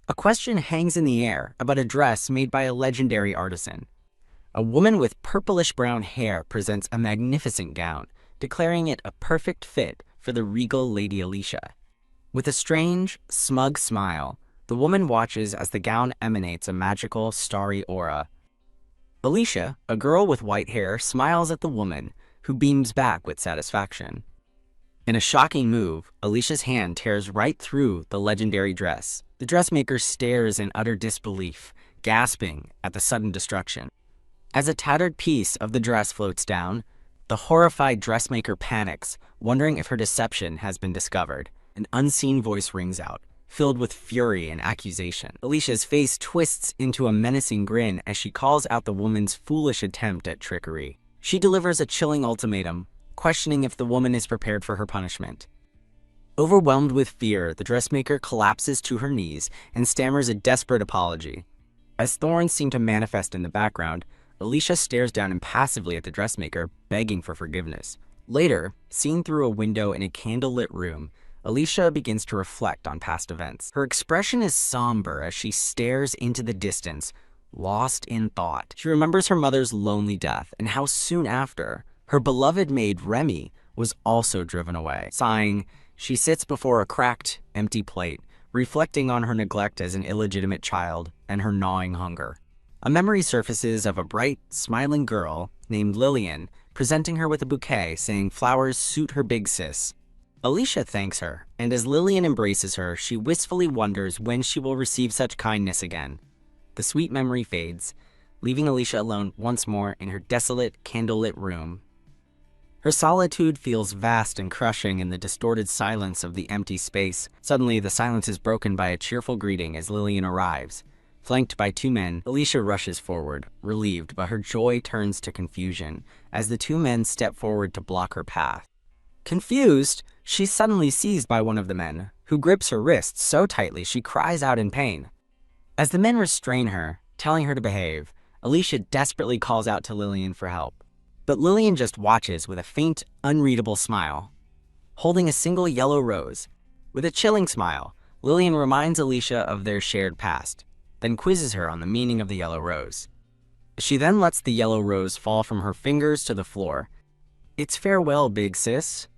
A question hangs in the air about a dress made by a legendary artisan. A woman with purplish-brown hair presents a magnificent gown, declaring it a perfect fit for the regal Lady Alicia. With a strange, smug smile, the woman watches as the gown emanates a magical, starry aura. Alicia, a girl with white hair, smiles at the woman, who beams back with satisfaction. In a shocking move, Alicia's hand tears right through the legendary dress. The dressmaker stares in utter disbelief, gasping at the sudden destruction. As a tattered piece of the dress floats down, the horrified dressmaker panics, wondering if her deception has been discovered. An unseen voice rings out, filled with fury and accusation. Alicia's face twists into a menacing grin as she calls out the woman's foolish attempt at trickery. She delivers a chilling ultimatum, questioning if the woman is prepared for her punishment. Overwhelmed with fear, the dressmaker collapses to her knees and stammers a desperate apology. As thorns seem to manifest in the background, Alicia stares down impassively at the dressmaker, begging for forgiveness. Later, seen through a window in a candlelit room, Alicia begins to reflect on past events. Her expression is somber as she stares into the distance, lost in thought. She remembers her mother's lonely death and how soon after, her beloved maid Remy was also driven away. Sighing, she sits before a cracked, empty plate, reflecting on her neglect as an illegitimate child and her gnawing hunger. A memory surfaces of a bright, smiling girl named Lillian, presenting her with a bouquet saying flowers suit her big sis. Alicia thanks her, and as Lillian embraces her, she wistfully wonders when she will receive such kindness again. The sweet memory fades, leaving Alicia alone once more in her desolate, candlelit room. Her solitude feels vast and crushing in the distorted silence of the empty space. Suddenly, the silence is broken by a cheerful greeting as Lillian arrives. Flanked by two men, Alicia rushes forward, relieved, but her joy turns to confusion as the two men step forward to block her path. Confused, she's suddenly seized by one of the men, who grips her wrists so tightly she cries out in pain. As the men restrain her, telling her to behave, Alicia desperately calls out to Lillian for help. But Lillian just watches with a faint, unreadable smile. Holding a single yellow rose, with a chilling smile, Lillian reminds Alicia of their shared past, then quizzes her on the meaning of the yellow rose. She then lets the yellow rose fall from her fingers to the floor. "It's farewell, big sis,"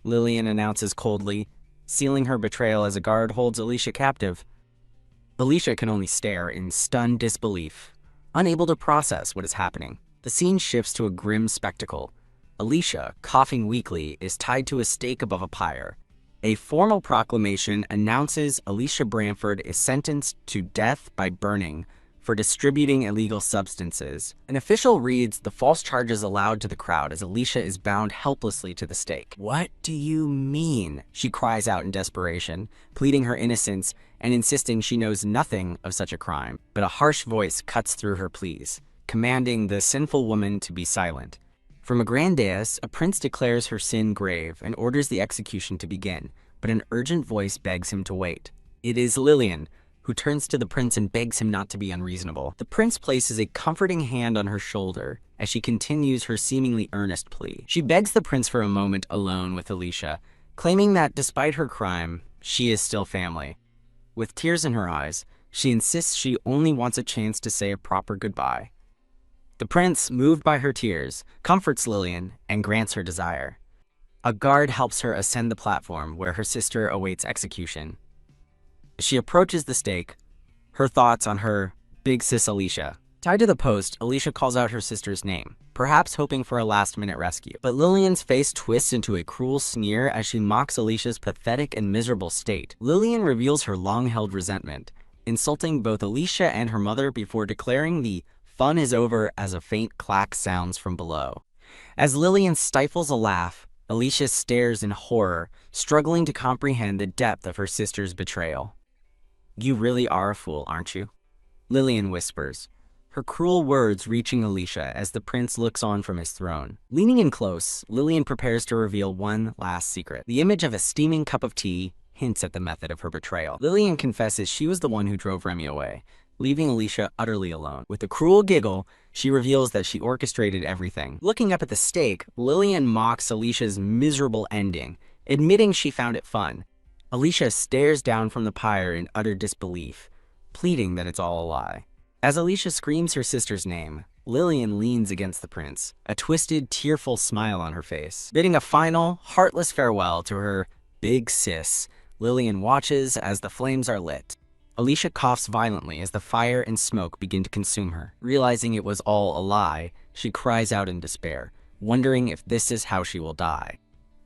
Lillian announces coldly, sealing her betrayal as a guard holds Alicia captive. Alicia can only stare in stunned disbelief, unable to process what is happening. The scene shifts to a grim spectacle. Alicia, coughing weakly, is tied to a stake above a pyre. A formal proclamation announces Alicia Bramford is sentenced to death by burning for distributing illegal substances. An official reads the false charges aloud to the crowd as Alicia is bound helplessly to the stake. "What do you mean?" she cries out in desperation, pleading her innocence and insisting she knows nothing of such a crime. But a harsh voice cuts through her pleas, commanding the sinful woman to be silent. From a grand dais, a prince declares her sin grave and orders the execution to begin, but an urgent voice begs him to wait. It is Lillian, who turns to the prince and begs him not to be unreasonable. The prince places a comforting hand on her shoulder as she continues her seemingly earnest plea. She begs the prince for a moment alone with Alicia, claiming that despite her crime, she is still family. With tears in her eyes, she insists she only wants a chance to say a proper goodbye. The prince, moved by her tears, comforts Lillian and grants her desire. A guard helps her ascend the platform where her sister awaits execution. As she approaches the stake, her thoughts on her big sis Alicia. Tied to the post, Alicia calls out her sister's name, perhaps hoping for a last-minute rescue. But Lillian's face twists into a cruel sneer as she mocks Alicia's pathetic and miserable state. Lillian reveals her long-held resentment, insulting both Alicia and her mother before declaring the fun is over as a faint clack sounds from below. As Lillian stifles a laugh, Alicia stares in horror, struggling to comprehend the depth of her sister's betrayal. "You really are a fool, aren't you?" Lillian whispers, her cruel words reaching Alicia as the prince looks on from his throne. Leaning in close, Lillian prepares to reveal one last secret. The image of a steaming cup of tea hints at the method of her betrayal. Lillian confesses she was the one who drove Remy away, leaving Alicia utterly alone. With a cruel giggle, she reveals that she orchestrated everything. Looking up at the stake, Lillian mocks Alicia's miserable ending, admitting she found it fun. Alicia stares down from the pyre in utter disbelief, pleading that it's all a lie. As Alicia screams her sister's name, Lillian leans against the prince, a twisted, tearful smile on her face. Bidding a final, heartless farewell to her big sis, Lillian watches as the flames are lit. Alicia coughs violently as the fire and smoke begin to consume her. Realizing it was all a lie, she cries out in despair, wondering if this is how she will die.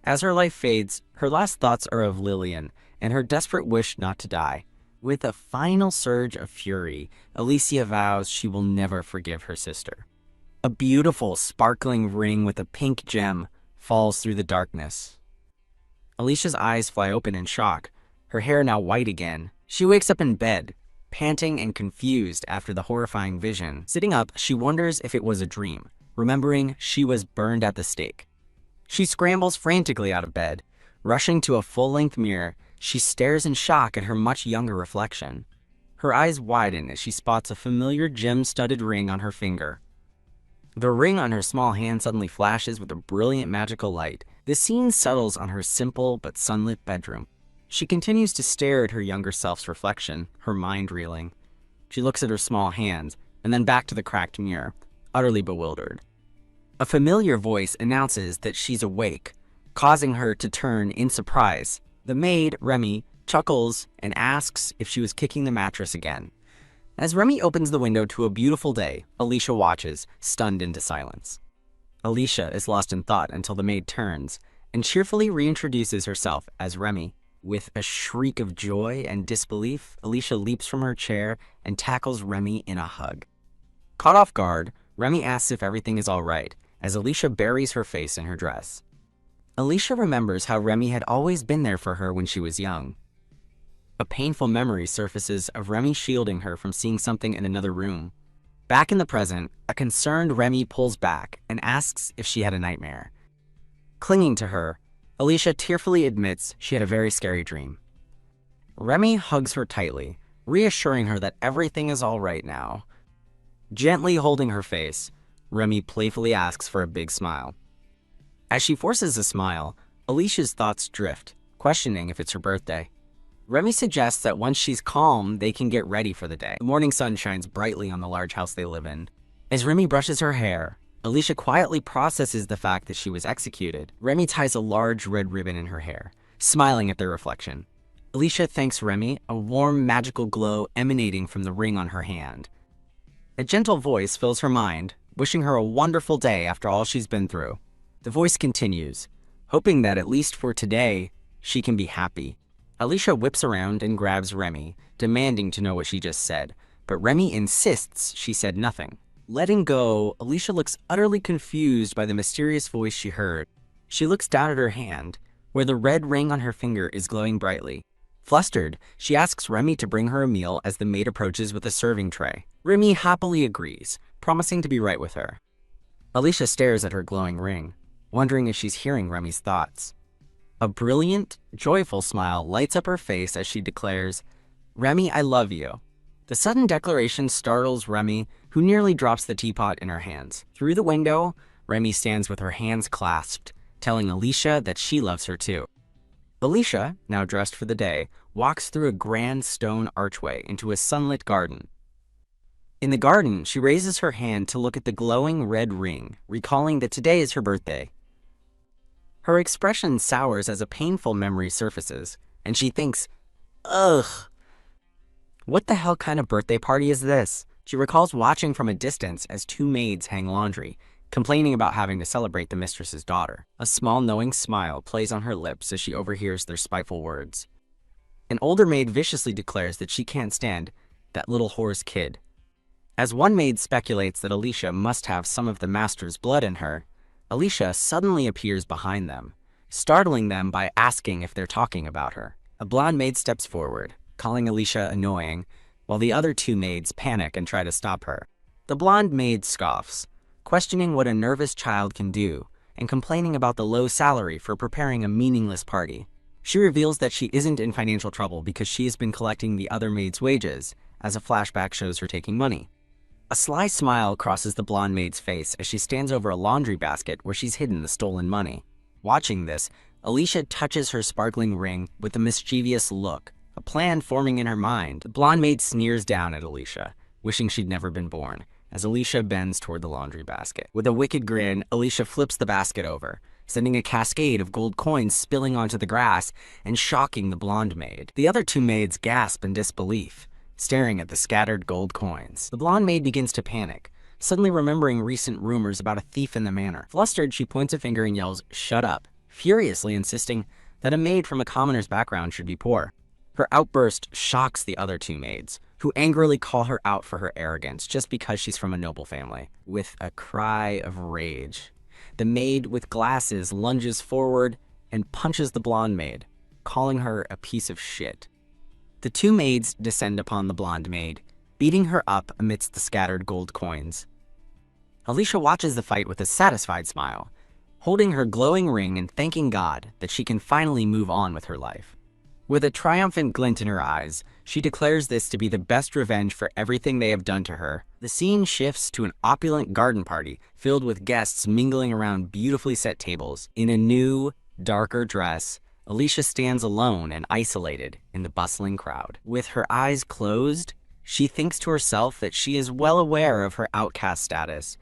As her life fades, her last thoughts are of Lillian and her desperate wish not to die. With a final surge of fury, Alicia vows she will never forgive her sister. A beautiful, sparkling ring with a pink gem falls through the darkness. Alicia's eyes fly open in shock, her hair now white again. She wakes up in bed, panting and confused after the horrifying vision. Sitting up, she wonders if it was a dream, remembering she was burned at the stake. She scrambles frantically out of bed. Rushing to a full-length mirror, she stares in shock at her much younger reflection. Her eyes widen as she spots a familiar gem-studded ring on her finger. The ring on her small hand suddenly flashes with a brilliant magical light. The scene settles on her simple but sunlit bedroom. She continues to stare at her younger self's reflection, her mind reeling. She looks at her small hands, and then back to the cracked mirror, utterly bewildered. A familiar voice announces that she's awake, causing her to turn in surprise. The maid, Remy, chuckles and asks if she was kicking the mattress again. As Remy opens the window to a beautiful day, Alicia watches, stunned into silence. Alicia is lost in thought until the maid turns and cheerfully reintroduces herself as Remy. With a shriek of joy and disbelief, Alicia leaps from her chair and tackles Remy in a hug. Caught off guard, Remy asks if everything is all right, as Alicia buries her face in her dress. Alicia remembers how Remy had always been there for her when she was young. A painful memory surfaces of Remy shielding her from seeing something in another room. Back in the present, a concerned Remy pulls back and asks if she had a nightmare. Clinging to her, Alicia tearfully admits she had a very scary dream. Remy hugs her tightly, reassuring her that everything is all right now. Gently holding her face, Remy playfully asks for a big smile. As she forces a smile, Alicia's thoughts drift, questioning if it's her birthday. Remy suggests that once she's calm, they can get ready for the day. The morning sun shines brightly on the large house they live in. As Remy brushes her hair, Alicia quietly processes the fact that she was executed. Remy ties a large red ribbon in her hair, smiling at their reflection. Alicia thanks Remy, a warm, magical glow emanating from the ring on her hand. A gentle voice fills her mind, wishing her a wonderful day after all she's been through. The voice continues, hoping that at least for today, she can be happy. Alicia whips around and grabs Remy, demanding to know what she just said, but Remy insists she said nothing. Letting go, Alicia looks utterly confused by the mysterious voice she heard. She looks down at her hand, where the red ring on her finger is glowing brightly. Flustered, she asks Remy to bring her a meal as the maid approaches with a serving tray. Remy happily agrees, promising to be right with her. Alicia stares at her glowing ring, wondering if she's hearing Remy's thoughts. A brilliant, joyful smile lights up her face as she declares, "Remy, I love you." The sudden declaration startles Remy, who nearly drops the teapot in her hands. Through the window, Remy stands with her hands clasped, telling Alicia that she loves her too. Alicia, now dressed for the day, walks through a grand stone archway into a sunlit garden. In the garden, she raises her hand to look at the glowing red ring, recalling that today is her birthday. Her expression sours as a painful memory surfaces, and she thinks, ugh, what the hell kind of birthday party is this? She recalls watching from a distance as two maids hang laundry, complaining about having to celebrate the mistress's daughter. A small knowing smile plays on her lips as she overhears their spiteful words. An older maid viciously declares that she can't stand that little whore's kid. As one maid speculates that Alicia must have some of the master's blood in her, Alicia suddenly appears behind them, startling them by asking if they're talking about her. A blonde maid steps forward, calling Alicia annoying, while the other two maids panic and try to stop her. The blonde maid scoffs, questioning what a nervous child can do, and complaining about the low salary for preparing a meaningless party. She reveals that she isn't in financial trouble because she has been collecting the other maids' wages, as a flashback shows her taking money. A sly smile crosses the blonde maid's face as she stands over a laundry basket where she's hidden the stolen money. Watching this, Alicia touches her sparkling ring with a mischievous look, a plan forming in her mind. The blonde maid sneers down at Alicia, wishing she'd never been born, as Alicia bends toward the laundry basket. With a wicked grin, Alicia flips the basket over, sending a cascade of gold coins spilling onto the grass and shocking the blonde maid. The other two maids gasp in disbelief, staring at the scattered gold coins. The blonde maid begins to panic, suddenly remembering recent rumors about a thief in the manor. Flustered, she points a finger and yells, "Shut up," furiously insisting that a maid from a commoner's background should be poor. Her outburst shocks the other two maids, who angrily call her out for her arrogance just because she's from a noble family. With a cry of rage, the maid with glasses lunges forward and punches the blonde maid, calling her a piece of shit. The two maids descend upon the blonde maid, beating her up amidst the scattered gold coins. Alicia watches the fight with a satisfied smile, holding her glowing ring and thanking God that she can finally move on with her life. With a triumphant glint in her eyes, she declares this to be the best revenge for everything they have done to her. The scene shifts to an opulent garden party filled with guests mingling around beautifully set tables. In a new, darker dress, Alicia stands alone and isolated in the bustling crowd. With her eyes closed, she thinks to herself that she is well aware of her outcast status.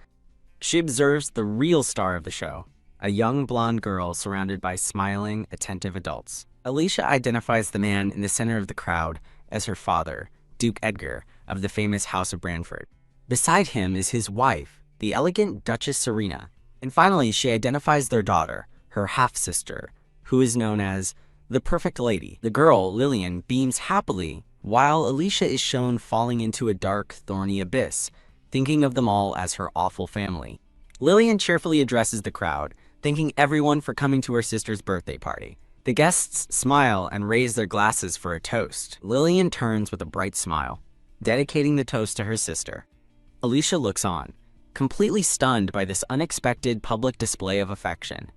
She observes the real star of the show, a young blonde girl surrounded by smiling, attentive adults. Alicia identifies the man in the center of the crowd as her father, Duke Edgar of the famous House of Branford. Beside him is his wife, the elegant Duchess Serena. And finally, she identifies their daughter, her half-sister, who is known as the Perfect Lady. The girl, Lillian, beams happily, while Alicia is shown falling into a dark, thorny abyss, thinking of them all as her awful family. Lillian cheerfully addresses the crowd, thanking everyone for coming to her sister's birthday party. The guests smile and raise their glasses for a toast. Lillian turns with a bright smile, dedicating the toast to her sister. Alicia looks on, completely stunned by this unexpected public display of affection.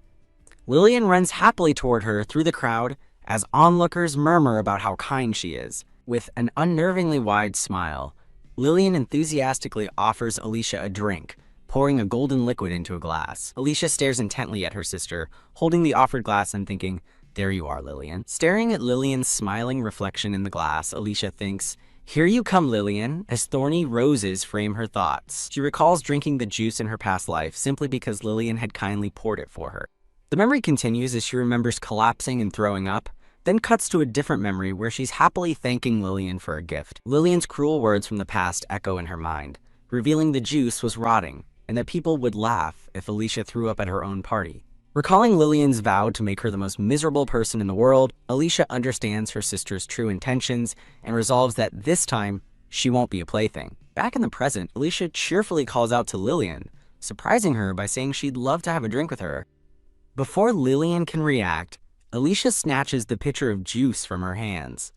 Lillian runs happily toward her through the crowd as onlookers murmur about how kind she is. With an unnervingly wide smile, Lillian enthusiastically offers Alicia a drink, pouring a golden liquid into a glass. Alicia stares intently at her sister, holding the offered glass and thinking, "There you are, Lillian." Staring at Lillian's smiling reflection in the glass, Alicia thinks, "Here you come, Lillian," as thorny roses frame her thoughts. She recalls drinking the juice in her past life simply because Lillian had kindly poured it for her. The memory continues as she remembers collapsing and throwing up, then cuts to a different memory where she's happily thanking Lillian for a gift. Lillian's cruel words from the past echo in her mind, revealing the juice was rotting and that people would laugh if Alicia threw up at her own party. Recalling Lillian's vow to make her the most miserable person in the world, Alicia understands her sister's true intentions and resolves that this time, she won't be a plaything. Back in the present, Alicia cheerfully calls out to Lillian, surprising her by saying she'd love to have a drink with her. Before Lillian can react, Alicia snatches the pitcher of juice from her hands.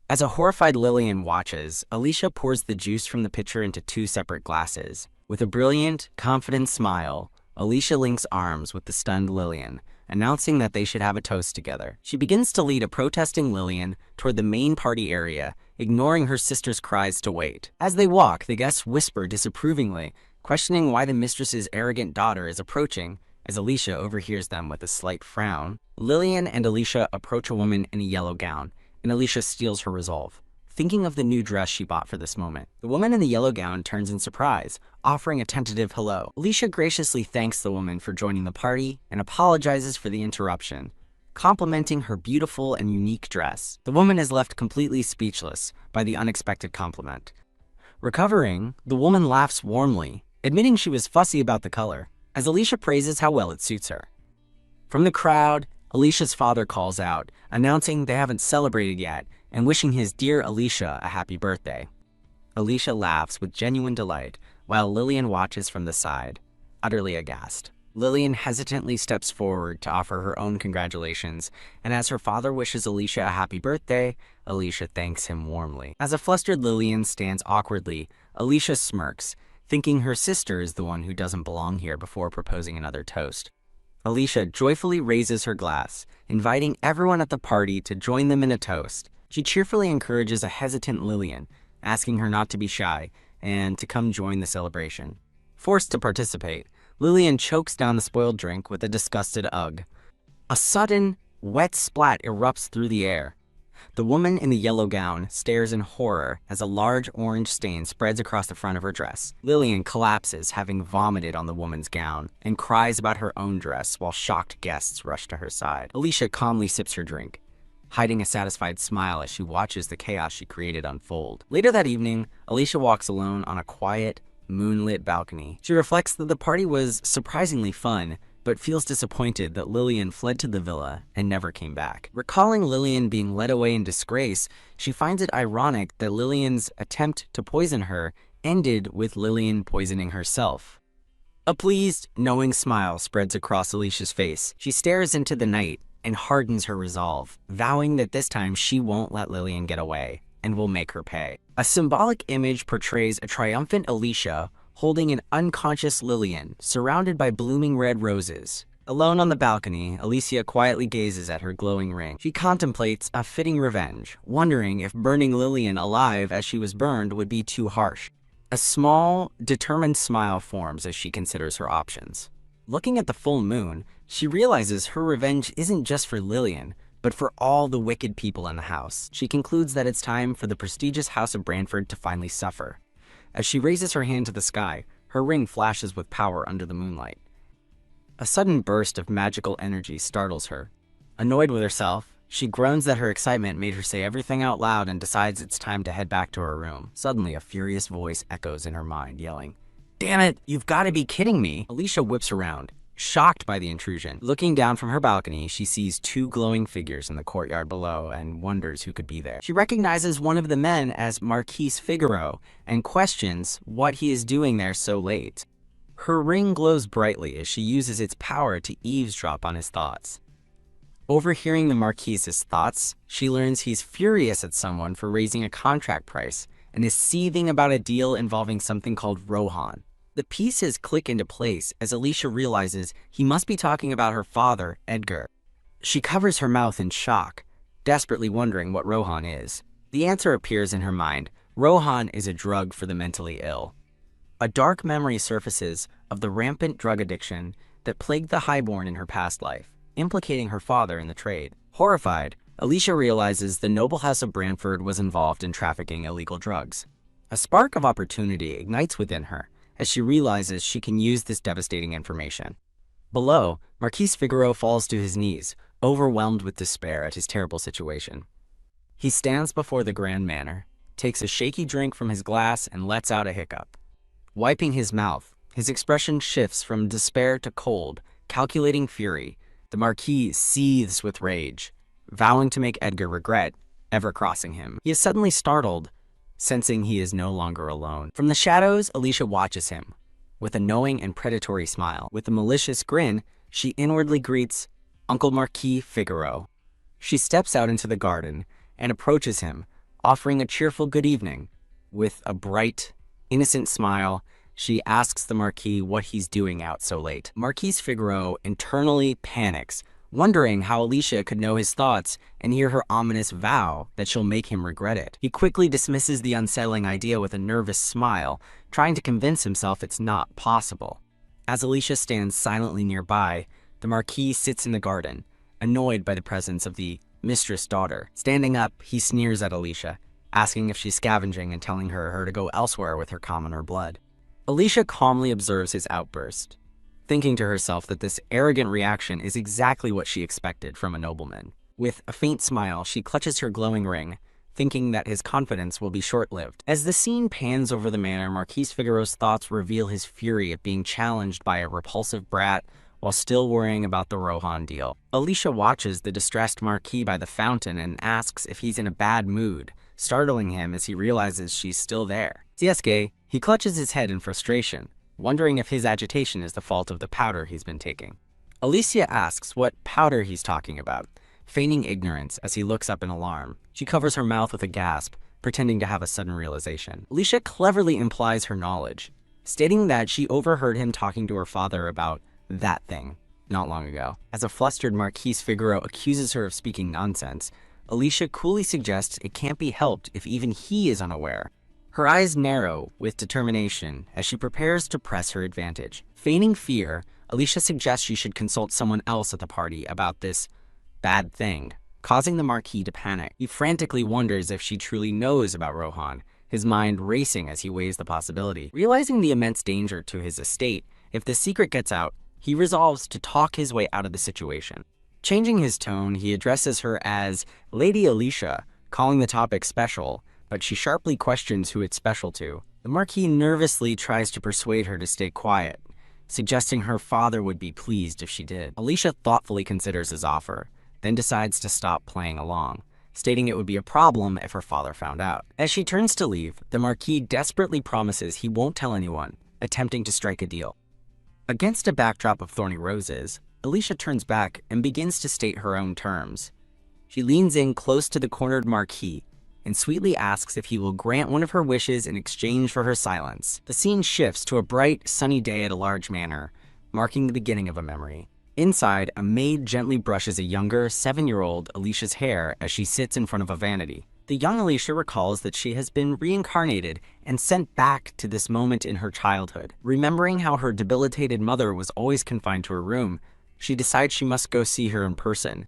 As a horrified Lillian watches, Alicia pours the juice from the pitcher into two separate glasses. With a brilliant, confident smile, Alicia links arms with the stunned Lillian, announcing that they should have a toast together. She begins to lead a protesting Lillian toward the main party area, ignoring her sister's cries to wait. As they walk, the guests whisper disapprovingly, questioning why the mistress's arrogant daughter is approaching, as Alicia overhears them with a slight frown. Lillian and Alicia approach a woman in a yellow gown, and Alicia steals her resolve, thinking of the new dress she bought for this moment. The woman in the yellow gown turns in surprise, offering a tentative hello. Alicia graciously thanks the woman for joining the party and apologizes for the interruption, complimenting her beautiful and unique dress. The woman is left completely speechless by the unexpected compliment. Recovering, the woman laughs warmly, admitting she was fussy about the color, as Alicia praises how well it suits her. From the crowd, Alicia's father calls out, announcing they haven't celebrated yet and wishing his dear Alicia a happy birthday. Alicia laughs with genuine delight, while Lillian watches from the side, utterly aghast. Lillian hesitantly steps forward to offer her own congratulations, and as her father wishes Alicia a happy birthday, Alicia thanks him warmly. As a flustered Lillian stands awkwardly, Alicia smirks, thinking her sister is the one who doesn't belong here before proposing another toast. Alicia joyfully raises her glass, inviting everyone at the party to join them in a toast. She cheerfully encourages a hesitant Lillian, asking her not to be shy and to come join the celebration. Forced to participate, Lillian chokes down the spoiled drink with a disgusted ugh. A sudden, wet splat erupts through the air. The woman in the yellow gown stares in horror as a large orange stain spreads across the front of her dress. Lillian collapses, having vomited on the woman's gown, and cries about her own dress while shocked guests rush to her side. Alicia calmly sips her drink, hiding a satisfied smile as she watches the chaos she created unfold. Later that evening, Alicia walks alone on a quiet, moonlit balcony. She reflects that the party was surprisingly fun, but feels disappointed that Lillian fled to the villa and never came back. Recalling Lillian being led away in disgrace, she finds it ironic that Lillian's attempt to poison her ended with Lillian poisoning herself. A pleased, knowing smile spreads across Alicia's face. She stares into the night and hardens her resolve, vowing that this time she won't let Lillian get away and will make her pay. A symbolic image portrays a triumphant Alicia holding an unconscious Lillian, surrounded by blooming red roses. Alone on the balcony, Alicia quietly gazes at her glowing ring. She contemplates a fitting revenge, wondering if burning Lillian alive as she was burned would be too harsh. A small, determined smile forms as she considers her options. Looking at the full moon, she realizes her revenge isn't just for Lillian, but for all the wicked people in the house. She concludes that it's time for the prestigious House of Branford to finally suffer. As she raises her hand to the sky, her ring flashes with power under the moonlight. A sudden burst of magical energy startles her. Annoyed with herself, she groans that her excitement made her say everything out loud and decides it's time to head back to her room. Suddenly, a furious voice echoes in her mind, yelling, "Damn it, you've got to be kidding me!" Alicia whips around, shocked by the intrusion. Looking down from her balcony, she sees two glowing figures in the courtyard below and wonders who could be there. She recognizes one of the men as Marquis Figaro and questions what he is doing there so late. Her ring glows brightly as she uses its power to eavesdrop on his thoughts. Overhearing the Marquis's thoughts, she learns he's furious at someone for raising a contract price and is seething about a deal involving something called Rohan. The pieces click into place as Alicia realizes he must be talking about her father, Edgar. She covers her mouth in shock, desperately wondering what Rohan is. The answer appears in her mind. Rohan is a drug for the mentally ill. A dark memory surfaces of the rampant drug addiction that plagued the highborn in her past life, implicating her father in the trade. Horrified, Alicia realizes the noble House of Branford was involved in trafficking illegal drugs. A spark of opportunity ignites within her as she realizes she can use this devastating information. Below, Marquis Figaro falls to his knees, overwhelmed with despair at his terrible situation. He stands before the Grand Manor, takes a shaky drink from his glass, and lets out a hiccup. Wiping his mouth, his expression shifts from despair to cold, calculating fury. The Marquis seethes with rage, vowing to make Edgar regret ever crossing him. He is suddenly startled, sensing he is no longer alone. From the shadows, Alicia watches him, with a knowing and predatory smile. With a malicious grin, she inwardly greets Uncle Marquis Figaro. She steps out into the garden and approaches him, offering a cheerful good evening. With a bright, innocent smile, she asks the Marquis what he's doing out so late. Marquis Figaro internally panics, wondering how Alicia could know his thoughts and hear her ominous vow that she'll make him regret it. He quickly dismisses the unsettling idea with a nervous smile, trying to convince himself it's not possible. As Alicia stands silently nearby, the Marquis sits in the garden, annoyed by the presence of the mistress daughter. Standing up, he sneers at Alicia, asking if she's scavenging and telling her to go elsewhere with her commoner blood. Alicia calmly observes his outburst, thinking to herself that this arrogant reaction is exactly what she expected from a nobleman. With a faint smile, she clutches her glowing ring, thinking that his confidence will be short-lived. As the scene pans over the manor, Marquis Figaro's thoughts reveal his fury at being challenged by a repulsive brat while still worrying about the Rohan deal. Alicia watches the distressed Marquis by the fountain and asks if he's in a bad mood, startling him as he realizes she's still there. Sieske, he clutches his head in frustration, wondering if his agitation is the fault of the powder he's been taking. Alicia asks what powder he's talking about, feigning ignorance as he looks up in alarm. She covers her mouth with a gasp, pretending to have a sudden realization. Alicia cleverly implies her knowledge, stating that she overheard him talking to her father about that thing not long ago. As a flustered Marquis Figaro accuses her of speaking nonsense, Alicia coolly suggests it can't be helped if even he is unaware. Her eyes narrow with determination as she prepares to press her advantage. Feigning fear, Alicia suggests she should consult someone else at the party about this bad thing. causing the Marquis to panic. He frantically wonders if she truly knows about Rohan, his mind racing as he weighs the possibility. Realizing the immense danger to his estate, if the secret gets out, he resolves to talk his way out of the situation. Changing his tone, he addresses her as Lady Alicia, calling the topic special, but she sharply questions who it's special to. The Marquis nervously tries to persuade her to stay quiet, suggesting her father would be pleased if she did. Alicia thoughtfully considers his offer, then decides to stop playing along, stating it would be a problem if her father found out. As she turns to leave, the Marquis desperately promises he won't tell anyone, attempting to strike a deal. Against a backdrop of thorny roses, Alicia turns back and begins to state her own terms. She leans in close to the cornered Marquis and sweetly asks if he will grant one of her wishes in exchange for her silence. The scene shifts to a bright, sunny day at a large manor, marking the beginning of a memory. Inside, a maid gently brushes a younger, 7-year-old Alicia's hair as she sits in front of a vanity. The young Alicia recalls that she has been reincarnated and sent back to this moment in her childhood. Remembering how her debilitated mother was always confined to her room, she decides she must go see her in person.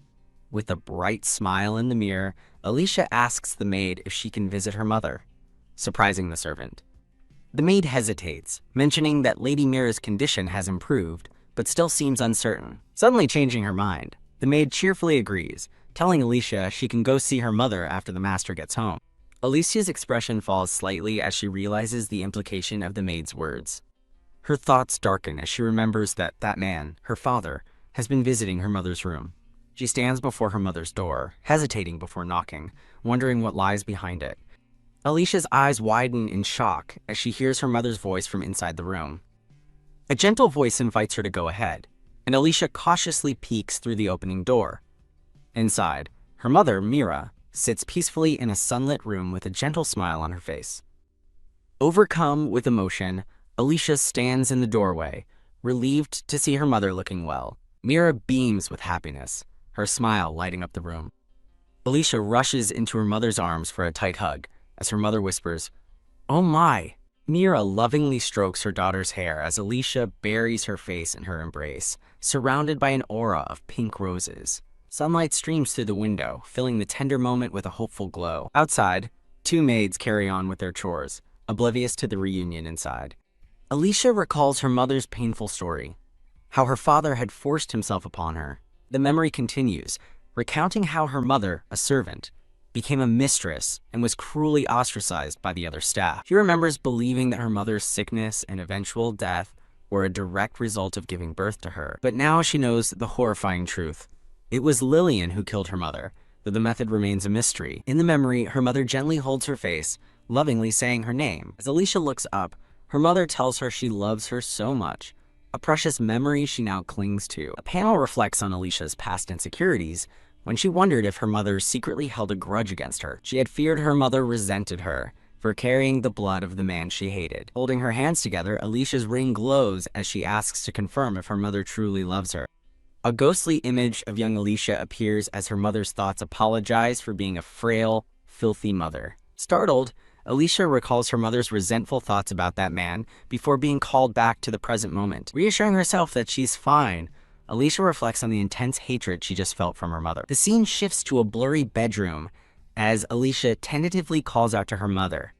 With a bright smile in the mirror, Alicia asks the maid if she can visit her mother, surprising the servant. The maid hesitates, mentioning that Lady Mira's condition has improved, but still seems uncertain. Suddenly changing her mind, the maid cheerfully agrees, telling Alicia she can go see her mother after the master gets home. Alicia's expression falls slightly as she realizes the implication of the maid's words. Her thoughts darken as she remembers that man, her father, has been visiting her mother's room. She stands before her mother's door, hesitating before knocking, wondering what lies behind it. Alicia's eyes widen in shock as she hears her mother's voice from inside the room. A gentle voice invites her to go ahead, and Alicia cautiously peeks through the opening door. Inside, her mother, Mira, sits peacefully in a sunlit room with a gentle smile on her face. Overcome with emotion, Alicia stands in the doorway, relieved to see her mother looking well. Mira beams with happiness, her smile lighting up the room. Alicia rushes into her mother's arms for a tight hug, as her mother whispers, "Oh my!" Mira lovingly strokes her daughter's hair as Alicia buries her face in her embrace, surrounded by an aura of pink roses. Sunlight streams through the window, filling the tender moment with a hopeful glow. Outside, 2 maids carry on with their chores, oblivious to the reunion inside. Alicia recalls her mother's painful story, how her father had forced himself upon her. The memory continues, recounting how her mother, a servant, became a mistress and was cruelly ostracized by the other staff. She remembers believing that her mother's sickness and eventual death were a direct result of giving birth to her. But now she knows the horrifying truth. It was Lillian who killed her mother, though the method remains a mystery. In the memory, her mother gently holds her face, lovingly saying her name. As Alicia looks up, her mother tells her she loves her so much, a precious memory she now clings to. A panel reflects on Alicia's past insecurities, when she wondered if her mother secretly held a grudge against her. She had feared her mother resented her for carrying the blood of the man she hated. Holding her hands together, Alicia's ring glows as she asks to confirm if her mother truly loves her. A ghostly image of young Alicia appears as her mother's thoughts apologize for being a frail, filthy mother. Startled, Alicia recalls her mother's resentful thoughts about that man before being called back to the present moment. Reassuring herself that she's fine, Alicia reflects on the intense hatred she just felt from her mother. The scene shifts to a blurry bedroom as Alicia tentatively calls out to her mother.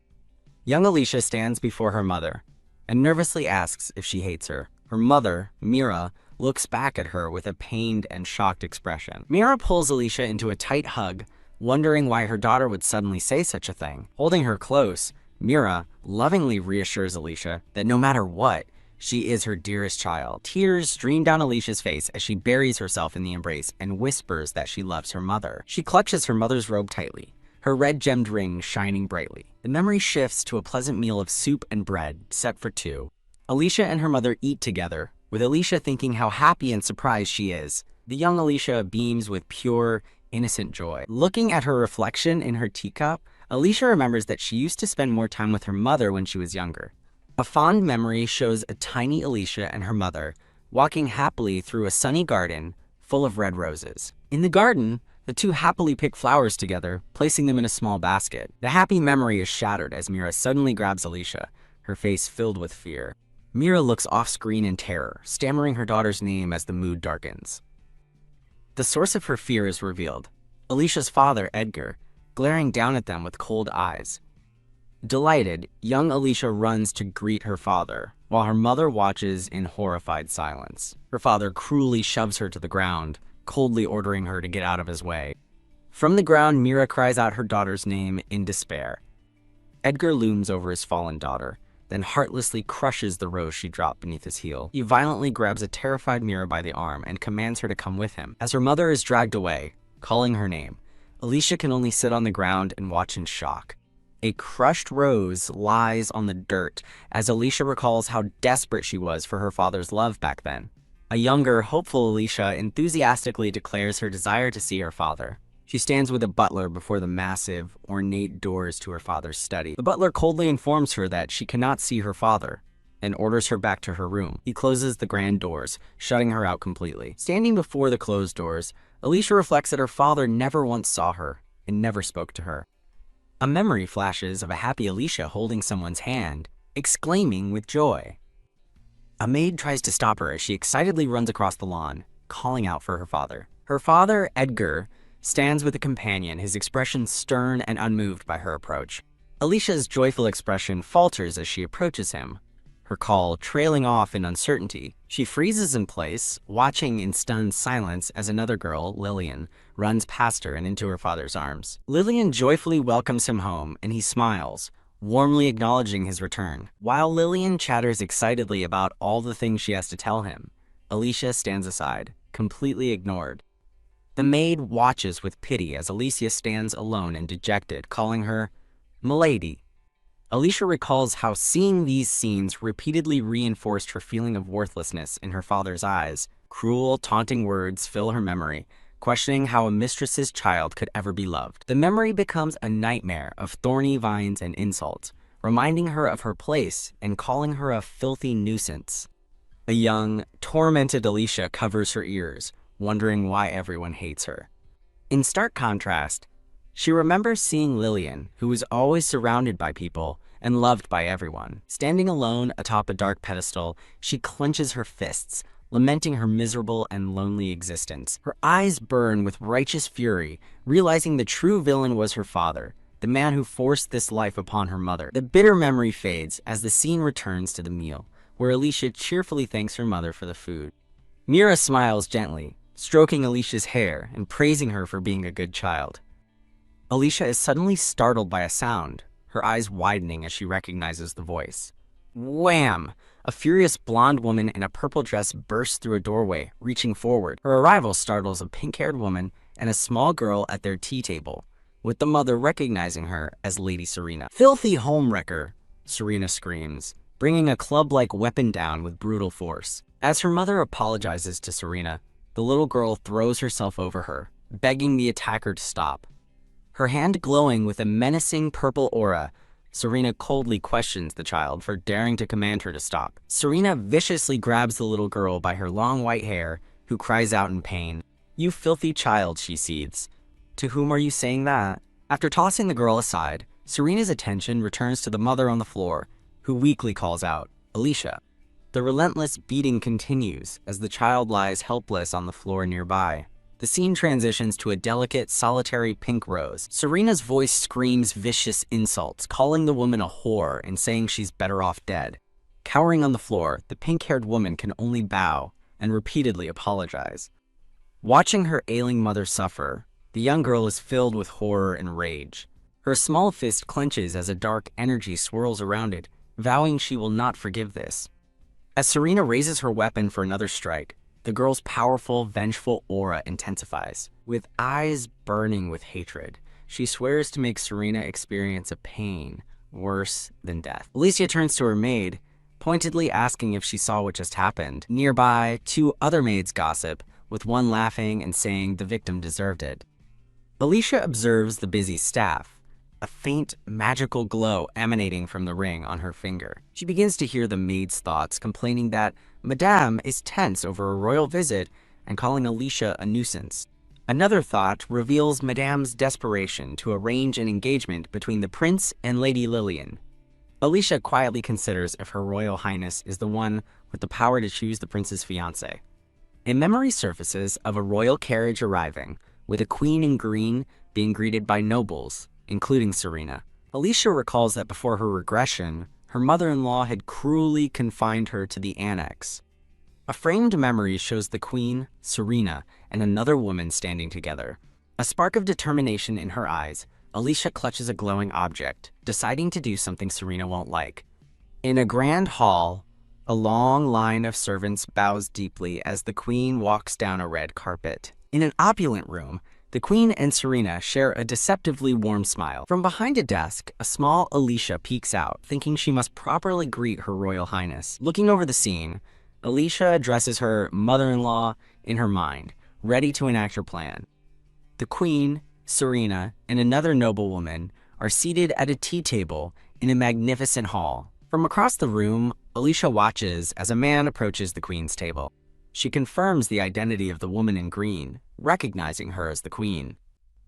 Young Alicia stands before her mother and nervously asks if she hates her. Her mother, Mira, looks back at her with a pained and shocked expression. Mira pulls Alicia into a tight hug, wondering why her daughter would suddenly say such a thing. Holding her close, Mira lovingly reassures Alicia that no matter what, she is her dearest child. Tears stream down Alicia's face as she buries herself in the embrace and whispers that she loves her mother. She clutches her mother's robe tightly, her red gemmed ring shining brightly. The memory shifts to a pleasant meal of soup and bread set for 2. Alicia and her mother eat together, with Alicia thinking how happy and surprised she is. The young Alicia beams with pure, innocent joy. Looking at her reflection in her teacup, Alicia remembers that she used to spend more time with her mother when she was younger. A fond memory shows a tiny Alicia and her mother walking happily through a sunny garden full of red roses. In the garden, the 2 happily pick flowers together, placing them in a small basket. The happy memory is shattered as Mira suddenly grabs Alicia, her face filled with fear. Mira looks off-screen in terror, stammering her daughter's name as the mood darkens. The source of her fear is revealed. Alicia's father, Edgar, glaring down at them with cold eyes. Delighted, young Alicia runs to greet her father, while her mother watches in horrified silence. Her father cruelly shoves her to the ground, coldly ordering her to get out of his way. From the ground, Mira cries out her daughter's name in despair. Edgar looms over his fallen daughter, then heartlessly crushes the rose she dropped beneath his heel. He violently grabs a terrified Mira by the arm and commands her to come with him. As her mother is dragged away, calling her name, Alicia can only sit on the ground and watch in shock. A crushed rose lies on the dirt as Alicia recalls how desperate she was for her father's love back then. A younger, hopeful Alicia enthusiastically declares her desire to see her father. She stands with a butler before the massive, ornate doors to her father's study. The butler coldly informs her that she cannot see her father and orders her back to her room. He closes the grand doors, shutting her out completely. Standing before the closed doors, Alicia reflects that her father never once saw her and never spoke to her. A memory flashes of a happy Alicia holding someone's hand, exclaiming with joy. A maid tries to stop her as she excitedly runs across the lawn, calling out for her father. Her father, Edgar, stands with a companion, his expression stern and unmoved by her approach. Alicia's joyful expression falters as she approaches him, her call trailing off in uncertainty. She freezes in place, watching in stunned silence as another girl, Lillian, runs past her and into her father's arms. Lillian joyfully welcomes him home, and he smiles, warmly acknowledging his return. While Lillian chatters excitedly about all the things she has to tell him, Alicia stands aside, completely ignored. The maid watches with pity as Alicia stands alone and dejected, calling her "Milady." Alicia recalls how seeing these scenes repeatedly reinforced her feeling of worthlessness in her father's eyes. Cruel, taunting words fill her memory, questioning how a mistress's child could ever be loved. The memory becomes a nightmare of thorny vines and insults, reminding her of her place and calling her a filthy nuisance. A young, tormented Alicia covers her ears, wondering why everyone hates her. In stark contrast, she remembers seeing Lillian, who was always surrounded by people and loved by everyone. Standing alone atop a dark pedestal, she clenches her fists, lamenting her miserable and lonely existence. Her eyes burn with righteous fury, realizing the true villain was her father, the man who forced this life upon her mother. The bitter memory fades as the scene returns to the meal, where Alicia cheerfully thanks her mother for the food. Mira smiles gently, stroking Alicia's hair and praising her for being a good child. Alicia is suddenly startled by a sound, her eyes widening as she recognizes the voice. Wham! A furious blonde woman in a purple dress bursts through a doorway, reaching forward. Her arrival startles a pink-haired woman and a small girl at their tea table, with the mother recognizing her as Lady Serena. "Filthy homewrecker!" Serena screams, bringing a club-like weapon down with brutal force. As her mother apologizes to Serena, the little girl throws herself over her, begging the attacker to stop. Her hand glowing with a menacing purple aura, Serena coldly questions the child for daring to command her to stop. Serena viciously grabs the little girl by her long white hair, who cries out in pain. "You filthy child," she seethes. "To whom are you saying that?" After tossing the girl aside, Serena's attention returns to the mother on the floor, who weakly calls out, "Alicia." The relentless beating continues as the child lies helpless on the floor nearby. The scene transitions to a delicate, solitary pink rose. Serena's voice screams vicious insults, calling the woman a whore and saying she's better off dead. Cowering on the floor, the pink-haired woman can only bow and repeatedly apologize. Watching her ailing mother suffer, the young girl is filled with horror and rage. Her small fist clenches as a dark energy swirls around it, vowing she will not forgive this. As Serena raises her weapon for another strike, the girl's powerful, vengeful aura intensifies. With eyes burning with hatred, she swears to make Serena experience a pain worse than death. Alicia turns to her maid, pointedly asking if she saw what just happened. Nearby, two other maids gossip, with one laughing and saying the victim deserved it. Alicia observes the busy staff, a faint, magical glow emanating from the ring on her finger. She begins to hear the maid's thoughts, complaining that Madame is tense over a royal visit and calling Alicia a nuisance. Another thought reveals Madame's desperation to arrange an engagement between the prince and Lady Lillian. Alicia quietly considers if Her Royal Highness is the one with the power to choose the prince's fiancé. A memory surfaces of a royal carriage arriving, with a queen in green being greeted by nobles, including Serena. Alicia recalls that before her regression, her mother-in-law had cruelly confined her to the annex. A framed memory shows the queen, Serena, and another woman standing together. A spark of determination in her eyes, Alicia clutches a glowing object, deciding to do something Serena won't like. In a grand hall, a long line of servants bows deeply as the queen walks down a red carpet. In an opulent room, the queen and Serena share a deceptively warm smile. From behind a desk, a small Alicia peeks out, thinking she must properly greet her royal highness. Looking over the scene, Alicia addresses her mother-in-law in her mind, ready to enact her plan. The queen, Serena, and another noblewoman are seated at a tea table in a magnificent hall. From across the room, Alicia watches as a man approaches the queen's table. She confirms the identity of the woman in green, recognizing her as the queen.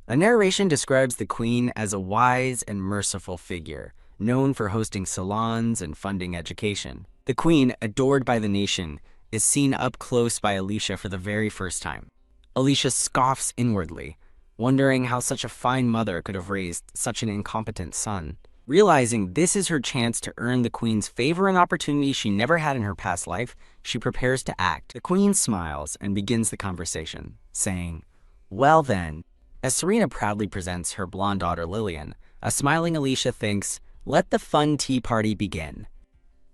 A narration describes the queen as a wise and merciful figure, known for hosting salons and funding education. The queen, adored by the nation, is seen up close by Alicia for the very first time. Alicia scoffs inwardly, wondering how such a fine mother could have raised such an incompetent son. Realizing this is her chance to earn the queen's favor and opportunity she never had in her past life, she prepares to act. The queen smiles and begins the conversation, saying, "Well then," as Serena proudly presents her blonde daughter Lillian, a smiling Alicia thinks, "Let the fun tea party begin."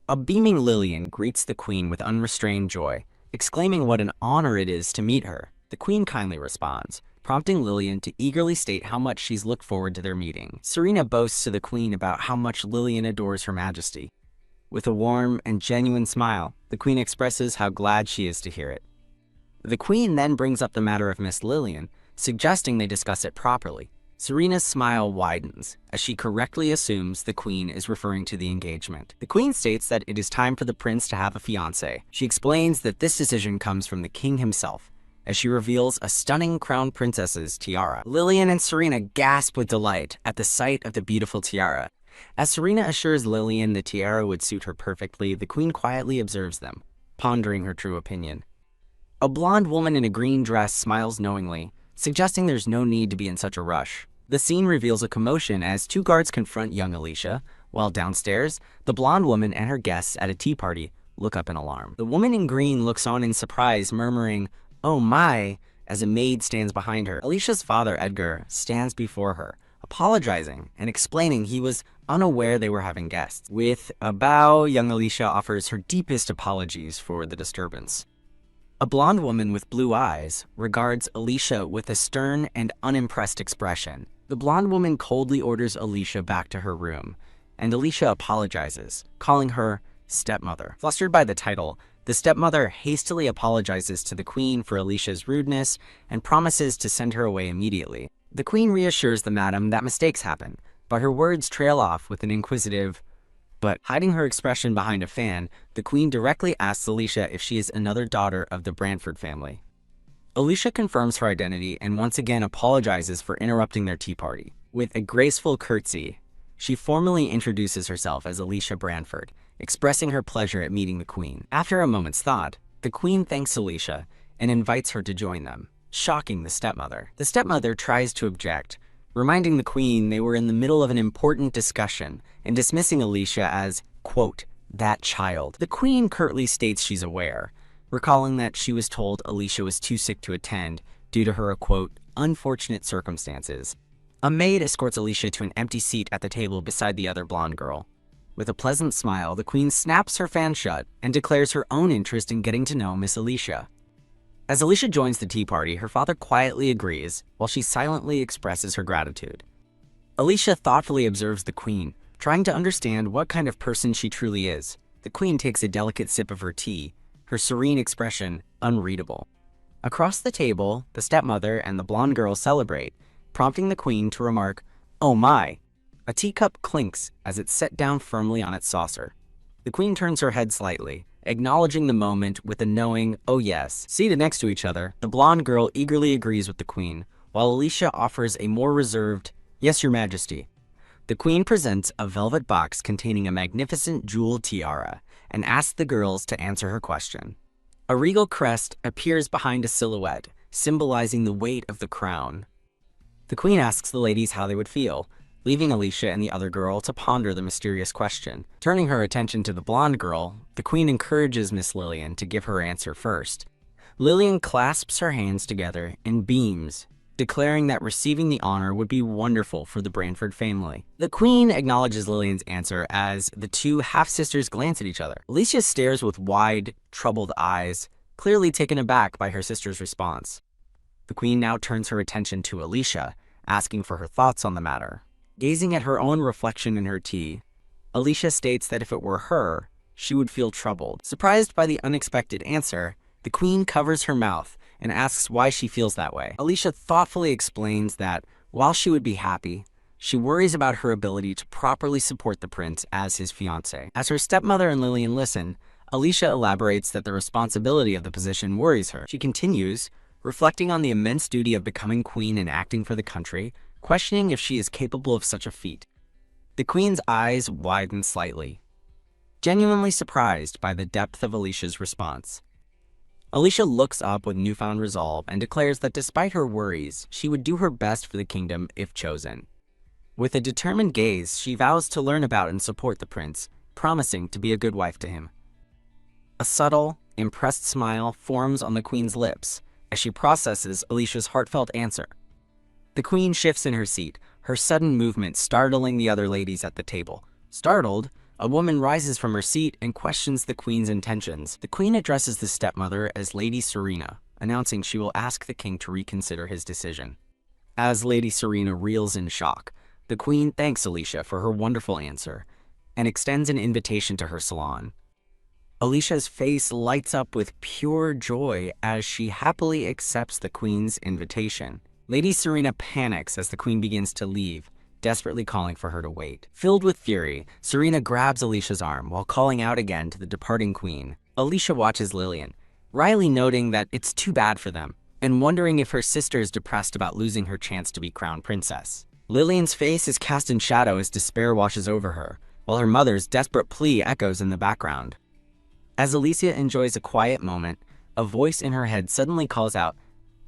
A beaming Lillian greets the queen with unrestrained joy, exclaiming what an honor it is to meet her. The queen kindly responds, prompting Lillian to eagerly state how much she's looked forward to their meeting. Serena boasts to the queen about how much Lillian adores her majesty. With a warm and genuine smile, the queen expresses how glad she is to hear it. The queen then brings up the matter of Miss Lillian, suggesting they discuss it properly. Serena's smile widens as she correctly assumes the queen is referring to the engagement. The queen states that it is time for the prince to have a fiancé. She explains that this decision comes from the king himself, as she reveals a stunning crown princess's tiara. Lillian and Serena gasp with delight at the sight of the beautiful tiara. As Serena assures Lillian the tiara would suit her perfectly, the queen quietly observes them, pondering her true opinion. A blonde woman in a green dress smiles knowingly, suggesting there's no need to be in such a rush. The scene reveals a commotion as two guards confront young Alicia, while downstairs, the blonde woman and her guests at a tea party look up in alarm. The woman in green looks on in surprise, murmuring, "Oh my," as a maid stands behind her. Alicia's father, Edgar, stands before her, apologizing and explaining he was unaware they were having guests. With a bow, young Alicia offers her deepest apologies for the disturbance. A blonde woman with blue eyes regards Alicia with a stern and unimpressed expression. The blonde woman coldly orders Alicia back to her room, and Alicia apologizes, calling her stepmother. Flustered by the title, the stepmother hastily apologizes to the queen for Alicia's rudeness and promises to send her away immediately. The queen reassures the madam that mistakes happen, but her words trail off with an inquisitive, but hiding her expression behind a fan, the queen directly asks Alicia if she is another daughter of the Brantford family. Alicia confirms her identity and once again apologizes for interrupting their tea party. With a graceful curtsy, she formally introduces herself as Alicia Brantford, expressing her pleasure at meeting the queen. After a moment's thought, the queen thanks Alicia and invites her to join them, shocking the stepmother. The stepmother tries to object, reminding the queen they were in the middle of an important discussion and dismissing Alicia as, quote, "that child." The queen curtly states she's aware, recalling that she was told Alicia was too sick to attend due to her, quote, "unfortunate circumstances." A maid escorts Alicia to an empty seat at the table beside the other blonde girl. With a pleasant smile, the queen snaps her fan shut and declares her own interest in getting to know Miss Alicia. As Alicia joins the tea party, her father quietly agrees, while she silently expresses her gratitude. Alicia thoughtfully observes the queen, trying to understand what kind of person she truly is. The queen takes a delicate sip of her tea, her serene expression unreadable. Across the table, the stepmother and the blonde girl celebrate, prompting the queen to remark, "Oh my." A teacup clinks as it's set down firmly on its saucer. The queen turns her head slightly, acknowledging the moment with a knowing, "Oh yes." Seated next to each other, the blonde girl eagerly agrees with the queen, while Alicia offers a more reserved, "Yes, your majesty." The queen presents a velvet box containing a magnificent jeweled tiara and asks the girls to answer her question. A regal crest appears behind a silhouette, symbolizing the weight of the crown. The queen asks the ladies how they would feel, leaving Alicia and the other girl to ponder the mysterious question. Turning her attention to the blonde girl, the queen encourages Miss Lillian to give her answer first. Lillian clasps her hands together and beams, declaring that receiving the honor would be wonderful for the Branford family. The queen acknowledges Lillian's answer as the two half-sisters glance at each other. Alicia stares with wide, troubled eyes, clearly taken aback by her sister's response. The queen now turns her attention to Alicia, asking for her thoughts on the matter. Gazing at her own reflection in her tea, Alicia states that if it were her, she would feel troubled. Surprised by the unexpected answer, the queen covers her mouth and asks why she feels that way. Alicia thoughtfully explains that, while she would be happy, she worries about her ability to properly support the prince as his fiancé. As her stepmother and Lillian listen, Alicia elaborates that the responsibility of the position worries her. She continues, reflecting on the immense duty of becoming queen and acting for the country, questioning if she is capable of such a feat. The queen's eyes widen slightly, genuinely surprised by the depth of Alicia's response. Alicia looks up with newfound resolve and declares that despite her worries, she would do her best for the kingdom if chosen. With a determined gaze, she vows to learn about and support the prince, promising to be a good wife to him. A subtle, impressed smile forms on the queen's lips as she processes Alicia's heartfelt answer. The queen shifts in her seat, her sudden movement startling the other ladies at the table. Startled, a woman rises from her seat and questions the queen's intentions. The queen addresses the stepmother as Lady Serena, announcing she will ask the king to reconsider his decision. As Lady Serena reels in shock, the queen thanks Alicia for her wonderful answer and extends an invitation to her salon. Alicia's face lights up with pure joy as she happily accepts the queen's invitation. Lady Serena panics as the queen begins to leave, desperately calling for her to wait. Filled with fury, Serena grabs Alicia's arm while calling out again to the departing queen. Alicia watches Lillian, wryly noting that it's too bad for them, and wondering if her sister is depressed about losing her chance to be crowned princess. Lillian's face is cast in shadow as despair washes over her, while her mother's desperate plea echoes in the background. As Alicia enjoys a quiet moment, a voice in her head suddenly calls out,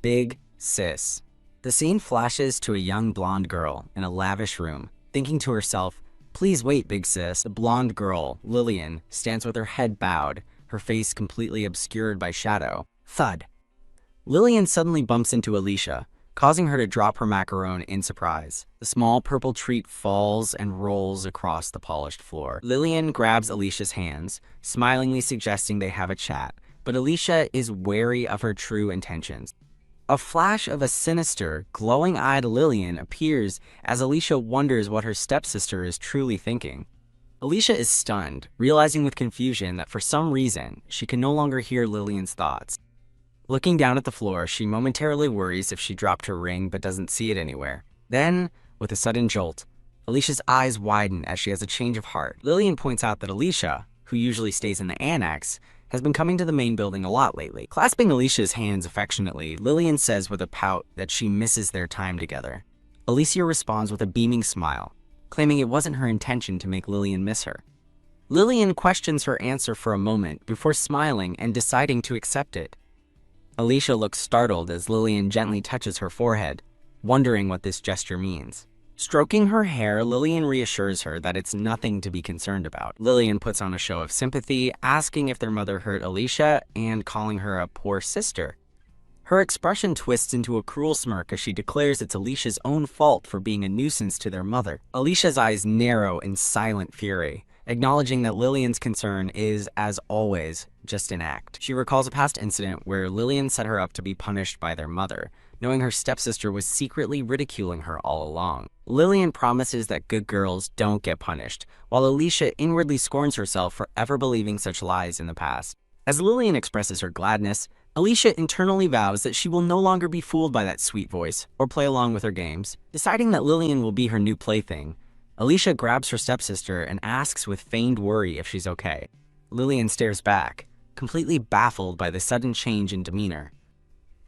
"Big sis." The scene flashes to a young blonde girl in a lavish room, thinking to herself, "Please wait, big sis." The blonde girl, Lillian, stands with her head bowed, her face completely obscured by shadow. Thud. Lillian suddenly bumps into Alicia, causing her to drop her macaron in surprise. The small purple treat falls and rolls across the polished floor. Lillian grabs Alicia's hands, smilingly suggesting they have a chat, but Alicia is wary of her true intentions. A flash of a sinister, glowing-eyed Lillian appears as Alicia wonders what her stepsister is truly thinking. Alicia is stunned, realizing with confusion that for some reason, she can no longer hear Lillian's thoughts. Looking down at the floor, she momentarily worries if she dropped her ring but doesn't see it anywhere. Then, with a sudden jolt, Alicia's eyes widen as she has a change of heart. Lillian points out that Alicia, who usually stays in the annex, has been coming to the main building a lot lately. Clasping Alicia's hands affectionately, Lillian says with a pout that she misses their time together. Alicia responds with a beaming smile, claiming it wasn't her intention to make Lillian miss her. Lillian questions her answer for a moment before smiling and deciding to accept it. Alicia looks startled as Lillian gently touches her forehead, wondering what this gesture means. Stroking her hair, Lillian reassures her that it's nothing to be concerned about. Lillian puts on a show of sympathy, asking if their mother hurt Alicia and calling her a poor sister. Her expression twists into a cruel smirk as she declares it's Alicia's own fault for being a nuisance to their mother. Alicia's eyes narrow in silent fury, acknowledging that Lillian's concern is, as always, just an act. She recalls a past incident where Lillian set her up to be punished by their mother, knowing her stepsister was secretly ridiculing her all along. Lillian promises that good girls don't get punished, while Alicia inwardly scorns herself for ever believing such lies in the past. As Lillian expresses her gladness, Alicia internally vows that she will no longer be fooled by that sweet voice or play along with her games. Deciding that Lillian will be her new plaything, Alicia grabs her stepsister and asks with feigned worry if she's okay. Lillian stares back, completely baffled by the sudden change in demeanor.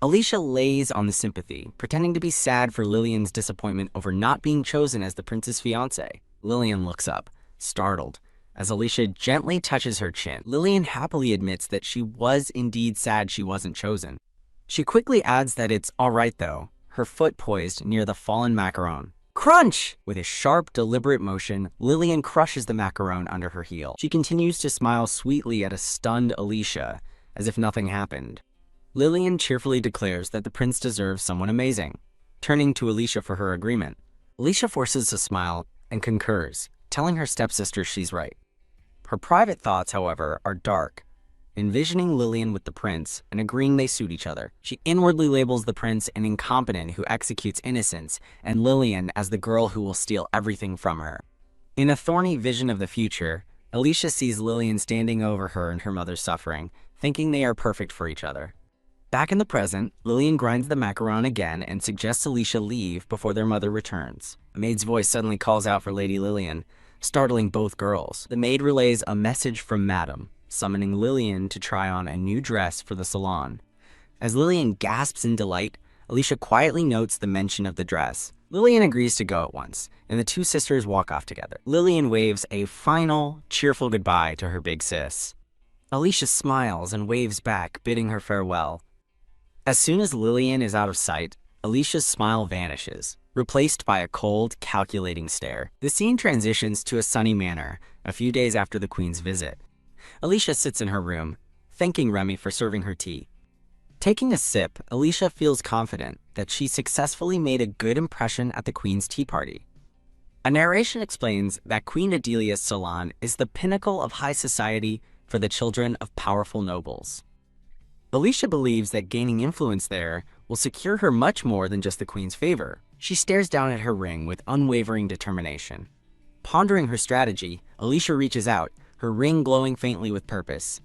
Alicia lays on the sympathy, pretending to be sad for Lillian's disappointment over not being chosen as the prince's fiancé. Lillian looks up, startled, as Alicia gently touches her chin. Lillian happily admits that she was indeed sad she wasn't chosen. She quickly adds that it's alright though, her foot poised near the fallen macaron. Crunch! With a sharp, deliberate motion, Lillian crushes the macaron under her heel. She continues to smile sweetly at a stunned Alicia, as if nothing happened. Lillian cheerfully declares that the prince deserves someone amazing, turning to Alicia for her agreement. Alicia forces a smile and concurs, telling her stepsister she's right. Her private thoughts, however, are dark, envisioning Lillian with the prince and agreeing they suit each other. She inwardly labels the prince an incompetent who executes innocence and Lillian as the girl who will steal everything from her. In a thorny vision of the future, Alicia sees Lillian standing over her and her mother's suffering, thinking they are perfect for each other. Back in the present, Lillian grinds the macaron again and suggests Alicia leave before their mother returns. A maid's voice suddenly calls out for Lady Lillian, startling both girls. The maid relays a message from Madame, summoning Lillian to try on a new dress for the salon. As Lillian gasps in delight, Alicia quietly notes the mention of the dress. Lillian agrees to go at once, and the two sisters walk off together. Lillian waves a final, cheerful goodbye to her big sis. Alicia smiles and waves back, bidding her farewell. As soon as Lillian is out of sight, Alicia's smile vanishes, replaced by a cold, calculating stare. The scene transitions to a sunny manor, a few days after the Queen's visit. Alicia sits in her room, thanking Remy for serving her tea. Taking a sip, Alicia feels confident that she successfully made a good impression at the Queen's tea party. A narration explains that Queen Adelia's salon is the pinnacle of high society for the children of powerful nobles. Alicia believes that gaining influence there will secure her much more than just the Queen's favor. She stares down at her ring with unwavering determination. Pondering her strategy, Alicia reaches out, her ring glowing faintly with purpose.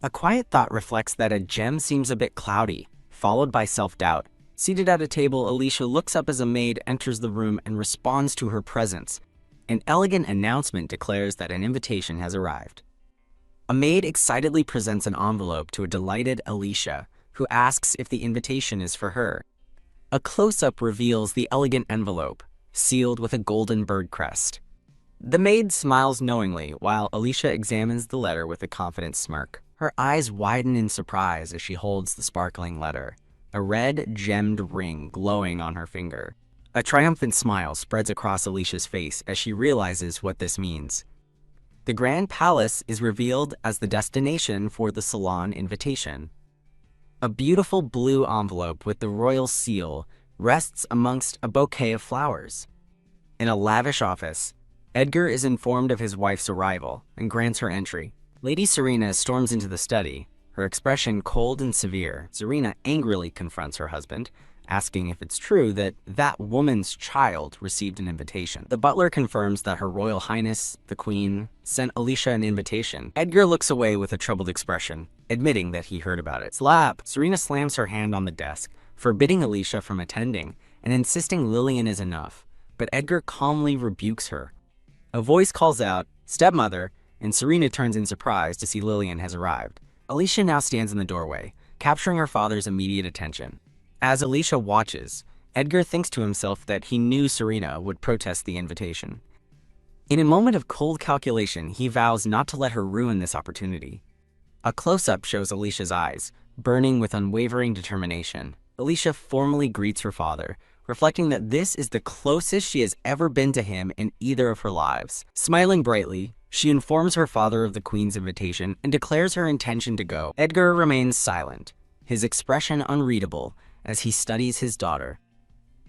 A quiet thought reflects that a gem seems a bit cloudy, followed by self-doubt. Seated at a table, Alicia looks up as a maid enters the room and responds to her presence. An elegant announcement declares that an invitation has arrived. A maid excitedly presents an envelope to a delighted Alicia, who asks if the invitation is for her. A close-up reveals the elegant envelope, sealed with a golden bird crest. The maid smiles knowingly while Alicia examines the letter with a confident smirk. Her eyes widen in surprise as she holds the sparkling letter, a red gemmed ring glowing on her finger. A triumphant smile spreads across Alicia's face as she realizes what this means. The Grand Palace is revealed as the destination for the salon invitation. A beautiful blue envelope with the royal seal rests amongst a bouquet of flowers. In a lavish office, Edgar is informed of his wife's arrival and grants her entry. Lady Serena storms into the study, her expression cold and severe. Serena angrily confronts her husband, asking if it's true that that woman's child received an invitation. The butler confirms that Her Royal Highness, the Queen, sent Alicia an invitation. Edgar looks away with a troubled expression, admitting that he heard about it. Slap! Serena slams her hand on the desk, forbidding Alicia from attending and insisting Lillian is enough, but Edgar calmly rebukes her. A voice calls out, "Stepmother," and Serena turns in surprise to see Lillian has arrived. Alicia now stands in the doorway, capturing her father's immediate attention. As Alicia watches, Edgar thinks to himself that he knew Serena would protest the invitation. In a moment of cold calculation, he vows not to let her ruin this opportunity. A close-up shows Alicia's eyes, burning with unwavering determination. Alicia formally greets her father, reflecting that this is the closest she has ever been to him in either of her lives. Smiling brightly, she informs her father of the Queen's invitation and declares her intention to go. Edgar remains silent, his expression unreadable as he studies his daughter.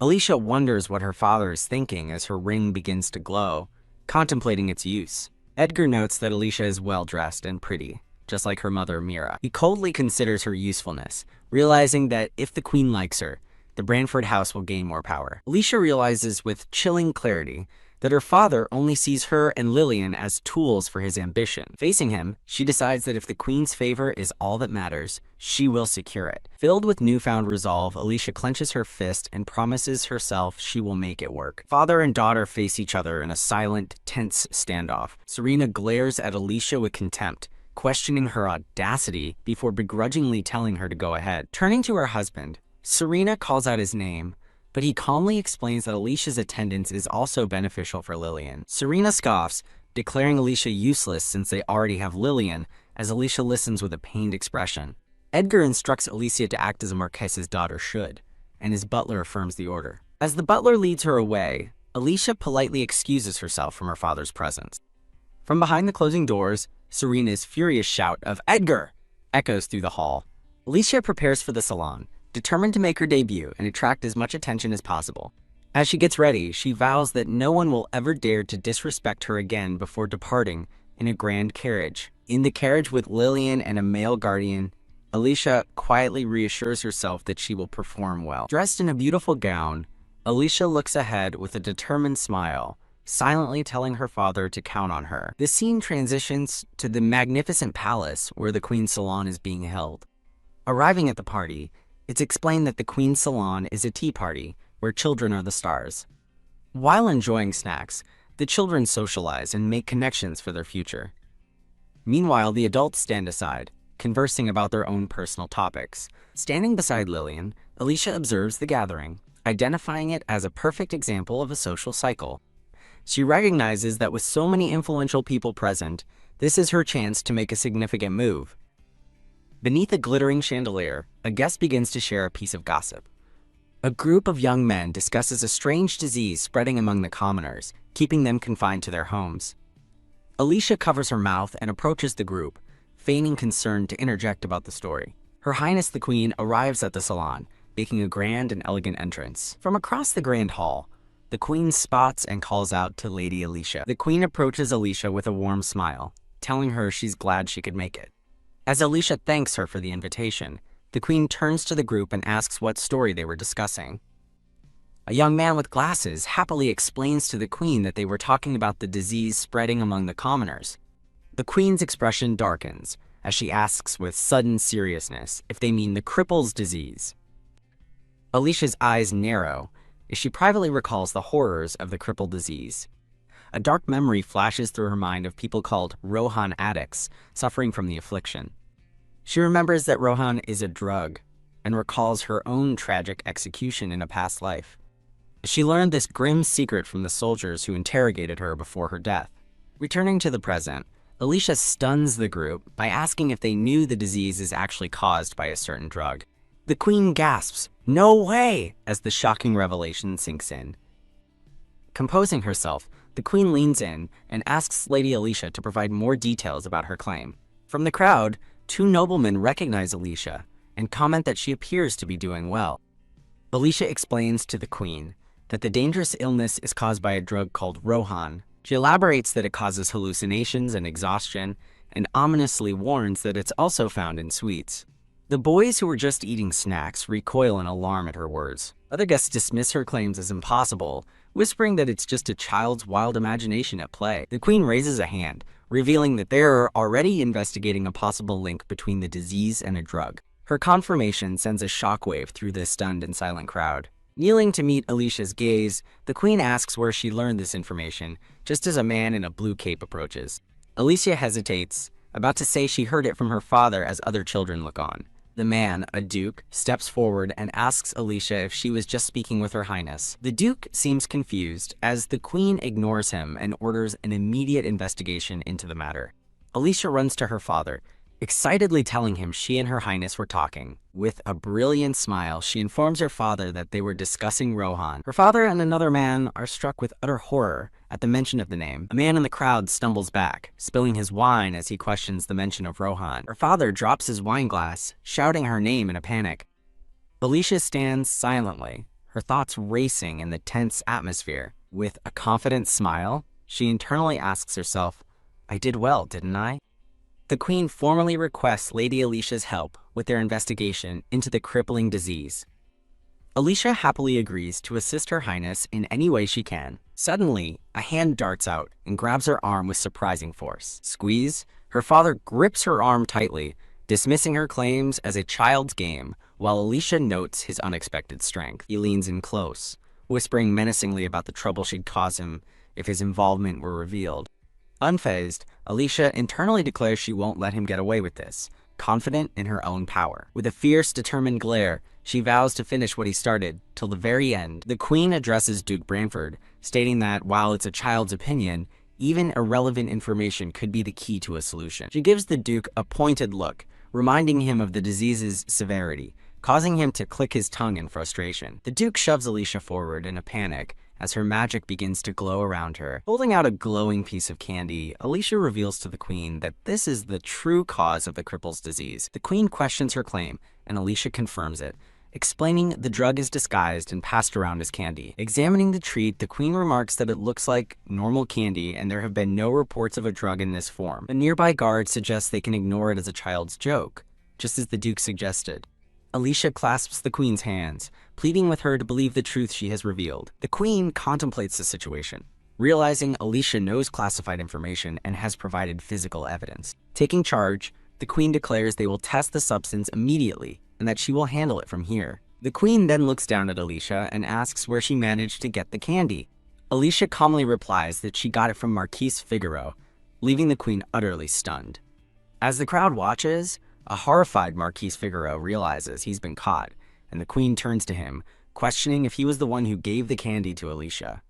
Alicia wonders what her father is thinking as her ring begins to glow, contemplating its use. Edgar notes that Alicia is well-dressed and pretty, just like her mother, Mira. He coldly considers her usefulness, realizing that if the Queen likes her, the Branford house will gain more power. Alicia realizes with chilling clarity that her father only sees her and Lillian as tools for his ambition. Facing him, she decides that if the Queen's favor is all that matters, she will secure it. Filled with newfound resolve, Alicia clenches her fist and promises herself she will make it work. Father and daughter face each other in a silent, tense standoff. Serena glares at Alicia with contempt, questioning her audacity before begrudgingly telling her to go ahead. Turning to her husband, Serena calls out his name, but he calmly explains that Alicia's attendance is also beneficial for Lillian. Serena scoffs, declaring Alicia useless since they already have Lillian, as Alicia listens with a pained expression. Edgar instructs Alicia to act as a Marques's daughter should, and his butler affirms the order. As the butler leads her away, Alicia politely excuses herself from her father's presence. From behind the closing doors, Serena's furious shout of "Edgar!" echoes through the hall. Alicia prepares for the salon, determined to make her debut and attract as much attention as possible. As she gets ready, she vows that no one will ever dare to disrespect her again before departing in a grand carriage. In the carriage with Lillian and a male guardian, Alicia quietly reassures herself that she will perform well. Dressed in a beautiful gown, Alicia looks ahead with a determined smile, silently telling her father to count on her. The scene transitions to the magnificent palace where the Queen's salon is being held. Arriving at the party, it's explained that the Queen's salon is a tea party where children are the stars. While enjoying snacks, the children socialize and make connections for their future. Meanwhile, the adults stand aside, conversing about their own personal topics. Standing beside Lillian, Alicia observes the gathering, identifying it as a perfect example of a social cycle. She recognizes that with so many influential people present, this is her chance to make a significant move. Beneath a glittering chandelier, a guest begins to share a piece of gossip. A group of young men discusses a strange disease spreading among the commoners, keeping them confined to their homes. Alicia covers her mouth and approaches the group, feigning concern to interject about the story. Her Highness the Queen arrives at the salon, making a grand and elegant entrance. From across the grand hall, the Queen spots and calls out to Lady Alicia. The Queen approaches Alicia with a warm smile, telling her she's glad she could make it. As Alicia thanks her for the invitation, the Queen turns to the group and asks what story they were discussing. A young man with glasses happily explains to the Queen that they were talking about the disease spreading among the commoners. The Queen's expression darkens as she asks with sudden seriousness if they mean the cripple's disease. Alicia's eyes narrow as she privately recalls the horrors of the cripple disease. A dark memory flashes through her mind of people called Rohan addicts suffering from the affliction. She remembers that Rohan is a drug and recalls her own tragic execution in a past life. She learned this grim secret from the soldiers who interrogated her before her death. Returning to the present, Alicia stuns the group by asking if they knew the disease is actually caused by a certain drug. The Queen gasps, "No way!" as the shocking revelation sinks in. Composing herself, the Queen leans in and asks Lady Alicia to provide more details about her claim. From the crowd, two noblemen recognize Alicia and comment that she appears to be doing well. Alicia explains to the Queen that the dangerous illness is caused by a drug called Rohan. She elaborates that it causes hallucinations and exhaustion, and ominously warns that it's also found in sweets. The boys who were just eating snacks recoil in alarm at her words. Other guests dismiss her claims as impossible, whispering that it's just a child's wild imagination at play. The Queen raises a hand, revealing that they are already investigating a possible link between the disease and a drug. Her confirmation sends a shockwave through the stunned and silent crowd. Kneeling to meet Alicia's gaze, the Queen asks where she learned this information, just as a man in a blue cape approaches. Alicia hesitates, about to say she heard it from her father as other children look on. The man, a duke, steps forward and asks Alicia if she was just speaking with her Highness. The duke seems confused as the Queen ignores him and orders an immediate investigation into the matter. Alicia runs to her father, excitedly telling him she and her Highness were talking. With a brilliant smile, she informs her father that they were discussing Rohan. Her father and another man are struck with utter horror at the mention of the name. A man in the crowd stumbles back, spilling his wine as he questions the mention of Rohan. Her father drops his wine glass, shouting her name in a panic. Alicia stands silently, her thoughts racing in the tense atmosphere. With a confident smile, she internally asks herself, "I did well, didn't I?" The Queen formally requests Lady Alicia's help with their investigation into the crippling disease. Alicia happily agrees to assist her Highness in any way she can. Suddenly, a hand darts out and grabs her arm with surprising force. Squeeze, her father grips her arm tightly, dismissing her claims as a child's game, while Alicia notes his unexpected strength. He leans in close, whispering menacingly about the trouble she'd cause him if his involvement were revealed. Unfazed, Alicia internally declares she won't let him get away with this, confident in her own power. With a fierce, determined glare, she vows to finish what he started, till the very end. The Queen addresses Duke Branford, stating that while it's a child's opinion, even irrelevant information could be the key to a solution. She gives the Duke a pointed look, reminding him of the disease's severity, causing him to click his tongue in frustration. The Duke shoves Alicia forward in a panic as her magic begins to glow around her. Holding out a glowing piece of candy, Alicia reveals to the Queen that this is the true cause of the cripple's disease. The Queen questions her claim, and Alicia confirms it, explaining the drug is disguised and passed around as candy. Examining the treat, the Queen remarks that it looks like normal candy and there have been no reports of a drug in this form. A nearby guard suggests they can ignore it as a child's joke, just as the Duke suggested. Alicia clasps the Queen's hands, pleading with her to believe the truth she has revealed. The Queen contemplates the situation, realizing Alicia knows classified information and has provided physical evidence. Taking charge, the Queen declares they will test the substance immediately and that she will handle it from here. The Queen then looks down at Alicia and asks where she managed to get the candy. Alicia calmly replies that she got it from Marquise Figaro, leaving the Queen utterly stunned. As the crowd watches, a horrified Marquise Figaro realizes he's been caught, and the Queen turns to him, questioning if he was the one who gave the candy to Alicia.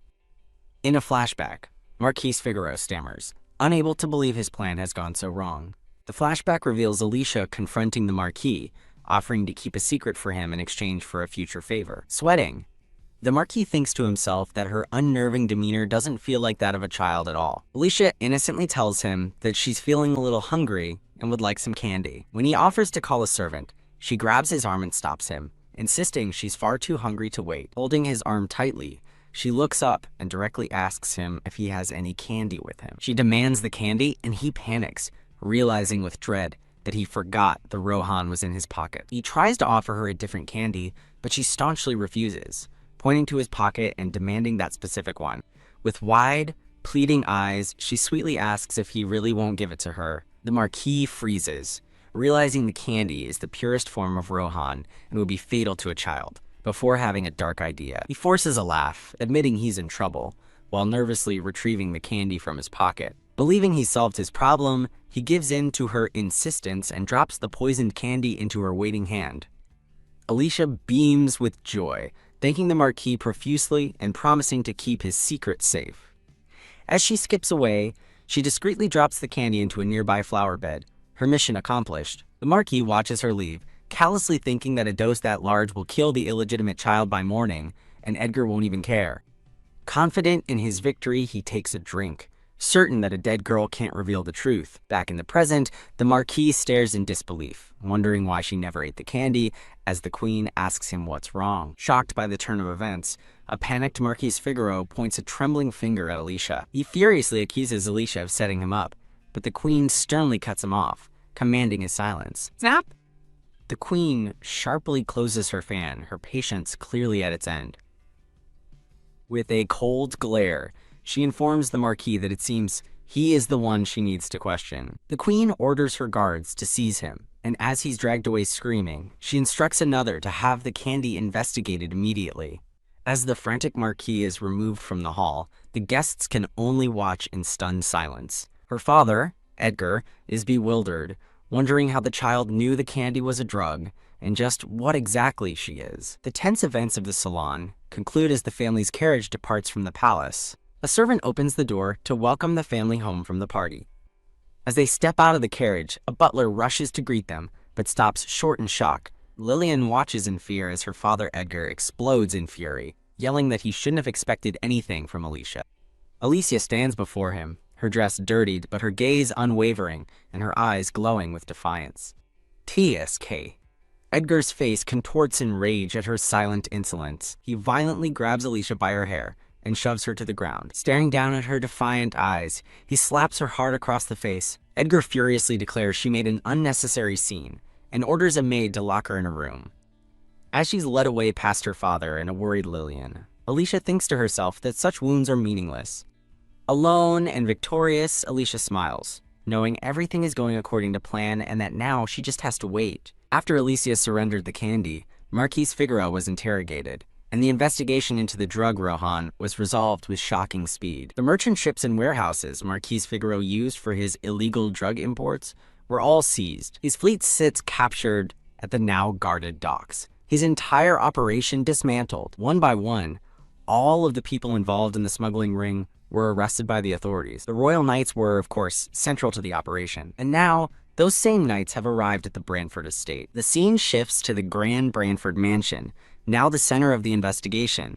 In a flashback, Marquise Figaro stammers, unable to believe his plan has gone so wrong. The flashback reveals Alicia confronting the Marquis, offering to keep a secret for him in exchange for a future favor. Sweating, the Marquis thinks to himself that her unnerving demeanor doesn't feel like that of a child at all. Alicia innocently tells him that she's feeling a little hungry and would like some candy. When he offers to call a servant, she grabs his arm and stops him, insisting she's far too hungry to wait. Holding his arm tightly, she looks up and directly asks him if he has any candy with him. She demands the candy, and he panics, realizing with dread that he forgot the Rohan was in his pocket. He tries to offer her a different candy, but she staunchly refuses, pointing to his pocket and demanding that specific one. With wide, pleading eyes, she sweetly asks if he really won't give it to her. The Marquis freezes, realizing the candy is the purest form of Rohan and would be fatal to a child, before having a dark idea. He forces a laugh, admitting he's in trouble, while nervously retrieving the candy from his pocket. Believing he solved his problem, he gives in to her insistence and drops the poisoned candy into her waiting hand. Alicia beams with joy, thanking the Marquis profusely and promising to keep his secret safe. As she skips away, she discreetly drops the candy into a nearby flower bed. Her mission accomplished, the Marquis watches her leave, callously thinking that a dose that large will kill the illegitimate child by morning, and Edgar won't even care. Confident in his victory, he takes a drink, certain that a dead girl can't reveal the truth. Back in the present, the Marquis stares in disbelief, wondering why she never ate the candy, as the Queen asks him what's wrong. Shocked by the turn of events, a panicked Marquise Figaro points a trembling finger at Alicia. He furiously accuses Alicia of setting him up, but the Queen sternly cuts him off, commanding his silence. Snap! The Queen sharply closes her fan, her patience clearly at its end. With a cold glare, she informs the Marquis that it seems he is the one she needs to question. The Queen orders her guards to seize him, and as he's dragged away screaming, she instructs another to have the candy investigated immediately. As the frantic Marquis is removed from the hall, the guests can only watch in stunned silence. Her father, Edgar, is bewildered, wondering how the child knew the candy was a drug, and just what exactly she is. The tense events of the salon conclude as the family's carriage departs from the palace. A servant opens the door to welcome the family home from the party. As they step out of the carriage, a butler rushes to greet them, but stops short in shock. Lillian watches in fear as her father Edgar explodes in fury, yelling that he shouldn't have expected anything from Alicia. Alicia stands before him, her dress dirtied but her gaze unwavering and her eyes glowing with defiance. TSK. Edgar's face contorts in rage at her silent insolence. He violently grabs Alicia by her hair and shoves her to the ground. Staring down at her defiant eyes, he slaps her hard across the face. Edgar furiously declares she made an unnecessary scene and orders a maid to lock her in a room. As she's led away past her father and a worried Lillian, Alicia thinks to herself that such wounds are meaningless. Alone and victorious, Alicia smiles, knowing everything is going according to plan and that now she just has to wait. After Alicia surrendered the candy, Marquise Figaro was interrogated, and the investigation into the drug Rohan was resolved with shocking speed. The merchant ships and warehouses Marquise Figaro used for his illegal drug imports were all seized. His fleet sits captured at the now guarded docks. His entire operation dismantled. One by one, all of the people involved in the smuggling ring were arrested by the authorities. The Royal Knights were, of course, central to the operation, and now Those same knights have arrived at the Branford estate. The scene shifts to the Grand Branford mansion, now the center of the investigation.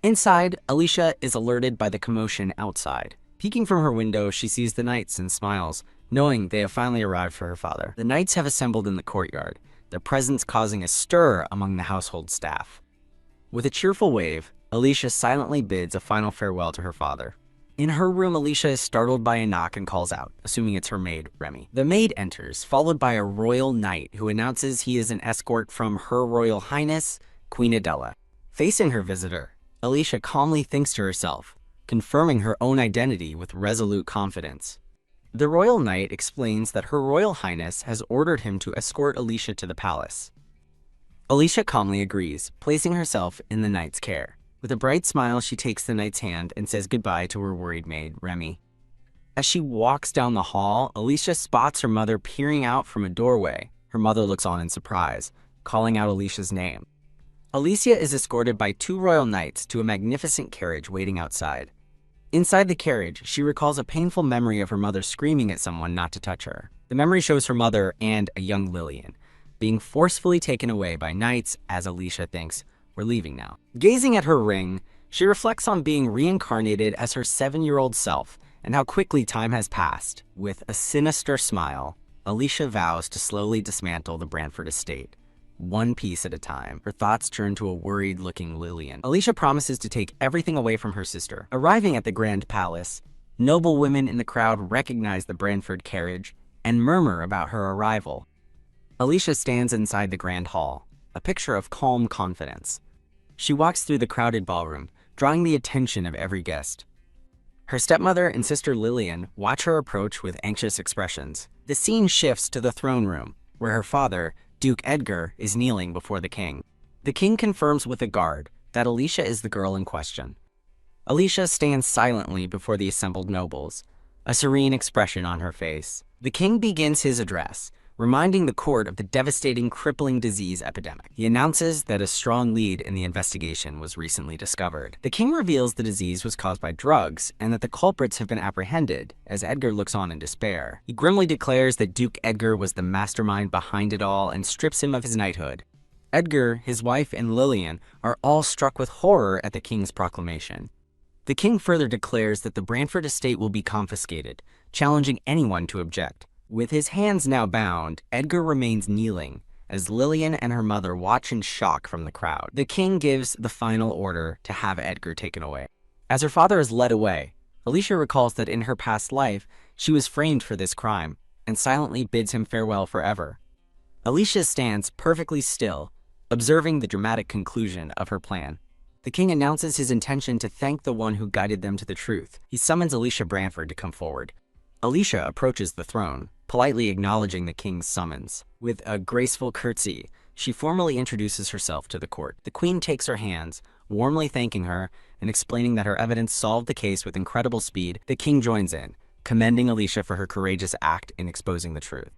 Inside, Alicia is alerted by the commotion outside. Peeking from her window, she sees the knights and smiles, knowing they have finally arrived for her father. The knights have assembled in the courtyard, their presence causing a stir among the household staff. With a cheerful wave, Alicia silently bids a final farewell to her father. In her room, Alicia is startled by a knock and calls out, assuming it's her maid, Remy. The maid enters, followed by a royal knight who announces he is an escort from Her Royal Highness, Queen Adela. Facing her visitor, Alicia calmly thinks to herself, confirming her own identity with resolute confidence. The royal knight explains that Her Royal Highness has ordered him to escort Alicia to the palace. Alicia calmly agrees, placing herself in the knight's care. With a bright smile, she takes the knight's hand and says goodbye to her worried maid, Remy. As she walks down the hall, Alicia spots her mother peering out from a doorway. Her mother looks on in surprise, calling out Alicia's name. Alicia is escorted by 2 royal knights to a magnificent carriage waiting outside. Inside the carriage, she recalls a painful memory of her mother screaming at someone not to touch her. The memory shows her mother and a young Lillian being forcefully taken away by knights as Alicia thinks, "We're leaving now." Gazing at her ring, she reflects on being reincarnated as her 7-year-old self and how quickly time has passed. With a sinister smile, Alicia vows to slowly dismantle the Branford estate, one piece at a time. Her thoughts turn to a worried-looking Lillian. Alicia promises to take everything away from her sister. Arriving at the Grand Palace, noble women in the crowd recognize the Branford carriage and murmur about her arrival. Alicia stands inside the Grand Hall, a picture of calm confidence. She walks through the crowded ballroom, drawing the attention of every guest. Her stepmother and sister Lillian watch her approach with anxious expressions. The scene shifts to the throne room, where her father, Duke Edgar, is kneeling before the king. The king confirms with a guard that Alicia is the girl in question. Alicia stands silently before the assembled nobles, a serene expression on her face. The king begins his address, reminding the court of the devastating, crippling disease epidemic. He announces that a strong lead in the investigation was recently discovered. The king reveals the disease was caused by drugs and that the culprits have been apprehended, as Edgar looks on in despair. He grimly declares that Duke Edgar was the mastermind behind it all and strips him of his knighthood. Edgar, his wife, and Lillian are all struck with horror at the king's proclamation. The king further declares that the Branford estate will be confiscated, challenging anyone to object. With his hands now bound, Edgar remains kneeling, as Lillian and her mother watch in shock from the crowd. The king gives the final order to have Edgar taken away. As her father is led away, Alicia recalls that in her past life, she was framed for this crime, and silently bids him farewell forever. Alicia stands perfectly still, observing the dramatic conclusion of her plan. The king announces his intention to thank the one who guided them to the truth. He summons Alicia Branford to come forward. Alicia approaches the throne, politely acknowledging the king's summons. With a graceful curtsy, she formally introduces herself to the court. The queen takes her hands, warmly thanking her and explaining that her evidence solved the case with incredible speed. The king joins in, commending Alicia for her courageous act in exposing the truth.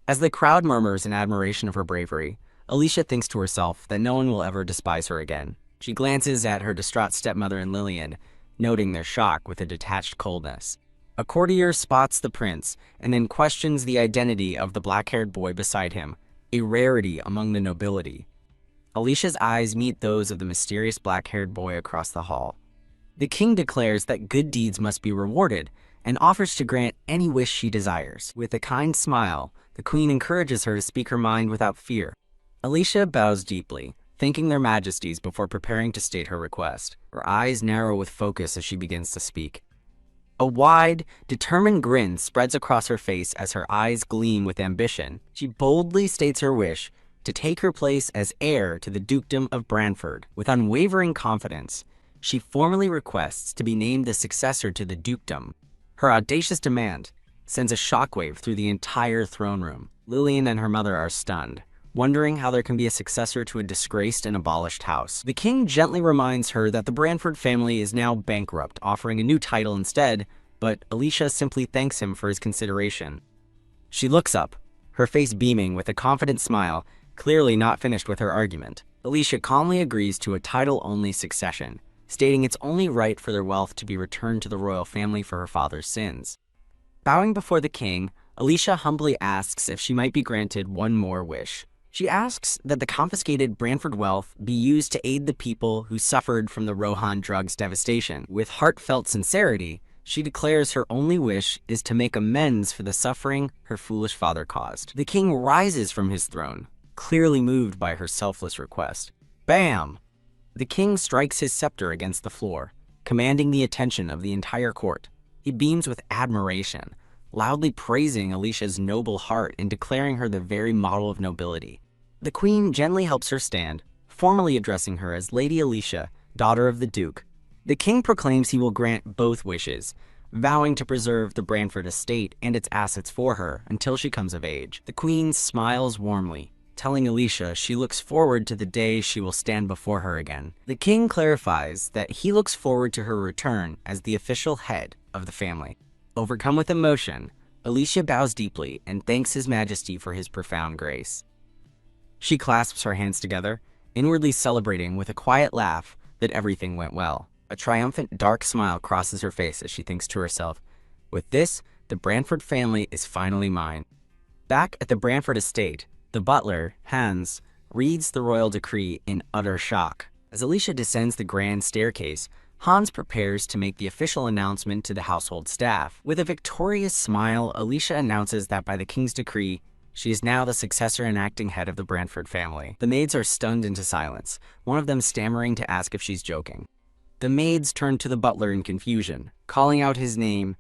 As the crowd murmurs in admiration of her bravery, Alicia thinks to herself that no one will ever despise her again. She glances at her distraught stepmother and Lillian, noting their shock with a detached coldness. A courtier spots the prince and then questions the identity of the black-haired boy beside him, a rarity among the nobility. Alicia's eyes meet those of the mysterious black-haired boy across the hall. The king declares that good deeds must be rewarded and offers to grant any wish she desires. With a kind smile, the queen encourages her to speak her mind without fear. Alicia bows deeply, thanking their majesties before preparing to state her request. Her eyes narrow with focus as she begins to speak. A wide, determined grin spreads across her face as her eyes gleam with ambition. She boldly states her wish to take her place as heir to the dukedom of Branford. With unwavering confidence, she formally requests to be named the successor to the dukedom. Her audacious demand sends a shockwave through the entire throne room. Lillian and her mother are stunned, wondering how there can be a successor to a disgraced and abolished house. The king gently reminds her that the Branford family is now bankrupt, offering a new title instead, but Alicia simply thanks him for his consideration. She looks up, her face beaming with a confident smile, clearly not finished with her argument. Alicia calmly agrees to a title-only succession, stating it's only right for their wealth to be returned to the royal family for her father's sins. Bowing before the king, Alicia humbly asks if she might be granted one more wish. She asks that the confiscated Branford wealth be used to aid the people who suffered from the Rohan drugs' devastation. With heartfelt sincerity, she declares her only wish is to make amends for the suffering her foolish father caused. The king rises from his throne, clearly moved by her selfless request. Bam! The king strikes his scepter against the floor, commanding the attention of the entire court. He beams with admiration, loudly praising Alicia's noble heart and declaring her the very model of nobility. The queen gently helps her stand, formally addressing her as Lady Alicia, daughter of the Duke. The king proclaims he will grant both wishes, vowing to preserve the Branford estate and its assets for her until she comes of age. The queen smiles warmly, telling Alicia she looks forward to the day she will stand before her again. The king clarifies that he looks forward to her return as the official head of the family. Overcome with emotion, Alicia bows deeply and thanks His Majesty for his profound grace. She clasps her hands together, inwardly celebrating with a quiet laugh that everything went well. A triumphant dark smile crosses her face as she thinks to herself, "With this, the Branford family is finally mine." Back at the Branford estate, the butler, Hans, reads the royal decree in utter shock. As Alicia descends the grand staircase, Hans prepares to make the official announcement to the household staff. With a victorious smile, Alicia announces that by the king's decree, she is now the successor and acting head of the Branford family. The maids are stunned into silence, one of them stammering to ask if she's joking. The maids turn to the butler in confusion, calling out his name,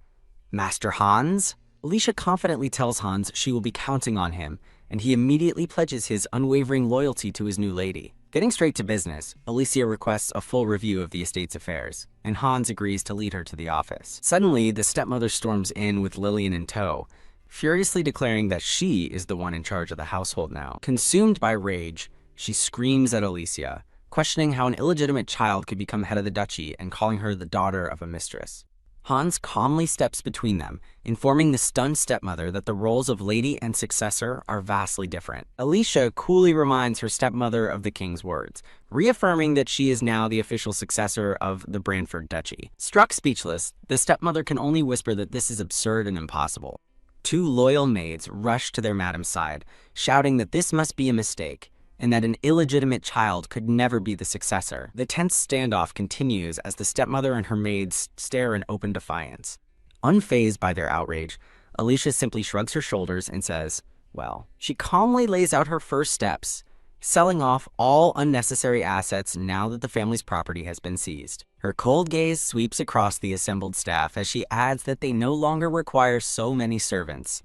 "Master Hans?" Alicia confidently tells Hans she will be counting on him, and he immediately pledges his unwavering loyalty to his new lady. Getting straight to business, Alicia requests a full review of the estate's affairs, and Hans agrees to lead her to the office. Suddenly, the stepmother storms in with Lillian in tow, furiously declaring that she is the one in charge of the household now. Consumed by rage, she screams at Alicia, questioning how an illegitimate child could become head of the duchy and calling her the daughter of a mistress. Hans calmly steps between them, informing the stunned stepmother that the roles of lady and successor are vastly different. Alicia coolly reminds her stepmother of the king's words, reaffirming that she is now the official successor of the Branford duchy. Struck speechless, the stepmother can only whisper that this is absurd and impossible. Two loyal maids rush to their madam's side, shouting that this must be a mistake, and that an illegitimate child could never be the successor. The tense standoff continues as the stepmother and her maids stare in open defiance. Unfazed by their outrage, Alicia simply shrugs her shoulders and says, well. She calmly lays out her first steps, selling off all unnecessary assets now that the family's property has been seized. Her cold gaze sweeps across the assembled staff as she adds that they no longer require so many servants.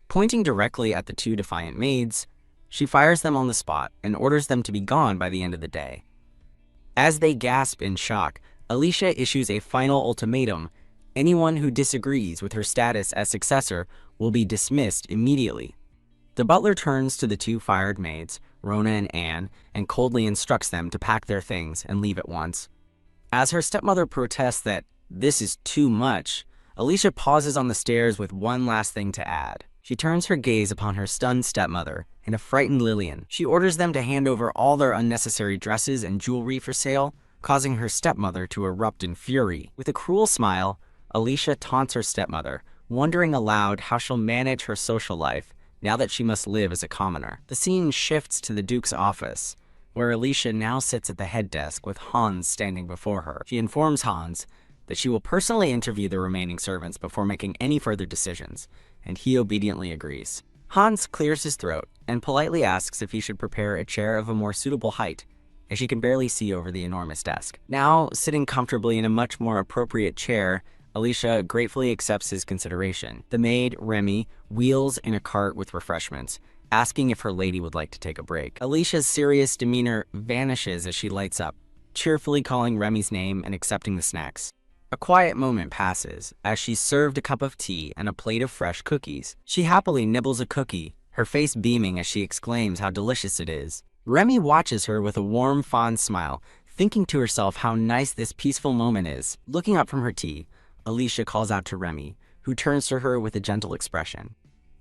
Pointing directly at the two defiant maids, she fires them on the spot and orders them to be gone by the end of the day. As they gasp in shock, Alicia issues a final ultimatum. Anyone who disagrees with her status as successor will be dismissed immediately. The butler turns to the two fired maids, Rona and Anne, and coldly instructs them to pack their things and leave at once. As her stepmother protests that this is too much, Alicia pauses on the stairs with one last thing to add. She turns her gaze upon her stunned stepmother and a frightened Lillian. She orders them to hand over all their unnecessary dresses and jewelry for sale, causing her stepmother to erupt in fury. With a cruel smile, Alicia taunts her stepmother, wondering aloud how she'll manage her social life now that she must live as a commoner. The scene shifts to the Duke's office, where Alicia now sits at the head desk with Hans standing before her. She informs Hans that she will personally interview the remaining servants before making any further decisions, and he obediently agrees. Hans clears his throat and politely asks if he should prepare a chair of a more suitable height, as she can barely see over the enormous desk. Now, sitting comfortably in a much more appropriate chair, Alicia gratefully accepts his consideration. The maid, Remy, wheels in a cart with refreshments, asking if her lady would like to take a break. Alicia's serious demeanor vanishes as she lights up, cheerfully calling Remy's name and accepting the snacks. A quiet moment passes as she's served a cup of tea and a plate of fresh cookies. She happily nibbles a cookie, her face beaming as she exclaims how delicious it is. Remy watches her with a warm, fond smile, thinking to herself how nice this peaceful moment is. Looking up from her tea, Alicia calls out to Remy, who turns to her with a gentle expression.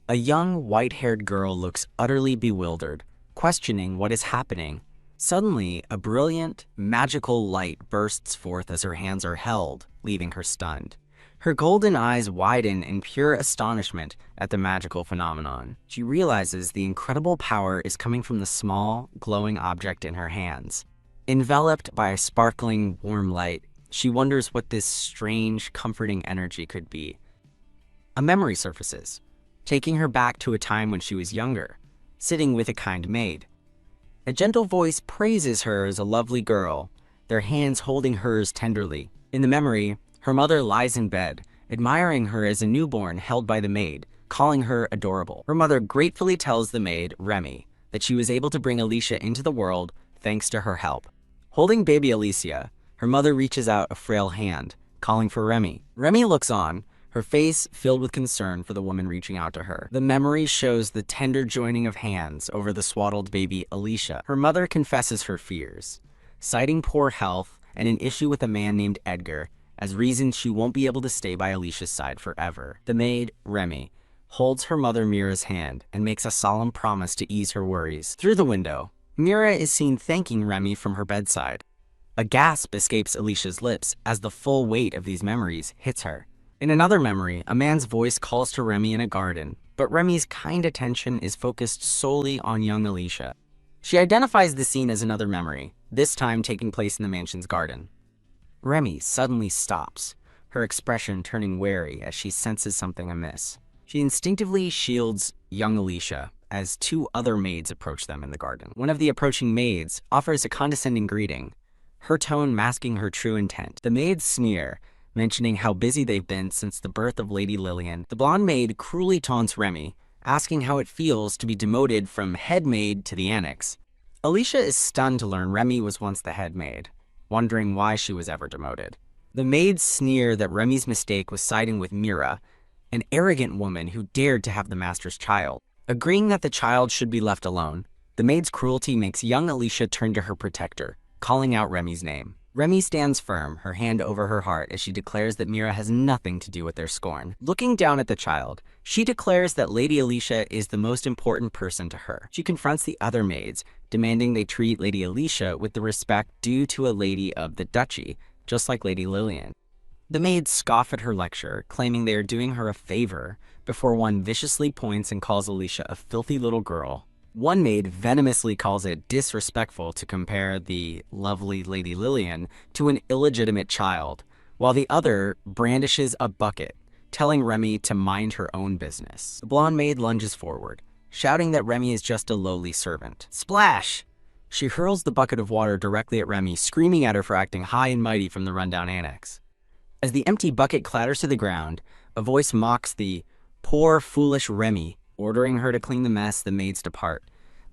A young, white-haired girl looks utterly bewildered, questioning what is happening. Suddenly, a brilliant, magical light bursts forth as her hands are held, leaving her stunned. Her golden eyes widen in pure astonishment at the magical phenomenon. She realizes the incredible power is coming from the small, glowing object in her hands. Enveloped by a sparkling, warm light, she wonders what this strange, comforting energy could be. A memory surfaces, taking her back to a time when she was younger, sitting with a kind maid. A gentle voice praises her as a lovely girl, their hands holding hers tenderly. In the memory, her mother lies in bed, admiring her as a newborn held by the maid, calling her adorable. Her mother gratefully tells the maid, Remy, that she was able to bring Alicia into the world thanks to her help. Holding baby Alicia, her mother reaches out a frail hand, calling for Remy. Remy looks on, her face filled with concern for the woman reaching out to her. The memory shows the tender joining of hands over the swaddled baby Alicia. Her mother confesses her fears, citing poor health and an issue with a man named Edgar as reasons she won't be able to stay by Alicia's side forever. The maid, Remy, holds her mother Mira's hand and makes a solemn promise to ease her worries. Through the window, Mira is seen thanking Remy from her bedside. A gasp escapes Alicia's lips as the full weight of these memories hits her. In another memory, a man's voice calls to Remy in a garden, but Remy's kind attention is focused solely on young Alicia. She identifies the scene as another memory, this time taking place in the mansion's garden. Remy suddenly stops, her expression turning wary as she senses something amiss. She instinctively shields young Alicia as two other maids approach them in the garden. One of the approaching maids offers a condescending greeting, her tone masking her true intent. The maids sneer, mentioning how busy they've been since the birth of Lady Lillian. The blonde maid cruelly taunts Remy, asking how it feels to be demoted from head maid to the annex. Alicia is stunned to learn Remy was once the head maid, wondering why she was ever demoted. The maids sneer that Remy's mistake was siding with Mira, an arrogant woman who dared to have the master's child. Agreeing that the child should be left alone, the maid's cruelty makes young Alicia turn to her protector, calling out Remy's name. Remy stands firm, her hand over her heart as she declares that Mira has nothing to do with their scorn. Looking down at the child, she declares that Lady Alicia is the most important person to her. She confronts the other maids, demanding they treat Lady Alicia with the respect due to a lady of the duchy, just like Lady Lillian. The maids scoff at her lecture, claiming they are doing her a favor, before one viciously points and calls Alicia a filthy little girl. One maid venomously calls it disrespectful to compare the lovely Lady Lillian to an illegitimate child, while the other brandishes a bucket, telling Remy to mind her own business. The blonde maid lunges forward, shouting that Remy is just a lowly servant. Splash! She hurls the bucket of water directly at Remy, screaming at her for acting high and mighty from the rundown annex. As the empty bucket clatters to the ground, a voice mocks the poor, foolish Remy, ordering her to clean the mess. The maids depart,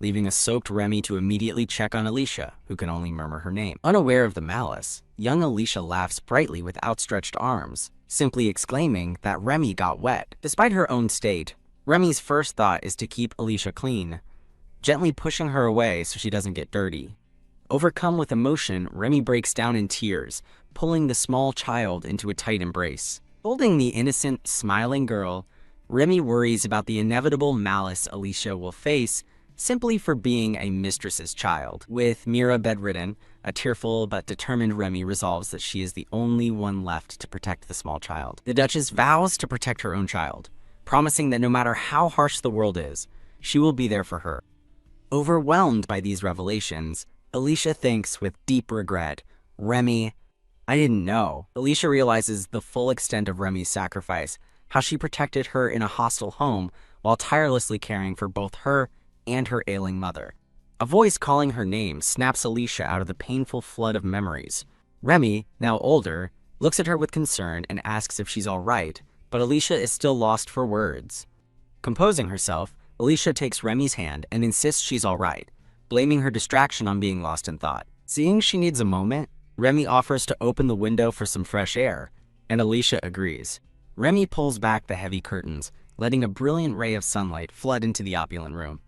leaving a soaked Remy to immediately check on Alicia, who can only murmur her name. Unaware of the malice, young Alicia laughs brightly with outstretched arms, simply exclaiming that Remy got wet. Despite her own state, Remy's first thought is to keep Alicia clean, gently pushing her away so she doesn't get dirty. Overcome with emotion, Remy breaks down in tears, pulling the small child into a tight embrace. Holding the innocent, smiling girl, Remy worries about the inevitable malice Alicia will face simply for being a mistress's child. With Mira bedridden, a tearful but determined Remy resolves that she is the only one left to protect the small child. The Duchess vows to protect her own child, promising that no matter how harsh the world is, she will be there for her. Overwhelmed by these revelations, Alicia thinks with deep regret, Remy, I didn't know. Alicia realizes the full extent of Remy's sacrifice, how she protected her in a hostile home while tirelessly caring for both her and her ailing mother. A voice calling her name snaps Alicia out of the painful flood of memories. Remy, now older, looks at her with concern and asks if she's all right, but Alicia is still lost for words. Composing herself, Alicia takes Remy's hand and insists she's all right, blaming her distraction on being lost in thought. Seeing she needs a moment, Remy offers to open the window for some fresh air, and Alicia agrees. Remy pulls back the heavy curtains, letting a brilliant ray of sunlight flood into the opulent room.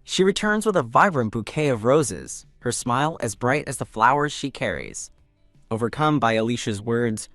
She returns with a vibrant bouquet of roses, her smile as bright as the flowers she carries. Overcome by Alicia's words,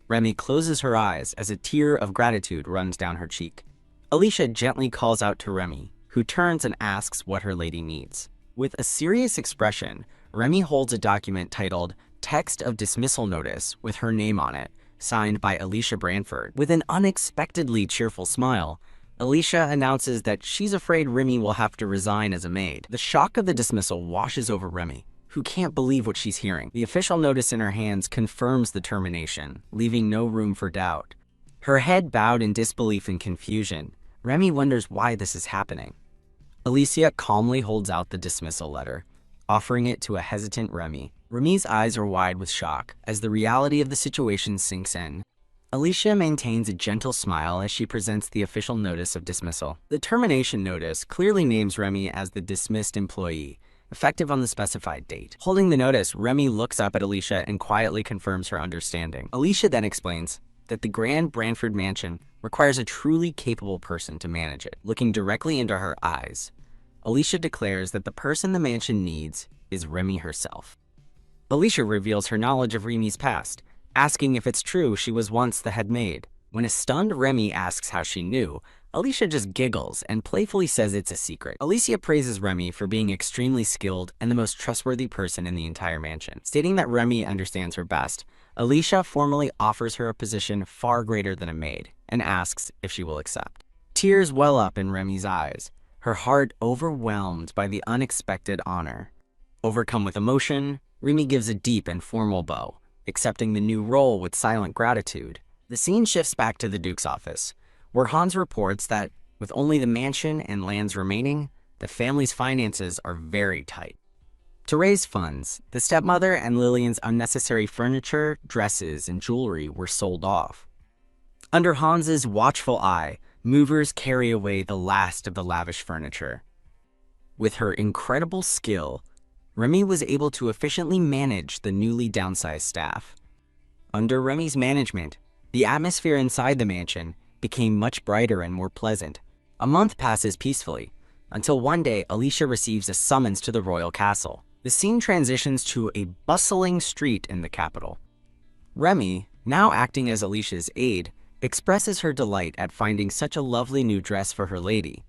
Remy closes her eyes as a tear of gratitude runs down her cheek. Alicia gently calls out to Remy, who turns and asks what her lady needs. With a serious expression, Remy holds a document titled Text of Dismissal Notice with her name on it, signed by Alicia Branford. With an unexpectedly cheerful smile, Alicia announces that she's afraid Remy will have to resign as a maid. The shock of the dismissal washes over Remy, who can't believe what she's hearing. The official notice in her hands confirms the termination, leaving no room for doubt. Her head bowed in disbelief and confusion, Remy wonders why this is happening. Alicia calmly holds out the dismissal letter, offering it to a hesitant Remy. Remy's eyes are wide with shock as the reality of the situation sinks in. Alicia maintains a gentle smile as she presents the official notice of dismissal. The termination notice clearly names Remy as the dismissed employee, effective on the specified date. Holding the notice, Remy looks up at Alicia and quietly confirms her understanding. Alicia then explains that the Grand Branford Mansion requires a truly capable person to manage it. Looking directly into her eyes, Alicia declares that the person the mansion needs is Remy herself. Alicia reveals her knowledge of Remy's past, asking if it's true she was once the head maid. When a stunned Remy asks how she knew, Alicia just giggles and playfully says it's a secret. Alicia praises Remy for being extremely skilled and the most trustworthy person in the entire mansion. Stating that Remy understands her best, Alicia formally offers her a position far greater than a maid and asks if she will accept. Tears well up in Remy's eyes, her heart overwhelmed by the unexpected honor. Overcome with emotion, Remy gives a deep and formal bow, accepting the new role with silent gratitude. The scene shifts back to the Duke's office, where Hans reports that, with only the mansion and lands remaining, the family's finances are very tight. To raise funds, the stepmother and Lillian's unnecessary furniture, dresses, and jewelry were sold off. Under Hans's watchful eye, movers carry away the last of the lavish furniture. With her incredible skill, Remy was able to efficiently manage the newly downsized staff. Under Remy's management, the atmosphere inside the mansion became much brighter and more pleasant. A month passes peacefully, until one day Alicia receives a summons to the royal castle. The scene transitions to a bustling street in the capital. Remy, now acting as Alicia's aide, expresses her delight at finding such a lovely new dress for her lady.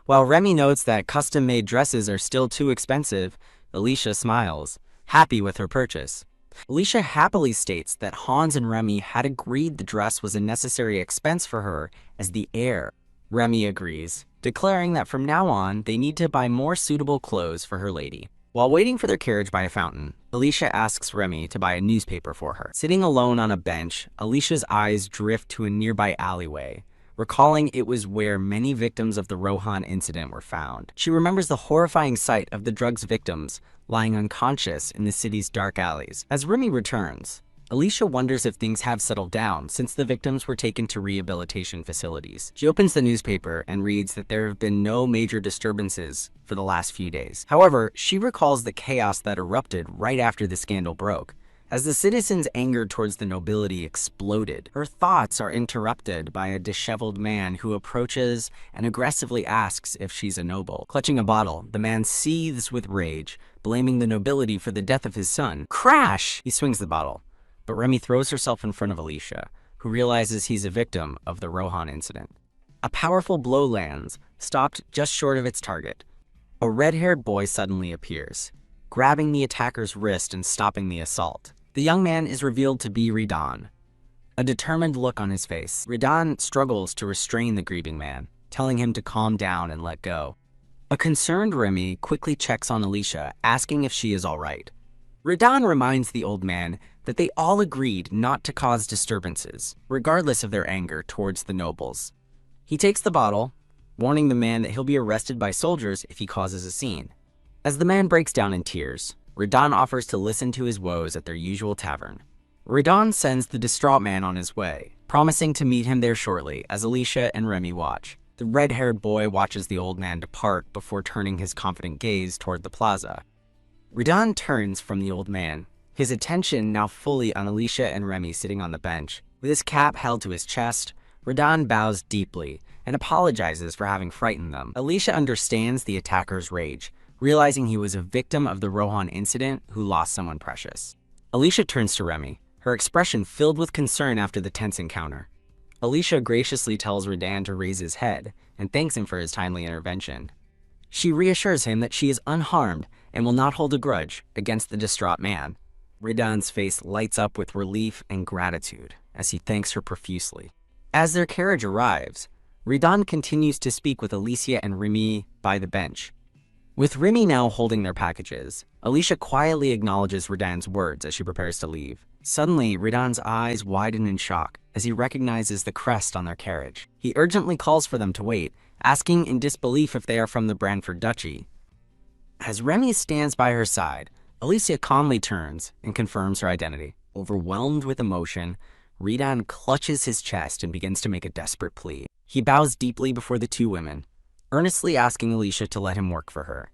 While Remy notes that custom-made dresses are still too expensive, Alicia smiles, happy with her purchase. Alicia happily states that Hans and Remy had agreed the dress was a necessary expense for her as the heir. Remy agrees, declaring that from now on they need to buy more suitable clothes for her lady. While waiting for their carriage by a fountain, Alicia asks Remy to buy a newspaper for her. Sitting alone on a bench, Alicia's eyes drift to a nearby alleyway, recalling it was where many victims of the Rohan incident were found. She remembers the horrifying sight of the drug's victims lying unconscious in the city's dark alleys. As Remy returns, Alicia wonders if things have settled down since the victims were taken to rehabilitation facilities. She opens the newspaper and reads that there have been no major disturbances for the last few days. However, she recalls the chaos that erupted right after the scandal broke, as the citizens' anger towards the nobility exploded. Her thoughts are interrupted by a disheveled man who approaches and aggressively asks if she's a noble. Clutching a bottle, the man seethes with rage, blaming the nobility for the death of his son. Crash! He swings the bottle, but Remy throws herself in front of Alicia, who realizes he's a victim of the Rohan incident. A powerful blow lands, stopped just short of its target. A red-haired boy suddenly appears, grabbing the attacker's wrist and stopping the assault. The young man is revealed to be Redan, a determined look on his face. Redan struggles to restrain the grieving man, telling him to calm down and let go. A concerned Remy quickly checks on Alicia, asking if she is all right. Redan reminds the old man that they all agreed not to cause disturbances, regardless of their anger towards the nobles. He takes the bottle, warning the man that he'll be arrested by soldiers if he causes a scene. As the man breaks down in tears, Redan offers to listen to his woes at their usual tavern. Redan sends the distraught man on his way, promising to meet him there shortly as Alicia and Remy watch. The red-haired boy watches the old man depart before turning his confident gaze toward the plaza. Redan turns from the old man, his attention now fully on Alicia and Remy sitting on the bench. With his cap held to his chest, Redan bows deeply and apologizes for having frightened them. Alicia understands the attacker's rage, realizing he was a victim of the Rohan incident who lost someone precious. Alicia turns to Remy, her expression filled with concern after the tense encounter. Alicia graciously tells Redan to raise his head and thanks him for his timely intervention. She reassures him that she is unharmed and will not hold a grudge against the distraught man. Ridan's face lights up with relief and gratitude as he thanks her profusely. As their carriage arrives, Ridan continues to speak with Alicia and Remy by the bench. With Remy now holding their packages, Alicia quietly acknowledges Ridan's words as she prepares to leave. Suddenly, Ridan's eyes widen in shock as he recognizes the crest on their carriage. He urgently calls for them to wait, asking in disbelief if they are from the Branford Duchy. As Remy stands by her side, Alicia calmly turns and confirms her identity. Overwhelmed with emotion, Ridan clutches his chest and begins to make a desperate plea. He bows deeply before the two women, earnestly asking Alicia to let him work for her.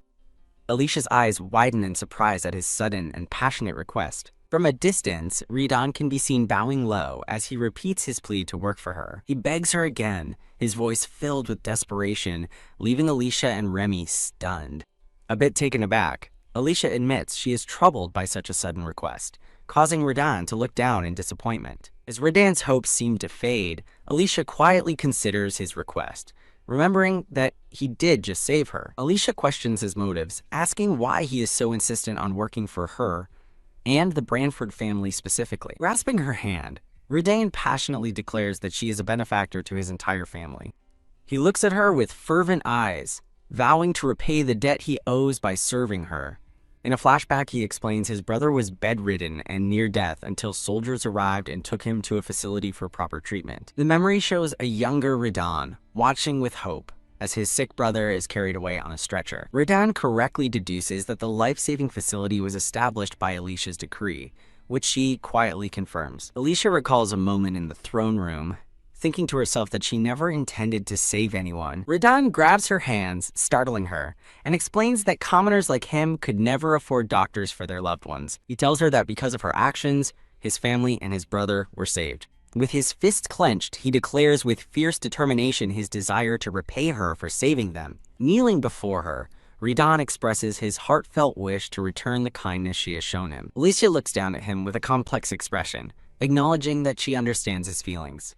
Alicia's eyes widen in surprise at his sudden and passionate request. From a distance, Ridan can be seen bowing low as he repeats his plea to work for her. He begs her again, his voice filled with desperation, leaving Alicia and Remy stunned. A bit taken aback, Alicia admits she is troubled by such a sudden request, causing Ridan to look down in disappointment. As Ridan's hopes seem to fade, Alicia quietly considers his request, remembering that he did just save her. Alicia questions his motives, asking why he is so insistent on working for her and the Branford family specifically. Grasping her hand, Ridan passionately declares that she is a benefactor to his entire family. He looks at her with fervent eyes, vowing to repay the debt he owes by serving her. In a flashback, he explains his brother was bedridden and near death until soldiers arrived and took him to a facility for proper treatment. The memory shows a younger Ridan watching with hope as his sick brother is carried away on a stretcher. Ridan correctly deduces that the life-saving facility was established by Alicia's decree, which she quietly confirms. Alicia recalls a moment in the throne room, thinking to herself that she never intended to save anyone. Ridan grabs her hands, startling her, and explains that commoners like him could never afford doctors for their loved ones. He tells her that because of her actions, his family and his brother were saved. With his fists clenched, he declares with fierce determination his desire to repay her for saving them. Kneeling before her, Ridan expresses his heartfelt wish to return the kindness she has shown him. Alicia looks down at him with a complex expression, acknowledging that she understands his feelings.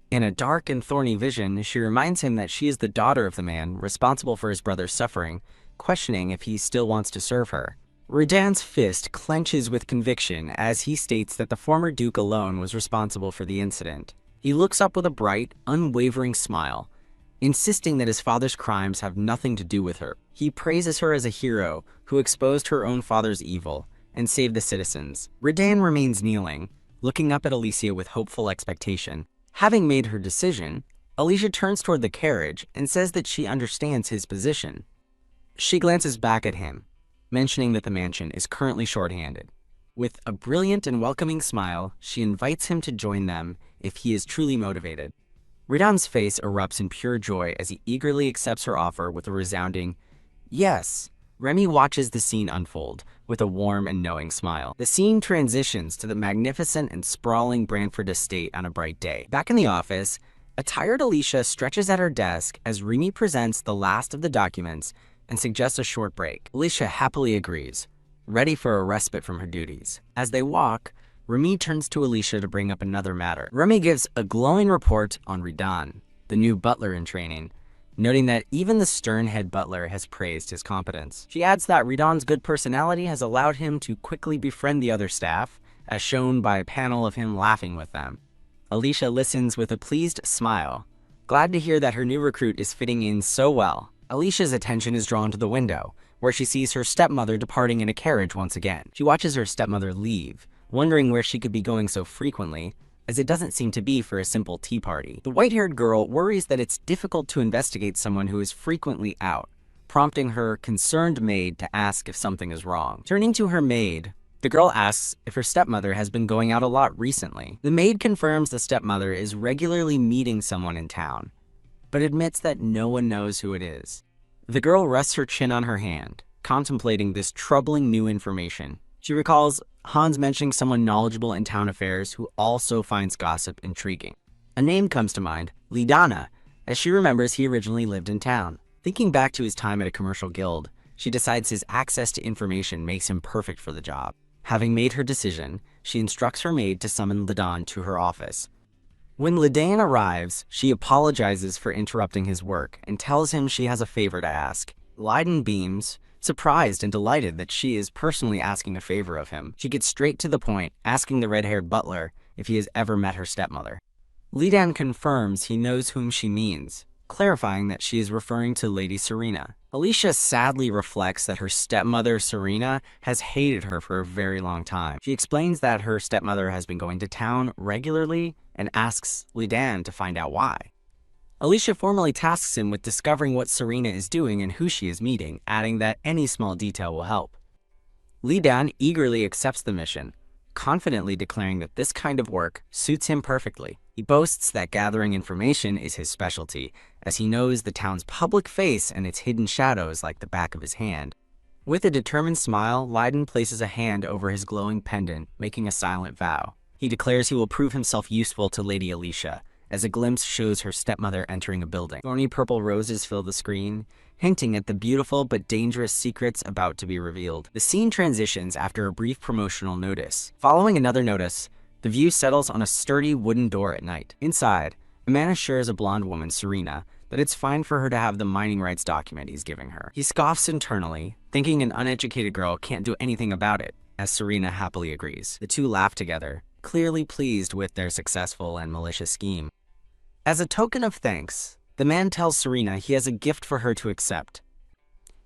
In a dark and thorny vision, she reminds him that she is the daughter of the man responsible for his brother's suffering, questioning if he still wants to serve her. Ridan's fist clenches with conviction as he states that the former Duke alone was responsible for the incident. He looks up with a bright, unwavering smile, insisting that his father's crimes have nothing to do with her. He praises her as a hero who exposed her own father's evil and saved the citizens. Ridan remains kneeling, looking up at Alicia with hopeful expectation. Having made her decision, Alicia turns toward the carriage and says that she understands his position. She glances back at him, mentioning that the mansion is currently shorthanded. With a brilliant and welcoming smile, she invites him to join them if he is truly motivated. Ridan's face erupts in pure joy as he eagerly accepts her offer with a resounding, "Yes." Remy watches the scene unfold with a warm and knowing smile. The scene transitions to the magnificent and sprawling Branford estate on a bright day. Back in the office, a tired Alicia stretches at her desk as Remy presents the last of the documents and suggests a short break. Alicia happily agrees, ready for a respite from her duties. As they walk, Remy turns to Alicia to bring up another matter. Remy gives a glowing report on Ridan, the new butler in training, noting that even the stern head butler has praised his competence. She adds that Ridan's good personality has allowed him to quickly befriend the other staff, as shown by a panel of him laughing with them. Alicia listens with a pleased smile, glad to hear that her new recruit is fitting in so well. Alicia's attention is drawn to the window, where she sees her stepmother departing in a carriage once again. She watches her stepmother leave, wondering where she could be going so frequently, as it doesn't seem to be for a simple tea party. The white-haired girl worries that it's difficult to investigate someone who is frequently out, prompting her concerned maid to ask if something is wrong. Turning to her maid, the girl asks if her stepmother has been going out a lot recently. The maid confirms the stepmother is regularly meeting someone in town, but admits that no one knows who it is. The girl rests her chin on her hand, contemplating this troubling new information. She recalls Hans mentioning someone knowledgeable in town affairs who also finds gossip intriguing. A name comes to mind, Lidana, as she remembers he originally lived in town. Thinking back to his time at a commercial guild, she decides his access to information makes him perfect for the job. Having made her decision, she instructs her maid to summon Lidan to her office. When Lidan arrives, she apologizes for interrupting his work and tells him she has a favor to ask. Lidan beams, Surprised and delighted that she is personally asking a favor of him, she gets straight to the point, asking the red-haired butler if he has ever met her stepmother. Lidan confirms he knows whom she means, clarifying that she is referring to Lady Serena. Alicia sadly reflects that her stepmother, Serena, has hated her for a very long time. She explains that her stepmother has been going to town regularly and asks Lidan to find out why. Alicia formally tasks him with discovering what Serena is doing and who she is meeting, adding that any small detail will help. Lidan eagerly accepts the mission, confidently declaring that this kind of work suits him perfectly. He boasts that gathering information is his specialty, as he knows the town's public face and its hidden shadows like the back of his hand. With a determined smile, Lidan places a hand over his glowing pendant, making a silent vow. He declares he will prove himself useful to Lady Alicia, as a glimpse shows her stepmother entering a building. Thorny purple roses fill the screen, hinting at the beautiful but dangerous secrets about to be revealed. The scene transitions after a brief promotional notice. Following another notice, the view settles on a sturdy wooden door at night. Inside, a man assures a blonde woman, Serena, that it's fine for her to have the mining rights document he's giving her. He scoffs internally, thinking an uneducated girl can't do anything about it, as Serena happily agrees. The two laugh together, clearly pleased with their successful and malicious scheme. As a token of thanks, the man tells Serena he has a gift for her to accept.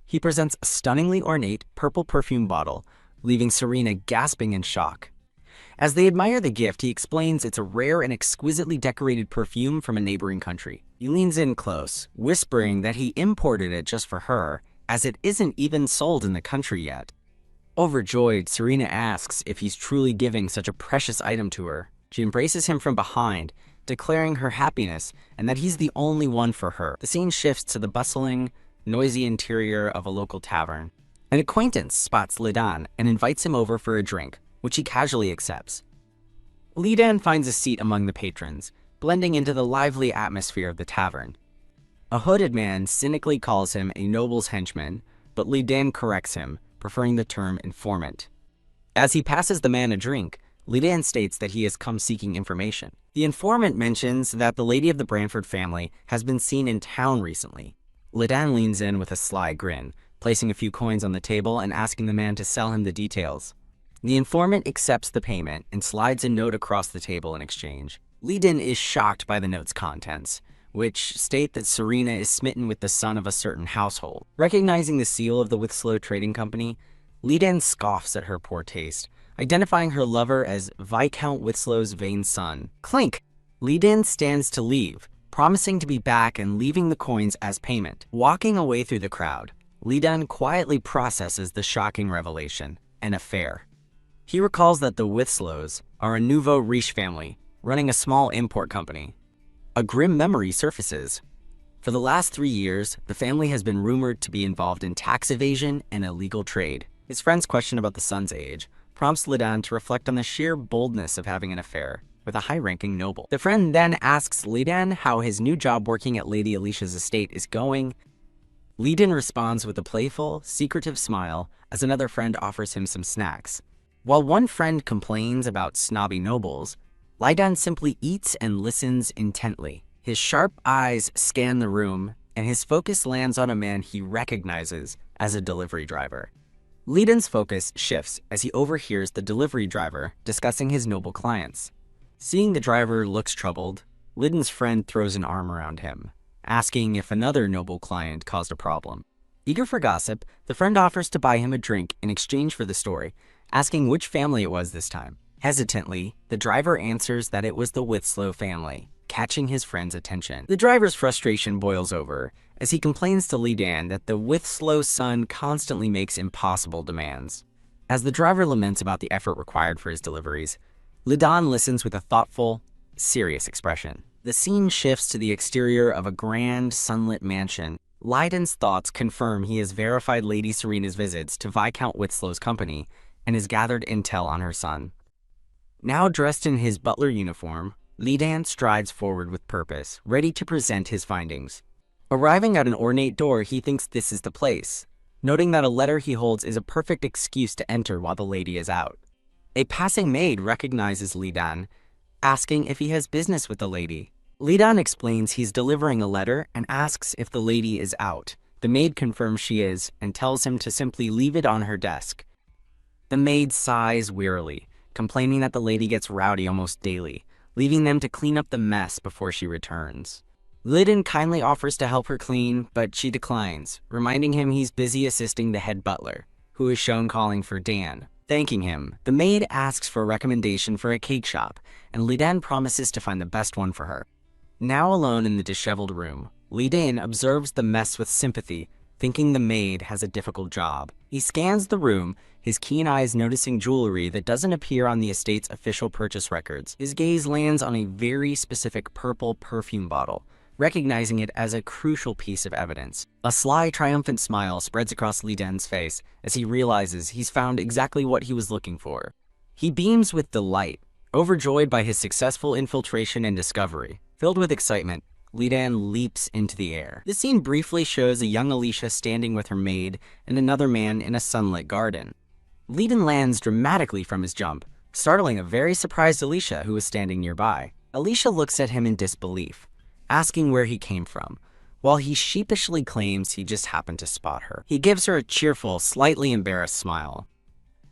He presents a stunningly ornate purple perfume bottle, leaving Serena gasping in shock. As they admire the gift, he explains it's a rare and exquisitely decorated perfume from a neighboring country. He leans in close, whispering that he imported it just for her, as it isn't even sold in the country yet. Overjoyed, Serena asks if he's truly giving such a precious item to her. She embraces him from behind, declaring her happiness and that he's the only one for her. The scene shifts to the bustling, noisy interior of a local tavern. An acquaintance spots Lidan and invites him over for a drink, which he casually accepts. Lidan finds a seat among the patrons, blending into the lively atmosphere of the tavern. A hooded man cynically calls him a noble's henchman, but Lidan corrects him, preferring the term informant. As he passes the man a drink, Lidan states that he has come seeking information. The informant mentions that the lady of the Branford family has been seen in town recently. Lidan leans in with a sly grin, placing a few coins on the table and asking the man to sell him the details. The informant accepts the payment and slides a note across the table in exchange. Lidan is shocked by the note's contents, which state that Serena is smitten with the son of a certain household. Recognizing the seal of the Withslow Trading Company, Lidan scoffs at her poor taste, identifying her lover as Viscount Witslow's vain son. Clink! Lidan stands to leave, promising to be back and leaving the coins as payment. Walking away through the crowd, Lidan quietly processes the shocking revelation, an affair. He recalls that the Withslows are a nouveau riche family, running a small import company. A grim memory surfaces. For the last 3 years, the family has been rumored to be involved in tax evasion and illegal trade. His friend's question about the son's age prompts Lidan to reflect on the sheer boldness of having an affair with a high-ranking noble. The friend then asks Lidan how his new job working at Lady Alicia's estate is going. Lidan responds with a playful, secretive smile as another friend offers him some snacks. While one friend complains about snobby nobles, Lidan simply eats and listens intently. His sharp eyes scan the room, and his focus lands on a man he recognizes as a delivery driver. Lidan's focus shifts as he overhears the delivery driver discussing his noble clients. Seeing the driver looks troubled, Lidan's friend throws an arm around him, asking if another noble client caused a problem. Eager for gossip, the friend offers to buy him a drink in exchange for the story, asking which family it was this time. Hesitantly, the driver answers that it was the Withslow family, catching his friend's attention. The driver's frustration boils over as he complains to Lidan that the Withslow son constantly makes impossible demands. As the driver laments about the effort required for his deliveries, Lidan listens with a thoughtful, serious expression. The scene shifts to the exterior of a grand, sunlit mansion. Lidan's thoughts confirm he has verified Lady Serena's visits to Viscount Witslow's company and has gathered intel on her son. Now dressed in his butler uniform, Lidan strides forward with purpose, ready to present his findings. Arriving at an ornate door, he thinks this is the place, noting that a letter he holds is a perfect excuse to enter while the lady is out. A passing maid recognizes Lidan, asking if he has business with the lady. Lidan explains he's delivering a letter and asks if the lady is out, The maid confirms she is and tells him to simply leave it on her desk. The maid sighs wearily, complaining that the lady gets rowdy almost daily, leaving them to clean up the mess before she returns. Liden kindly offers to help her clean, but she declines, reminding him he's busy assisting the head butler, who is shown calling for Dan. Thanking him, the maid asks for a recommendation for a cake shop, and Liden promises to find the best one for her. Now alone in the disheveled room, Liden observes the mess with sympathy, thinking the maid has a difficult job. He scans the room, his keen eyes noticing jewelry that doesn't appear on the estate's official purchase records. His gaze lands on a very specific purple perfume bottle, recognizing it as a crucial piece of evidence. A sly, triumphant smile spreads across Liden's face as he realizes he's found exactly what he was looking for. He beams with delight, overjoyed by his successful infiltration and discovery. Filled with excitement, Liden leaps into the air. This scene briefly shows a young Alicia standing with her maid and another man in a sunlit garden. Liden lands dramatically from his jump, startling a very surprised Alicia who was standing nearby. Alicia looks at him in disbelief, asking where he came from, while he sheepishly claims he just happened to spot her. He gives her a cheerful, slightly embarrassed smile.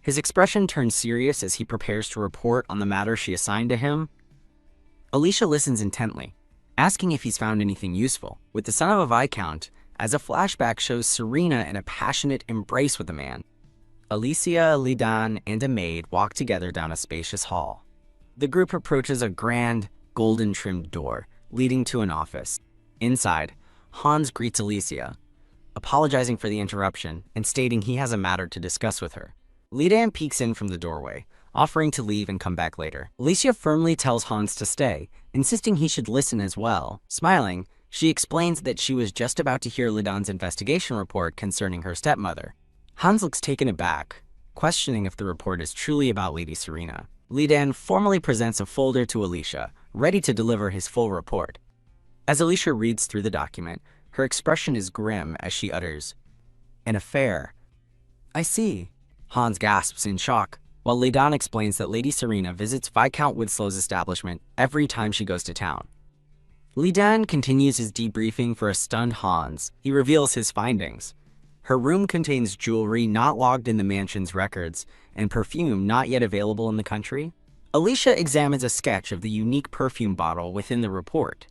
His expression turns serious as he prepares to report on the matter she assigned to him. Alicia listens intently, asking if he's found anything useful, with the son of a viscount, as a flashback shows Serena in a passionate embrace with a man. Alicia, Liden, and a maid walk together down a spacious hall. The group approaches a grand, golden-trimmed door, leading to an office. Inside, Hans greets Alicia, apologizing for the interruption and stating he has a matter to discuss with her. Liden peeks in from the doorway, offering to leave and come back later. Alicia firmly tells Hans to stay, insisting he should listen as well. Smiling, she explains that she was just about to hear Liden's investigation report concerning her stepmother. Hans looks taken aback, questioning if the report is truly about Lady Serena. Liden formally presents a folder to Alicia, ready to deliver his full report. As Alicia reads through the document, her expression is grim as she utters, "An affair." "I see." Hans gasps in shock, while Liden explains that Lady Serena visits Viscount Widslow's establishment every time she goes to town. Liden continues his debriefing for a stunned Hans. He reveals his findings. Her room contains jewelry not logged in the mansion's records and perfume not yet available in the country. Alicia examines a sketch of the unique perfume bottle within the report.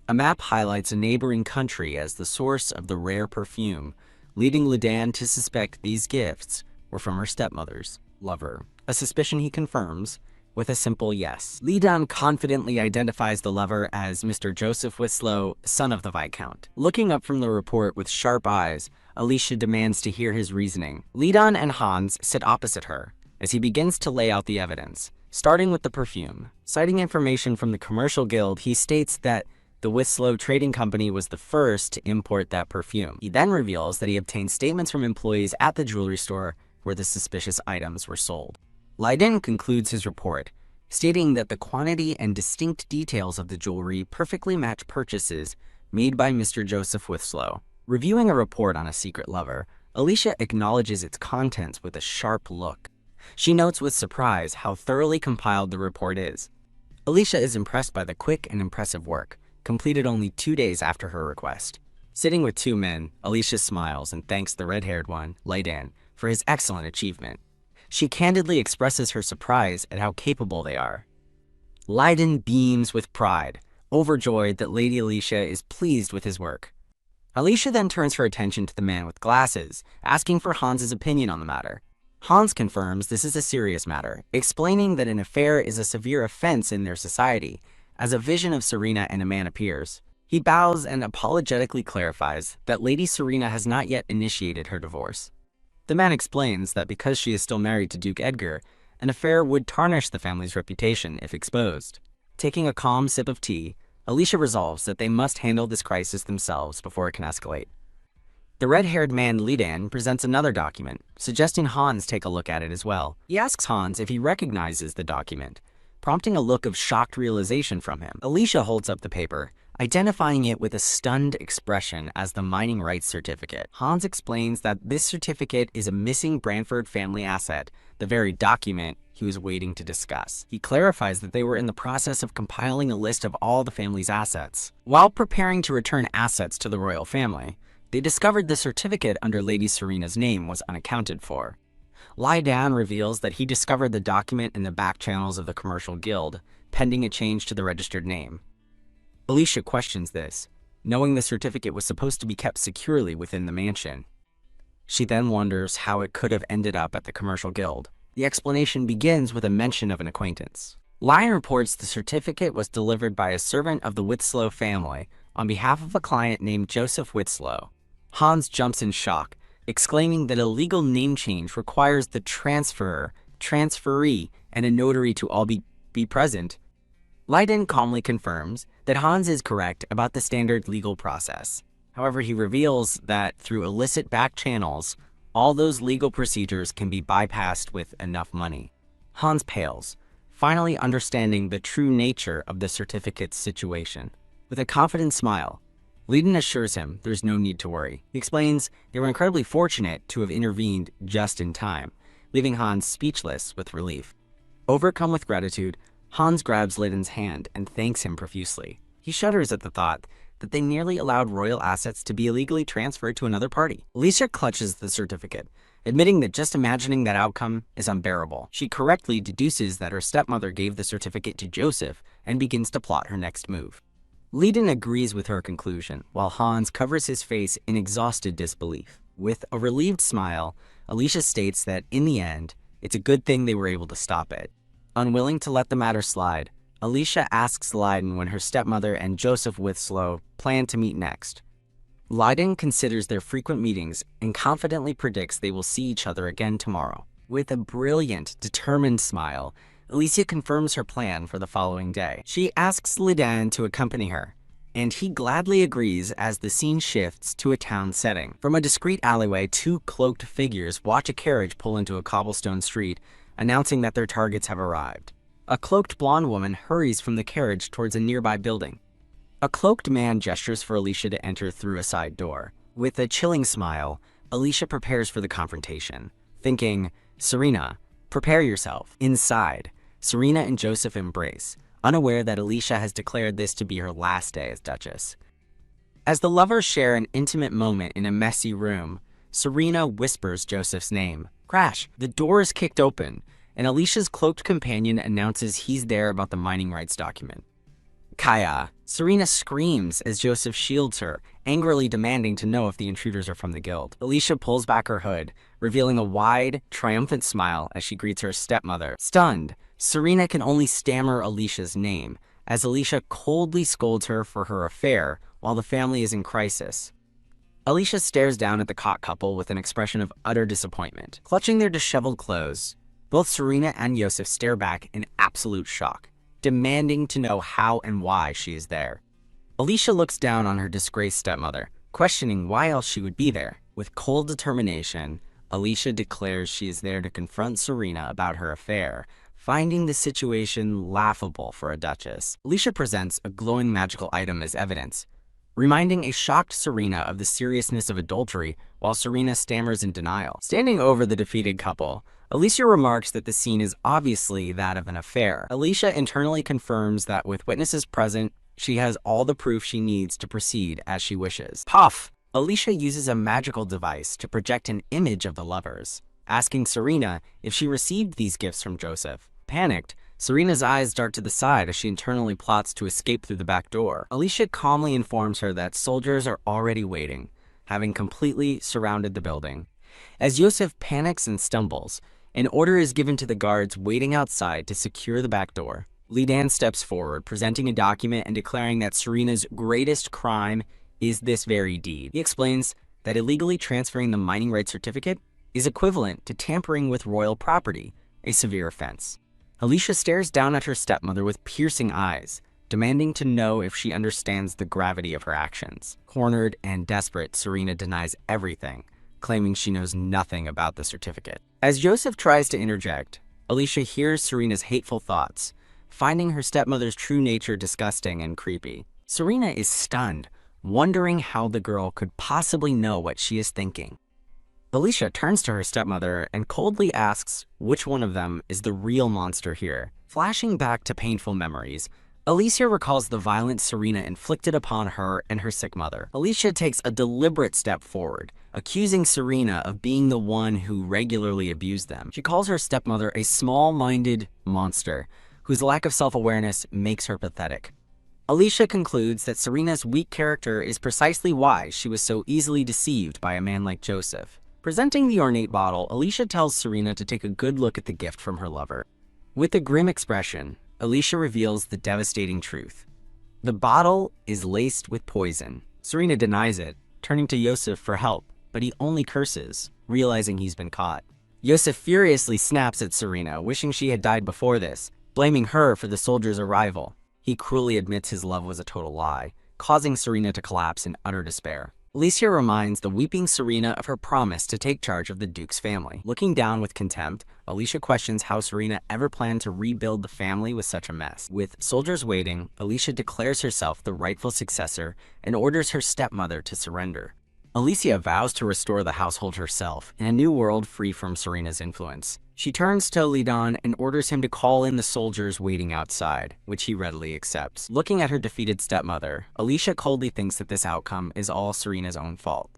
A map highlights a neighboring country as the source of the rare perfume, leading Liden to suspect these gifts were from her stepmother's lover, a suspicion he confirms with a simple yes. Liden confidently identifies the lover as Mr. Joseph Widslow, son of the Viscount. Looking up from the report with sharp eyes, Alicia demands to hear his reasoning. Liden and Hans sit opposite her as he begins to lay out the evidence, starting with the perfume. Citing information from the Commercial Guild, he states that the Widslow Trading Company was the first to import that perfume. He then reveals that he obtained statements from employees at the jewelry store where the suspicious items were sold. Liden concludes his report, stating that the quantity and distinct details of the jewelry perfectly match purchases made by Mr. Joseph Widslow. Reviewing a report on a secret lover, Alicia acknowledges its contents with a sharp look. She notes with surprise how thoroughly compiled the report is. Alicia is impressed by the quick and impressive work, completed only 2 days after her request. Sitting with two men, Alicia smiles and thanks the red-haired one, Liden, for his excellent achievement. She candidly expresses her surprise at how capable they are. Liden beams with pride, overjoyed that Lady Alicia is pleased with his work. Alicia then turns her attention to the man with glasses, asking for Hans's opinion on the matter. Hans confirms this is a serious matter, explaining that an affair is a severe offense in their society, as a vision of Serena and a man appears. He bows and apologetically clarifies that Lady Serena has not yet initiated her divorce. The man explains that because she is still married to Duke Edgar, an affair would tarnish the family's reputation if exposed. Taking a calm sip of tea, Alicia resolves that they must handle this crisis themselves before it can escalate. The red-haired man Liden presents another document, suggesting Hans take a look at it as well. He asks Hans if he recognizes the document, prompting a look of shocked realization from him. Alicia holds up the paper, identifying it with a stunned expression as the mining rights certificate. Hans explains that this certificate is a missing Branford family asset, the very document he was waiting to discuss. He clarifies that they were in the process of compiling a list of all the family's assets. While preparing to return assets to the royal family, They discovered the certificate under Lady Serena's name was unaccounted for. Lai Dan reveals that he discovered the document in the back channels of the commercial guild, pending a change to the registered name. Alicia questions this, knowing the certificate was supposed to be kept securely within the mansion. She then wonders how it could have ended up at the commercial guild. The explanation begins with a mention of an acquaintance. Lion reports the certificate was delivered by a servant of the Winslow family on behalf of a client named Joseph Winslow. Hans jumps in shock, exclaiming that a legal name change requires the transferor, transferee, and a notary to all be present. Leiden calmly confirms that Hans is correct about the standard legal process. However, he reveals that through illicit back channels, all those legal procedures can be bypassed with enough money. Hans pales, finally understanding the true nature of the certificate's situation. With a confident smile, Leiden assures him there's no need to worry. He explains they were incredibly fortunate to have intervened just in time, leaving Hans speechless with relief. Overcome with gratitude, Hans grabs Leiden's hand and thanks him profusely. He shudders at the thought that they nearly allowed royal assets to be illegally transferred to another party. Alicia clutches the certificate, admitting that just imagining that outcome is unbearable. She correctly deduces that her stepmother gave the certificate to Joseph and begins to plot her next move. Leiden agrees with her conclusion, while Hans covers his face in exhausted disbelief. With a relieved smile, Alicia states that in the end, it's a good thing they were able to stop it. Unwilling to let the matter slide, Alicia asks Leiden when her stepmother and Joseph Winslow plan to meet next. Leiden considers their frequent meetings and confidently predicts they will see each other again tomorrow. With a brilliant, determined smile, Alicia confirms her plan for the following day. She asks Leiden to accompany her, and he gladly agrees as the scene shifts to a town setting. From a discreet alleyway, two cloaked figures watch a carriage pull into a cobblestone street, announcing that their targets have arrived. A cloaked blonde woman hurries from the carriage towards a nearby building. A cloaked man gestures for Alicia to enter through a side door. With a chilling smile, Alicia prepares for the confrontation, thinking, "Serena, prepare yourself." Inside, Serena and Joseph embrace, unaware that Alicia has declared this to be her last day as Duchess. As the lovers share an intimate moment in a messy room, Serena whispers Joseph's name. Crash! The door is kicked open, and Alicia's cloaked companion announces he's there about the mining rights document. Kaya! Serena screams as Joseph shields her, angrily demanding to know if the intruders are from the guild. Alicia pulls back her hood, revealing a wide, triumphant smile as she greets her stepmother. Stunned, Serena can only stammer Alicia's name, as Alicia coldly scolds her for her affair while the family is in crisis. Alicia stares down at the caught couple with an expression of utter disappointment. Clutching their disheveled clothes, both Serena and Joseph stare back in absolute shock, demanding to know how and why she is there. Alicia looks down on her disgraced stepmother, questioning why else she would be there. With cold determination, Alicia declares she is there to confront Serena about her affair, finding the situation laughable for a duchess. Alicia presents a glowing magical item as evidence, reminding a shocked Serena of the seriousness of adultery while Serena stammers in denial. Standing over the defeated couple, Alicia remarks that the scene is obviously that of an affair. Alicia internally confirms that with witnesses present, she has all the proof she needs to proceed as she wishes. Puff! Alicia uses a magical device to project an image of the lovers, asking Serena if she received these gifts from Joseph. Panicked, Serena's eyes dart to the side as she internally plots to escape through the back door. Alicia calmly informs her that soldiers are already waiting, having completely surrounded the building. As Joseph panics and stumbles, an order is given to the guards waiting outside to secure the back door. Leiden steps forward, presenting a document and declaring that Serena's greatest crime is this very deed. He explains that illegally transferring the mining rights certificate is equivalent to tampering with royal property, a severe offense. Alicia stares down at her stepmother with piercing eyes, demanding to know if she understands the gravity of her actions. Cornered and desperate, Serena denies everything, claiming she knows nothing about the certificate. As Joseph tries to interject, Alicia hears Serena's hateful thoughts, finding her stepmother's true nature disgusting and creepy. Serena is stunned, wondering how the girl could possibly know what she is thinking. Alicia turns to her stepmother and coldly asks which one of them is the real monster here. Flashing back to painful memories, Alicia recalls the violence Serena inflicted upon her and her sick mother. Alicia takes a deliberate step forward, accusing Serena of being the one who regularly abused them. She calls her stepmother a small-minded monster, whose lack of self-awareness makes her pathetic. Alicia concludes that Serena's weak character is precisely why she was so easily deceived by a man like Joseph. Presenting the ornate bottle, Alicia tells Serena to take a good look at the gift from her lover. With a grim expression, Alicia reveals the devastating truth. The bottle is laced with poison. Serena denies it, turning to Joseph for help, but he only curses, realizing he's been caught. Joseph furiously snaps at Serena, wishing she had died before this, blaming her for the soldiers' arrival. He cruelly admits his love was a total lie, causing Serena to collapse in utter despair. Alicia reminds the weeping Serena of her promise to take charge of the Duke's family. Looking down with contempt, Alicia questions how Serena ever planned to rebuild the family with such a mess. With soldiers waiting, Alicia declares herself the rightful successor and orders her stepmother to surrender. Alicia vows to restore the household herself in a new world free from Serena's influence. She turns to Lidon and orders him to call in the soldiers waiting outside, which he readily accepts. Looking at her defeated stepmother, Alicia coldly thinks that this outcome is all Serena's own fault.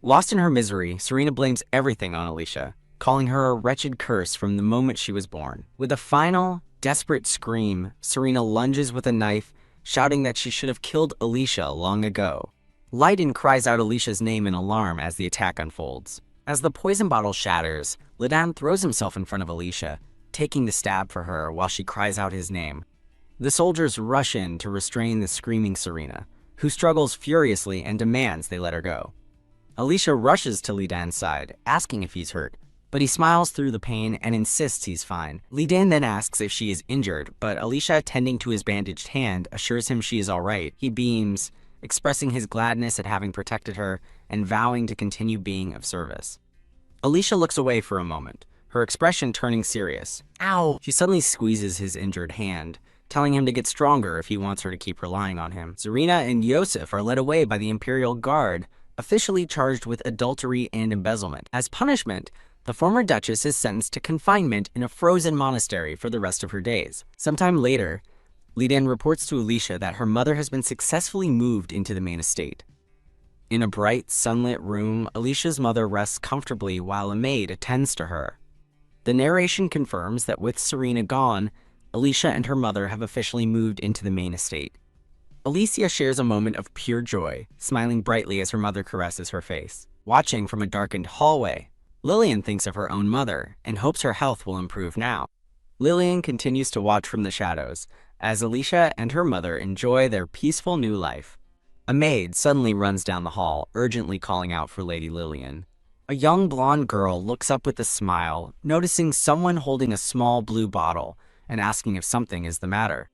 Lost in her misery, Serena blames everything on Alicia, calling her a wretched curse from the moment she was born. With a final, desperate scream, Serena lunges with a knife, shouting that she should have killed Alicia long ago. Lidon cries out Alicia's name in alarm as the attack unfolds. As the poison bottle shatters, Lidon throws himself in front of Alicia, taking the stab for her while she cries out his name. The soldiers rush in to restrain the screaming Serena, who struggles furiously and demands they let her go. Alicia rushes to Lidon's side, asking if he's hurt, but he smiles through the pain and insists he's fine. Lidon then asks if she is injured, but Alicia, tending to his bandaged hand, assures him she is alright. He beams, expressing his gladness at having protected her and vowing to continue being of service. Alicia looks away for a moment, her expression turning serious. Ow! She suddenly squeezes his injured hand, telling him to get stronger if he wants her to keep relying on him. Serena and Joseph are led away by the Imperial Guard, officially charged with adultery and embezzlement. As punishment, the former Duchess is sentenced to confinement in a frozen monastery for the rest of her days. Sometime later, Lidon reports to Alicia that her mother has been successfully moved into the main estate. In a bright, sunlit room, Alicia's mother rests comfortably while a maid attends to her. The narration confirms that with Serena gone, Alicia and her mother have officially moved into the main estate. Alicia shares a moment of pure joy, smiling brightly as her mother caresses her face. Watching from a darkened hallway, Lillian thinks of her own mother and hopes her health will improve now. Lillian continues to watch from the shadows, as Alicia and her mother enjoy their peaceful new life. A maid suddenly runs down the hall, urgently calling out for Lady Lillian. A young blonde girl looks up with a smile, noticing someone holding a small blue bottle and asking if something is the matter.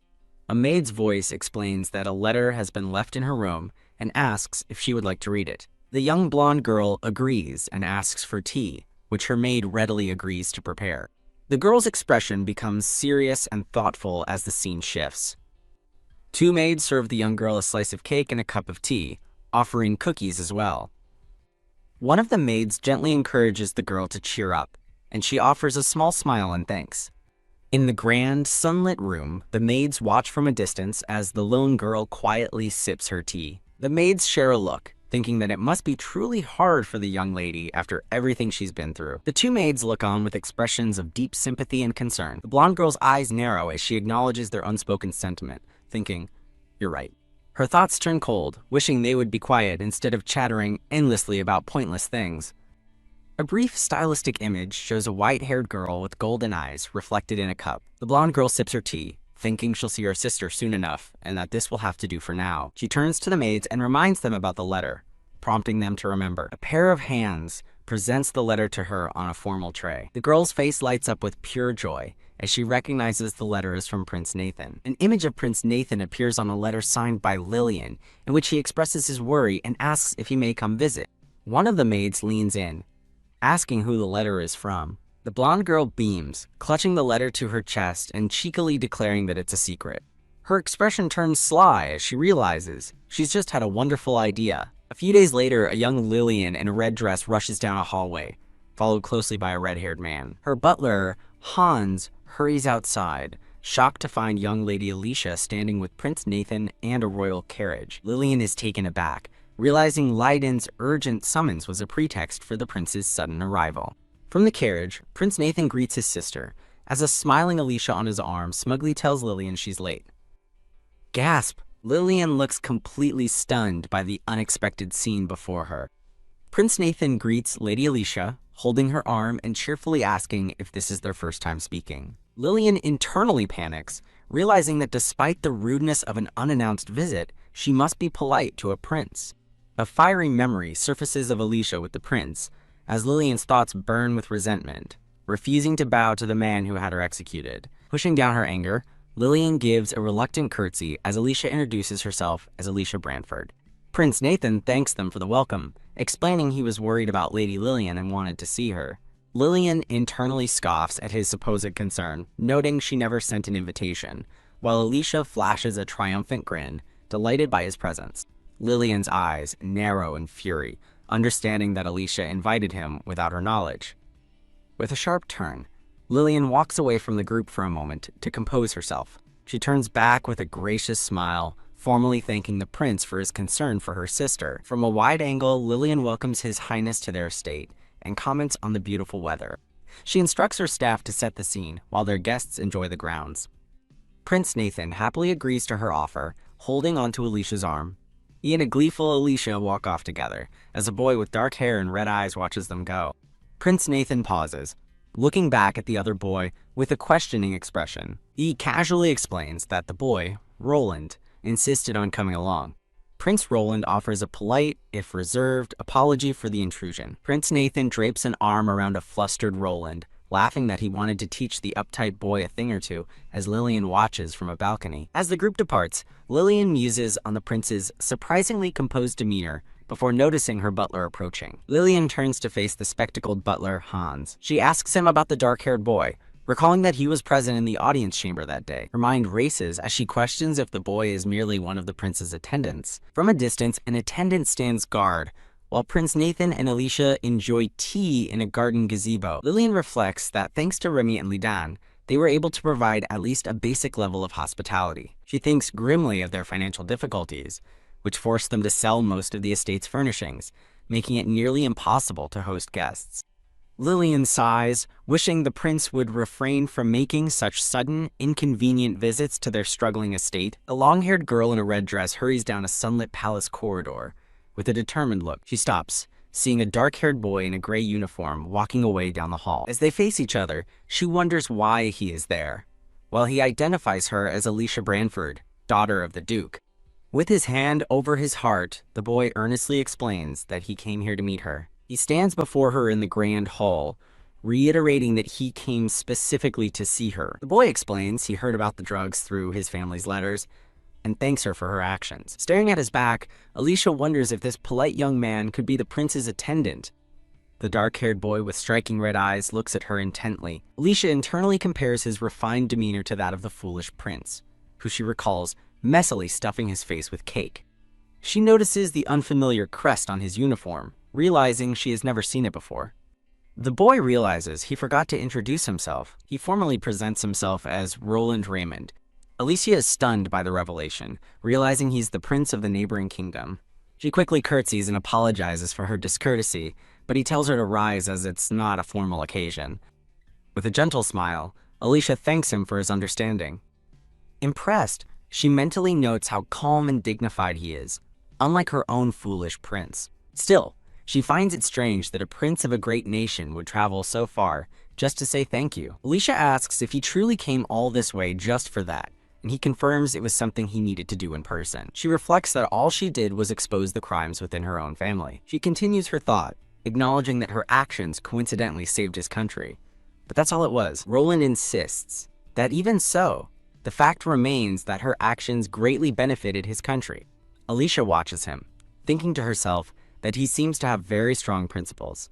A maid's voice explains that a letter has been left in her room and asks if she would like to read it. The young blonde girl agrees and asks for tea, which her maid readily agrees to prepare. The girl's expression becomes serious and thoughtful as the scene shifts. Two maids serve the young girl a slice of cake and a cup of tea, offering cookies as well. One of the maids gently encourages the girl to cheer up, and she offers a small smile and thanks. In the grand, sunlit room, the maids watch from a distance as the lone girl quietly sips her tea. The maids share a look, thinking that it must be truly hard for the young lady after everything she's been through. The two maids look on with expressions of deep sympathy and concern. The blonde girl's eyes narrow as she acknowledges their unspoken sentiment, thinking, "You're right." Her thoughts turn cold, wishing they would be quiet instead of chattering endlessly about pointless things. A brief stylistic image shows a white-haired girl with golden eyes reflected in a cup. The blonde girl sips her tea, thinking she'll see her sister soon enough and that this will have to do for now. She turns to the maids and reminds them about the letter, prompting them to remember. A pair of hands presents the letter to her on a formal tray. The girl's face lights up with pure joy as she recognizes the letter is from Prince Nathan. An image of Prince Nathan appears on a letter signed by Lillian, in which he expresses his worry and asks if he may come visit. One of the maids leans in, asking who the letter is from. The blonde girl beams, clutching the letter to her chest and cheekily declaring that it's a secret. Her expression turns sly as she realizes she's just had a wonderful idea. A few days later, a young Lillian in a red dress rushes down a hallway, followed closely by a red-haired man. Her butler, Hans, hurries outside, shocked to find young Lady Alicia standing with Prince Nathan and a royal carriage. Lillian is taken aback, realizing Leiden's urgent summons was a pretext for the prince's sudden arrival. From the carriage, Prince Nathan greets his sister, as a smiling Alicia on his arm smugly tells Lillian she's late. Gasp! Lillian looks completely stunned by the unexpected scene before her. Prince Nathan greets Lady Alicia, holding her arm and cheerfully asking if this is their first time speaking. Lillian internally panics, realizing that despite the rudeness of an unannounced visit, she must be polite to a prince. A fiery memory surfaces of Alicia with the prince, as Lillian's thoughts burn with resentment, refusing to bow to the man who had her executed. Pushing down her anger, Lillian gives a reluctant curtsy as Alicia introduces herself as Alicia Branford. Prince Nathan thanks them for the welcome, explaining he was worried about Lady Lillian and wanted to see her. Lillian internally scoffs at his supposed concern, noting she never sent an invitation, while Alicia flashes a triumphant grin, delighted by his presence. Lillian's eyes narrow in fury, understanding that Alicia invited him without her knowledge. With a sharp turn, Lillian walks away from the group for a moment to compose herself. She turns back with a gracious smile, formally thanking the prince for his concern for her sister. From a wide angle, Lillian welcomes His Highness to their estate and comments on the beautiful weather. She instructs her staff to set the scene while their guests enjoy the grounds. Prince Nathan happily agrees to her offer, holding onto Alicia's arm. He and a gleeful Alicia walk off together, as a boy with dark hair and red eyes watches them go. Prince Nathan pauses, looking back at the other boy with a questioning expression. He casually explains that the boy, Roland, insisted on coming along. Prince Roland offers a polite, if reserved, apology for the intrusion. Prince Nathan drapes an arm around a flustered Roland, laughing that he wanted to teach the uptight boy a thing or two as Lillian watches from a balcony. As the group departs, Lillian muses on the prince's surprisingly composed demeanor before noticing her butler approaching. Lillian turns to face the spectacled butler, Hans. She asks him about the dark-haired boy, recalling that he was present in the audience chamber that day. Her mind races as she questions if the boy is merely one of the prince's attendants. From a distance, an attendant stands guard, while Prince Nathan and Alicia enjoy tea in a garden gazebo. Lillian reflects that thanks to Remy and Lidan, they were able to provide at least a basic level of hospitality. She thinks grimly of their financial difficulties, which forced them to sell most of the estate's furnishings, making it nearly impossible to host guests. Lillian sighs, wishing the prince would refrain from making such sudden, inconvenient visits to their struggling estate. A long-haired girl in a red dress hurries down a sunlit palace corridor. With a determined look, she stops, seeing a dark-haired boy in a gray uniform walking away down the hall. As they face each other, she wonders why he is there, while he identifies her as Alicia Branford, daughter of the Duke. With his hand over his heart, the boy earnestly explains that he came here to meet her. He stands before her in the grand hall, reiterating that he came specifically to see her. The boy explains he heard about the drugs through his family's letters and thanks her for her actions. Staring at his back, Alicia wonders if this polite young man could be the prince's attendant. The dark-haired boy with striking red eyes looks at her intently. Alicia internally compares his refined demeanor to that of the foolish prince, who she recalls messily stuffing his face with cake. She notices the unfamiliar crest on his uniform, realizing she has never seen it before. The boy realizes he forgot to introduce himself. He formally presents himself as Roland Raymond. Alicia is stunned by the revelation, realizing he's the prince of the neighboring kingdom. She quickly curtsies and apologizes for her discourtesy, but he tells her to rise as it's not a formal occasion. With a gentle smile, Alicia thanks him for his understanding. Impressed, she mentally notes how calm and dignified he is, unlike her own foolish prince. Still, she finds it strange that a prince of a great nation would travel so far just to say thank you. Alicia asks if he truly came all this way just for that, and he confirms it was something he needed to do in person. She reflects that all she did was expose the crimes within her own family. She continues her thought, acknowledging that her actions coincidentally saved his country. But that's all it was. Roland insists that even so, the fact remains that her actions greatly benefited his country. Alicia watches him, thinking to herself that he seems to have very strong principles.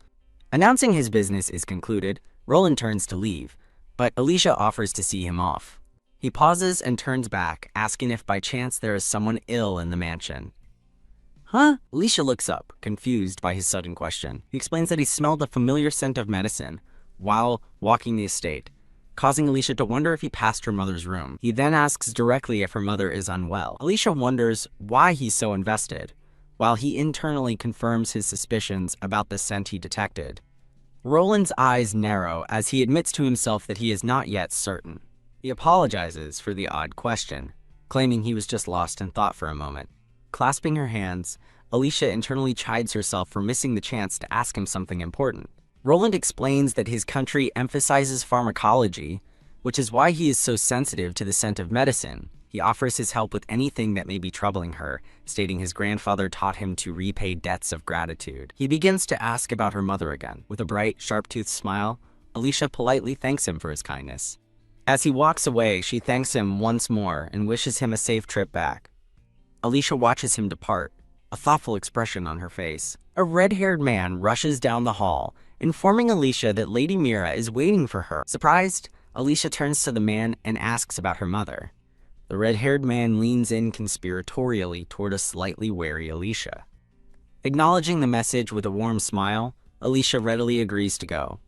Announcing his business is concluded, Roland turns to leave, but Alicia offers to see him off. He pauses and turns back, asking if by chance there is someone ill in the mansion. Huh? Alicia looks up, confused by his sudden question. He explains that he smelled a familiar scent of medicine while walking the estate, causing Alicia to wonder if he passed her mother's room. He then asks directly if her mother is unwell. Alicia wonders why he's so invested, while he internally confirms his suspicions about the scent he detected. Roland's eyes narrow as he admits to himself that he is not yet certain. He apologizes for the odd question, claiming he was just lost in thought for a moment. Clasping her hands, Alicia internally chides herself for missing the chance to ask him something important. Roland explains that his country emphasizes pharmacology, which is why he is so sensitive to the scent of medicine. He offers his help with anything that may be troubling her, stating his grandfather taught him to repay debts of gratitude. He begins to ask about her mother again. With a bright, sharp-toothed smile, Alicia politely thanks him for his kindness. As he walks away, she thanks him once more and wishes him a safe trip back. Alicia watches him depart, a thoughtful expression on her face. A red-haired man rushes down the hall, informing Alicia that Lady Mira is waiting for her. Surprised, Alicia turns to the man and asks about her mother. The red-haired man leans in conspiratorially toward a slightly wary Alicia. Acknowledging the message with a warm smile, Alicia readily agrees to go.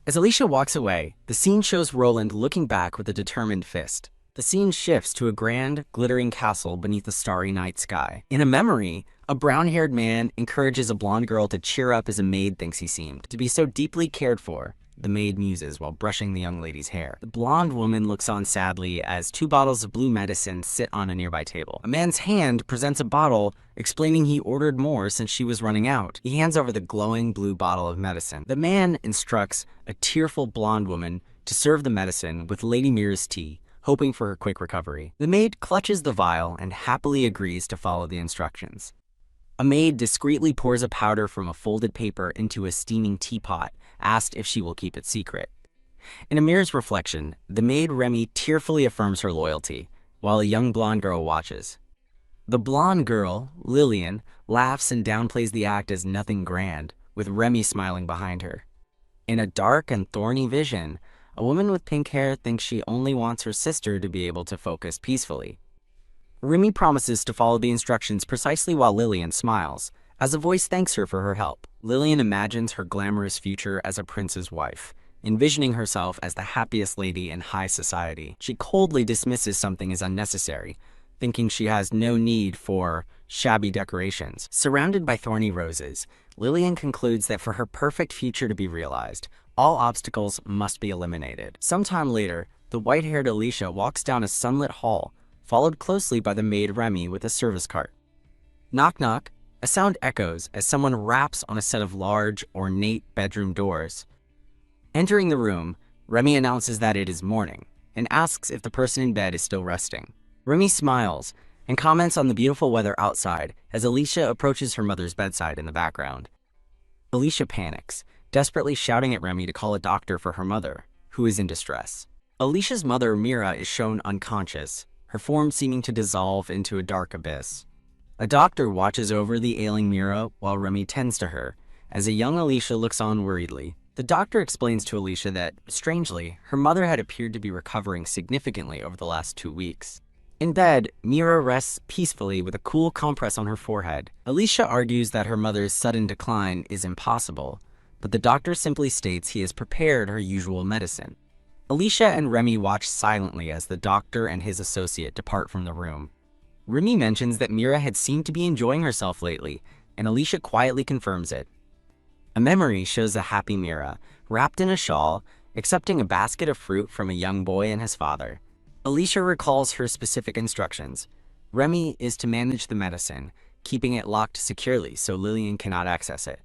As Alicia walks away, the scene shows Roland looking back with a determined fist. The scene shifts to a grand, glittering castle beneath a starry night sky. In a memory, a brown-haired man encourages a blonde girl to cheer up as a maid thinks he seemed to be so deeply cared for. The maid muses while brushing the young lady's hair. The blonde woman looks on sadly as 2 bottles of blue medicine sit on a nearby table. A man's hand presents a bottle, explaining he ordered more since she was running out. He hands over the glowing blue bottle of medicine. The man instructs a tearful blonde woman to serve the medicine with Lady Mira's tea, hoping for her quick recovery. The maid clutches the vial and happily agrees to follow the instructions. A maid discreetly pours a powder from a folded paper into a steaming teapot, asked if she will keep it secret. In a mirror's reflection, the maid Remy tearfully affirms her loyalty, while a young blonde girl watches. The blonde girl, Lillian, laughs and downplays the act as nothing grand, with Remy smiling behind her. In a dark and thorny vision, a woman with pink hair thinks she only wants her sister to be able to focus peacefully. Remy promises to follow the instructions precisely while Lillian smiles, as a voice thanks her for her help. Lillian imagines her glamorous future as a prince's wife, envisioning herself as the happiest lady in high society. She coldly dismisses something as unnecessary, thinking she has no need for shabby decorations. Surrounded by thorny roses, Lillian concludes that for her perfect future to be realized, all obstacles must be eliminated. Sometime later, the white-haired Alicia walks down a sunlit hall, followed closely by the maid Remy with a service cart. Knock knock, a sound echoes as someone raps on a set of large, ornate bedroom doors. Entering the room, Remy announces that it is morning, and asks if the person in bed is still resting. Remy smiles, and comments on the beautiful weather outside as Alicia approaches her mother's bedside in the background. Alicia panics, desperately shouting at Remy to call a doctor for her mother, who is in distress. Alicia's mother, Mira, is shown unconscious, her form seeming to dissolve into a dark abyss. A doctor watches over the ailing Mira while Remy tends to her, as a young Alicia looks on worriedly. The doctor explains to Alicia that, strangely, her mother had appeared to be recovering significantly over the last 2 weeks. In bed, Mira rests peacefully with a cool compress on her forehead. Alicia argues that her mother's sudden decline is impossible, but the doctor simply states he has prepared her usual medicine. Alicia and Remy watch silently as the doctor and his associate depart from the room. Remy mentions that Mira had seemed to be enjoying herself lately, and Alicia quietly confirms it. A memory shows a happy Mira, wrapped in a shawl, accepting a basket of fruit from a young boy and his father. Alicia recalls her specific instructions. Remy is to manage the medicine, keeping it locked securely so Lillian cannot access it.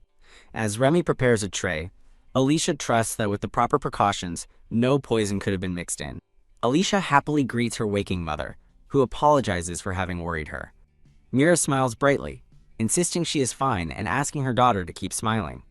As Remy prepares a tray, Alicia trusts that with the proper precautions, no poison could have been mixed in. Alicia happily greets her waking mother, who apologizes for having worried her. Mira smiles brightly, insisting she is fine and asking her daughter to keep smiling.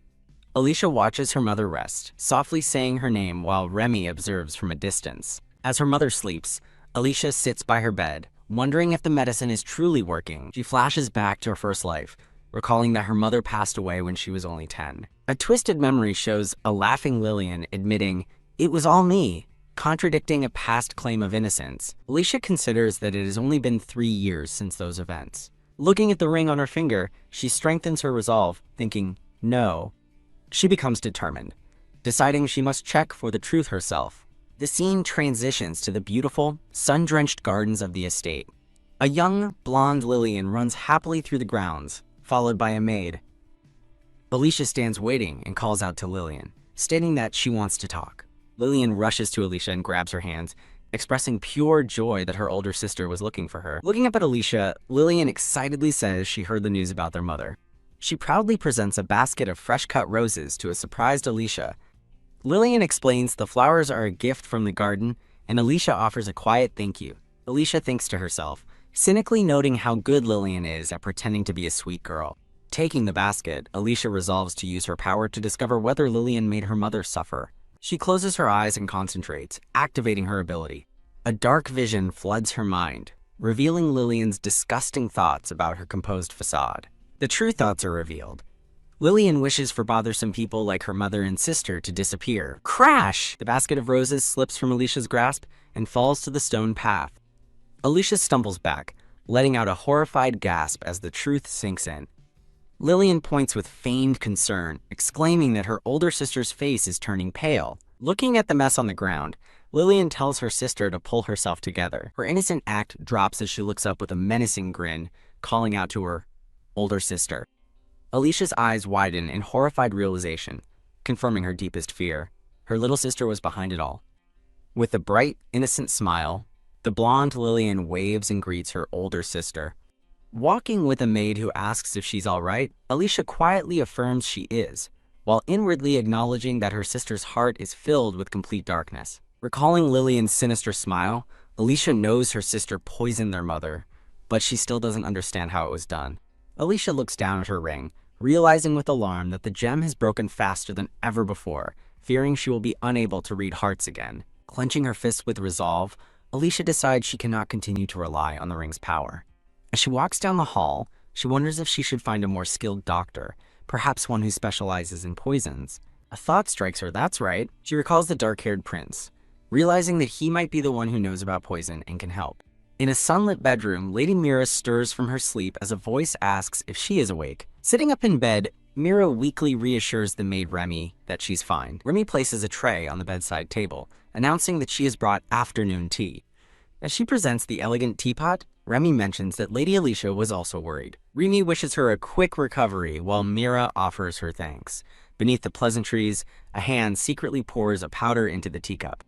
Alicia watches her mother rest, softly saying her name while Remy observes from a distance. As her mother sleeps, Alicia sits by her bed, wondering if the medicine is truly working. She flashes back to her first life, recalling that her mother passed away when she was only 10. A twisted memory shows a laughing Lillian admitting, "It was all me," contradicting a past claim of innocence. Alicia considers that it has only been 3 years since those events. Looking at the ring on her finger, she strengthens her resolve, thinking, no. She becomes determined, deciding she must check for the truth herself. The scene transitions to the beautiful, sun-drenched gardens of the estate. A young, blonde Lillian runs happily through the grounds, followed by a maid. Alicia stands waiting and calls out to Lillian, stating that she wants to talk. Lillian rushes to Alicia and grabs her hands, expressing pure joy that her older sister was looking for her. Looking up at Alicia, Lillian excitedly says she heard the news about their mother. She proudly presents a basket of fresh-cut roses to a surprised Alicia. Lillian explains the flowers are a gift from the garden, and Alicia offers a quiet thank you. Alicia thinks to herself, cynically noting how good Lillian is at pretending to be a sweet girl. Taking the basket, Alicia resolves to use her power to discover whether Lillian made her mother suffer. She closes her eyes and concentrates, activating her ability. A dark vision floods her mind, revealing Lillian's disgusting thoughts about her composed facade. The true thoughts are revealed. Lillian wishes for bothersome people like her mother and sister to disappear. Crash! The basket of roses slips from Alicia's grasp and falls to the stone path. Alicia stumbles back, letting out a horrified gasp as the truth sinks in. Lillian points with feigned concern, exclaiming that her older sister's face is turning pale. Looking at the mess on the ground, Lillian tells her sister to pull herself together. Her innocent act drops as she looks up with a menacing grin, calling out to her older sister. Alicia's eyes widen in horrified realization, confirming her deepest fear. Her little sister was behind it all. With a bright, innocent smile, the blonde Lillian waves and greets her older sister. Walking with a maid who asks if she's all right, Alicia quietly affirms she is, while inwardly acknowledging that her sister's heart is filled with complete darkness. Recalling Lillian's sinister smile, Alicia knows her sister poisoned their mother, but she still doesn't understand how it was done. Alicia looks down at her ring, realizing with alarm that the gem has broken faster than ever before, fearing she will be unable to read hearts again. Clenching her fists with resolve, Alicia decides she cannot continue to rely on the ring's power. As she walks down the hall, she wonders if she should find a more skilled doctor, perhaps one who specializes in poisons. A thought strikes her, that's right. She recalls the dark-haired prince, realizing that he might be the one who knows about poison and can help. In a sunlit bedroom, Lady Mira stirs from her sleep as a voice asks if she is awake. Sitting up in bed, Mira weakly reassures the maid Remy that she's fine. Remy places a tray on the bedside table, announcing that she has brought afternoon tea. As she presents the elegant teapot, Remy mentions that Lady Alicia was also worried. Remy wishes her a quick recovery while Mira offers her thanks. Beneath the pleasantries, a hand secretly pours a powder into the teacup.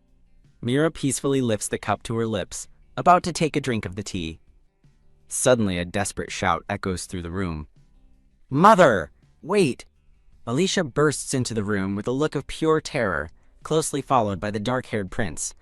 Mira peacefully lifts the cup to her lips, about to take a drink of the tea. Suddenly, a desperate shout echoes through the room. "Mother! Wait!" Alicia bursts into the room with a look of pure terror, closely followed by the dark-haired prince.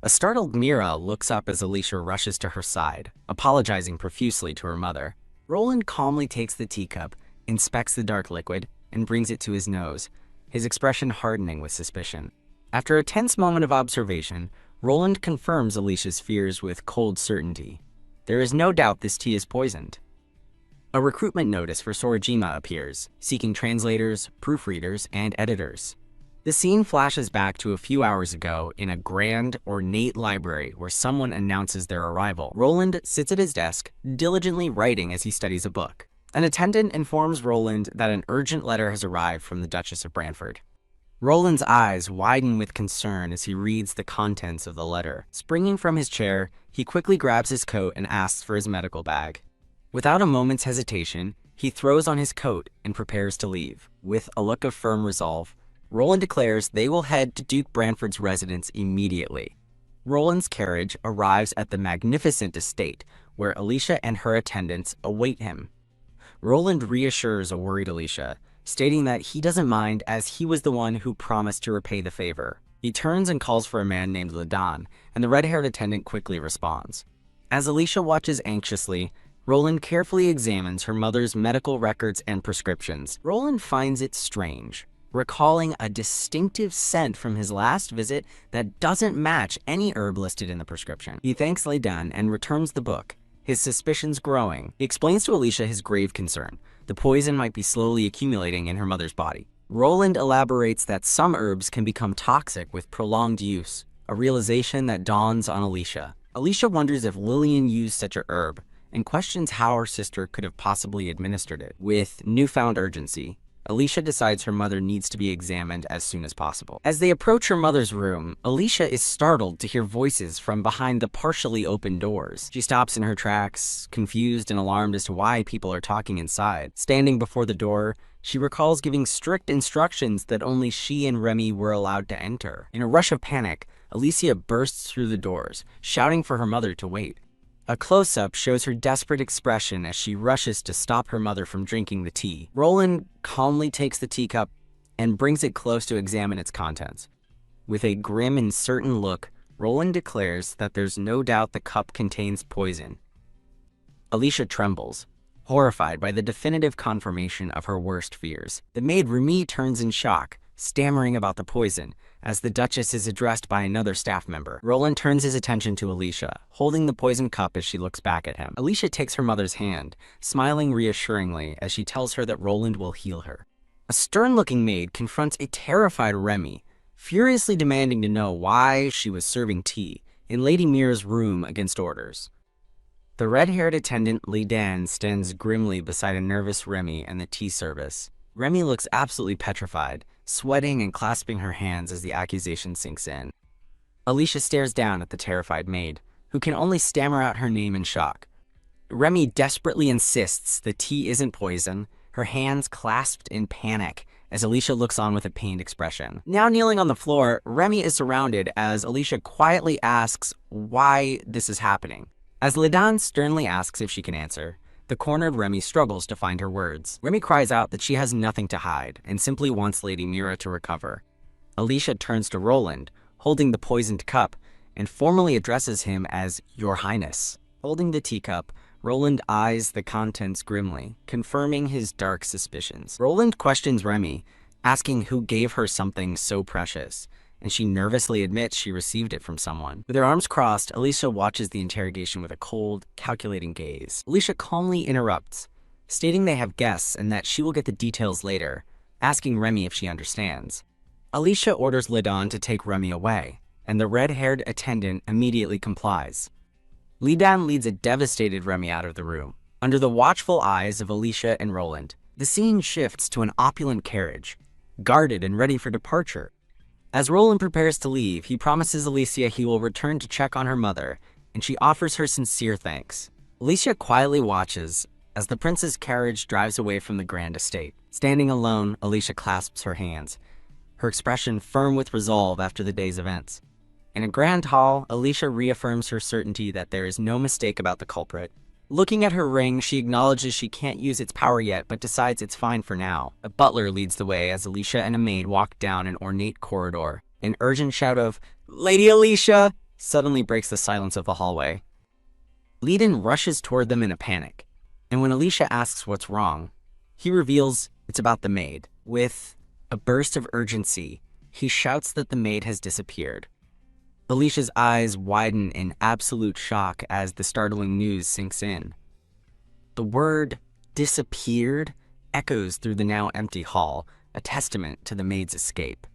A startled Mira looks up as Alicia rushes to her side, apologizing profusely to her mother. Roland calmly takes the teacup, inspects the dark liquid, and brings it to his nose, his expression hardening with suspicion. After a tense moment of observation, Roland confirms Alicia's fears with cold certainty. There is no doubt this tea is poisoned. A recruitment notice for Sorajima appears, seeking translators, proofreaders, and editors. The scene flashes back to a few hours ago in a grand, ornate library where someone announces their arrival. Roland sits at his desk, diligently writing as he studies a book. An attendant informs Roland that an urgent letter has arrived from the Duchess of Brantford. Roland's eyes widen with concern as he reads the contents of the letter. Springing from his chair, he quickly grabs his coat and asks for his medical bag. Without a moment's hesitation, he throws on his coat and prepares to leave. With a look of firm resolve, Roland declares they will head to Duke Brantford's residence immediately. Roland's carriage arrives at the magnificent estate, where Alicia and her attendants await him. Roland reassures a worried Alicia, stating that he doesn't mind as he was the one who promised to repay the favor. He turns and calls for a man named Ladan, and the red-haired attendant quickly responds. As Alicia watches anxiously, Roland carefully examines her mother's medical records and prescriptions. Roland finds it strange, recalling a distinctive scent from his last visit that doesn't match any herb listed in the prescription. He thanks Ladan and returns the book, his suspicions growing. He explains to Alicia his grave concern. The poison might be slowly accumulating in her mother's body. Roland elaborates that some herbs can become toxic with prolonged use, a realization that dawns on Alicia. Alicia wonders if Lillian used such a herb, and questions how her sister could have possibly administered it. With newfound urgency, Alicia decides her mother needs to be examined as soon as possible. As they approach her mother's room, Alicia is startled to hear voices from behind the partially open doors. She stops in her tracks, confused and alarmed as to why people are talking inside. Standing before the door, she recalls giving strict instructions that only she and Remy were allowed to enter. In a rush of panic, Alicia bursts through the doors, shouting for her mother to wait. A close-up shows her desperate expression as she rushes to stop her mother from drinking the tea. Roland calmly takes the teacup and brings it close to examine its contents. With a grim and certain look, Roland declares that there's no doubt the cup contains poison. Alicia trembles, horrified by the definitive confirmation of her worst fears. The maid Remy turns in shock, stammering about the poison, as the Duchess is addressed by another staff member. Roland turns his attention to Alicia, holding the poisoned cup as she looks back at him. Alicia takes her mother's hand, smiling reassuringly as she tells her that Roland will heal her. A stern-looking maid confronts a terrified Remy, furiously demanding to know why she was serving tea in Lady Mira's room against orders. The red-haired attendant Li Dan stands grimly beside a nervous Remy and the tea service. Remy looks absolutely petrified, sweating and clasping her hands as the accusation sinks in. Alicia stares down at the terrified maid, who can only stammer out her name in shock. Remy desperately insists the tea isn't poison, her hands clasped in panic as Alicia looks on with a pained expression. Now kneeling on the floor, Remy is surrounded as Alicia quietly asks why this is happening. As Lidan sternly asks if she can answer, the cornered Remy struggles to find her words. Remy cries out that she has nothing to hide and simply wants Lady Mira to recover. Alicia turns to Roland, holding the poisoned cup, and formally addresses him as Your Highness. Holding the teacup, Roland eyes the contents grimly, confirming his dark suspicions. Roland questions Remy, asking who gave her something so precious, and she nervously admits she received it from someone. With her arms crossed, Alicia watches the interrogation with a cold, calculating gaze. Alicia calmly interrupts, stating they have guests and that she will get the details later, asking Remy if she understands. Alicia orders Lidan to take Remy away, and the red-haired attendant immediately complies. Lidan leads a devastated Remy out of the room. Under the watchful eyes of Alicia and Roland, the scene shifts to an opulent carriage, guarded and ready for departure. As Roland prepares to leave, he promises Alicia he will return to check on her mother, and she offers her sincere thanks. Alicia quietly watches as the prince's carriage drives away from the grand estate. Standing alone, Alicia clasps her hands, her expression firm with resolve after the day's events. In a grand hall, Alicia reaffirms her certainty that there is no mistake about the culprit. Looking at her ring, she acknowledges she can't use its power yet, but decides it's fine for now. A butler leads the way as Alicia and a maid walk down an ornate corridor. An urgent shout of, "Lady Alicia!" suddenly breaks the silence of the hallway. Lidan rushes toward them in a panic, and when Alicia asks what's wrong, he reveals it's about the maid. With a burst of urgency, he shouts that the maid has disappeared. Alicia's eyes widen in absolute shock as the startling news sinks in. The word disappeared echoes through the now empty hall, a testament to the maid's escape.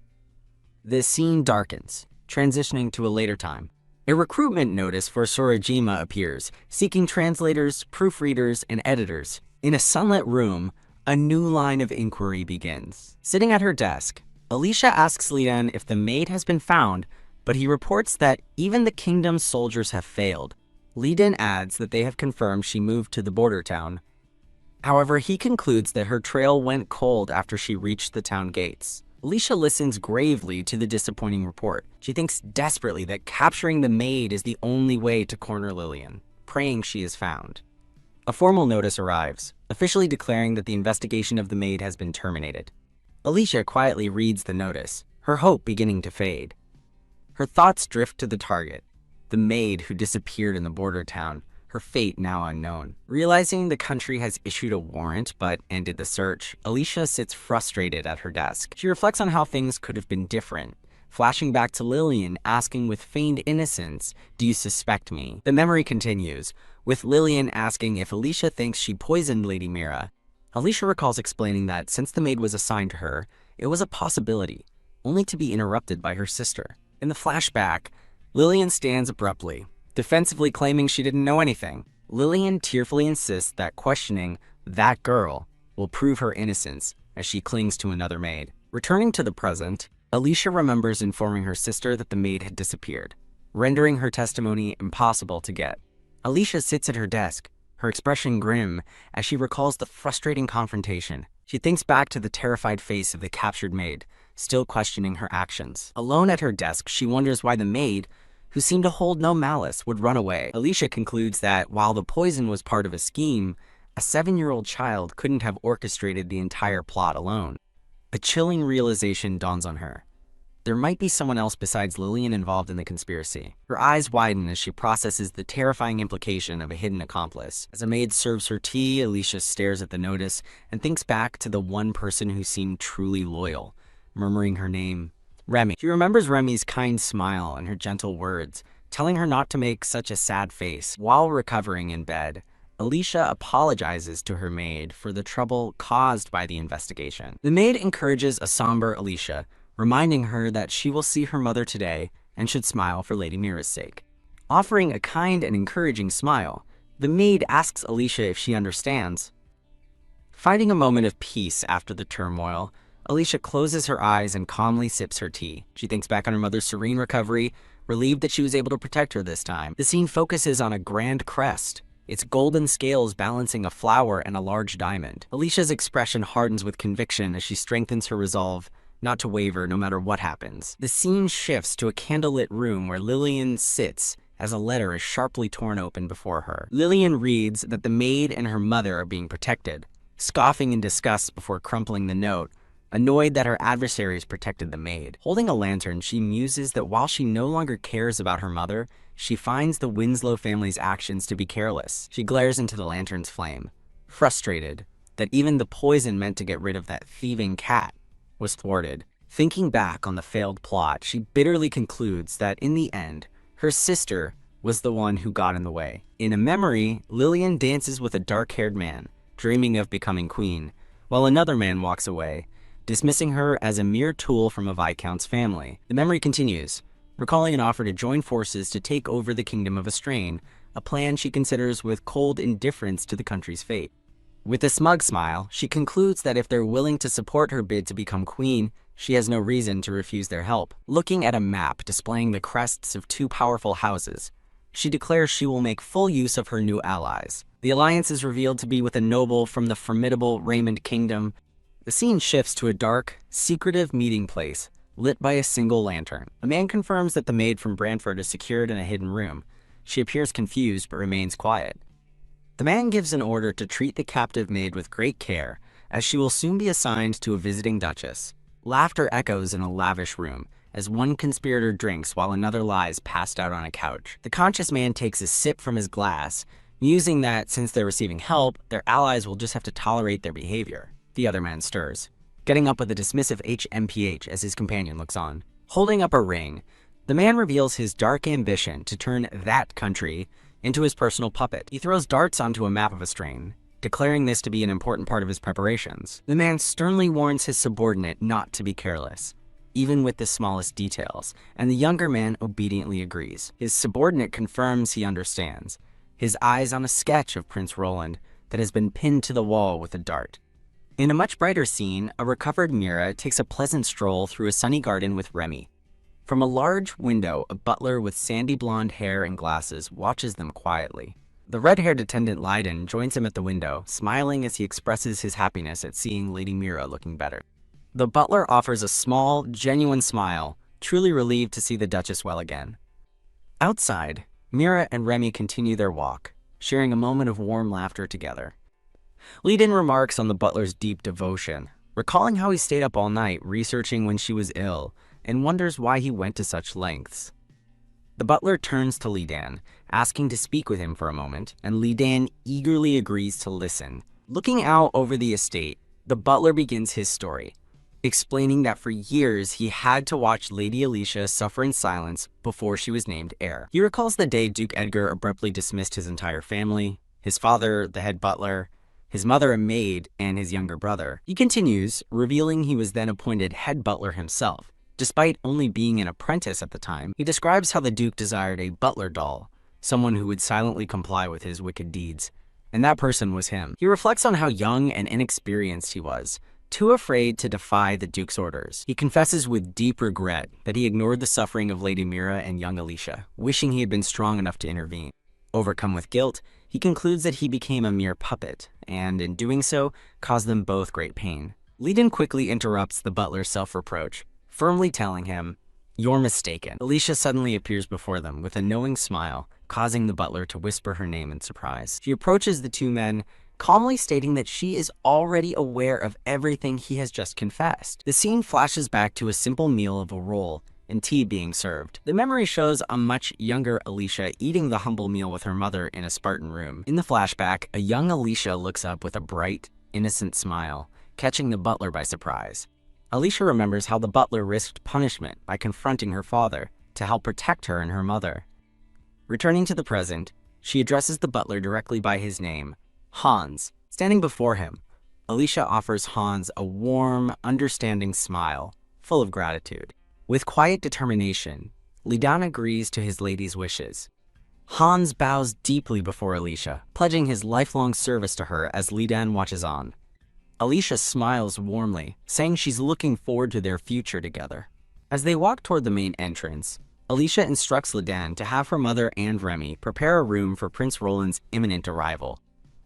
The scene darkens, transitioning to a later time. A recruitment notice for Sorajima appears, seeking translators, proofreaders, and editors. In a sunlit room, a new line of inquiry begins. Sitting at her desk, Alicia asks Lidan if the maid has been found, but he reports that even the kingdom's soldiers have failed. Lidan adds that they have confirmed she moved to the border town. However, he concludes that her trail went cold after she reached the town gates. Alicia listens gravely to the disappointing report. She thinks desperately that capturing the maid is the only way to corner Lillian, praying she is found. A formal notice arrives, officially declaring that the investigation of the maid has been terminated. Alicia quietly reads the notice, her hope beginning to fade. Her thoughts drift to the target, the maid who disappeared in the border town, her fate now unknown. Realizing the country has issued a warrant but ended the search, Alicia sits frustrated at her desk. She reflects on how things could have been different, flashing back to Lillian asking with feigned innocence, "Do you suspect me?" The memory continues, with Lillian asking if Alicia thinks she poisoned Lady Mira. Alicia recalls explaining that since the maid was assigned to her, it was a possibility, only to be interrupted by her sister. In the flashback, Lillian stands abruptly, defensively claiming she didn't know anything. Lillian tearfully insists that questioning that girl will prove her innocence, as she clings to another maid. Returning to the present, Alicia remembers informing her sister that the maid had disappeared, rendering her testimony impossible to get. Alicia sits at her desk, her expression grim, as she recalls the frustrating confrontation. She thinks back to the terrified face of the captured maid, still questioning her actions. Alone at her desk, she wonders why the maid, who seemed to hold no malice, would run away. Alicia concludes that while the poison was part of a scheme, a 7-year-old child couldn't have orchestrated the entire plot alone. A chilling realization dawns on her. There might be someone else besides Lillian involved in the conspiracy. Her eyes widen as she processes the terrifying implication of a hidden accomplice. As a maid serves her tea, Alicia stares at the notice and thinks back to the one person who seemed truly loyal, murmuring her name, Remy. She remembers Remy's kind smile and her gentle words, telling her not to make such a sad face. While recovering in bed, Alicia apologizes to her maid for the trouble caused by the investigation. The maid encourages a somber Alicia, reminding her that she will see her mother today and should smile for Lady Mira's sake. Offering a kind and encouraging smile, the maid asks Alicia if she understands. Finding a moment of peace after the turmoil, Alicia closes her eyes and calmly sips her tea. She thinks back on her mother's serene recovery, relieved that she was able to protect her this time. The scene focuses on a grand crest, its golden scales balancing a flower and a large diamond. Alicia's expression hardens with conviction as she strengthens her resolve not to waver no matter what happens. The scene shifts to a candlelit room where Lillian sits as a letter is sharply torn open before her. Lillian reads that the maid and her mother are being protected, scoffing in disgust before crumpling the note, annoyed that her adversaries protected the maid. Holding a lantern, she muses that while she no longer cares about her mother, she finds the Winslow family's actions to be careless. She glares into the lantern's flame, frustrated that even the poison meant to get rid of that thieving cat was thwarted. Thinking back on the failed plot, she bitterly concludes that in the end, her sister was the one who got in the way. In a memory, Lillian dances with a dark-haired man, dreaming of becoming queen, while another man walks away, dismissing her as a mere tool from a Viscount's family. The memory continues, recalling an offer to join forces to take over the Kingdom of Estrain, a plan she considers with cold indifference to the country's fate. With a smug smile, she concludes that if they're willing to support her bid to become queen, she has no reason to refuse their help. Looking at a map displaying the crests of 2 powerful houses, she declares she will make full use of her new allies. The alliance is revealed to be with a noble from the formidable Raymond Kingdom. The scene shifts to a dark, secretive meeting place, lit by a single lantern. A man confirms that the maid from Brantford is secured in a hidden room. She appears confused but remains quiet. The man gives an order to treat the captive maid with great care, as she will soon be assigned to a visiting duchess. Laughter echoes in a lavish room, as one conspirator drinks while another lies passed out on a couch. The conscious man takes a sip from his glass, musing that since they're receiving help, their allies will just have to tolerate their behavior. The other man stirs, getting up with a dismissive HMPH as his companion looks on. Holding up a ring, the man reveals his dark ambition to turn that country into his personal puppet. He throws darts onto a map of Estrain, declaring this to be an important part of his preparations. The man sternly warns his subordinate not to be careless, even with the smallest details, and the younger man obediently agrees. His subordinate confirms he understands, his eyes on a sketch of Prince Roland that has been pinned to the wall with a dart. In a much brighter scene, a recovered Mira takes a pleasant stroll through a sunny garden with Remy. From a large window, a butler with sandy blonde hair and glasses watches them quietly. The red-haired attendant Leiden joins him at the window, smiling as he expresses his happiness at seeing Lady Mira looking better. The butler offers a small, genuine smile, truly relieved to see the Duchess well again. Outside, Mira and Remy continue their walk, sharing a moment of warm laughter together. Leiden remarks on the butler's deep devotion, recalling how he stayed up all night researching when she was ill, and wonders why he went to such lengths. The butler turns to Leiden, asking to speak with him for a moment, and Leiden eagerly agrees to listen. Looking out over the estate, the butler begins his story, explaining that for years he had to watch Lady Alicia suffer in silence before she was named heir. He recalls the day Duke Edgar abruptly dismissed his entire family, his father, the head butler, his mother a maid, and his younger brother. He continues, revealing he was then appointed head butler himself. Despite only being an apprentice at the time, he describes how the Duke desired a butler doll, someone who would silently comply with his wicked deeds, and that person was him. He reflects on how young and inexperienced he was, Too afraid to defy the Duke's orders, he confesses with deep regret that he ignored the suffering of Lady Mira and young Alicia, wishing he had been strong enough to intervene. Overcome with guilt, he concludes that he became a mere puppet, and in doing so, caused them both great pain. Leiden quickly interrupts the butler's self-reproach, firmly telling him, "You're mistaken." Alicia suddenly appears before them with a knowing smile, causing the butler to whisper her name in surprise. She approaches the two men, calmly stating that she is already aware of everything he has just confessed. The scene flashes back to a simple meal of a roll and tea being served. The memory shows a much younger Alicia eating the humble meal with her mother in a Spartan room. In the flashback, a young Alicia looks up with a bright, innocent smile, catching the butler by surprise. Alicia remembers how the butler risked punishment by confronting her father to help protect her and her mother. Returning to the present, she addresses the butler directly by his name, Hans. Standing before him, Alicia offers Hans a warm, understanding smile, full of gratitude. With quiet determination, Leiden agrees to his lady's wishes. Hans bows deeply before Alicia, pledging his lifelong service to her as Leiden watches on. Alicia smiles warmly, saying she's looking forward to their future together. As they walk toward the main entrance, Alicia instructs Leiden to have her mother and Remy prepare a room for Prince Roland's imminent arrival.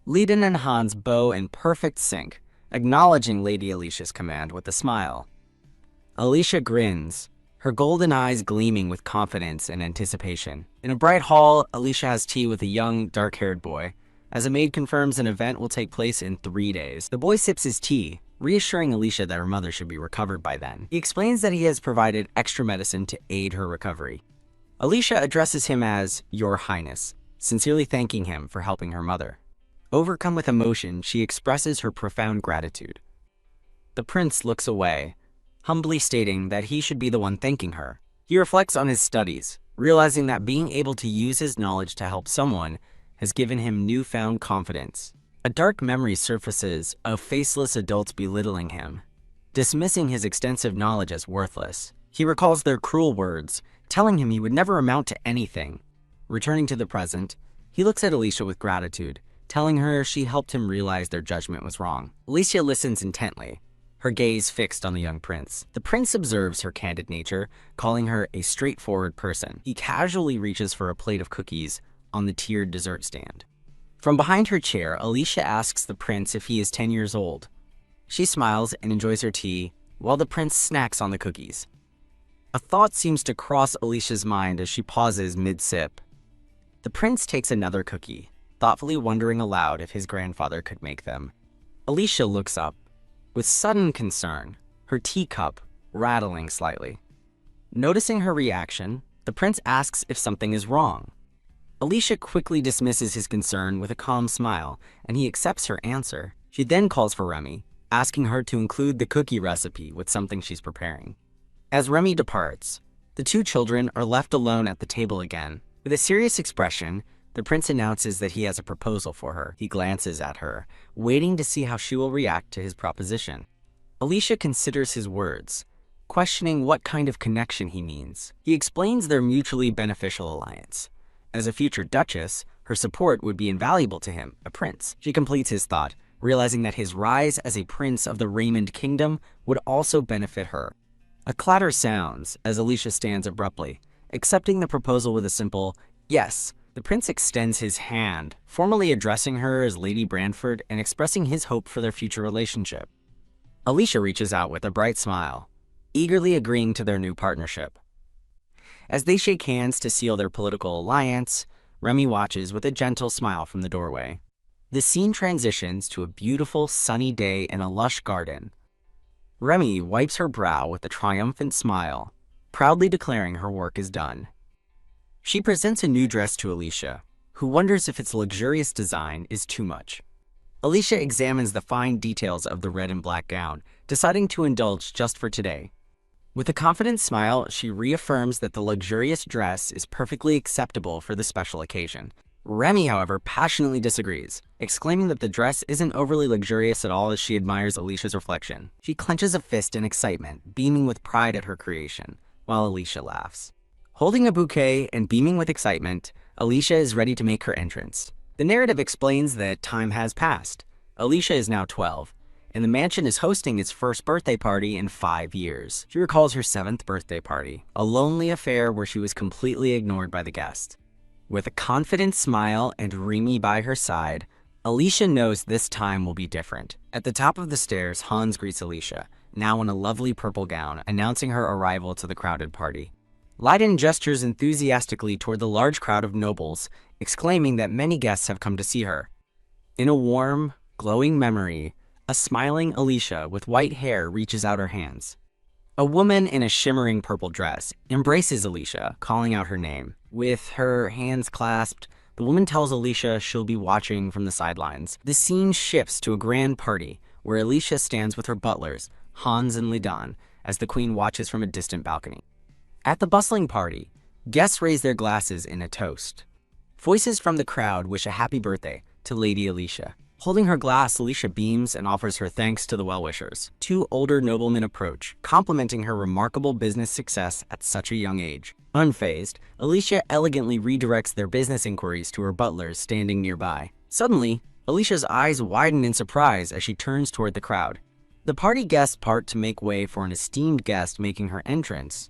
Leiden and Hans bow in perfect sync, acknowledging Lady Alicia's command with a smile. Alicia grins, her golden eyes gleaming with confidence and anticipation. In a bright hall, Alicia has tea with a young, dark-haired boy, as a maid confirms an event will take place in 3 days. The boy sips his tea, reassuring Alicia that her mother should be recovered by then. He explains that he has provided extra medicine to aid her recovery. Alicia addresses him as Your Highness, sincerely thanking him for helping her mother. Overcome with emotion, she expresses her profound gratitude. The prince looks away, humbly stating that he should be the one thanking her. He reflects on his studies, realizing that being able to use his knowledge to help someone has given him newfound confidence. A dark memory surfaces of faceless adults belittling him, dismissing his extensive knowledge as worthless. He recalls their cruel words, telling him he would never amount to anything. Returning to the present, he looks at Alicia with gratitude, telling her she helped him realize their judgment was wrong. Alicia listens intently, her gaze fixed on the young prince. The prince observes her candid nature, calling her a straightforward person. He casually reaches for a plate of cookies on the tiered dessert stand. From behind her chair, Alicia asks the prince if he is 10 years old. She smiles and enjoys her tea, while the prince snacks on the cookies. A thought seems to cross Alicia's mind as she pauses mid-sip. The prince takes another cookie, thoughtfully wondering aloud if his grandfather could make them. Alicia looks up, with sudden concern, her teacup rattling slightly. Noticing her reaction, the prince asks if something is wrong. Alicia quickly dismisses his concern with a calm smile, and he accepts her answer. She then calls for Remy, asking her to include the cookie recipe with something she's preparing. As Remy departs, the two children are left alone at the table again. With a serious expression, the prince announces that he has a proposal for her. He glances at her, waiting to see how she will react to his proposition. Alicia considers his words, questioning what kind of connection he means. He explains their mutually beneficial alliance. As a future duchess, her support would be invaluable to him, a prince. She completes his thought, realizing that his rise as a prince of the Raymond Kingdom would also benefit her. A clatter sounds as Alicia stands abruptly, accepting the proposal with a simple yes. The prince extends his hand, formally addressing her as Lady Brantford and expressing his hope for their future relationship. Alicia reaches out with a bright smile, eagerly agreeing to their new partnership. As they shake hands to seal their political alliance, Remy watches with a gentle smile from the doorway. The scene transitions to a beautiful, sunny day in a lush garden. Remy wipes her brow with a triumphant smile, proudly declaring her work is done. She presents a new dress to Alicia, who wonders if its luxurious design is too much. Alicia examines the fine details of the red and black gown, deciding to indulge just for today. With a confident smile, she reaffirms that the luxurious dress is perfectly acceptable for the special occasion. Remy, however, passionately disagrees, exclaiming that the dress isn't overly luxurious at all as she admires Alicia's reflection. She clenches a fist in excitement, beaming with pride at her creation, while Alicia laughs. Holding a bouquet and beaming with excitement, Alicia is ready to make her entrance. The narrative explains that time has passed. Alicia is now 12, and the mansion is hosting its first birthday party in 5 years. She recalls her 7th birthday party, a lonely affair where she was completely ignored by the guests. With a confident smile and Remy by her side, Alicia knows this time will be different. At the top of the stairs, Hans greets Alicia, now in a lovely purple gown, announcing her arrival to the crowded party. Leiden gestures enthusiastically toward the large crowd of nobles, exclaiming that many guests have come to see her. In a warm, glowing memory, a smiling Alicia with white hair reaches out her hands. A woman in a shimmering purple dress embraces Alicia, calling out her name. With her hands clasped, the woman tells Alicia she'll be watching from the sidelines. The scene shifts to a grand party, where Alicia stands with her butlers, Hans and Lidan, as the queen watches from a distant balcony. At the bustling party, guests raise their glasses in a toast. Voices from the crowd wish a happy birthday to Lady Alicia. Holding her glass, Alicia beams and offers her thanks to the well-wishers. 2 older noblemen approach, complimenting her remarkable business success at such a young age. Unfazed, Alicia elegantly redirects their business inquiries to her butlers standing nearby. Suddenly, Alicia's eyes widen in surprise as she turns toward the crowd. The party guests part to make way for an esteemed guest making her entrance.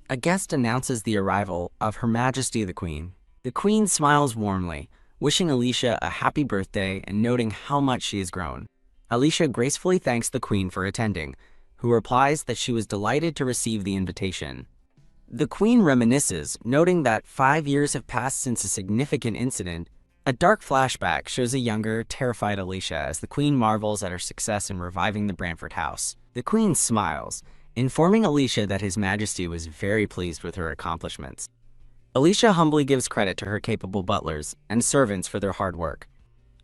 A guest announces the arrival of Her Majesty the Queen. The Queen smiles warmly, wishing Alicia a happy birthday and noting how much she has grown. Alicia gracefully thanks the Queen for attending, who replies that she was delighted to receive the invitation. The Queen reminisces, noting that 5 years have passed since a significant incident. A dark flashback shows a younger, terrified Alicia as the Queen marvels at her success in reviving the Branford house. The Queen smiles, informing Alicia that His Majesty was very pleased with her accomplishments. Alicia humbly gives credit to her capable butlers and servants for their hard work.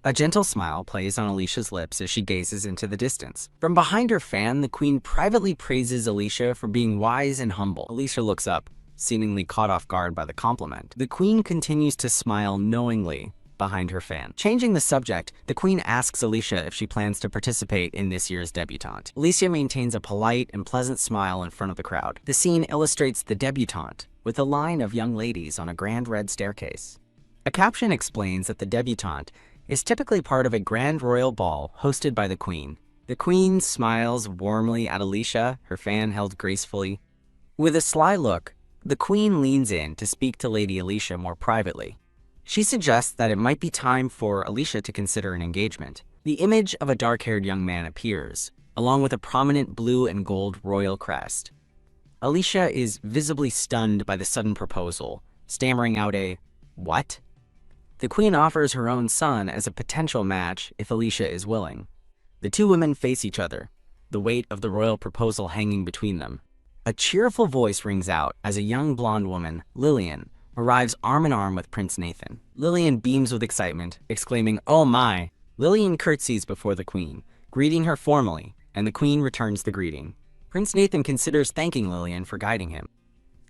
A gentle smile plays on Alicia's lips as she gazes into the distance. From behind her fan, the Queen privately praises Alicia for being wise and humble. Alicia looks up, seemingly caught off guard by the compliment. The Queen continues to smile knowingly behind her fan. Changing the subject, the Queen asks Alicia if she plans to participate in this year's debutante. Alicia maintains a polite and pleasant smile in front of the crowd. The scene illustrates the debutante with a line of young ladies on a grand red staircase. A caption explains that the debutante is typically part of a grand royal ball hosted by the Queen. The Queen smiles warmly at Alicia, her fan held gracefully. With a sly look, the Queen leans in to speak to Lady Alicia more privately. She suggests that it might be time for Alicia to consider an engagement. The image of a dark-haired young man appears, along with a prominent blue and gold royal crest. Alicia is visibly stunned by the sudden proposal, stammering out a, "What?" The Queen offers her own son as a potential match if Alicia is willing. The 2 women face each other, the weight of the royal proposal hanging between them. A cheerful voice rings out as a young blonde woman, Lillian, arrives arm in arm with Prince Nathan. Lillian beams with excitement, exclaiming, "Oh my!" Lillian curtsies before the Queen, greeting her formally, and the Queen returns the greeting. Prince Nathan considers thanking Lillian for guiding him.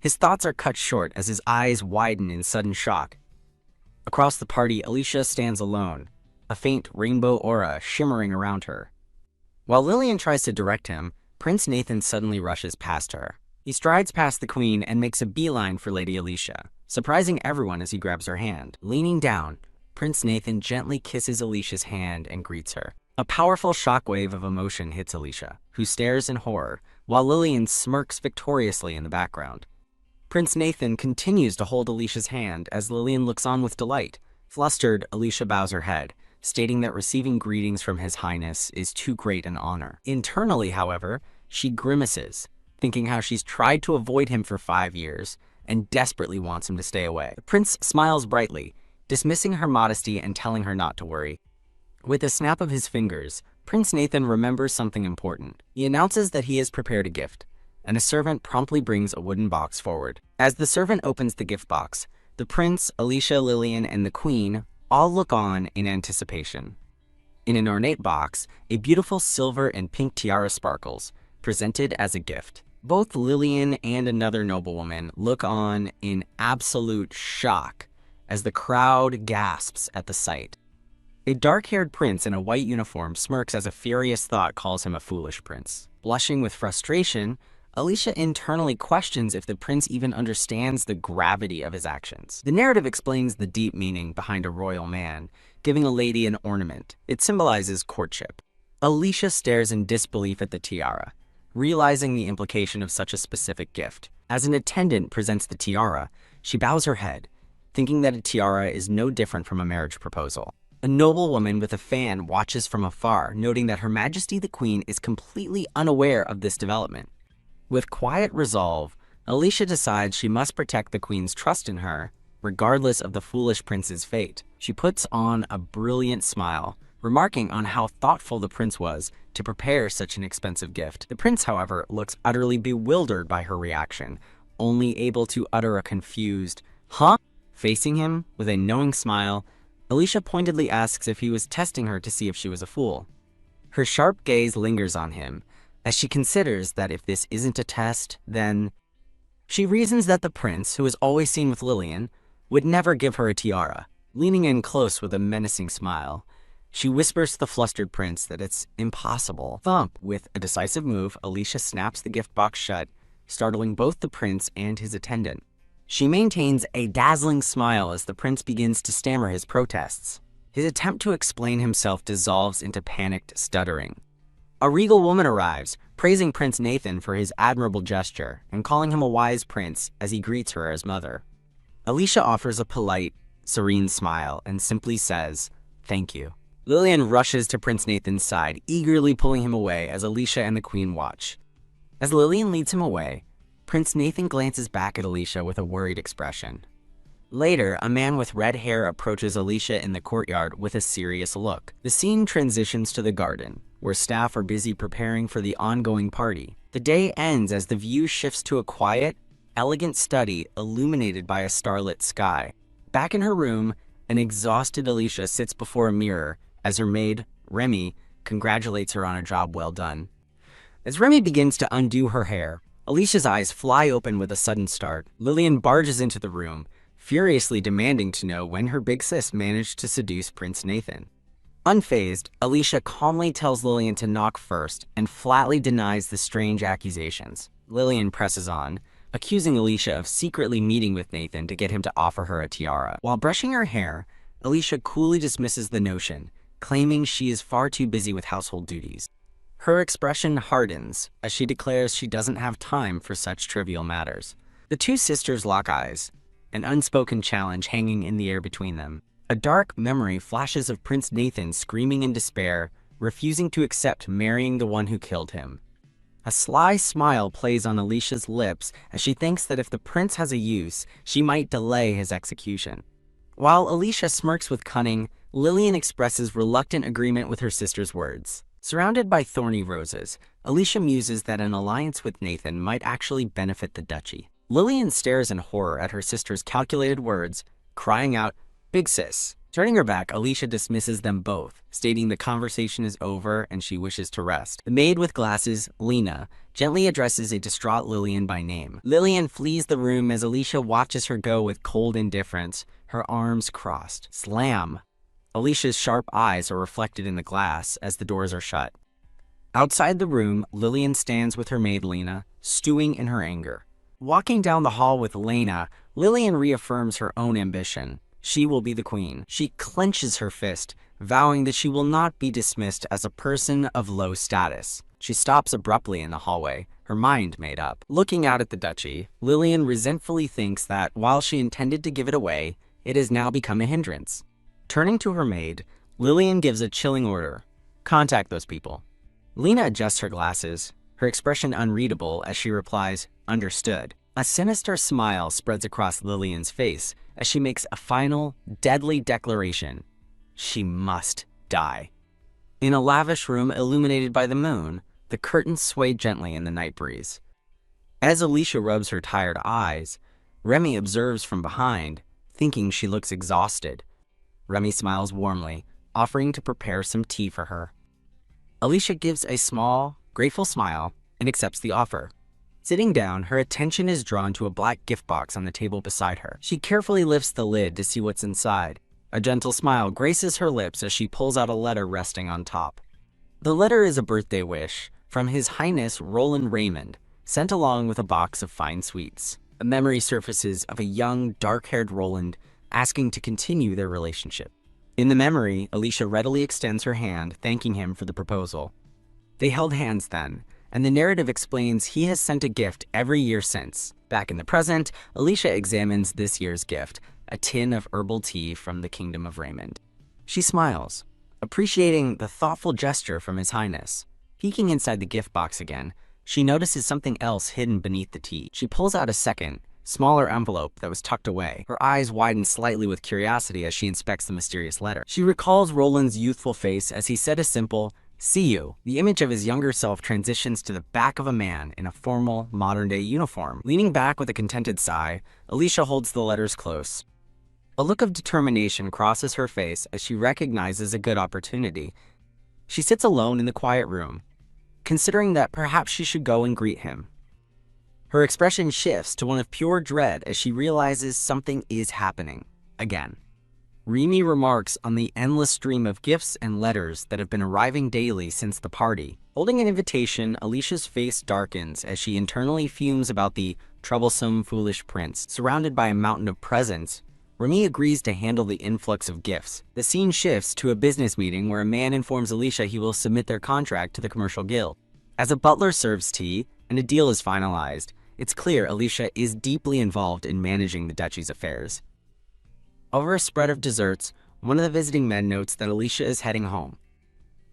His thoughts are cut short as his eyes widen in sudden shock. Across the party, Alicia stands alone, a faint rainbow aura shimmering around her. While Lillian tries to direct him, Prince Nathan suddenly rushes past her. He strides past the Queen and makes a beeline for Lady Alicia, surprising everyone as he grabs her hand. Leaning down, Prince Nathan gently kisses Alicia's hand and greets her. A powerful shockwave of emotion hits Alicia, who stares in horror, while Lillian smirks victoriously in the background. Prince Nathan continues to hold Alicia's hand as Lillian looks on with delight. Flustered, Alicia bows her head, stating that receiving greetings from His Highness is too great an honor. Internally, however, she grimaces, thinking how she's tried to avoid him for 5 years and desperately wants him to stay away. The prince smiles brightly, dismissing her modesty and telling her not to worry. With a snap of his fingers, Prince Nathan remembers something important. He announces that he has prepared a gift, and a servant promptly brings a wooden box forward. As the servant opens the gift box, the prince, Alicia, Lillian, and the Queen all look on in anticipation. In an ornate box, a beautiful silver and pink tiara sparkles, presented as a gift. Both Lillian and another noblewoman look on in absolute shock as the crowd gasps at the sight. A dark-haired prince in a white uniform smirks as a furious thought calls him a foolish prince. Blushing with frustration, Alicia internally questions if the prince even understands the gravity of his actions. The narrative explains the deep meaning behind a royal man, giving a lady an ornament. It symbolizes courtship. Alicia stares in disbelief at the tiara, realizing the implication of such a specific gift. As an attendant presents the tiara, she bows her head, thinking that a tiara is no different from a marriage proposal. A noblewoman with a fan watches from afar, noting that Her Majesty the Queen is completely unaware of this development. With quiet resolve, Alicia decides she must protect the Queen's trust in her, regardless of the foolish prince's fate. She puts on a brilliant smile, remarking on how thoughtful the prince was to prepare such an expensive gift. The prince, however, looks utterly bewildered by her reaction, only able to utter a confused, "Huh?" Facing him with a knowing smile, Alicia pointedly asks if he was testing her to see if she was a fool. Her sharp gaze lingers on him, as she considers that if this isn't a test, then... She reasons that the prince, who is always seen with Lillian, would never give her a tiara. Leaning in close with a menacing smile, she whispers to the flustered prince that it's impossible. Thump! With a decisive move, Alicia snaps the gift box shut, startling both the prince and his attendant. She maintains a dazzling smile as the prince begins to stammer his protests. His attempt to explain himself dissolves into panicked stuttering. A regal woman arrives, praising Prince Nathan for his admirable gesture and calling him a wise prince as he greets her as mother. Alicia offers a polite, serene smile and simply says, "Thank you." Lillian rushes to Prince Nathan's side, eagerly pulling him away as Alicia and the Queen watch. As Lillian leads him away, Prince Nathan glances back at Alicia with a worried expression. Later, a man with red hair approaches Alicia in the courtyard with a serious look. The scene transitions to the garden, where staff are busy preparing for the ongoing party. The day ends as the view shifts to a quiet, elegant study illuminated by a starlit sky. Back in her room, an exhausted Alicia sits before a mirror as her maid, Remy, congratulates her on a job well done. As Remy begins to undo her hair, Alicia's eyes fly open with a sudden start. Lillian barges into the room, furiously demanding to know when her big sis managed to seduce Prince Nathan. Unfazed, Alicia calmly tells Lillian to knock first and flatly denies the strange accusations. Lillian presses on, accusing Alicia of secretly meeting with Nathan to get him to offer her a tiara. While brushing her hair, Alicia coolly dismisses the notion, claiming she is far too busy with household duties. Her expression hardens as she declares she doesn't have time for such trivial matters. The two sisters lock eyes, an unspoken challenge hanging in the air between them. A dark memory flashes of Prince Nathan screaming in despair, refusing to accept marrying the one who killed him. A sly smile plays on Alicia's lips as she thinks that if the prince has a use, she might delay his execution. While Alicia smirks with cunning, Lillian expresses reluctant agreement with her sister's words. Surrounded by thorny roses, Alicia muses that an alliance with Nathan might actually benefit the duchy. Lillian stares in horror at her sister's calculated words, crying out, "Big sis." Turning her back, Alicia dismisses them both, stating the conversation is over and she wishes to rest. The maid with glasses, Lena, gently addresses a distraught Lillian by name. Lillian flees the room as Alicia watches her go with cold indifference, her arms crossed. Slam! Alicia's sharp eyes are reflected in the glass as the doors are shut. Outside the room, Lillian stands with her maid Lena, stewing in her anger. Walking down the hall with Lena, Lillian reaffirms her own ambition. She will be the queen. She clenches her fist, vowing that she will not be dismissed as a person of low status. She stops abruptly in the hallway, her mind made up. Looking out at the duchy, Lillian resentfully thinks that while she intended to give it away, it has now become a hindrance. Turning to her maid, Lillian gives a chilling order. Contact those people. Lena adjusts her glasses, her expression unreadable as she replies, "Understood." A sinister smile spreads across Lillian's face as she makes a final, deadly declaration. She must die. In a lavish room illuminated by the moon, the curtains sway gently in the night breeze. As Alicia rubs her tired eyes, Remy observes from behind, thinking she looks exhausted. Remy smiles warmly, offering to prepare some tea for her. Alicia gives a small, grateful smile and accepts the offer. Sitting down, her attention is drawn to a black gift box on the table beside her. She carefully lifts the lid to see what's inside. A gentle smile graces her lips as she pulls out a letter resting on top. The letter is a birthday wish from His Highness Roland Raymond, sent along with a box of fine sweets. A memory surfaces of a young, dark-haired Roland asking to continue their relationship. In the memory, Alicia readily extends her hand, thanking him for the proposal. They held hands then, and the narrative explains he has sent a gift every year since. Back in the present, Alicia examines this year's gift, a tin of herbal tea from the Kingdom of Raymond. She smiles, appreciating the thoughtful gesture from His Highness. Peeking inside the gift box again, she notices something else hidden beneath the tea. She pulls out a second, smaller envelope that was tucked away. Her eyes widen slightly with curiosity as she inspects the mysterious letter. She recalls Roland's youthful face as he said a simple, "See you." The image of his younger self transitions to the back of a man in a formal, modern-day uniform. Leaning back with a contented sigh, Alicia holds the letters close. A look of determination crosses her face as she recognizes a good opportunity. She sits alone in the quiet room, considering that perhaps she should go and greet him. Her expression shifts to one of pure dread as she realizes something is happening again. Remy remarks on the endless stream of gifts and letters that have been arriving daily since the party. Holding an invitation, Alicia's face darkens as she internally fumes about the troublesome, foolish prince. Surrounded by a mountain of presents, Remy agrees to handle the influx of gifts. The scene shifts to a business meeting where a man informs Alicia he will submit their contract to the commercial guild. As a butler serves tea and a deal is finalized, it's clear Alicia is deeply involved in managing the duchy's affairs. Over a spread of desserts, one of the visiting men notes that Alicia is heading home.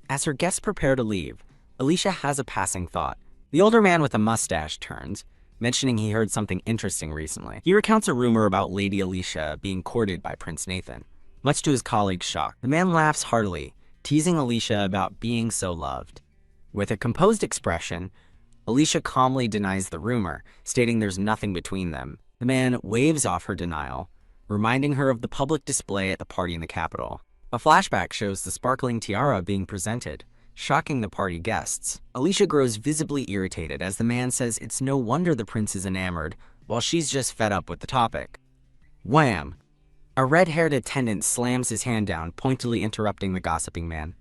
As her guests prepare to leave, Alicia has a passing thought. The older man with a mustache turns, mentioning he heard something interesting recently. He recounts a rumor about Lady Alicia being courted by Prince Nathan. Much to his colleague's shock, the man laughs heartily, teasing Alicia about being so loved. With a composed expression, Alicia calmly denies the rumor, stating there's nothing between them. The man waves off her denial, reminding her of the public display at the party in the capital. A flashback shows the sparkling tiara being presented, shocking the party guests. Alicia grows visibly irritated as the man says it's no wonder the prince is enamored, while she's just fed up with the topic. Wham! A red-haired attendant slams his hand down, pointedly interrupting the gossiping man.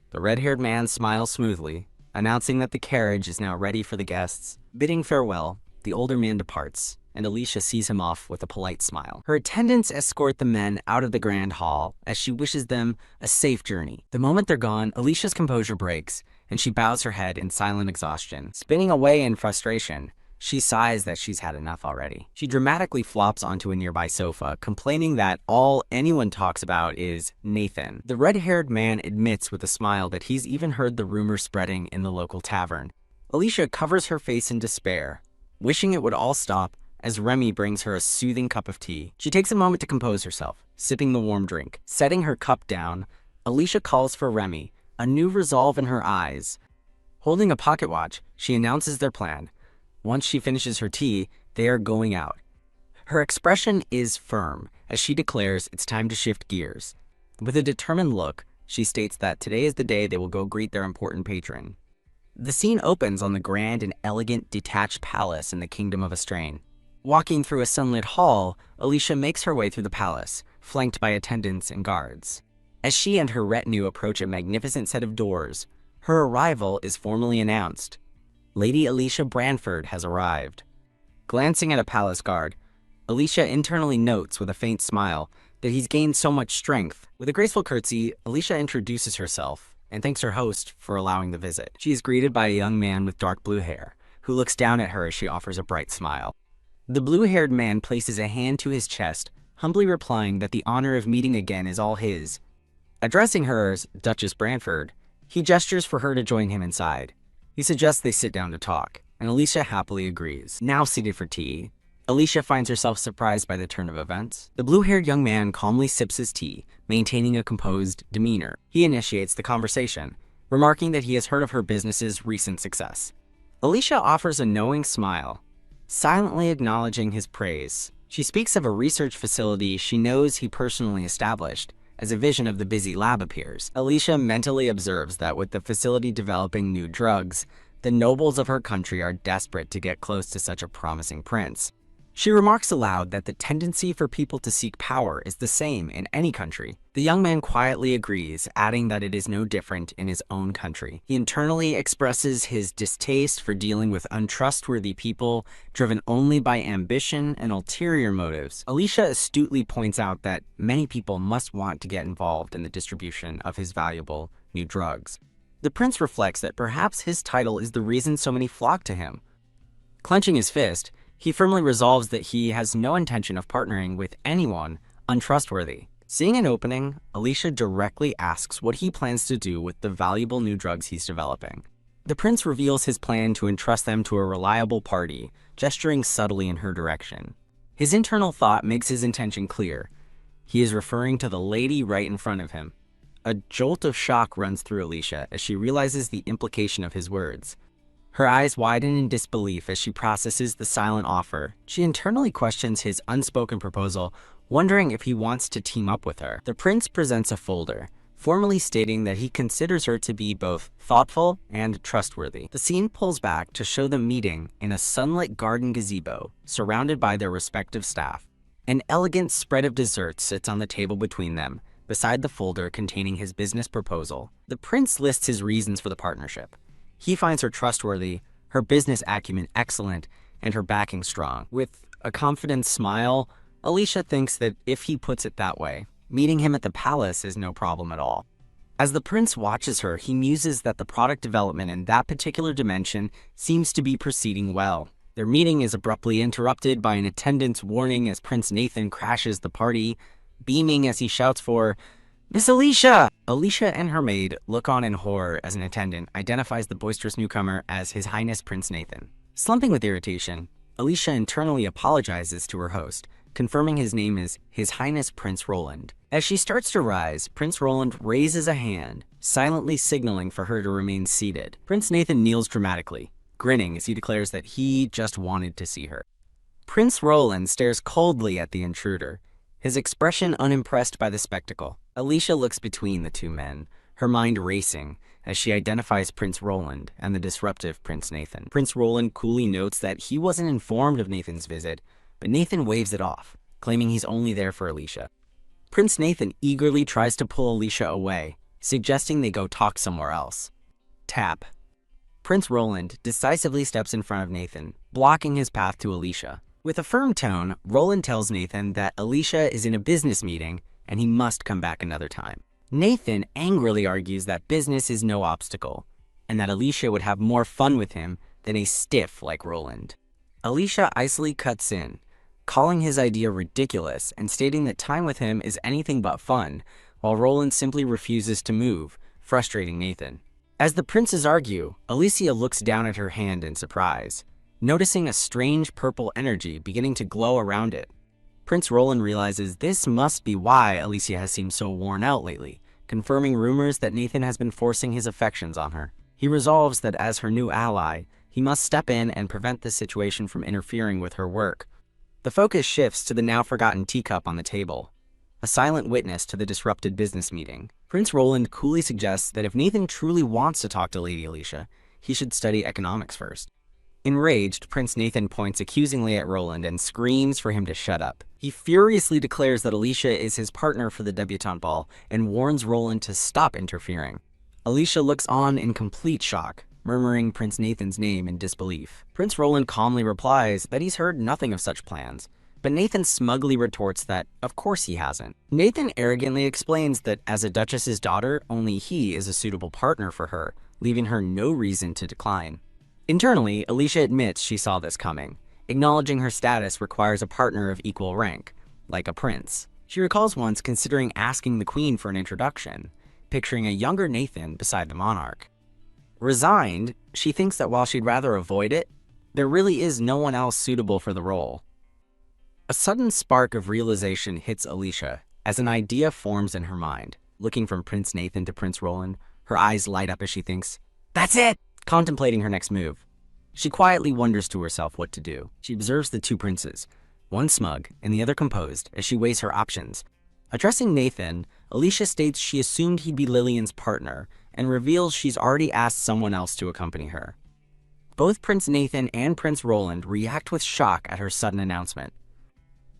The red-haired man smiles smoothly, announcing that the carriage is now ready for the guests. Bidding farewell, the older man departs, and Alicia sees him off with a polite smile. Her attendants escort the men out of the grand hall as she wishes them a safe journey. The moment they're gone, Alicia's composure breaks, and she bows her head in silent exhaustion. Spinning away in frustration, she sighs that she's had enough already. She dramatically flops onto a nearby sofa, complaining that all anyone talks about is Nathan. The red-haired man admits with a smile that he's even heard the rumor spreading in the local tavern. Alicia covers her face in despair, wishing it would all stop as Remy brings her a soothing cup of tea. She takes a moment to compose herself, sipping the warm drink. Setting her cup down, Alicia calls for Remy, a new resolve in her eyes. Holding a pocket watch, she announces their plan. Once she finishes her tea, they are going out. Her expression is firm as she declares it's time to shift gears. With a determined look, she states that today is the day they will go greet their important patron. The scene opens on the grand and elegant detached palace in the Kingdom of Astrain. Walking through a sunlit hall, Alicia makes her way through the palace, flanked by attendants and guards. As she and her retinue approach a magnificent set of doors, her arrival is formally announced. Lady Alicia Branford has arrived. Glancing at a palace guard, Alicia internally notes with a faint smile that he's gained so much strength. With a graceful curtsy, Alicia introduces herself and thanks her host for allowing the visit. She is greeted by a young man with dark blue hair, who looks down at her as she offers a bright smile. The blue-haired man places a hand to his chest, humbly replying that the honor of meeting again is all his. Addressing her as Duchess Branford, he gestures for her to join him inside. He suggests they sit down to talk, and Alicia happily agrees. Now seated for tea, Alicia finds herself surprised by the turn of events. The blue-haired young man calmly sips his tea, maintaining a composed demeanor. He initiates the conversation, remarking that he has heard of her business's recent success. Alicia offers a knowing smile, silently acknowledging his praise. She speaks of a research facility she knows he personally established, as a vision of the busy lab appears. Alicia mentally observes that with the facility developing new drugs, the nobles of her country are desperate to get close to such a promising prince. She remarks aloud that the tendency for people to seek power is the same in any country. The young man quietly agrees, adding that it is no different in his own country. He internally expresses his distaste for dealing with untrustworthy people driven only by ambition and ulterior motives. Alicia astutely points out that many people must want to get involved in the distribution of his valuable new drugs. The prince reflects that perhaps his title is the reason so many flock to him. Clenching his fist, he firmly resolves that he has no intention of partnering with anyone untrustworthy. Seeing an opening, Alicia directly asks what he plans to do with the valuable new drugs he's developing. The prince reveals his plan to entrust them to a reliable party, gesturing subtly in her direction. His internal thought makes his intention clear. He is referring to the lady right in front of him. A jolt of shock runs through Alicia as she realizes the implication of his words. Her eyes widen in disbelief as she processes the silent offer. She internally questions his unspoken proposal, wondering if he wants to team up with her. The prince presents a folder, formally stating that he considers her to be both thoughtful and trustworthy. The scene pulls back to show them meeting in a sunlit garden gazebo, surrounded by their respective staff. An elegant spread of desserts sits on the table between them, beside the folder containing his business proposal. The prince lists his reasons for the partnership. He finds her trustworthy, her business acumen excellent, and her backing strong. With a confident smile, Alicia thinks that if he puts it that way, meeting him at the palace is no problem at all. As the prince watches her, he muses that the product development in that particular dimension seems to be proceeding well. Their meeting is abruptly interrupted by an attendant's warning as Prince Nathan crashes the party, beaming as he shouts for Miss Alicia! Alicia and her maid look on in horror as an attendant identifies the boisterous newcomer as His Highness Prince Nathan. Slumping with irritation, Alicia internally apologizes to her host, confirming his name is His Highness Prince Roland. As she starts to rise, Prince Roland raises a hand, silently signaling for her to remain seated. Prince Nathan kneels dramatically, grinning as he declares that he just wanted to see her. Prince Roland stares coldly at the intruder, his expression unimpressed by the spectacle. Alicia looks between the two men, her mind racing as she identifies Prince Roland and the disruptive Prince Nathan. Prince Roland coolly notes that he wasn't informed of Nathan's visit, but Nathan waves it off, claiming he's only there for Alicia. Prince Nathan eagerly tries to pull Alicia away, suggesting they go talk somewhere else. Tap. Prince Roland decisively steps in front of Nathan, blocking his path to Alicia. With a firm tone, Roland tells Nathan that Alicia is in a business meeting and he must come back another time. Nathan angrily argues that business is no obstacle, and that Alicia would have more fun with him than a stiff like Roland. Alicia icily cuts in, calling his idea ridiculous and stating that time with him is anything but fun, while Roland simply refuses to move, frustrating Nathan. As the princes argue, Alicia looks down at her hand in surprise, noticing a strange purple energy beginning to glow around it. Prince Roland realizes this must be why Alicia has seemed so worn out lately, confirming rumors that Nathan has been forcing his affections on her. He resolves that as her new ally, he must step in and prevent the situation from interfering with her work. The focus shifts to the now-forgotten teacup on the table, a silent witness to the disrupted business meeting. Prince Roland coolly suggests that if Nathan truly wants to talk to Lady Alicia, he should study economics first. Enraged, Prince Nathan points accusingly at Roland and screams for him to shut up. He furiously declares that Alicia is his partner for the debutante ball and warns Roland to stop interfering. Alicia looks on in complete shock, murmuring Prince Nathan's name in disbelief. Prince Roland calmly replies that he's heard nothing of such plans, but Nathan smugly retorts that of course he hasn't. Nathan arrogantly explains that as a duchess's daughter, only he is a suitable partner for her, leaving her no reason to decline. Internally, Alicia admits she saw this coming, acknowledging her status requires a partner of equal rank, like a prince. She recalls once considering asking the queen for an introduction, picturing a younger Nathan beside the monarch. Resigned, she thinks that while she'd rather avoid it, there really is no one else suitable for the role. A sudden spark of realization hits Alicia as an idea forms in her mind. Looking from Prince Nathan to Prince Roland, her eyes light up as she thinks, "That's it!" Contemplating her next move. She quietly wonders to herself what to do. She observes the two princes, one smug and the other composed, as she weighs her options. Addressing Nathan, Alicia states she assumed he'd be Lillian's partner and reveals she's already asked someone else to accompany her. Both Prince Nathan and Prince Roland react with shock at her sudden announcement.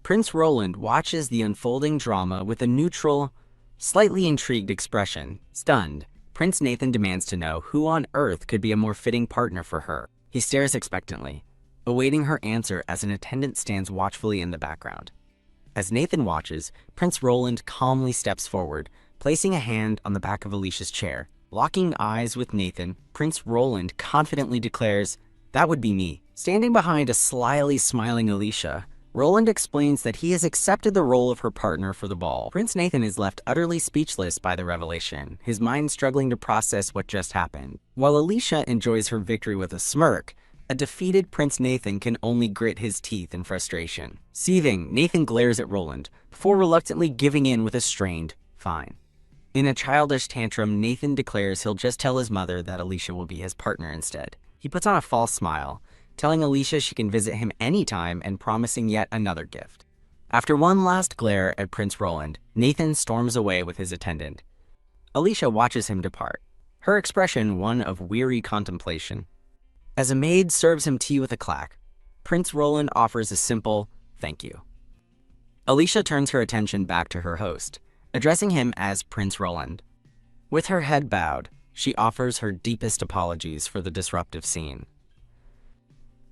Prince Roland watches the unfolding drama with a neutral, slightly intrigued expression. Stunned, Prince Nathan demands to know who on earth could be a more fitting partner for her. He stares expectantly, awaiting her answer as an attendant stands watchfully in the background. As Nathan watches, Prince Roland calmly steps forward, placing a hand on the back of Alicia's chair. Locking eyes with Nathan, Prince Roland confidently declares, "That would be me." Standing behind a slyly smiling Alicia, Roland explains that he has accepted the role of her partner for the ball. Prince Nathan is left utterly speechless by the revelation, his mind struggling to process what just happened. While Alicia enjoys her victory with a smirk, a defeated Prince Nathan can only grit his teeth in frustration. Seething, Nathan glares at Roland, before reluctantly giving in with a strained, "Fine." In a childish tantrum, Nathan declares he'll just tell his mother that Alicia will be his partner instead. He puts on a false smile, telling Alicia she can visit him anytime and promising yet another gift. After one last glare at Prince Roland, Nathan storms away with his attendant. Alicia watches him depart, her expression one of weary contemplation. As a maid serves him tea with a clack, Prince Roland offers a simple "thank you." Alicia turns her attention back to her host, addressing him as Prince Roland. With her head bowed, she offers her deepest apologies for the disruptive scene.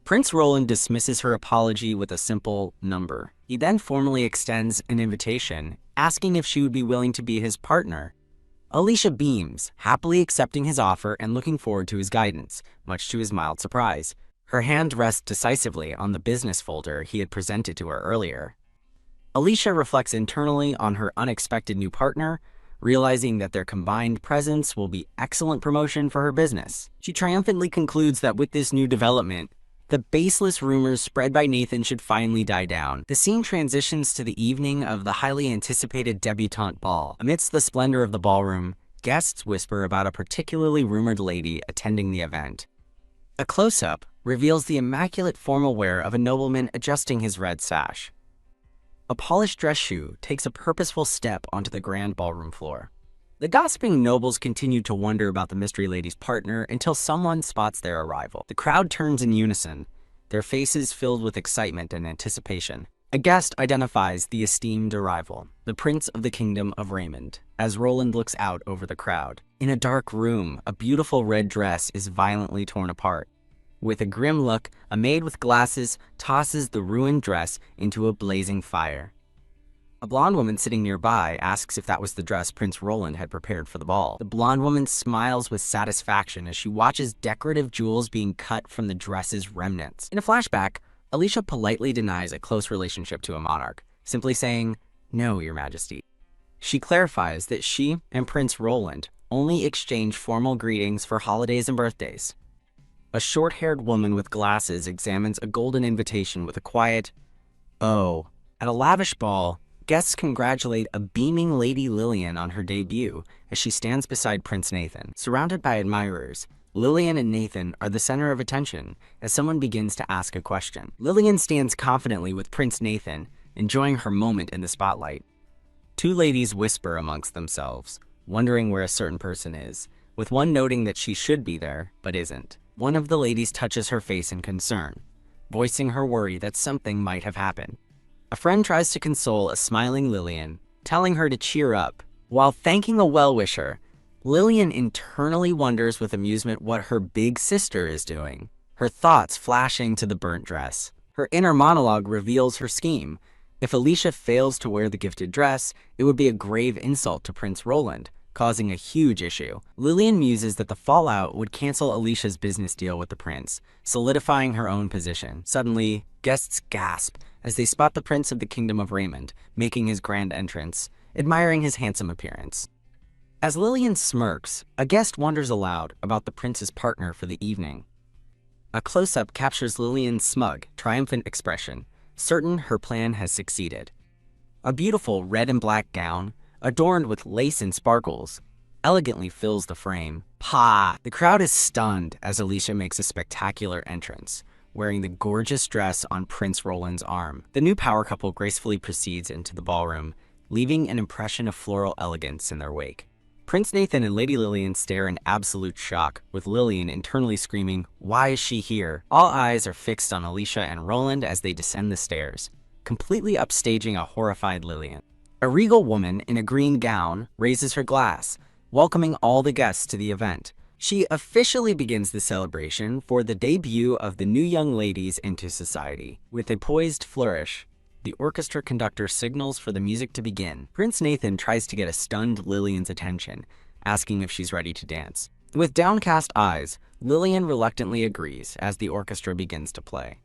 Prince Roland dismisses her apology with a simple number. He then formally extends an invitation, asking if she would be willing to be his partner. Alicia beams, happily accepting his offer and looking forward to his guidance, much to his mild surprise. Her hand rests decisively on the business folder he had presented to her earlier. Alicia reflects internally on her unexpected new partner, realizing that their combined presence will be excellent promotion for her business. She triumphantly concludes that with this new development, the baseless rumors spread by Nathan should finally die down. The scene transitions to the evening of the highly anticipated debutante ball. Amidst the splendor of the ballroom, guests whisper about a particularly rumored lady attending the event. A close-up reveals the immaculate formal wear of a nobleman adjusting his red sash. A polished dress shoe takes a purposeful step onto the grand ballroom floor. The gossiping nobles continue to wonder about the mystery lady's partner until someone spots their arrival. The crowd turns in unison, their faces filled with excitement and anticipation. A guest identifies the esteemed arrival, the Prince of the Kingdom of Raymond, as Roland looks out over the crowd. In a dark room, a beautiful red dress is violently torn apart. With a grim look, a maid with glasses tosses the ruined dress into a blazing fire. A blonde woman sitting nearby asks if that was the dress Prince Roland had prepared for the ball. The blonde woman smiles with satisfaction as she watches decorative jewels being cut from the dress's remnants. In a flashback, Alicia politely denies a close relationship to a monarch, simply saying, "No, Your Majesty." She clarifies that she and Prince Roland only exchange formal greetings for holidays and birthdays. A short-haired woman with glasses examines a golden invitation with a quiet, "Oh." At a lavish ball, guests congratulate a beaming Lady Lillian on her debut as she stands beside Prince Nathan. Surrounded by admirers, Lillian and Nathan are the center of attention as someone begins to ask a question. Lillian stands confidently with Prince Nathan, enjoying her moment in the spotlight. Two ladies whisper amongst themselves, wondering where a certain person is, with one noting that she should be there, but isn't. One of the ladies touches her face in concern, voicing her worry that something might have happened. A friend tries to console a smiling Lillian, telling her to cheer up. While thanking a well-wisher, Lillian internally wonders with amusement what her big sister is doing, her thoughts flashing to the burnt dress. Her inner monologue reveals her scheme. If Alicia fails to wear the gifted dress, it would be a grave insult to Prince Roland, causing a huge issue. Lillian muses that the fallout would cancel Alicia's business deal with the prince, solidifying her own position. Suddenly, guests gasp as they spot the Prince of the Kingdom of Raymond making his grand entrance, admiring his handsome appearance. As Lillian smirks, a guest wonders aloud about the prince's partner for the evening. A close-up captures Lillian's smug, triumphant expression, certain her plan has succeeded. A beautiful red and black gown, adorned with lace and sparkles, elegantly fills the frame. Pa! The crowd is stunned as Alicia makes a spectacular entrance, wearing the gorgeous dress on Prince Roland's arm. The new power couple gracefully proceeds into the ballroom, leaving an impression of floral elegance in their wake. Prince Nathan and Lady Lillian stare in absolute shock, with Lillian internally screaming, "Why is she here?" All eyes are fixed on Alicia and Roland as they descend the stairs, completely upstaging a horrified Lillian. A regal woman in a green gown raises her glass, welcoming all the guests to the event. She officially begins the celebration for the debut of the new young ladies into society. With a poised flourish, the orchestra conductor signals for the music to begin. Prince Nathan tries to get a stunned Lillian's attention, asking if she's ready to dance. With downcast eyes, Lillian reluctantly agrees as the orchestra begins to play.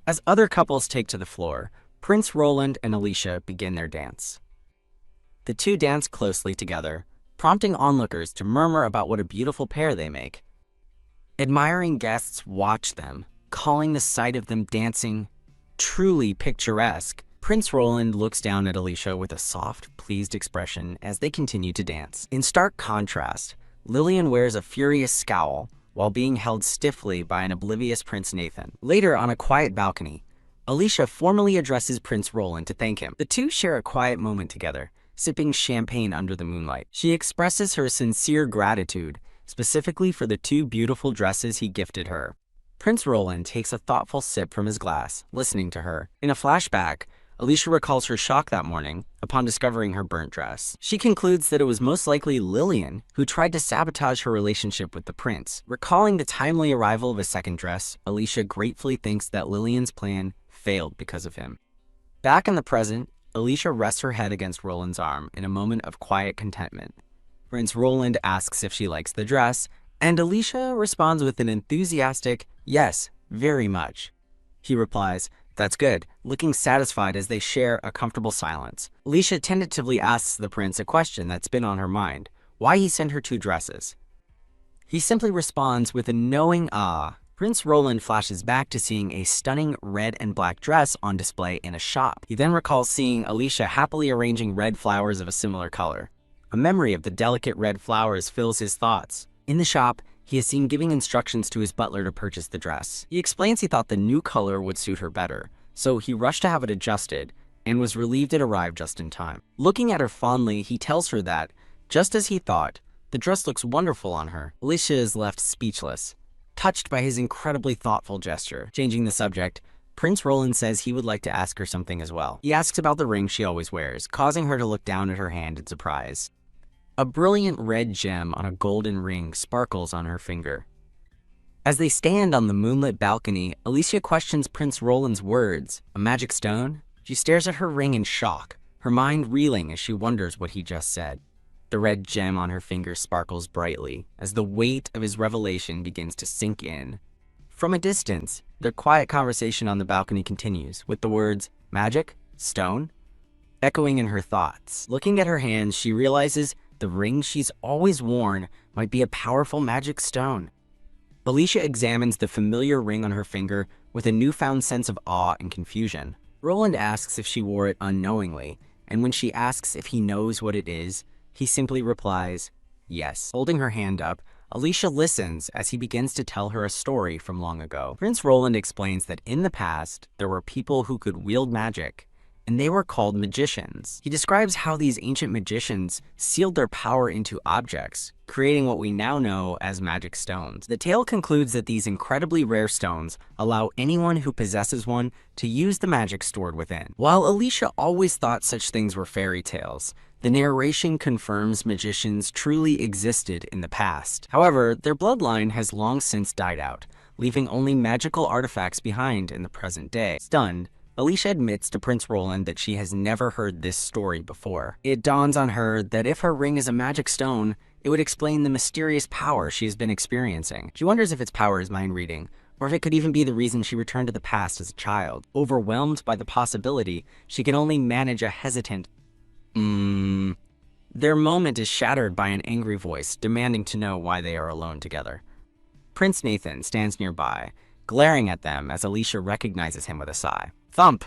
As other couples take to the floor, Prince Roland and Alicia begin their dance. The two dance closely together, prompting onlookers to murmur about what a beautiful pair they make. Admiring guests watch them, calling the sight of them dancing truly picturesque. Prince Roland looks down at Alicia with a soft, pleased expression as they continue to dance. In stark contrast, Lillian wears a furious scowl while being held stiffly by an oblivious Prince Nathan. Later, on a quiet balcony, Alicia formally addresses Prince Roland to thank him. The two share a quiet moment together, sipping champagne under the moonlight. She expresses her sincere gratitude, specifically for the two beautiful dresses he gifted her. Prince Roland takes a thoughtful sip from his glass, listening to her. In a flashback, Alicia recalls her shock that morning upon discovering her burnt dress. She concludes that it was most likely Lillian who tried to sabotage her relationship with the prince. Recalling the timely arrival of a second dress, Alicia gratefully thinks that Lillian's plan failed because of him. Back in the present, Alicia rests her head against Roland's arm in a moment of quiet contentment. Prince Roland asks if she likes the dress, and Alicia responds with an enthusiastic, "Yes, very much." He replies, "That's good," looking satisfied as they share a comfortable silence. Alicia tentatively asks the prince a question that's been on her mind, why he sent her two dresses. He simply responds with a knowing ah. Prince Roland flashes back to seeing a stunning red and black dress on display in a shop. He then recalls seeing Alicia happily arranging red flowers of a similar color. A memory of the delicate red flowers fills his thoughts. In the shop, he is seen giving instructions to his butler to purchase the dress. He explains he thought the new color would suit her better, so he rushed to have it adjusted and was relieved it arrived just in time. Looking at her fondly, he tells her that, just as he thought, the dress looks wonderful on her. Alicia is left speechless, touched by his incredibly thoughtful gesture. Changing the subject, Prince Roland says he would like to ask her something as well. He asks about the ring she always wears, causing her to look down at her hand in surprise. A brilliant red gem on a golden ring sparkles on her finger. As they stand on the moonlit balcony, Alicia questions Prince Roland's words. A magic stone? She stares at her ring in shock, her mind reeling as she wonders what he just said. The red gem on her finger sparkles brightly as the weight of his revelation begins to sink in. From a distance, their quiet conversation on the balcony continues, with the words, "Magic? Stone?" echoing in her thoughts. Looking at her hands, she realizes the ring she's always worn might be a powerful magic stone. Alicia examines the familiar ring on her finger with a newfound sense of awe and confusion. Roland asks if she wore it unknowingly, and when she asks if he knows what it is, he simply replies, "Yes." Holding her hand up, Alicia listens as he begins to tell her a story from long ago. Prince Roland explains that in the past, there were people who could wield magic, and they were called magicians. He describes how these ancient magicians sealed their power into objects, creating what we now know as magic stones. The tale concludes that these incredibly rare stones allow anyone who possesses one to use the magic stored within. While Alicia always thought such things were fairy tales, the narration confirms magicians truly existed in the past. However, their bloodline has long since died out, leaving only magical artifacts behind in the present day. Stunned, Alicia admits to Prince Roland that she has never heard this story before. It dawns on her that if her ring is a magic stone, it would explain the mysterious power she has been experiencing. She wonders if its power is mind reading, or if it could even be the reason she returned to the past as a child. Overwhelmed by the possibility, she can only manage a hesitant, Their moment is shattered by an angry voice demanding to know why they are alone together. Prince Nathan stands nearby, glaring at them as Alicia recognizes him with a sigh. Thump!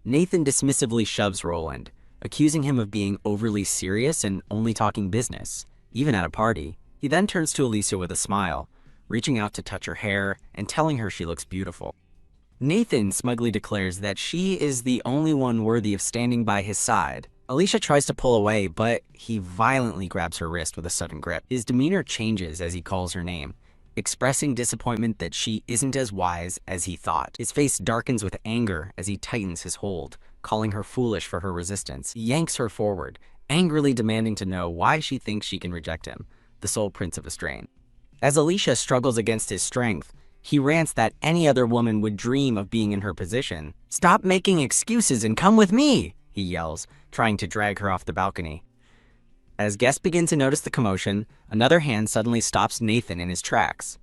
Nathan dismissively shoves Roland, accusing him of being overly serious and only talking business, even at a party. He then turns to Alicia with a smile, reaching out to touch her hair and telling her she looks beautiful. Nathan smugly declares that she is the only one worthy of standing by his side, Alicia tries to pull away, but he violently grabs her wrist with a sudden grip. His demeanor changes as he calls her name, expressing disappointment that she isn't as wise as he thought. His face darkens with anger as he tightens his hold, calling her foolish for her resistance. He yanks her forward, angrily demanding to know why she thinks she can reject him, the sole prince of a strain. As Alicia struggles against his strength, he rants that any other woman would dream of being in her position. "Stop making excuses and come with me!" he yells, trying to drag her off the balcony. As guests begin to notice the commotion, another hand suddenly stops Nathan in his tracks.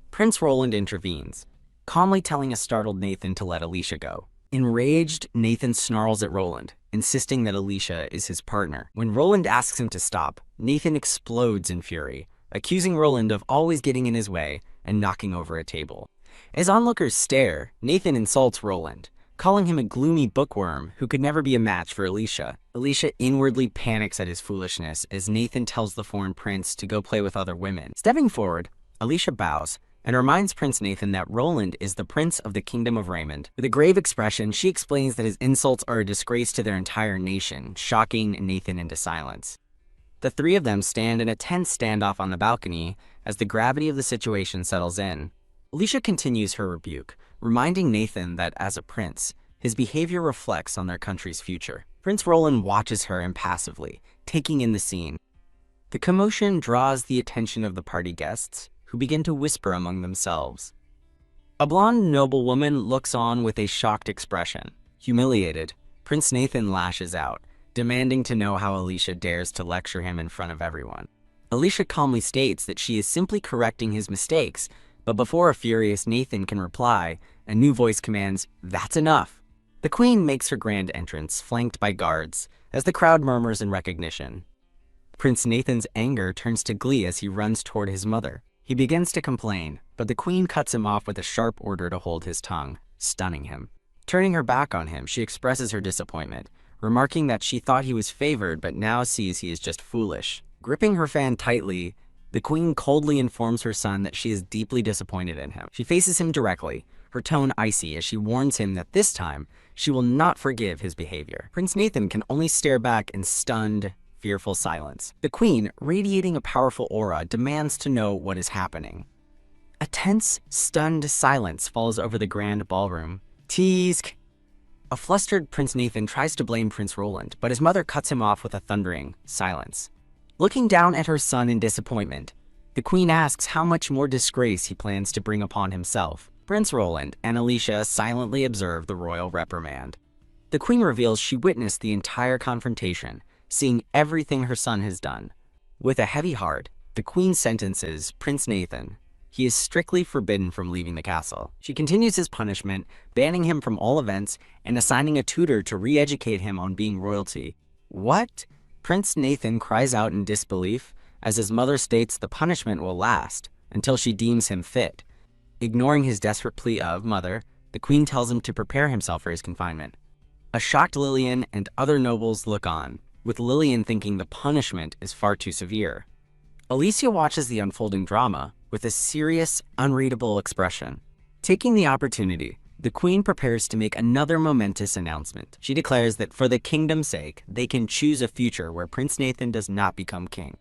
Prince Roland intervenes, calmly telling a startled Nathan to let Alicia go. Enraged, Nathan snarls at Roland, insisting that Alicia is his partner. When Roland asks him to stop, Nathan explodes in fury, accusing Roland of always getting in his way and knocking over a table. As onlookers stare, Nathan insults Roland, calling him a gloomy bookworm who could never be a match for Alicia. Alicia inwardly panics at his foolishness as Nathan tells the foreign prince to go play with other women. Stepping forward, Alicia bows and reminds Prince Nathan that Roland is the prince of the kingdom of Raymond. With a grave expression, she explains that his insults are a disgrace to their entire nation, shocking Nathan into silence. The three of them stand in a tense standoff on the balcony as the gravity of the situation settles in. Alicia continues her rebuke, reminding Nathan that as a prince, his behavior reflects on their country's future. Prince Roland watches her impassively, taking in the scene. The commotion draws the attention of the party guests, who begin to whisper among themselves. A blonde noblewoman looks on with a shocked expression. Humiliated, Prince Nathan lashes out, demanding to know how Alicia dares to lecture him in front of everyone. Alicia calmly states that she is simply correcting his mistakes, but before a furious Nathan can reply, a new voice commands, "That's enough." The queen makes her grand entrance, flanked by guards, as the crowd murmurs in recognition. Prince Nathan's anger turns to glee as he runs toward his mother. He begins to complain, but the queen cuts him off with a sharp order to hold his tongue, stunning him. Turning her back on him, she expresses her disappointment, remarking that she thought he was favored but now sees he is just foolish. Gripping her fan tightly, the queen coldly informs her son that she is deeply disappointed in him. She faces him directly, her tone icy as she warns him that this time, she will not forgive his behavior. Prince Nathan can only stare back in stunned, fearful silence. The queen, radiating a powerful aura, demands to know what is happening. A tense, stunned silence falls over the grand ballroom. Teask! A flustered Prince Nathan tries to blame Prince Roland, but his mother cuts him off with a thundering silence. Looking down at her son in disappointment, the queen asks how much more disgrace he plans to bring upon himself. Prince Roland and Alicia silently observe the royal reprimand. The queen reveals she witnessed the entire confrontation, seeing everything her son has done. With a heavy heart, the queen sentences Prince Nathan. He is strictly forbidden from leaving the castle. She continues his punishment, banning him from all events and assigning a tutor to re-educate him on being royalty. What? Prince Nathan cries out in disbelief as his mother states the punishment will last until she deems him fit. Ignoring his desperate plea of "Mother," the queen tells him to prepare himself for his confinement. A shocked Lillian and other nobles look on, with Lillian thinking the punishment is far too severe. Alicia watches the unfolding drama with a serious, unreadable expression. Taking the opportunity, the queen prepares to make another momentous announcement. She declares that for the kingdom's sake, they can choose a future where Prince Nathan does not become king.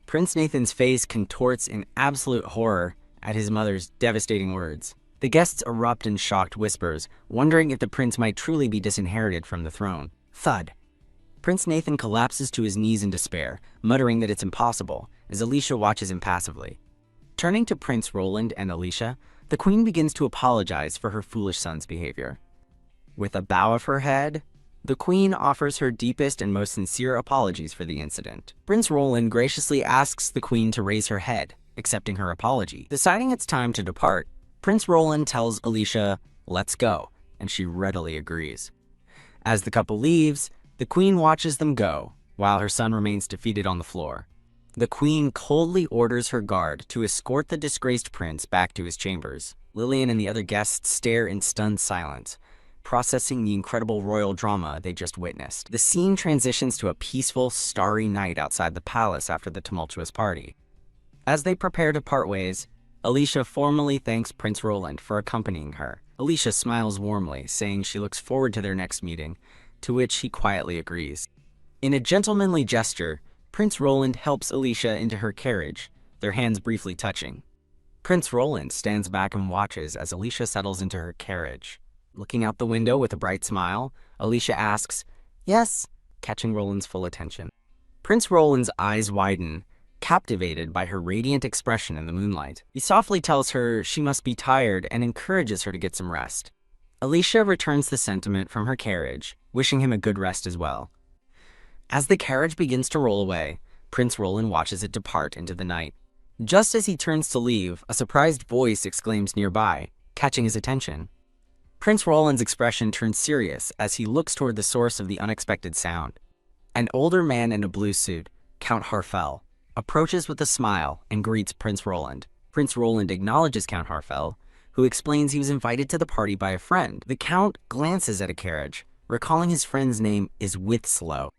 Prince Nathan's face contorts in absolute horror at his mother's devastating words. The guests erupt in shocked whispers, wondering if the prince might truly be disinherited from the throne. Thud. Prince Nathan collapses to his knees in despair, muttering that it's impossible, as Alicia watches him passively. Turning to Prince Roland and Alicia, the queen begins to apologize for her foolish son's behavior. With a bow of her head, the queen offers her deepest and most sincere apologies for the incident. Prince Roland graciously asks the queen to raise her head, accepting her apology. Deciding it's time to depart, Prince Roland tells Alicia, "Let's go," and she readily agrees. As the couple leaves, the queen watches them go, while her son remains defeated on the floor. The queen coldly orders her guard to escort the disgraced prince back to his chambers. Lillian and the other guests stare in stunned silence, processing the incredible royal drama they just witnessed. The scene transitions to a peaceful, starry night outside the palace after the tumultuous party. As they prepare to part ways, Alicia formally thanks Prince Roland for accompanying her. Alicia smiles warmly, saying she looks forward to their next meeting, to which he quietly agrees. In a gentlemanly gesture, Prince Roland helps Alicia into her carriage, their hands briefly touching. Prince Roland stands back and watches as Alicia settles into her carriage. Looking out the window with a bright smile, Alicia asks, "Yes," catching Roland's full attention. Prince Roland's eyes widen, captivated by her radiant expression in the moonlight. He softly tells her she must be tired and encourages her to get some rest. Alicia returns the sentiment from her carriage, wishing him a good rest as well. As the carriage begins to roll away, Prince Roland watches it depart into the night. Just as he turns to leave, a surprised voice exclaims nearby, catching his attention. Prince Roland's expression turns serious as he looks toward the source of the unexpected sound. An older man in a blue suit, Count Harfel, approaches with a smile and greets Prince Roland. Prince Roland acknowledges Count Harfel, who explains he was invited to the party by a friend. The Count glances at a carriage, recalling his friend's name is Withslow.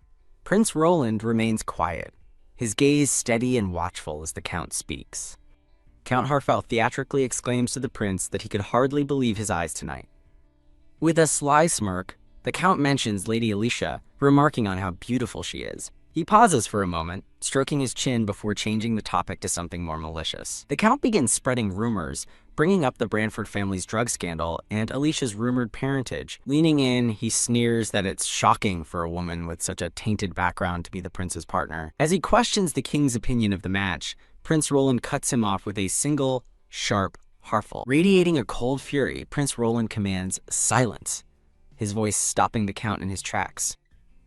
Prince Roland remains quiet, his gaze steady and watchful as the Count speaks. Count Harfel theatrically exclaims to the prince that he could hardly believe his eyes tonight. With a sly smirk, the Count mentions Lady Alicia, remarking on how beautiful she is. He pauses for a moment, stroking his chin before changing the topic to something more malicious. The Count begins spreading rumors, bringing up the Branford family's drug scandal and Alicia's rumored parentage. Leaning in, he sneers that it's shocking for a woman with such a tainted background to be the prince's partner. As he questions the king's opinion of the match, Prince Roland cuts him off with a single, sharp harfel. Radiating a cold fury, Prince Roland commands silence, his voice stopping the Count in his tracks.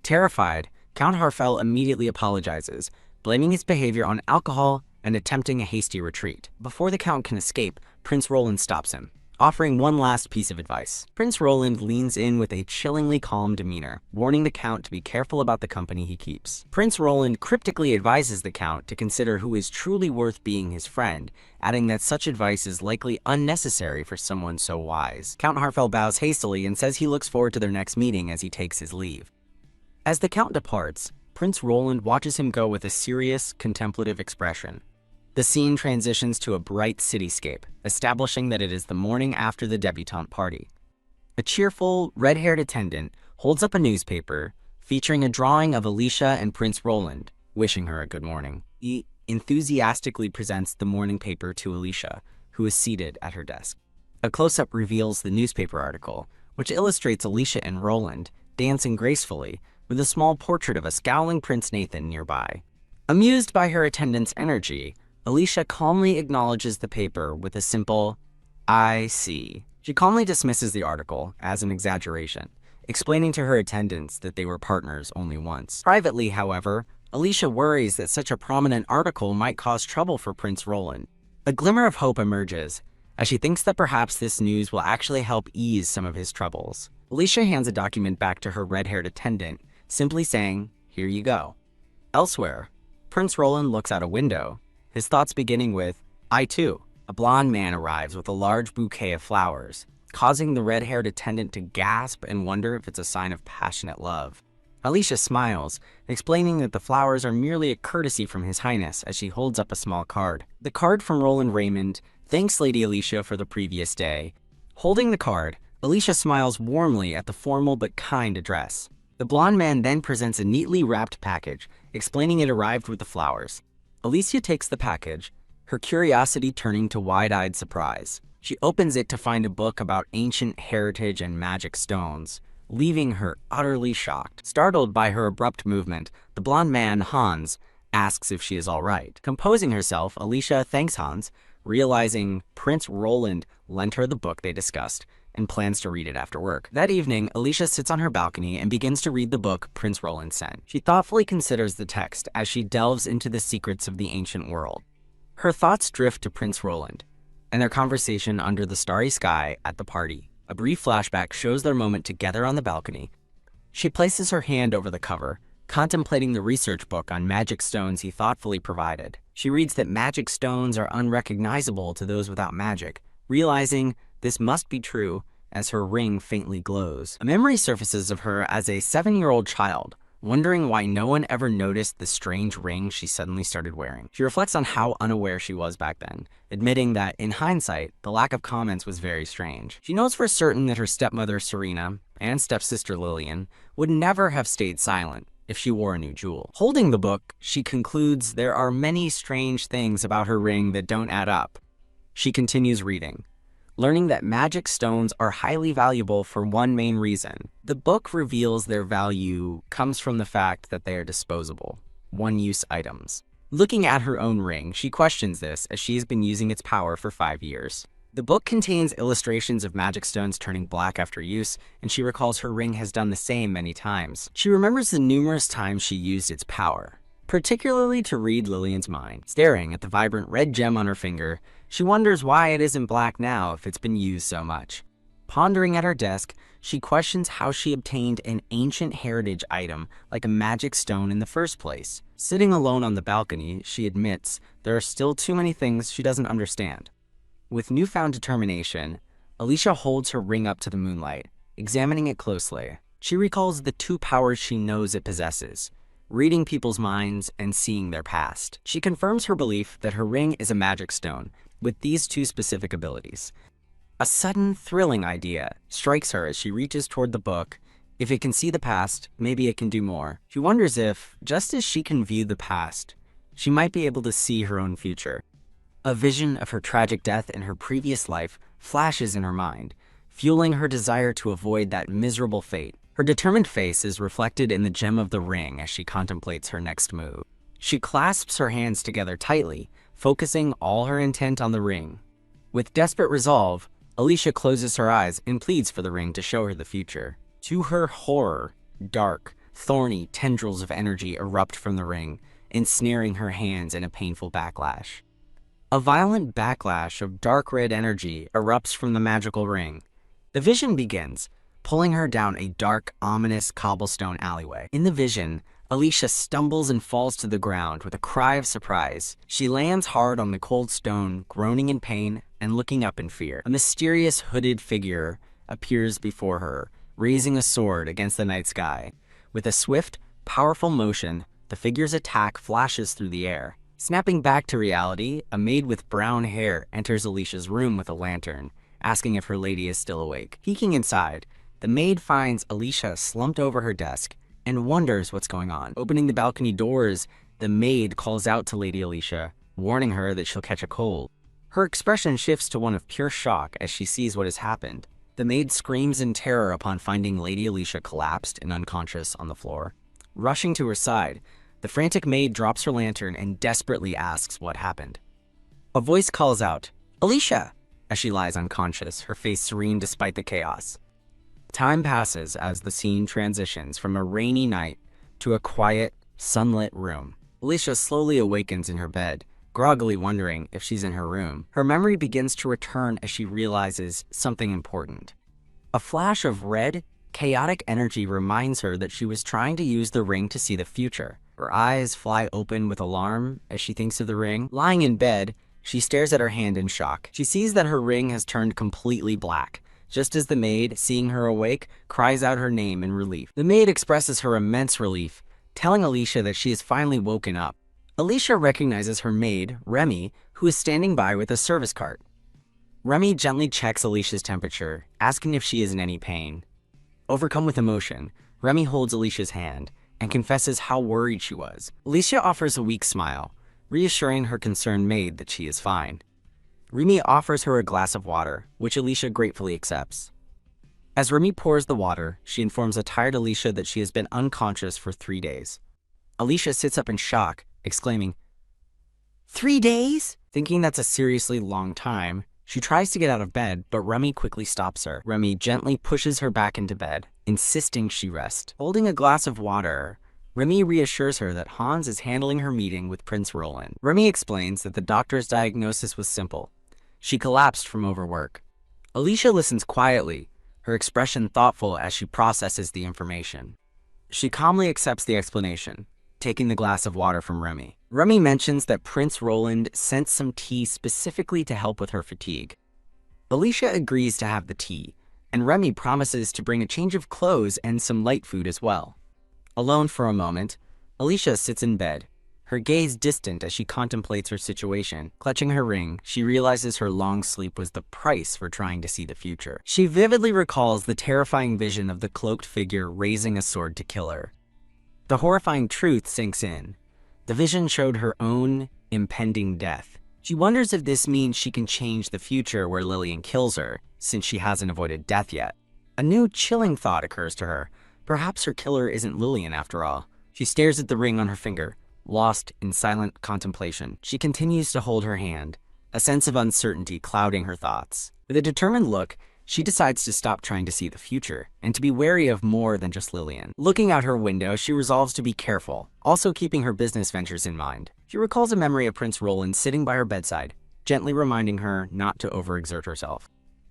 Terrified, Count Harfel immediately apologizes, blaming his behavior on alcohol and attempting a hasty retreat. Before the Count can escape, Prince Roland stops him, offering one last piece of advice. Prince Roland leans in with a chillingly calm demeanor, warning the Count to be careful about the company he keeps. Prince Roland cryptically advises the Count to consider who is truly worth being his friend, adding that such advice is likely unnecessary for someone so wise. Count Harfel bows hastily and says he looks forward to their next meeting as he takes his leave. As the Count departs, Prince Roland watches him go with a serious, contemplative expression. The scene transitions to a bright cityscape, establishing that it is the morning after the debutante party. A cheerful, red-haired attendant holds up a newspaper featuring a drawing of Alicia and Prince Roland, wishing her a good morning. He enthusiastically presents the morning paper to Alicia, who is seated at her desk. A close-up reveals the newspaper article, which illustrates Alicia and Roland dancing gracefully, with a small portrait of a scowling Prince Nathan nearby. Amused by her attendant's energy, Alicia calmly acknowledges the paper with a simple, "I see." She calmly dismisses the article as an exaggeration, explaining to her attendants that they were partners only once. Privately, however, Alicia worries that such a prominent article might cause trouble for Prince Roland. A glimmer of hope emerges, as she thinks that perhaps this news will actually help ease some of his troubles. Alicia hands a document back to her red-haired attendant, simply saying, "Here you go." Elsewhere, Prince Roland looks out a window, his thoughts beginning with, "I too." A blonde man arrives with a large bouquet of flowers, causing the red-haired attendant to gasp and wonder if it's a sign of passionate love. Alicia smiles, explaining that the flowers are merely a courtesy from His Highness as she holds up a small card. The card from Roland Raymond thanks Lady Alicia for the previous day. Holding the card, Alicia smiles warmly at the formal but kind address. The blonde man then presents a neatly wrapped package, explaining it arrived with the flowers. Alicia takes the package, her curiosity turning to wide-eyed surprise. She opens it to find a book about ancient heritage and magic stones, leaving her utterly shocked. Startled by her abrupt movement, the blonde man, Hans, asks if she is all right. Composing herself, Alicia thanks Hans, realizing Prince Roland lent her the book they discussed, and plans to read it after work. That evening, Alicia sits on her balcony and begins to read the book Prince Roland sent. She thoughtfully considers the text as she delves into the secrets of the ancient world. Her thoughts drift to Prince Roland and their conversation under the starry sky at the party. A brief flashback shows their moment together on the balcony. She places her hand over the cover, contemplating the research book on magic stones he thoughtfully provided. She reads that magic stones are unrecognizable to those without magic, realizing this must be true as her ring faintly glows. A memory surfaces of her as a 7-year-old child, wondering why no one ever noticed the strange ring she suddenly started wearing. She reflects on how unaware she was back then, admitting that, in hindsight, the lack of comments was very strange. She knows for certain that her stepmother, Serena, and stepsister, Lillian, would never have stayed silent, if she wore a new jewel. Holding the book, she concludes there are many strange things about her ring that don't add up. She continues reading, learning that magic stones are highly valuable for one main reason. The book reveals their value comes from the fact that they are disposable, one-use items. Looking at her own ring, she questions this as she has been using its power for 5 years. The book contains illustrations of magic stones turning black after use, and she recalls her ring has done the same many times. She remembers the numerous times she used its power, particularly to read Lillian's mind. Staring at the vibrant red gem on her finger, she wonders why it isn't black now if it's been used so much. Pondering at her desk, she questions how she obtained an ancient heritage item like a magic stone in the first place. Sitting alone on the balcony, she admits there are still too many things she doesn't understand. With newfound determination, Alicia holds her ring up to the moonlight, examining it closely. She recalls the two powers she knows it possesses, reading people's minds and seeing their past. She confirms her belief that her ring is a magic stone with these two specific abilities. A sudden, thrilling idea strikes her as she reaches toward the book. If it can see the past, maybe it can do more. She wonders if, just as she can view the past, she might be able to see her own future. A vision of her tragic death in her previous life flashes in her mind, fueling her desire to avoid that miserable fate. Her determined face is reflected in the gem of the ring as she contemplates her next move. She clasps her hands together tightly, focusing all her intent on the ring. With desperate resolve, Alicia closes her eyes and pleads for the ring to show her the future. To her horror, dark, thorny tendrils of energy erupt from the ring, ensnaring her hands in a painful backlash. A violent backlash of dark red energy erupts from the magical ring. The vision begins, pulling her down a dark, ominous cobblestone alleyway. In the vision, Alicia stumbles and falls to the ground with a cry of surprise. She lands hard on the cold stone, groaning in pain and looking up in fear. A mysterious hooded figure appears before her, raising a sword against the night sky. With a swift, powerful motion, the figure's attack flashes through the air. Snapping back to reality, a maid with brown hair enters Alicia's room with a lantern, asking if her lady is still awake. Peeking inside, the maid finds Alicia slumped over her desk and wonders what's going on. Opening the balcony doors, the maid calls out to Lady Alicia, warning her that she'll catch a cold. Her expression shifts to one of pure shock as she sees what has happened. The maid screams in terror upon finding Lady Alicia collapsed and unconscious on the floor. Rushing to her side, the frantic maid drops her lantern and desperately asks what happened. A voice calls out, "Alicia!" as she lies unconscious, her face serene despite the chaos. Time passes as the scene transitions from a rainy night to a quiet, sunlit room. Alicia slowly awakens in her bed, groggily wondering if she's in her room. Her memory begins to return as she realizes something important. A flash of red, chaotic energy reminds her that she was trying to use the ring to see the future. Her eyes fly open with alarm as she thinks of the ring. Lying in bed, she stares at her hand in shock. She sees that her ring has turned completely black, just as the maid, seeing her awake, cries out her name in relief. The maid expresses her immense relief, telling Alicia that she has finally woken up. Alicia recognizes her maid, Remy, who is standing by with a service cart. Remy gently checks Alicia's temperature, asking if she is in any pain. Overcome with emotion, Remy holds Alicia's hand and confesses how worried she was. Alicia offers a weak smile, reassuring her concerned maid that she is fine. Remy offers her a glass of water, which Alicia gratefully accepts. As Remy pours the water, she informs a tired Alicia that she has been unconscious for 3 days. Alicia sits up in shock, exclaiming, "3 days?" Thinking that's a seriously long time, she tries to get out of bed, but Remy quickly stops her. Remy gently pushes her back into bed, insisting she rest. Holding a glass of water, Remy reassures her that Hans is handling her meeting with Prince Roland. Remy explains that the doctor's diagnosis was simple. She collapsed from overwork. Alicia listens quietly, her expression thoughtful as she processes the information. She calmly accepts the explanation, taking the glass of water from Remy. Remy mentions that Prince Roland sent some tea specifically to help with her fatigue. Alicia agrees to have the tea, and Remy promises to bring a change of clothes and some light food as well. Alone for a moment, Alicia sits in bed, her gaze distant as she contemplates her situation. Clutching her ring, she realizes her long sleep was the price for trying to see the future. She vividly recalls the terrifying vision of the cloaked figure raising a sword to kill her. The horrifying truth sinks in. The vision showed her own impending death. She wonders if this means she can change the future where Lillian kills her, since she hasn't avoided death yet. A new chilling thought occurs to her. Perhaps her killer isn't Lillian after all. She stares at the ring on her finger, lost in silent contemplation. She continues to hold her hand, a sense of uncertainty clouding her thoughts. With a determined look, she decides to stop trying to see the future and to be wary of more than just Lillian. Looking out her window, she resolves to be careful, also keeping her business ventures in mind. She recalls a memory of Prince Roland sitting by her bedside, gently reminding her not to overexert herself.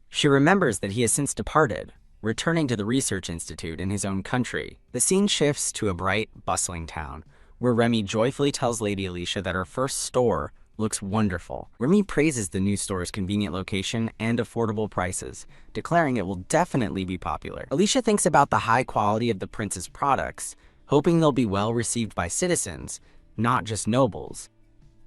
She remembers that he has since departed, returning to the research institute in his own country. The scene shifts to a bright, bustling town, where Remy joyfully tells Lady Alicia that her first store looks wonderful. Remy praises the new store's convenient location and affordable prices, declaring it will definitely be popular. Alicia thinks about the high quality of the prince's products, hoping they'll be well received by citizens, not just nobles.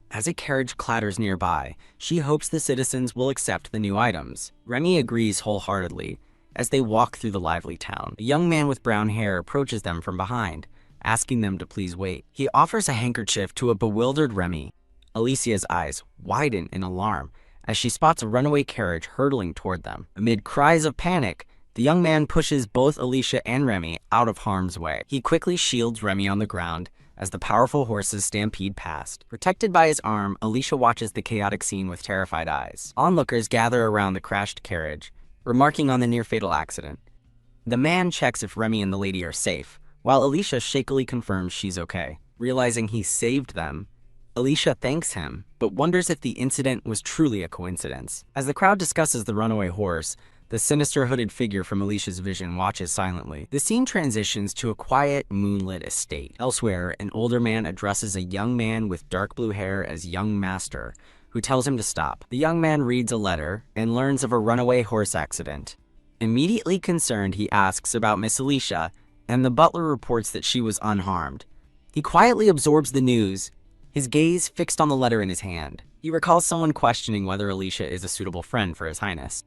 As a carriage clatters nearby, she hopes the citizens will accept the new items. Remy agrees wholeheartedly as they walk through the lively town. A young man with brown hair approaches them from behind, asking them to please wait. He offers a handkerchief to a bewildered Remy. Alicia's eyes widen in alarm as she spots a runaway carriage hurtling toward them. Amid cries of panic, the young man pushes both Alicia and Remy out of harm's way. He quickly shields Remy on the ground as the powerful horses stampede past. Protected by his arm, Alicia watches the chaotic scene with terrified eyes. Onlookers gather around the crashed carriage, remarking on the near-fatal accident. The man checks if Remy and the lady are safe, while Alicia shakily confirms she's okay. Realizing he saved them, Alicia thanks him, but wonders if the incident was truly a coincidence. As the crowd discusses the runaway horse, the sinister hooded figure from Alicia's vision watches silently. The scene transitions to a quiet, moonlit estate. Elsewhere, an older man addresses a young man with dark blue hair as young master, who tells him to stop. The young man reads a letter and learns of a runaway horse accident. Immediately concerned, he asks about Miss Alicia, and the butler reports that she was unharmed. He quietly absorbs the news, his gaze fixed on the letter in his hand. He recalls someone questioning whether Alicia is a suitable friend for His Highness.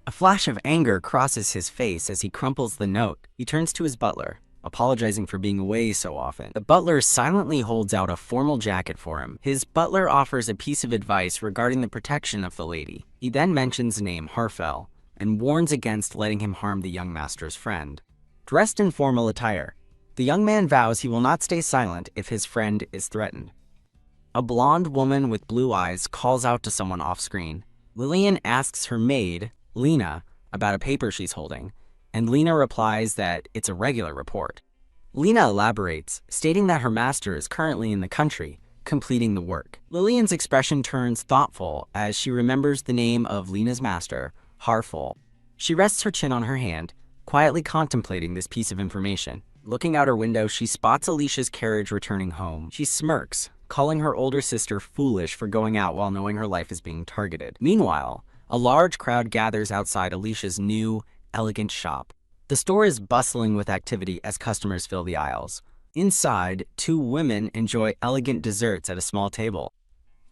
A flash of anger crosses his face as he crumples the note. He turns to his butler, apologizing for being away so often. The butler silently holds out a formal jacket for him. His butler offers a piece of advice regarding the protection of the lady. He then mentions the name Harfell and warns against letting him harm the young master's friend. Dressed in formal attire, the young man vows he will not stay silent if his friend is threatened. A blonde woman with blue eyes calls out to someone off-screen. Lillian asks her maid, Lena, about a paper she's holding, and Lena replies that it's a regular report. Lena elaborates, stating that her master is currently in the country, completing the work. Lillian's expression turns thoughtful as she remembers the name of Lena's master, Harfell. She rests her chin on her hand, quietly contemplating this piece of information. Looking out her window, she spots Alicia's carriage returning home. She smirks, calling her older sister foolish for going out while knowing her life is being targeted. Meanwhile, a large crowd gathers outside Alicia's new, elegant shop. The store is bustling with activity as customers fill the aisles. Inside, two women enjoy elegant desserts at a small table.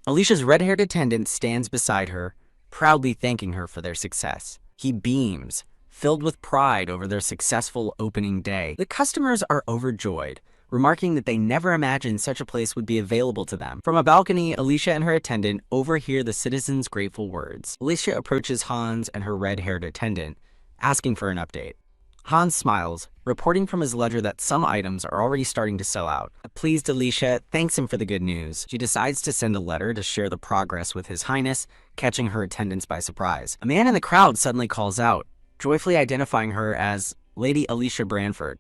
Alicia's red-haired attendant stands beside her, proudly thanking her for their success. He beams, filled with pride over their successful opening day. The customers are overjoyed, remarking that they never imagined such a place would be available to them. From a balcony, Alicia and her attendant overhear the citizens' grateful words. Alicia approaches Hans and her red-haired attendant, asking for an update. Hans smiles, reporting from his ledger that some items are already starting to sell out. Pleased Alicia thanks him for the good news. She decides to send a letter to share the progress with His Highness, catching her attendants by surprise. A man in the crowd suddenly calls out, joyfully identifying her as Lady Alicia Branford.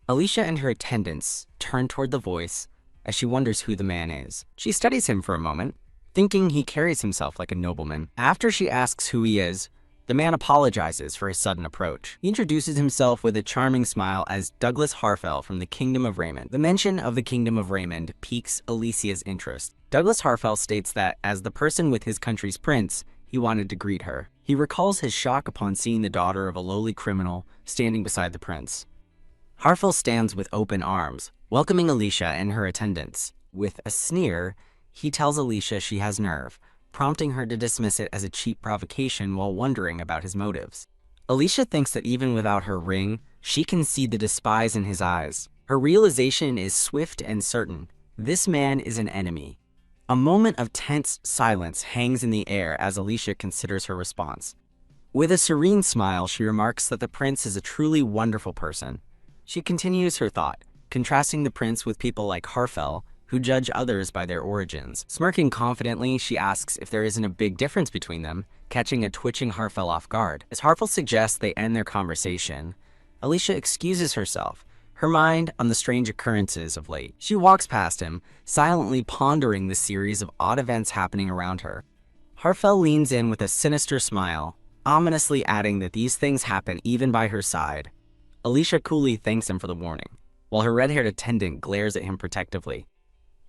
Alicia and her attendants turn toward the voice as she wonders who the man is. She studies him for a moment, thinking he carries himself like a nobleman. After she asks who he is, the man apologizes for his sudden approach. He introduces himself with a charming smile as Douglas Harfell from the Kingdom of Raymond. The mention of the Kingdom of Raymond piques Alicia's interest. Douglas Harfell states that, as the person with his country's prince, he wanted to greet her. He recalls his shock upon seeing the daughter of a lowly criminal standing beside the prince. Harfell stands with open arms, welcoming Alicia and her attendants. With a sneer, he tells Alicia she has nerve, prompting her to dismiss it as a cheap provocation while wondering about his motives. Alicia thinks that even without her ring, she can see the despise in his eyes. Her realization is swift and certain. This man is an enemy. A moment of tense silence hangs in the air as Alicia considers her response. With a serene smile, she remarks that the prince is a truly wonderful person. She continues her thought, contrasting the prince with people like Harfell, who judge others by their origins. Smirking confidently, she asks if there isn't a big difference between them, catching a twitching Harfell off guard. As Harfell suggests they end their conversation, Alicia excuses herself, her mind on the strange occurrences of late. She walks past him, silently pondering the series of odd events happening around her. Harfell leans in with a sinister smile, ominously adding that these things happen even by her side. Alicia coolly thanks him for the warning, while her red-haired attendant glares at him protectively.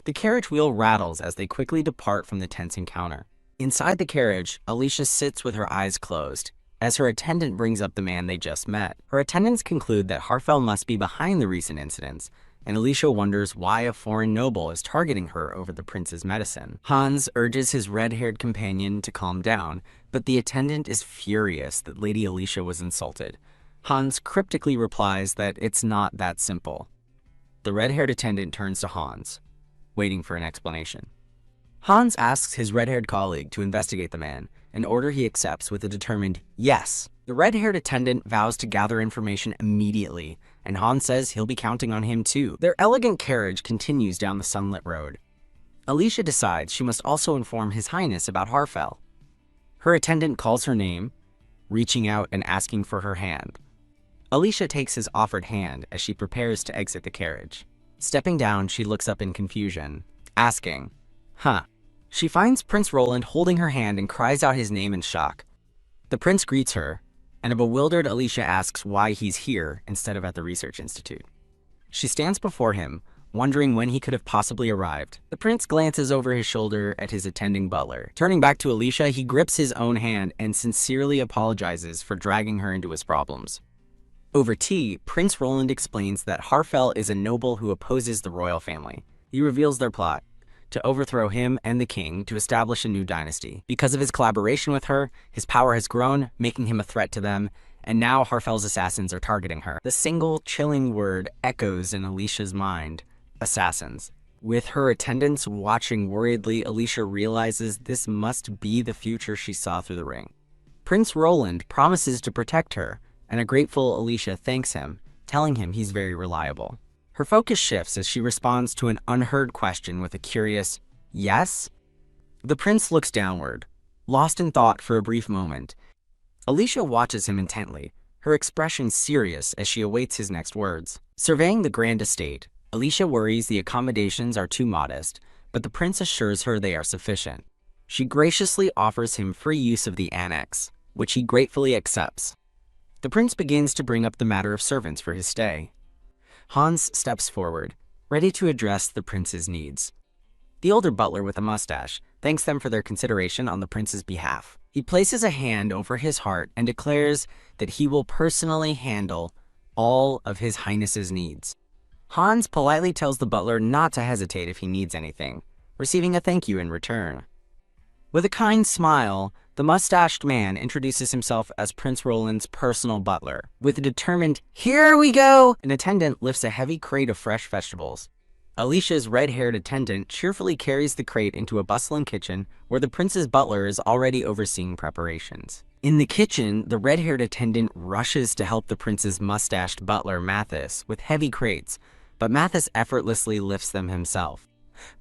The carriage wheel rattles as they quickly depart from the tense encounter. Inside the carriage, Alicia sits with her eyes closed, as her attendant brings up the man they just met. Her attendants conclude that Harfell must be behind the recent incidents, and Alicia wonders why a foreign noble is targeting her over the prince's medicine. Hans urges his red-haired companion to calm down, but the attendant is furious that Lady Alicia was insulted. Hans cryptically replies that it's not that simple. The red-haired attendant turns to Hans, waiting for an explanation. Hans asks his red-haired colleague to investigate the man, an order he accepts with a determined yes. The red-haired attendant vows to gather information immediately, and Hans says he'll be counting on him too. Their elegant carriage continues down the sunlit road. Alicia decides she must also inform His Highness about Harfell. Her attendant calls her name, reaching out and asking for her hand. Alicia takes his offered hand as she prepares to exit the carriage. Stepping down, she looks up in confusion, asking, "Huh?" She finds Prince Roland holding her hand and cries out his name in shock. The prince greets her, and a bewildered Alicia asks why he's here instead of at the research institute. She stands before him, wondering when he could have possibly arrived. The prince glances over his shoulder at his attending butler. Turning back to Alicia, he grips his own hand and sincerely apologizes for dragging her into his problems. Over tea, Prince Roland explains that Harfell is a noble who opposes the royal family. He reveals their plot to overthrow him and the king to establish a new dynasty. Because of his collaboration with her, his power has grown, making him a threat to them, and now Harfell's assassins are targeting her. The single chilling word echoes in Alicia's mind: assassins. With her attendants watching worriedly, Alicia realizes this must be the future she saw through the ring. Prince Roland promises to protect her, and a grateful Alicia thanks him, telling him he's very reliable. Her focus shifts as she responds to an unheard question with a curious, "Yes?" The prince looks downward, lost in thought for a brief moment. Alicia watches him intently, her expression serious as she awaits his next words. Surveying the grand estate, Alicia worries the accommodations are too modest, but the prince assures her they are sufficient. She graciously offers him free use of the annex, which he gratefully accepts. The prince begins to bring up the matter of servants for his stay. Hans steps forward, ready to address the prince's needs. The older butler with a mustache thanks them for their consideration on the prince's behalf. He places a hand over his heart and declares that he will personally handle all of His Highness's needs. Hans politely tells the butler not to hesitate if he needs anything, receiving a thank you in return. With a kind smile, the mustached man introduces himself as Prince Roland's personal butler. With a determined, "Here we go!" an attendant lifts a heavy crate of fresh vegetables. Alicia's red-haired attendant cheerfully carries the crate into a bustling kitchen where the prince's butler is already overseeing preparations. In the kitchen, the red-haired attendant rushes to help the prince's mustached butler, Mathis, with heavy crates, but Mathis effortlessly lifts them himself.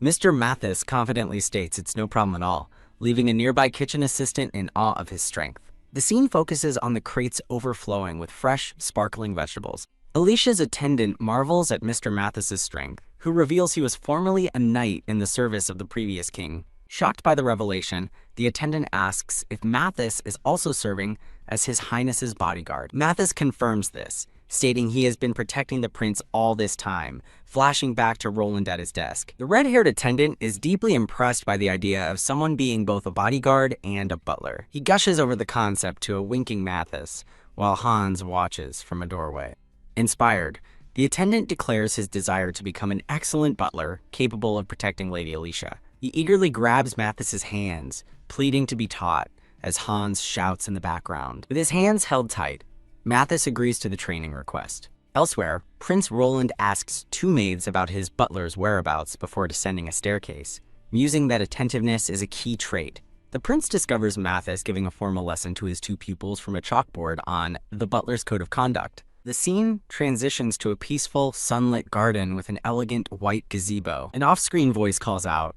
Mr. Mathis confidently states it's no problem at all, leaving a nearby kitchen assistant in awe of his strength. The scene focuses on the crates overflowing with fresh, sparkling vegetables. Alicia's attendant marvels at Mr. Mathis's strength, who reveals he was formerly a knight in the service of the previous king. Shocked by the revelation, the attendant asks if Mathis is also serving as His Highness's bodyguard. Mathis confirms this, stating he has been protecting the prince all this time, flashing back to Roland at his desk. The red-haired attendant is deeply impressed by the idea of someone being both a bodyguard and a butler. He gushes over the concept to a winking Mathis, while Hans watches from a doorway. Inspired, the attendant declares his desire to become an excellent butler, capable of protecting Lady Alicia. He eagerly grabs Mathis's hands, pleading to be taught, as Hans shouts in the background. With his hands held tight, Mathis agrees to the training request. Elsewhere, Prince Roland asks two maids about his butler's whereabouts before descending a staircase, musing that attentiveness is a key trait. The prince discovers Mathis giving a formal lesson to his two pupils from a chalkboard on the butler's code of conduct. The scene transitions to a peaceful, sunlit garden with an elegant white gazebo. An off-screen voice calls out,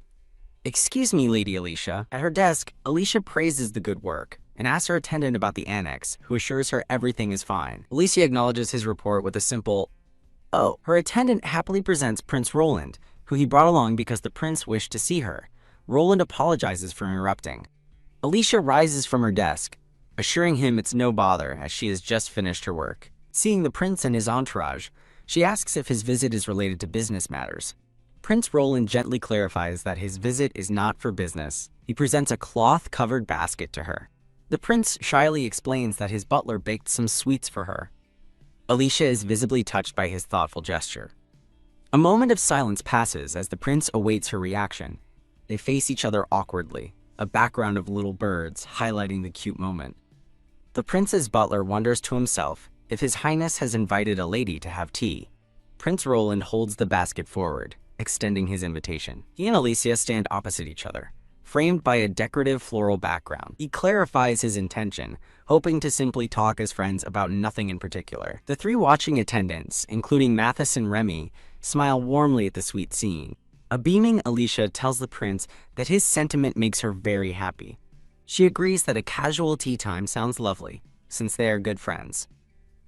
"Excuse me, Lady Alicia." At her desk, Alicia praises the good work and asks her attendant about the annex, who assures her everything is fine. Alicia acknowledges his report with a simple, "Oh." Her attendant happily presents Prince Roland, who he brought along because the prince wished to see her. Roland apologizes for interrupting. Alicia rises from her desk, assuring him it's no bother as she has just finished her work. Seeing the prince and his entourage, she asks if his visit is related to business matters. Prince Roland gently clarifies that his visit is not for business. He presents a cloth-covered basket to her. The prince shyly explains that his butler baked some sweets for her. Alicia is visibly touched by his thoughtful gesture. A moment of silence passes as the prince awaits her reaction. They face each other awkwardly, a background of little birds highlighting the cute moment. The prince's butler wonders to himself if His Highness has invited a lady to have tea. Prince Roland holds the basket forward, extending his invitation. He and Alicia stand opposite each other, framed by a decorative floral background. He clarifies his intention, hoping to simply talk as friends about nothing in particular. The three watching attendants, including Mathis and Remy, smile warmly at the sweet scene. A beaming Alicia tells the prince that his sentiment makes her very happy. She agrees that a casual tea time sounds lovely, since they are good friends.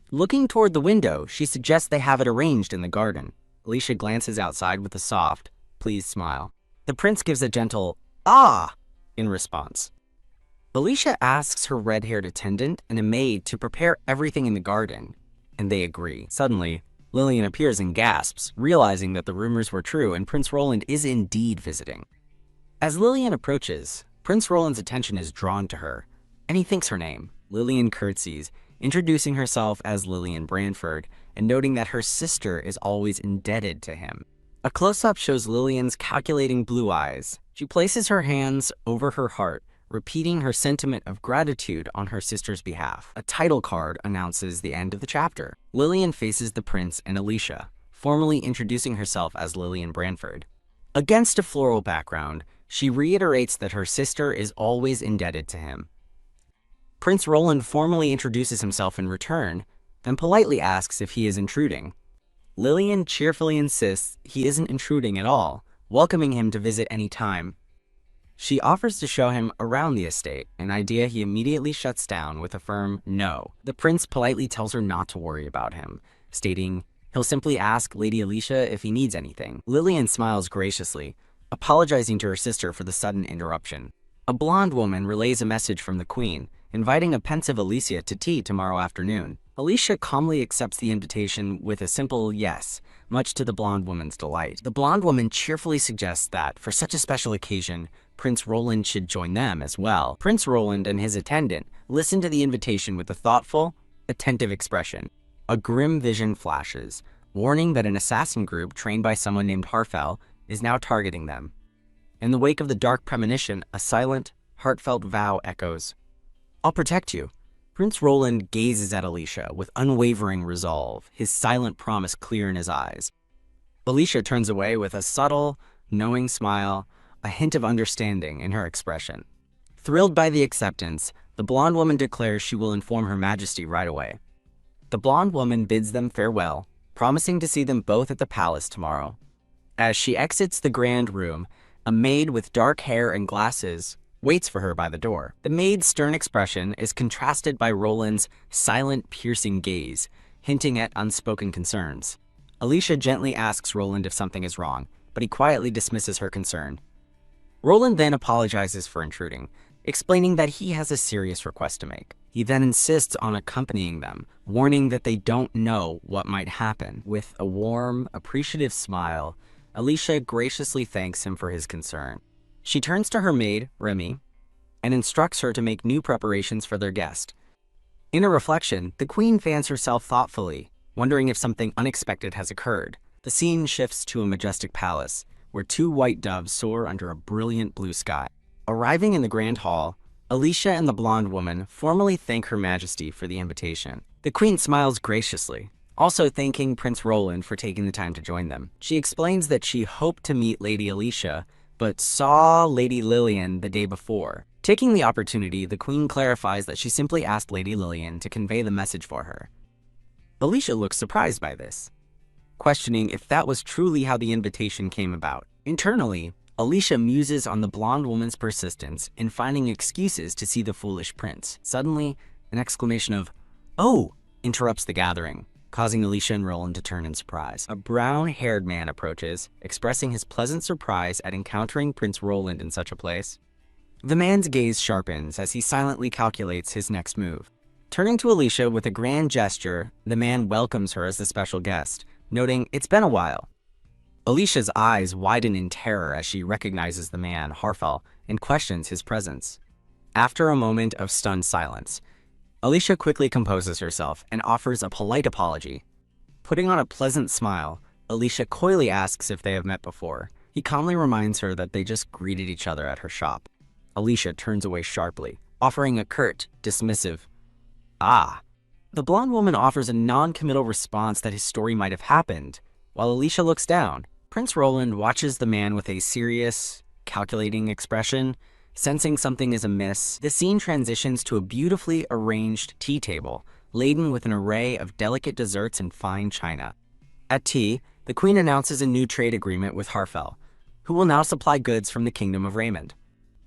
Looking toward the window, she suggests they have it arranged in the garden. Alicia glances outside with a soft, pleased smile. The prince gives a gentle, "Ah!" in response. Alicia asks her red-haired attendant and a maid to prepare everything in the garden, and they agree. Suddenly, Lillian appears and gasps, realizing that the rumors were true and Prince Roland is indeed visiting. As Lillian approaches, Prince Roland's attention is drawn to her, and he thinks her name. Lillian curtsies, introducing herself as Lillian Branford and noting that her sister is always indebted to him. A close-up shows Lillian's calculating blue eyes. She places her hands over her heart, repeating her sentiment of gratitude on her sister's behalf. A title card announces the end of the chapter. Lillian faces the prince and Alicia, formally introducing herself as Lillian Branford. Against a floral background, she reiterates that her sister is always indebted to him. Prince Roland formally introduces himself in return, then politely asks if he is intruding. Lillian cheerfully insists he isn't intruding at all, welcoming him to visit any time. She offers to show him around the estate, an idea he immediately shuts down with a firm no. The prince politely tells her not to worry about him, stating he'll simply ask Lady Alicia if he needs anything. Lillian smiles graciously, apologizing to her sister for the sudden interruption. A blonde woman relays a message from the queen, inviting a pensive Alicia to tea tomorrow afternoon. Alicia calmly accepts the invitation with a simple yes, much to the blonde woman's delight. The blonde woman cheerfully suggests that, for such a special occasion, Prince Roland should join them as well. Prince Roland and his attendant listen to the invitation with a thoughtful, attentive expression. A grim vision flashes, warning that an assassin group trained by someone named Harfell is now targeting them. In the wake of the dark premonition, a silent, heartfelt vow echoes. "I'll protect you." Prince Roland gazes at Alicia with unwavering resolve, his silent promise clear in his eyes. Alicia turns away with a subtle, knowing smile, a hint of understanding in her expression. Thrilled by the acceptance, the blonde woman declares she will inform Her Majesty right away. The blonde woman bids them farewell, promising to see them both at the palace tomorrow. As she exits the grand room, a maid with dark hair and glasses waits for her by the door. The maid's stern expression is contrasted by Roland's silent, piercing gaze, hinting at unspoken concerns. Alicia gently asks Roland if something is wrong, but he quietly dismisses her concern. Roland then apologizes for intruding, explaining that he has a serious request to make. He then insists on accompanying them, warning that they don't know what might happen. With a warm, appreciative smile, Alicia graciously thanks him for his concern. She turns to her maid, Remy, and instructs her to make new preparations for their guest. In a reflection, the queen fans herself thoughtfully, wondering if something unexpected has occurred. The scene shifts to a majestic palace, where two white doves soar under a brilliant blue sky. Arriving in the grand hall, Alicia and the blonde woman formally thank Her Majesty for the invitation. The queen smiles graciously, also thanking Prince Roland for taking the time to join them. She explains that she hoped to meet Lady Alicia, but saw Lady Lillian the day before. Taking the opportunity, the Queen clarifies that she simply asked Lady Lillian to convey the message for her. Alicia looks surprised by this, questioning if that was truly how the invitation came about. Internally, Alicia muses on the blonde woman's persistence in finding excuses to see the foolish prince. Suddenly, an exclamation of, "Oh!" interrupts the gathering, causing Alicia and Roland to turn in surprise. A brown-haired man approaches, expressing his pleasant surprise at encountering Prince Roland in such a place. The man's gaze sharpens as he silently calculates his next move. Turning to Alicia with a grand gesture, the man welcomes her as the special guest, noting it's been a while. Alicia's eyes widen in terror as she recognizes the man, Harfel, and questions his presence. After a moment of stunned silence, Alicia quickly composes herself and offers a polite apology. Putting on a pleasant smile, Alicia coyly asks if they have met before. He calmly reminds her that they just greeted each other at her shop. Alicia turns away sharply, offering a curt, dismissive, "Ah." The blonde woman offers a non-committal response that his story might have happened. While Alicia looks down, Prince Roland watches the man with a serious, calculating expression. Sensing something is amiss, the scene transitions to a beautifully arranged tea table, laden with an array of delicate desserts and fine china. At tea, the Queen announces a new trade agreement with Harfel, who will now supply goods from the Kingdom of Raymond.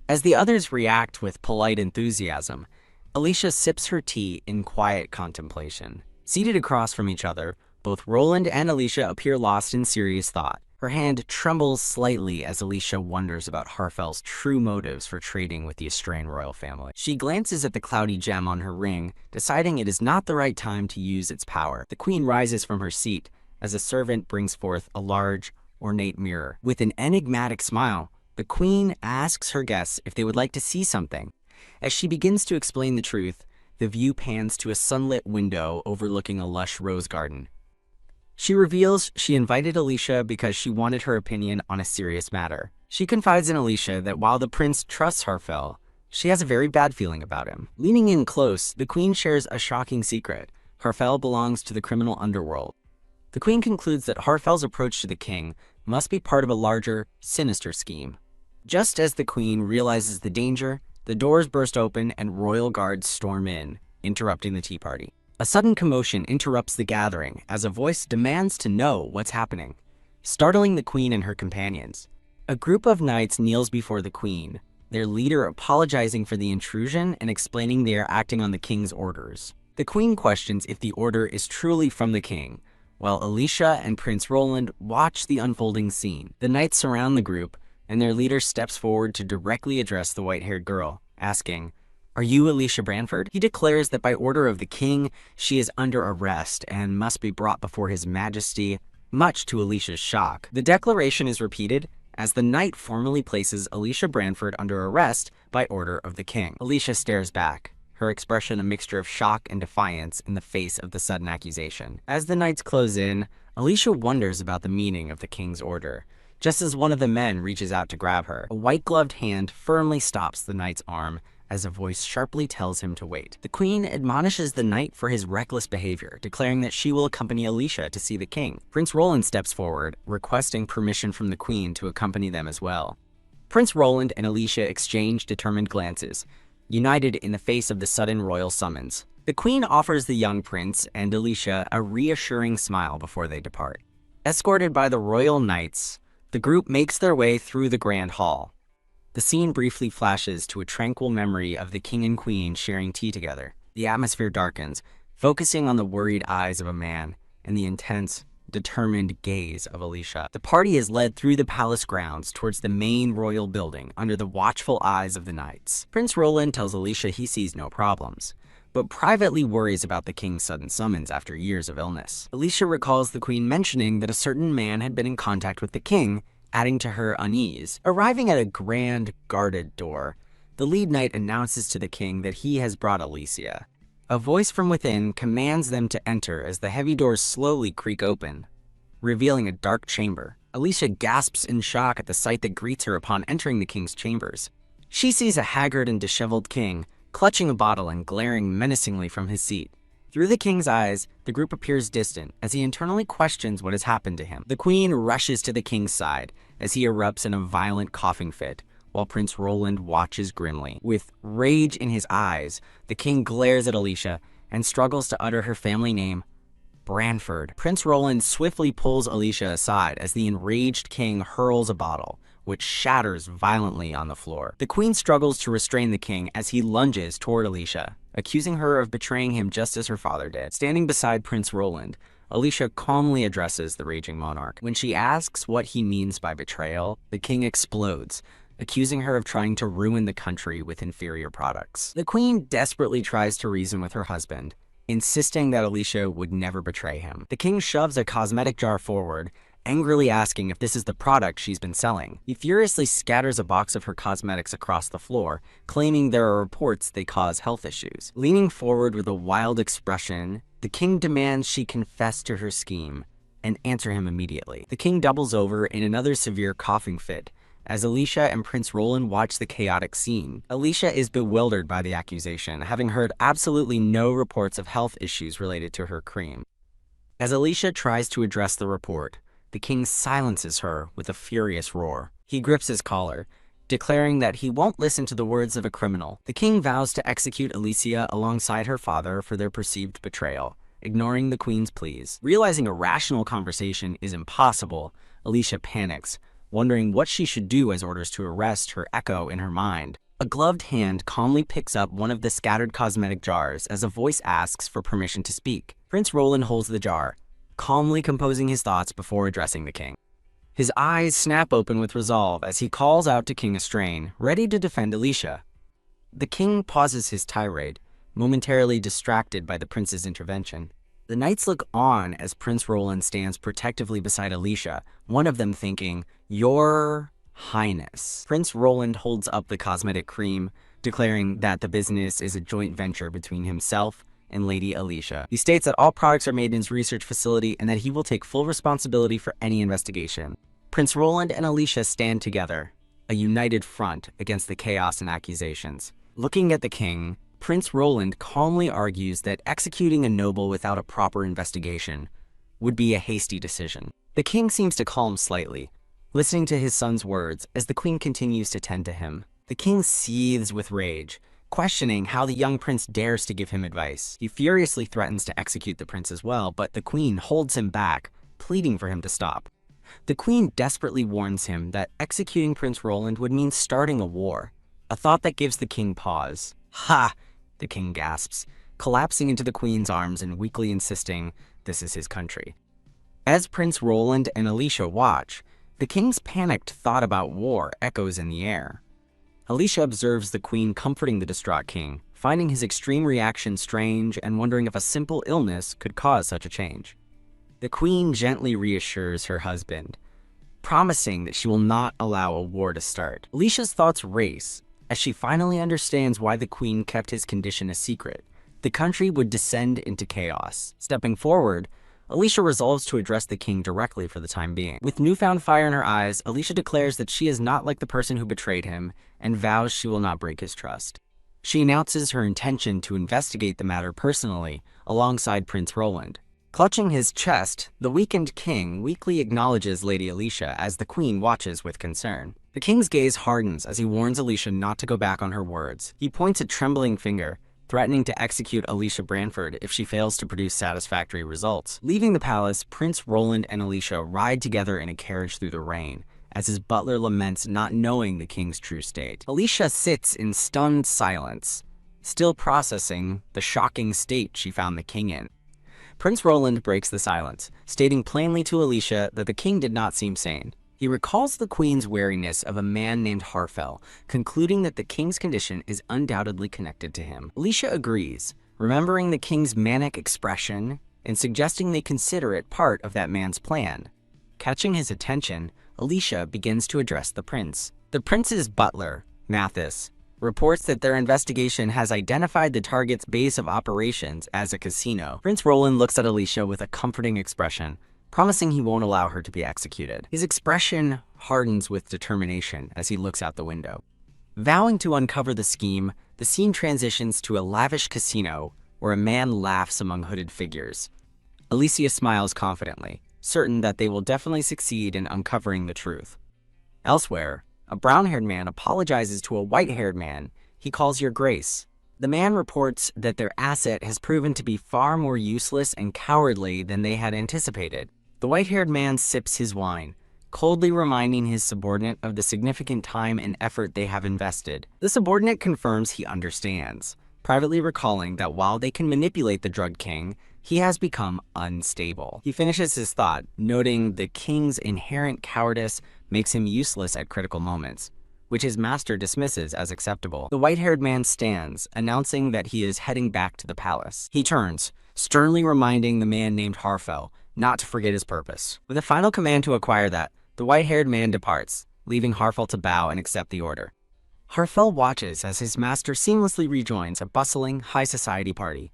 As the others react with polite enthusiasm, Alicia sips her tea in quiet contemplation. Seated across from each other, both Roland and Alicia appear lost in serious thought. Her hand trembles slightly as Alicia wonders about Harfel's true motives for trading with the Australian royal family. She glances at the cloudy gem on her ring, deciding it is not the right time to use its power. The Queen rises from her seat as a servant brings forth a large, ornate mirror. With an enigmatic smile, the Queen asks her guests if they would like to see something. As she begins to explain the truth, the view pans to a sunlit window overlooking a lush rose garden. She reveals she invited Alicia because she wanted her opinion on a serious matter. She confides in Alicia that while the prince trusts Harfel, she has a very bad feeling about him. Leaning in close, the Queen shares a shocking secret. Harfel belongs to the criminal underworld. The Queen concludes that Harfel's approach to the king must be part of a larger, sinister scheme. Just as the Queen realizes the danger, the doors burst open and royal guards storm in, interrupting the tea party. A sudden commotion interrupts the gathering as a voice demands to know what's happening, startling the Queen and her companions. A group of knights kneels before the Queen, their leader apologizing for the intrusion and explaining they are acting on the king's orders. The Queen questions if the order is truly from the king, while Alicia and Prince Roland watch the unfolding scene. The knights surround the group, and their leader steps forward to directly address the white-haired girl, asking, "Are you Alicia Branford?" He declares that by order of the king, she is under arrest and must be brought before his majesty, much to Alicia's shock. The declaration is repeated as the knight formally places Alicia Branford under arrest by order of the king. Alicia stares back, her expression a mixture of shock and defiance in the face of the sudden accusation. As the knights close in, Alicia wonders about the meaning of the king's order. Just as one of the men reaches out to grab her, a white-gloved hand firmly stops the knight's arm as a voice sharply tells him to wait. The Queen admonishes the knight for his reckless behavior, declaring that she will accompany Alicia to see the king. Prince Roland steps forward, requesting permission from the Queen to accompany them as well. Prince Roland and Alicia exchange determined glances, united in the face of the sudden royal summons. The Queen offers the young prince and Alicia a reassuring smile before they depart. Escorted by the royal knights, the group makes their way through the grand hall. The scene briefly flashes to a tranquil memory of the king and queen sharing tea together. The atmosphere darkens, focusing on the worried eyes of a man and the intense, determined gaze of Alicia. The party is led through the palace grounds towards the main royal building under the watchful eyes of the knights. Prince Roland tells Alicia he sees no problems, but privately worries about the king's sudden summons after years of illness. Alicia recalls the Queen mentioning that a certain man had been in contact with the king, adding to her unease. Arriving at a grand, guarded door, the lead knight announces to the king that he has brought Alicia. A voice from within commands them to enter as the heavy doors slowly creak open, revealing a dark chamber. Alicia gasps in shock at the sight that greets her upon entering the king's chambers. She sees a haggard and disheveled king, clutching a bottle and glaring menacingly from his seat. Through the king's eyes, the group appears distant as he internally questions what has happened to him. The queen rushes to the king's side as he erupts in a violent coughing fit, while Prince Roland watches grimly. With rage in his eyes, the king glares at Alicia and struggles to utter her family name, Branford. Prince Roland swiftly pulls Alicia aside as the enraged king hurls a bottle, which shatters violently on the floor. The queen struggles to restrain the king as he lunges toward Alicia, accusing her of betraying him just as her father did. Standing beside Prince Roland, Alicia calmly addresses the raging monarch. When she asks what he means by betrayal, the king explodes, accusing her of trying to ruin the country with inferior products. The queen desperately tries to reason with her husband, insisting that Alicia would never betray him. The king shoves a cosmetic jar forward, angrily asking if this is the product she's been selling. He furiously scatters a box of her cosmetics across the floor, claiming there are reports they cause health issues. Leaning forward with a wild expression, the king demands she confess to her scheme and answer him immediately. The king doubles over in another severe coughing fit as Alicia and Prince Roland watch the chaotic scene. Alicia is bewildered by the accusation, having heard absolutely no reports of health issues related to her cream. As Alicia tries to address the report, the king silences her with a furious roar. He grips his collar, declaring that he won't listen to the words of a criminal. The king vows to execute Alicia alongside her father for their perceived betrayal, ignoring the queen's pleas. Realizing a rational conversation is impossible, Alicia panics, wondering what she should do as orders to arrest her echo in her mind. A gloved hand calmly picks up one of the scattered cosmetic jars as a voice asks for permission to speak. Prince Roland holds the jar, calmly composing his thoughts before addressing the king. His eyes snap open with resolve as he calls out to King Estrain, ready to defend Alicia. The king pauses his tirade, momentarily distracted by the prince's intervention. The knights look on as Prince Roland stands protectively beside Alicia, one of them thinking, "Your Highness." Prince Roland holds up the cosmetic cream, declaring that the business is a joint venture between himself and Lady Alicia. He states that all products are made in his research facility and that he will take full responsibility for any investigation. Prince Roland and Alicia stand together, a united front against the chaos and accusations. Looking at the king, Prince Roland calmly argues that executing a noble without a proper investigation would be a hasty decision. The king seems to calm slightly, listening to his son's words as the queen continues to tend to him. The king seethes with rage, questioning how the young prince dares to give him advice. He furiously threatens to execute the prince as well, but the queen holds him back, pleading for him to stop. The queen desperately warns him that executing Prince Roland would mean starting a war, a thought that gives the king pause. "Ha!" the king gasps, collapsing into the queen's arms and weakly insisting this is his country. As Prince Roland and Alicia watch, the king's panicked thought about war echoes in the air. Alicia observes the queen comforting the distraught king, finding his extreme reaction strange and wondering if a simple illness could cause such a change. The queen gently reassures her husband, promising that she will not allow a war to start. Alicia's thoughts race as she finally understands why the queen kept his condition a secret. The country would descend into chaos. Stepping forward, Alicia resolves to address the king directly for the time being. With newfound fire in her eyes, Alicia declares that she is not like the person who betrayed him and vows she will not break his trust. She announces her intention to investigate the matter personally alongside Prince Roland. Clutching his chest, the weakened king weakly acknowledges Lady Alicia as the queen watches with concern. The king's gaze hardens as he warns Alicia not to go back on her words. He points a trembling finger, threatening to execute Alicia Branford if she fails to produce satisfactory results. Leaving the palace, Prince Roland and Alicia ride together in a carriage through the rain, as his butler laments not knowing the king's true state. Alicia sits in stunned silence, still processing the shocking state she found the king in. Prince Roland breaks the silence, stating plainly to Alicia that the king did not seem sane. He recalls the queen's wariness of a man named Harfell, concluding that the king's condition is undoubtedly connected to him. Alicia agrees, remembering the king's manic expression and suggesting they consider it part of that man's plan. Catching his attention, Alicia begins to address the prince. The prince's butler, Mathis, reports that their investigation has identified the target's base of operations as a casino. Prince Roland looks at Alicia with a comforting expression, promising he won't allow her to be executed. His expression hardens with determination as he looks out the window. Vowing to uncover the scheme, the scene transitions to a lavish casino where a man laughs among hooded figures. Alicia smiles confidently, certain that they will definitely succeed in uncovering the truth. Elsewhere, a brown-haired man apologizes to a white-haired man he calls Your Grace. The man reports that their asset has proven to be far more useless and cowardly than they had anticipated. The white-haired man sips his wine, coldly reminding his subordinate of the significant time and effort they have invested. The subordinate confirms he understands, privately recalling that while they can manipulate the drug king, he has become unstable. He finishes his thought, noting the king's inherent cowardice makes him useless at critical moments, which his master dismisses as acceptable. The white-haired man stands, announcing that he is heading back to the palace. He turns, sternly reminding the man named Harfell not to forget his purpose. With a final command to acquire that, the white-haired man departs, leaving Harfell to bow and accept the order. Harfell watches as his master seamlessly rejoins a bustling, high-society party.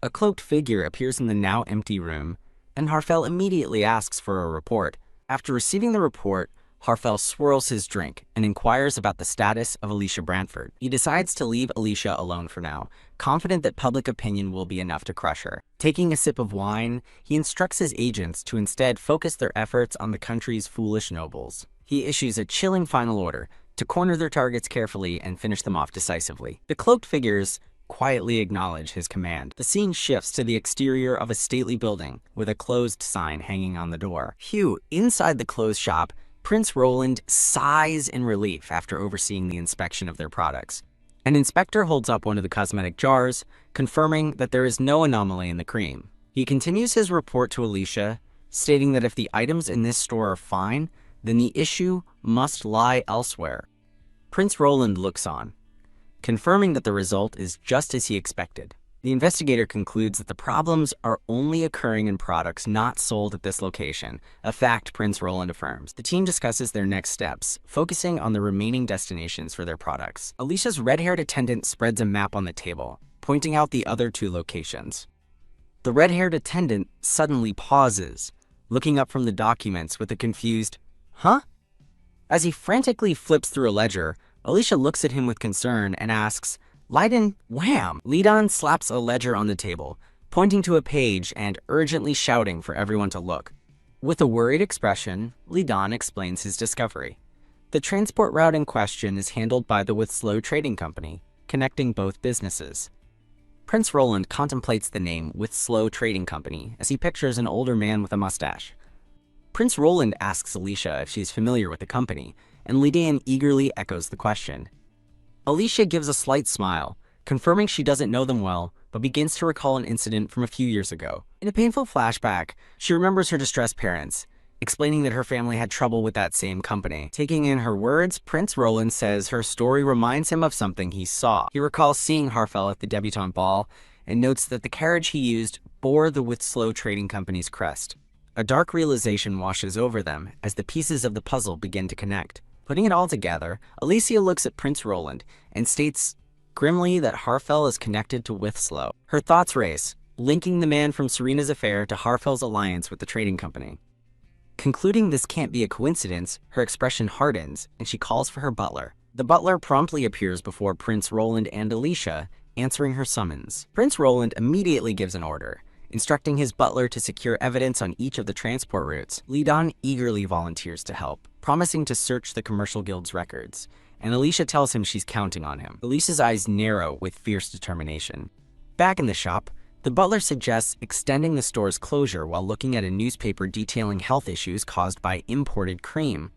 A cloaked figure appears in the now empty room, and Harfell immediately asks for a report. After receiving the report, Harfell swirls his drink and inquires about the status of Alicia Brantford. He decides to leave Alicia alone for now, confident that public opinion will be enough to crush her. Taking a sip of wine, he instructs his agents to instead focus their efforts on the country's foolish nobles. He issues a chilling final order to corner their targets carefully and finish them off decisively. The cloaked figures quietly acknowledge his command. The scene shifts to the exterior of a stately building with a closed sign hanging on the door. Inside the closed shop, Prince Roland sighs in relief after overseeing the inspection of their products. An inspector holds up one of the cosmetic jars, confirming that there is no anomaly in the cream. He continues his report to Alicia, stating that if the items in this store are fine, then the issue must lie elsewhere. Prince Roland looks on, confirming that the result is just as he expected. The investigator concludes that the problems are only occurring in products not sold at this location, a fact Prince Roland affirms. The team discusses their next steps, focusing on the remaining destinations for their products. Alicia's red-haired attendant spreads a map on the table, pointing out the other 2 locations. The red-haired attendant suddenly pauses, looking up from the documents with a confused, "Huh?" As he frantically flips through a ledger, Alicia looks at him with concern and asks, "Leiden, wham!" Lidon slaps a ledger on the table, pointing to a page and urgently shouting for everyone to look. With a worried expression, Lidon explains his discovery. The transport route in question is handled by the Withslow Trading Company, connecting both businesses. Prince Roland contemplates the name Withslow Trading Company as he pictures an older man with a mustache. Prince Roland asks Alicia if she's familiar with the company, and Lidan eagerly echoes the question. Alicia gives a slight smile, confirming she doesn't know them well, but begins to recall an incident from a few years ago. In a painful flashback, she remembers her distressed parents, explaining that her family had trouble with that same company. Taking in her words, Prince Roland says her story reminds him of something he saw. He recalls seeing Harfell at the debutante ball and notes that the carriage he used bore the Withslow Trading Company's crest. A dark realization washes over them as the pieces of the puzzle begin to connect. Putting it all together, Alicia looks at Prince Roland and states grimly that Harfell is connected to Withslow. Her thoughts race, linking the man from Serena's affair to Harfell's alliance with the trading company. Concluding this can't be a coincidence, her expression hardens and she calls for her butler. The butler promptly appears before Prince Roland and Alicia, answering her summons. Prince Roland immediately gives an order, instructing his butler to secure evidence on each of the transport routes. Lidon eagerly volunteers to help, promising to search the commercial guild's records, and Alicia tells him she's counting on him. Alicia's eyes narrow with fierce determination. Back in the shop, the butler suggests extending the store's closure while looking at a newspaper detailing health issues caused by imported cream.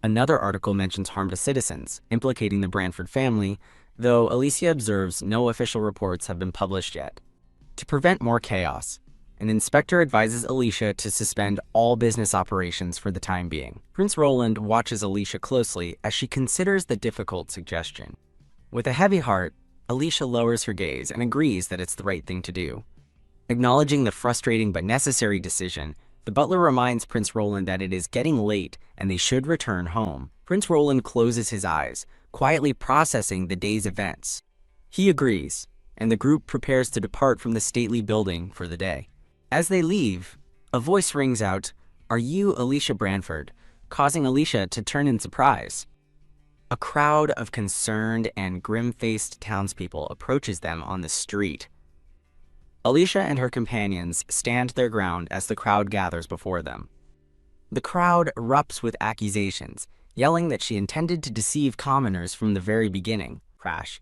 Another article mentions harm to citizens, implicating the Brantford family, though Alicia observes no official reports have been published yet. To prevent more chaos, an inspector advises Alicia to suspend all business operations for the time being. Prince Roland watches Alicia closely as she considers the difficult suggestion. With a heavy heart, Alicia lowers her gaze and agrees that it's the right thing to do. Acknowledging the frustrating but necessary decision, the butler reminds Prince Roland that it is getting late and they should return home. Prince Roland closes his eyes, quietly processing the day's events. He agrees, and the group prepares to depart from the stately building for the day. As they leave, a voice rings out, "Are you Alicia Brantford?" causing Alicia to turn in surprise. A crowd of concerned and grim-faced townspeople approaches them on the street. Alicia and her companions stand their ground as the crowd gathers before them. The crowd erupts with accusations, yelling that she intended to deceive commoners from the very beginning. Crash.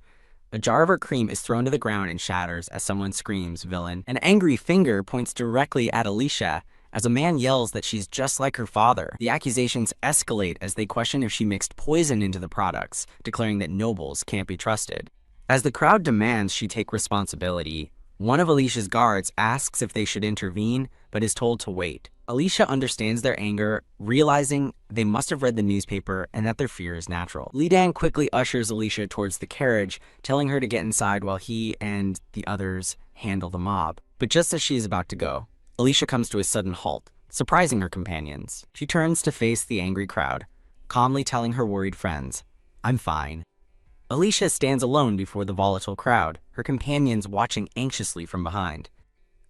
A jar of her cream is thrown to the ground and shatters as someone screams, "Villain." An angry finger points directly at Alicia as a man yells that she's just like her father. The accusations escalate as they question if she mixed poison into the products, declaring that nobles can't be trusted. As the crowd demands she take responsibility, one of Alicia's guards asks if they should intervene, but is told to wait. Alicia understands their anger, realizing they must have read the newspaper and that their fear is natural. Lidan quickly ushers Alicia towards the carriage, telling her to get inside while he and the others handle the mob. But just as she is about to go, Alicia comes to a sudden halt, surprising her companions. She turns to face the angry crowd, calmly telling her worried friends, "I'm fine." Alicia stands alone before the volatile crowd, her companions watching anxiously from behind.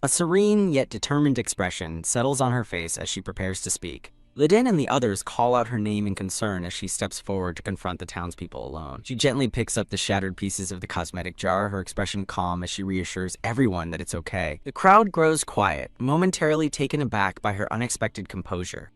A serene yet determined expression settles on her face as she prepares to speak. Lidan and the others call out her name in concern as she steps forward to confront the townspeople alone. She gently picks up the shattered pieces of the cosmetic jar, her expression calm as she reassures everyone that it's okay. The crowd grows quiet, momentarily taken aback by her unexpected composure.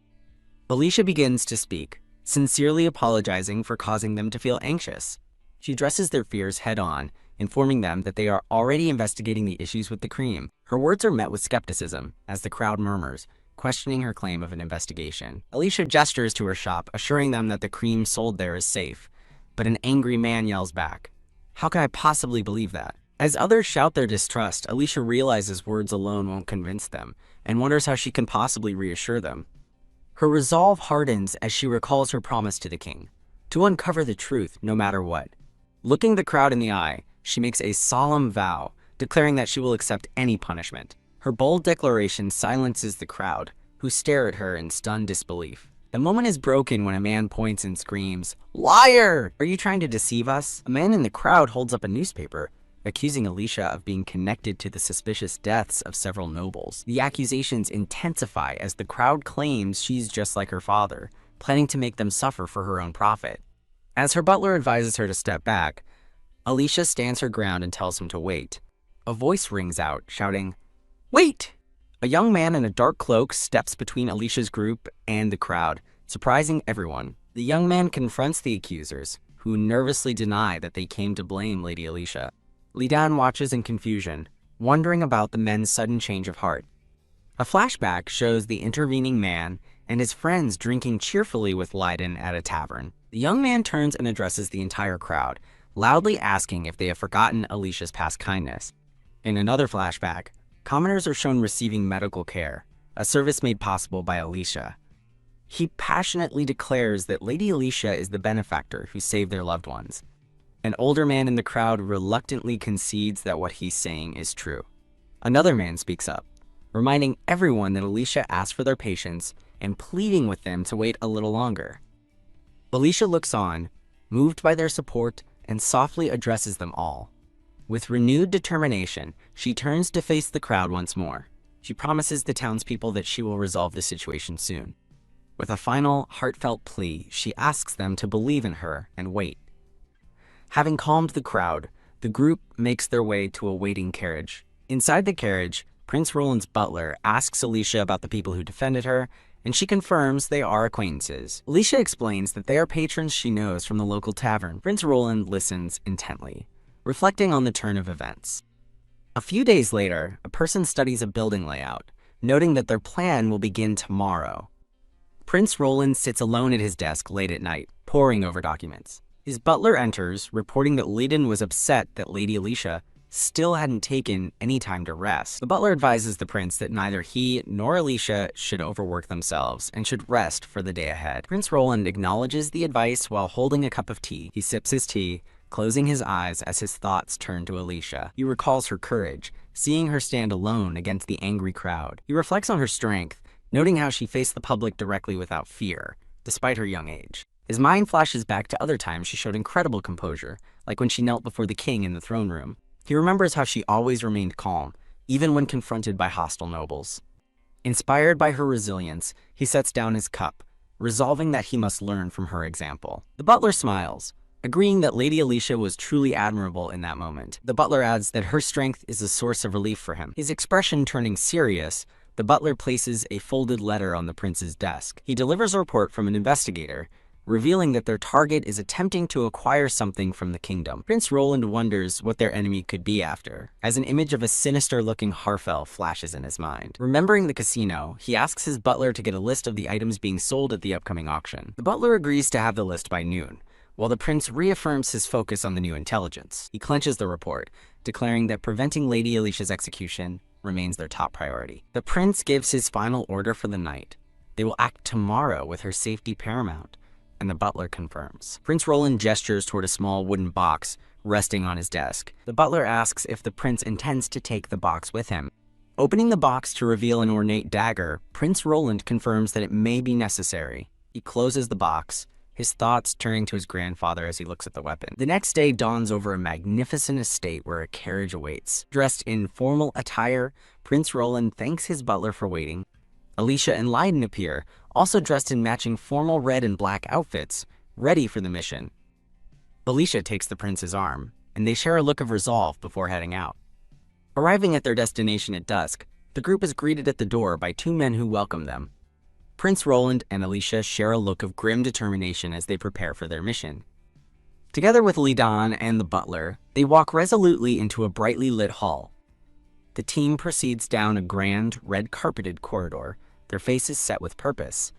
Alicia begins to speak, sincerely apologizing for causing them to feel anxious. She addresses their fears head-on, informing them that they are already investigating the issues with the cream. Her words are met with skepticism as the crowd murmurs, questioning her claim of an investigation. Alicia gestures to her shop, assuring them that the cream sold there is safe. But an angry man yells back, "How can I possibly believe that?" As others shout their distrust, Alicia realizes words alone won't convince them, and wonders how she can possibly reassure them. Her resolve hardens as she recalls her promise to the king, to uncover the truth no matter what. Looking the crowd in the eye, she makes a solemn vow, declaring that she will accept any punishment. Her bold declaration silences the crowd, who stare at her in stunned disbelief. The moment is broken when a man points and screams, "Liar! Are you trying to deceive us?" A man in the crowd holds up a newspaper, accusing Alicia of being connected to the suspicious deaths of several nobles. The accusations intensify as the crowd claims she's just like her father, planning to make them suffer for her own profit. As her butler advises her to step back, Alicia stands her ground and tells him to wait. A voice rings out, shouting, "Wait!" A young man in a dark cloak steps between Alicia's group and the crowd, surprising everyone. The young man confronts the accusers, who nervously deny that they came to blame Lady Alicia. Lidan watches in confusion, wondering about the men's sudden change of heart. A flashback shows the intervening man and his friends drinking cheerfully with Lidan at a tavern. The young man turns and addresses the entire crowd, loudly asking if they have forgotten Alicia's past kindness. In another flashback, commoners are shown receiving medical care, a service made possible by Alicia. He passionately declares that Lady Alicia is the benefactor who saved their loved ones. An older man in the crowd reluctantly concedes that what he's saying is true. Another man speaks up, reminding everyone that Alicia asked for their patience and pleading with them to wait a little longer. Alicia looks on, moved by their support, and softly addresses them all. With renewed determination, she turns to face the crowd once more. She promises the townspeople that she will resolve the situation soon. With a final, heartfelt plea, she asks them to believe in her and wait. Having calmed the crowd, the group makes their way to a waiting carriage. Inside the carriage, Prince Roland's butler asks Alicia about the people who defended her, and she confirms they are acquaintances. Alicia explains that they are patrons she knows from the local tavern. Prince Roland listens intently, reflecting on the turn of events. A few days later, a person studies a building layout, noting that their plan will begin tomorrow. Prince Roland sits alone at his desk late at night, poring over documents. His butler enters, reporting that Lidan was upset that Lady Alicia still hadn't taken any time to rest. The butler advises the prince that neither he nor Alicia should overwork themselves and should rest for the day ahead. Prince Roland acknowledges the advice while holding a cup of tea. He sips his tea, closing his eyes as his thoughts turn to Alicia. He recalls her courage, seeing her stand alone against the angry crowd. He reflects on her strength, noting how she faced the public directly without fear, despite her young age. His mind flashes back to other times she showed incredible composure, like when she knelt before the king in the throne room. He remembers how she always remained calm, even when confronted by hostile nobles. Inspired by her resilience, he sets down his cup, resolving that he must learn from her example. The butler smiles, agreeing that Lady Alicia was truly admirable in that moment. The butler adds that her strength is a source of relief for him. His expression turning serious, the butler places a folded letter on the prince's desk. He delivers a report from an investigator, revealing that their target is attempting to acquire something from the kingdom. Prince Roland wonders what their enemy could be after, as an image of a sinister-looking Harfell flashes in his mind. Remembering the casino, he asks his butler to get a list of the items being sold at the upcoming auction. The butler agrees to have the list by noon, while the prince reaffirms his focus on the new intelligence. He clenches the report, declaring that preventing Lady Alicia's execution remains their top priority. The prince gives his final order for the night. They will act tomorrow with her safety paramount, and the butler confirms. Prince Roland gestures toward a small wooden box resting on his desk. The butler asks if the prince intends to take the box with him. Opening the box to reveal an ornate dagger, Prince Roland confirms that it may be necessary. He closes the box, his thoughts turning to his grandfather as he looks at the weapon. The next day dawns over a magnificent estate where a carriage awaits. Dressed in formal attire, Prince Roland thanks his butler for waiting. Alicia and Leiden appear, also dressed in matching formal red and black outfits, ready for the mission. Alicia takes the prince's arm, and they share a look of resolve before heading out. Arriving at their destination at dusk, the group is greeted at the door by two men who welcome them. Prince Roland and Alicia share a look of grim determination as they prepare for their mission. Together with Leiden and the butler, they walk resolutely into a brightly lit hall. The team proceeds down a grand, red-carpeted corridor, their faces set with purpose.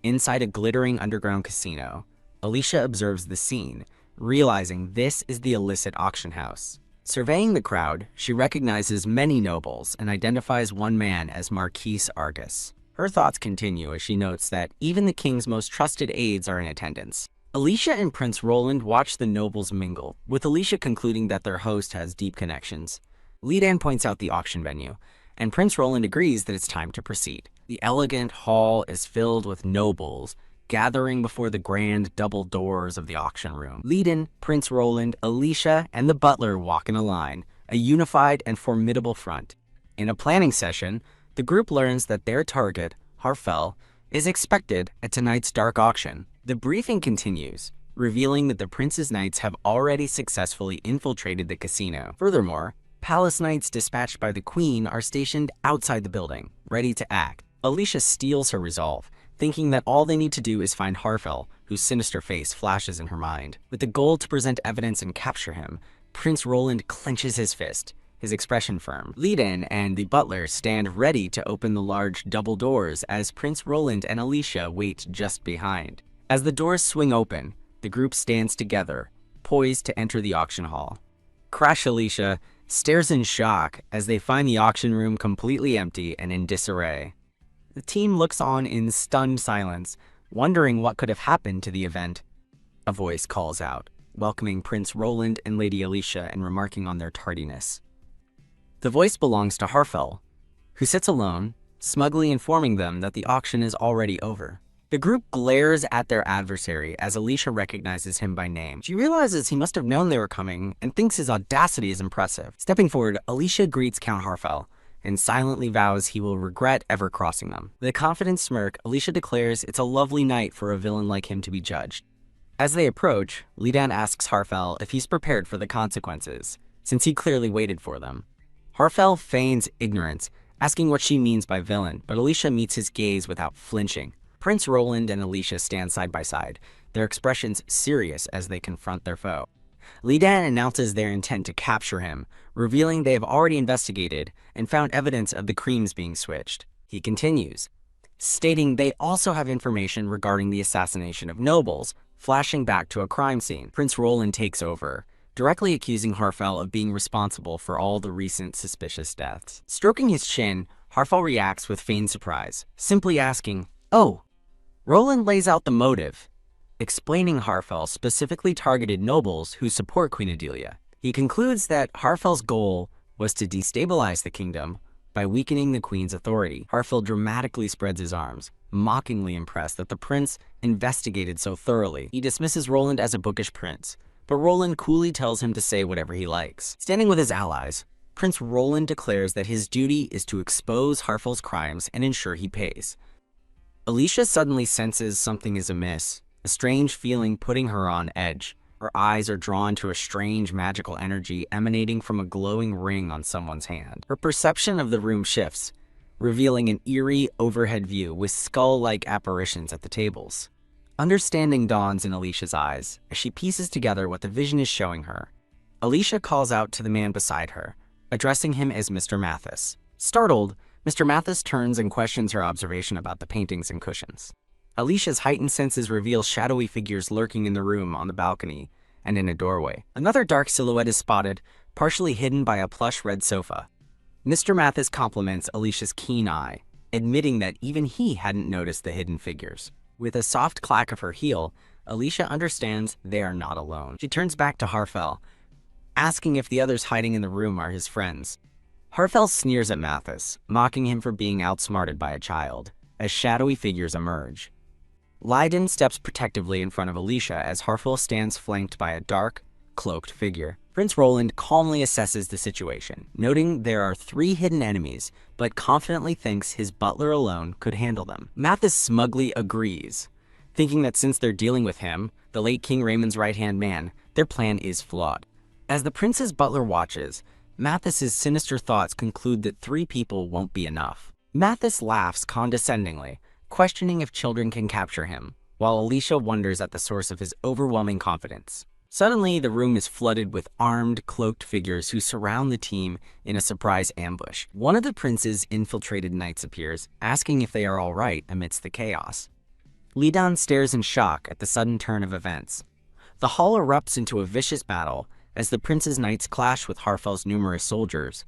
Inside a glittering underground casino, Alicia observes the scene, realizing this is the illicit auction house. Surveying the crowd, she recognizes many nobles and identifies one man as Marquis Argus. Her thoughts continue as she notes that even the king's most trusted aides are in attendance. Alicia and Prince Roland watch the nobles mingle, with Alicia concluding that their host has deep connections. Leiden points out the auction venue, and Prince Roland agrees that it's time to proceed. The elegant hall is filled with nobles, gathering before the grand double doors of the auction room. Leiden, Prince Roland, Alicia, and the butler walk in a line, a unified and formidable front. In a planning session, the group learns that their target, Harfell, is expected at tonight's dark auction. The briefing continues, revealing that the prince's knights have already successfully infiltrated the casino. Furthermore, palace knights dispatched by the queen are stationed outside the building, ready to act. Alicia steals her resolve, thinking that all they need to do is find Harfell, whose sinister face flashes in her mind. With the goal to present evidence and capture him, Prince Roland clenches his fist, his expression firm. Leiden and the butler stand ready to open the large double doors as Prince Roland and Alicia wait just behind. As the doors swing open, the group stands together, poised to enter the auction hall. Crash Alicia stares in shock as they find the auction room completely empty and in disarray. The team looks on in stunned silence, wondering what could have happened to the event. A voice calls out, welcoming Prince Roland and Lady Alicia and remarking on their tardiness. The voice belongs to Harfell, who sits alone, smugly informing them that the auction is already over. The group glares at their adversary as Alicia recognizes him by name. She realizes he must have known they were coming and thinks his audacity is impressive. Stepping forward, Alicia greets Count Harfell and silently vows he will regret ever crossing them. With a confident smirk, Alicia declares it's a lovely night for a villain like him to be judged. As they approach, Leiden asks Harfell if he's prepared for the consequences, since he clearly waited for them. Harfell feigns ignorance, asking what she means by villain, but Alicia meets his gaze without flinching. Prince Roland and Alicia stand side by side, their expressions serious as they confront their foe. Leiden announces their intent to capture him, revealing they have already investigated and found evidence of the creams being switched. He continues, stating they also have information regarding the assassination of nobles, flashing back to a crime scene. Prince Roland takes over, directly accusing Harfell of being responsible for all the recent suspicious deaths. Stroking his chin, Harfell reacts with feigned surprise, simply asking, "Oh." Roland lays out the motive, explaining Harfell specifically targeted nobles who support Queen Adelia. He concludes that Harfell's goal was to destabilize the kingdom by weakening the queen's authority. Harfell dramatically spreads his arms, mockingly impressed that the prince investigated so thoroughly. He dismisses Roland as a bookish prince, but Roland coolly tells him to say whatever he likes. Standing with his allies, Prince Roland declares that his duty is to expose Harfell's crimes and ensure he pays. Alicia suddenly senses something is amiss, a strange feeling putting her on edge. Her eyes are drawn to a strange magical energy emanating from a glowing ring on someone's hand. Her perception of the room shifts, revealing an eerie overhead view with skull-like apparitions at the tables. Understanding dawns in Alicia's eyes as she pieces together what the vision is showing her. Alicia calls out to the man beside her, addressing him as Mr. Mathis. Startled, Mr. Mathis turns and questions her observation about the paintings and cushions. Alicia's heightened senses reveal shadowy figures lurking in the room, on the balcony, and in a doorway. Another dark silhouette is spotted, partially hidden by a plush red sofa. Mr. Mathis compliments Alicia's keen eye, admitting that even he hadn't noticed the hidden figures. With a soft clack of her heel, Alicia understands they are not alone. She turns back to Harfell, asking if the others hiding in the room are his friends. Harfell sneers at Mathis, mocking him for being outsmarted by a child, as shadowy figures emerge. Leiden steps protectively in front of Alicia as Harfell stands flanked by a dark, cloaked figure. Prince Roland calmly assesses the situation, noting there are 3 hidden enemies, but confidently thinks his butler alone could handle them. Mathis smugly agrees, thinking that since they're dealing with him, the late King Raymond's right-hand man, their plan is flawed. As the prince's butler watches, Mathis's sinister thoughts conclude that 3 people won't be enough. Mathis laughs condescendingly, questioning if children can capture him, while Alicia wonders at the source of his overwhelming confidence. Suddenly, the room is flooded with armed, cloaked figures who surround the team in a surprise ambush. One of the prince's infiltrated knights appears, asking if they are all right amidst the chaos. Lidan stares in shock at the sudden turn of events. The hall erupts into a vicious battle as the prince's knights clash with Harfell's numerous soldiers.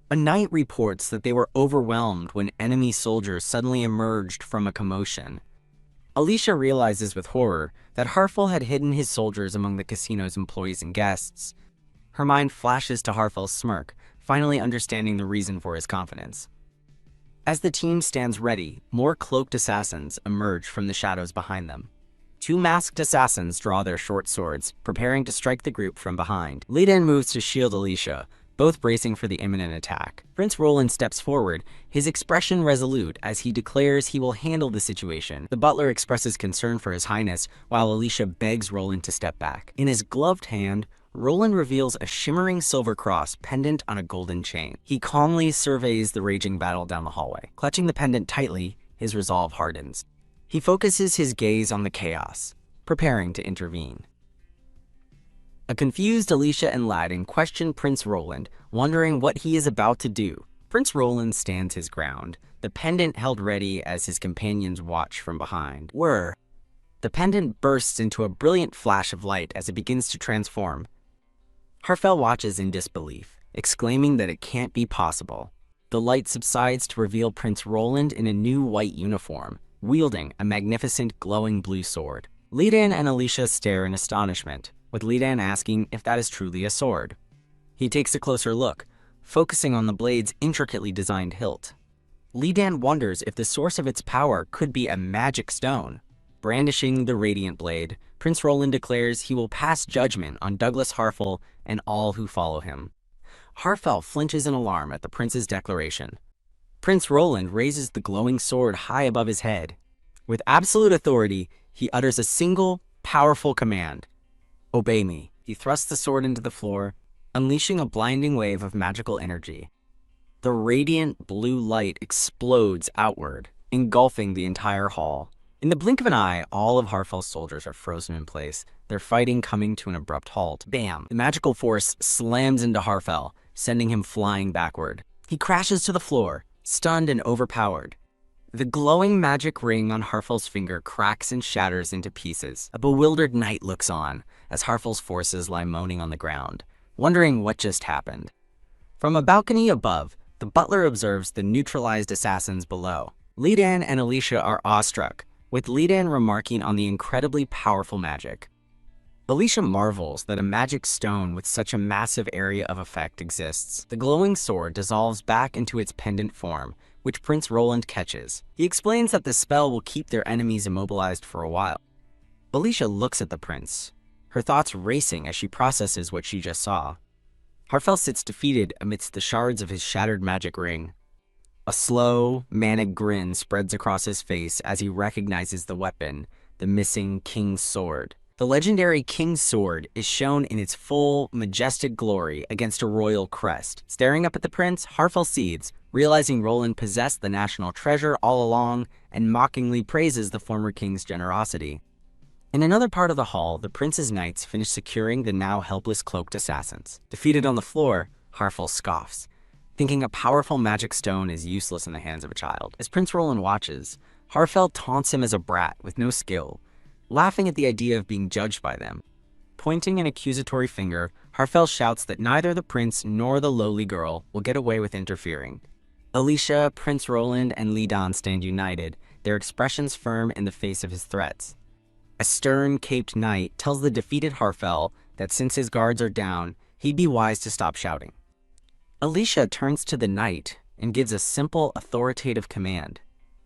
A knight reports that they were overwhelmed when enemy soldiers suddenly emerged from a commotion. Alicia realizes with horror that Harfell had hidden his soldiers among the casino's employees and guests. Her mind flashes to Harfell's smirk, finally understanding the reason for his confidence. As the team stands ready, more cloaked assassins emerge from the shadows behind them. 2 masked assassins draw their short swords, preparing to strike the group from behind. Lidan moves to shield Alicia, both bracing for the imminent attack. Prince Roland steps forward, his expression resolute as he declares he will handle the situation. The butler expresses concern for his highness, while Alicia begs Roland to step back. In his gloved hand, Roland reveals a shimmering silver cross pendant on a golden chain. He calmly surveys the raging battle down the hallway. Clutching the pendant tightly, his resolve hardens. He focuses his gaze on the chaos, preparing to intervene. A confused Alicia and Leiden question Prince Roland, wondering what he is about to do. Prince Roland stands his ground, the pendant held ready as his companions watch from behind. Whir! The pendant bursts into a brilliant flash of light as it begins to transform. Harfell watches in disbelief, exclaiming that it can't be possible. The light subsides to reveal Prince Roland in a new white uniform, wielding a magnificent glowing blue sword. Lidan and Alicia stare in astonishment, with Lidan asking if that is truly a sword. He takes a closer look, focusing on the blade's intricately designed hilt. Lidan wonders if the source of its power could be a magic stone. Brandishing the radiant blade, Prince Roland declares he will pass judgment on Douglas Harfell and all who follow him. Harfell flinches in alarm at the prince's declaration. Prince Roland raises the glowing sword high above his head. With absolute authority, he utters a single, powerful command. Obey me. He thrusts the sword into the floor, unleashing a blinding wave of magical energy. The radiant blue light explodes outward, engulfing the entire hall. In the blink of an eye, all of Harfell's soldiers are frozen in place, their fighting coming to an abrupt halt. Bam! The magical force slams into Harfell, sending him flying backward. He crashes to the floor, stunned and overpowered. The glowing magic ring on Harfell's finger cracks and shatters into pieces. A bewildered knight looks on as Harfell's forces lie moaning on the ground, wondering what just happened. From a balcony above, the butler observes the neutralized assassins below. Lidan and Alicia are awestruck, with Lidan remarking on the incredibly powerful magic. Alicia marvels that a magic stone with such a massive area of effect exists. The glowing sword dissolves back into its pendant form, which Prince Roland catches. He explains that the spell will keep their enemies immobilized for a while. Alicia looks at the prince, her thoughts racing as she processes what she just saw. Harfell sits defeated amidst the shards of his shattered magic ring. A slow, manic grin spreads across his face as he recognizes the weapon, the missing king's sword. The legendary king's sword is shown in its full, majestic glory against a royal crest. Staring up at the prince, Harfel cedes, realizing Roland possessed the national treasure all along, and mockingly praises the former king's generosity. In another part of the hall, the prince's knights finish securing the now helpless cloaked assassins. Defeated on the floor, Harfel scoffs, thinking a powerful magic stone is useless in the hands of a child. As Prince Roland watches, Harfel taunts him as a brat with no skill, laughing at the idea of being judged by them. Pointing an accusatory finger, Harfel shouts that neither the prince nor the lowly girl will get away with interfering. Alicia, Prince Roland, and Lidan stand united, their expressions firm in the face of his threats. A stern, caped knight tells the defeated Harfel that since his guards are down, he'd be wise to stop shouting. Alicia turns to the knight and gives a simple, authoritative command: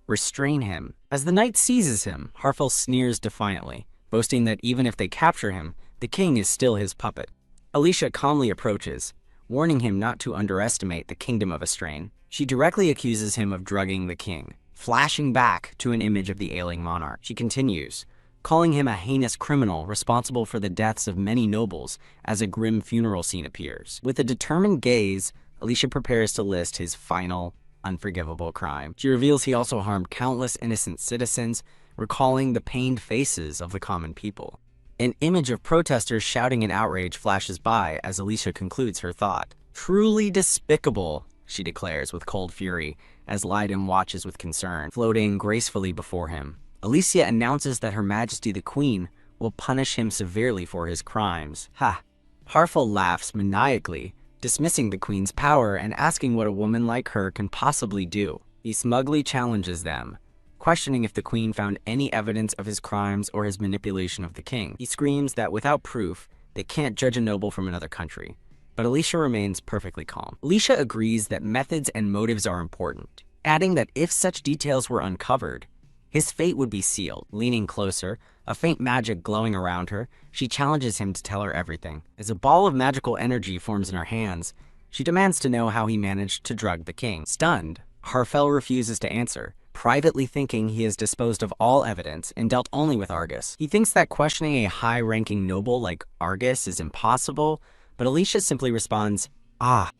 restrain him. As the knight seizes him, Harfel sneers defiantly, boasting that even if they capture him, the king is still his puppet. Alicia calmly approaches, warning him not to underestimate the kingdom of Astrain. She directly accuses him of drugging the king, flashing back to an image of the ailing monarch. She continues, calling him a heinous criminal responsible for the deaths of many nobles as a grim funeral scene appears. With a determined gaze, Alicia prepares to list his final, unforgivable crime. She reveals he also harmed countless innocent citizens, recalling the pained faces of the common people. An image of protesters shouting in outrage flashes by as Alicia concludes her thought. Truly despicable, she declares with cold fury, as Lidan watches with concern, floating gracefully before him. Alicia announces that Her Majesty the Queen will punish him severely for his crimes. Ha! Harfel laughs maniacally, dismissing the Queen's power and asking what a woman like her can possibly do. He smugly challenges them, questioning if the Queen found any evidence of his crimes or his manipulation of the king. He screams that without proof, they can't judge a noble from another country. But Alicia remains perfectly calm. Alicia agrees that methods and motives are important, adding that if such details were uncovered, his fate would be sealed. Leaning closer, a faint magic glowing around her, she challenges him to tell her everything. As a ball of magical energy forms in her hands, she demands to know how he managed to drug the king. Stunned, Harfel refuses to answer, privately thinking he has disposed of all evidence and dealt only with Argus. He thinks that questioning a high-ranking noble like Argus is impossible, but Alicia simply responds, "Ah,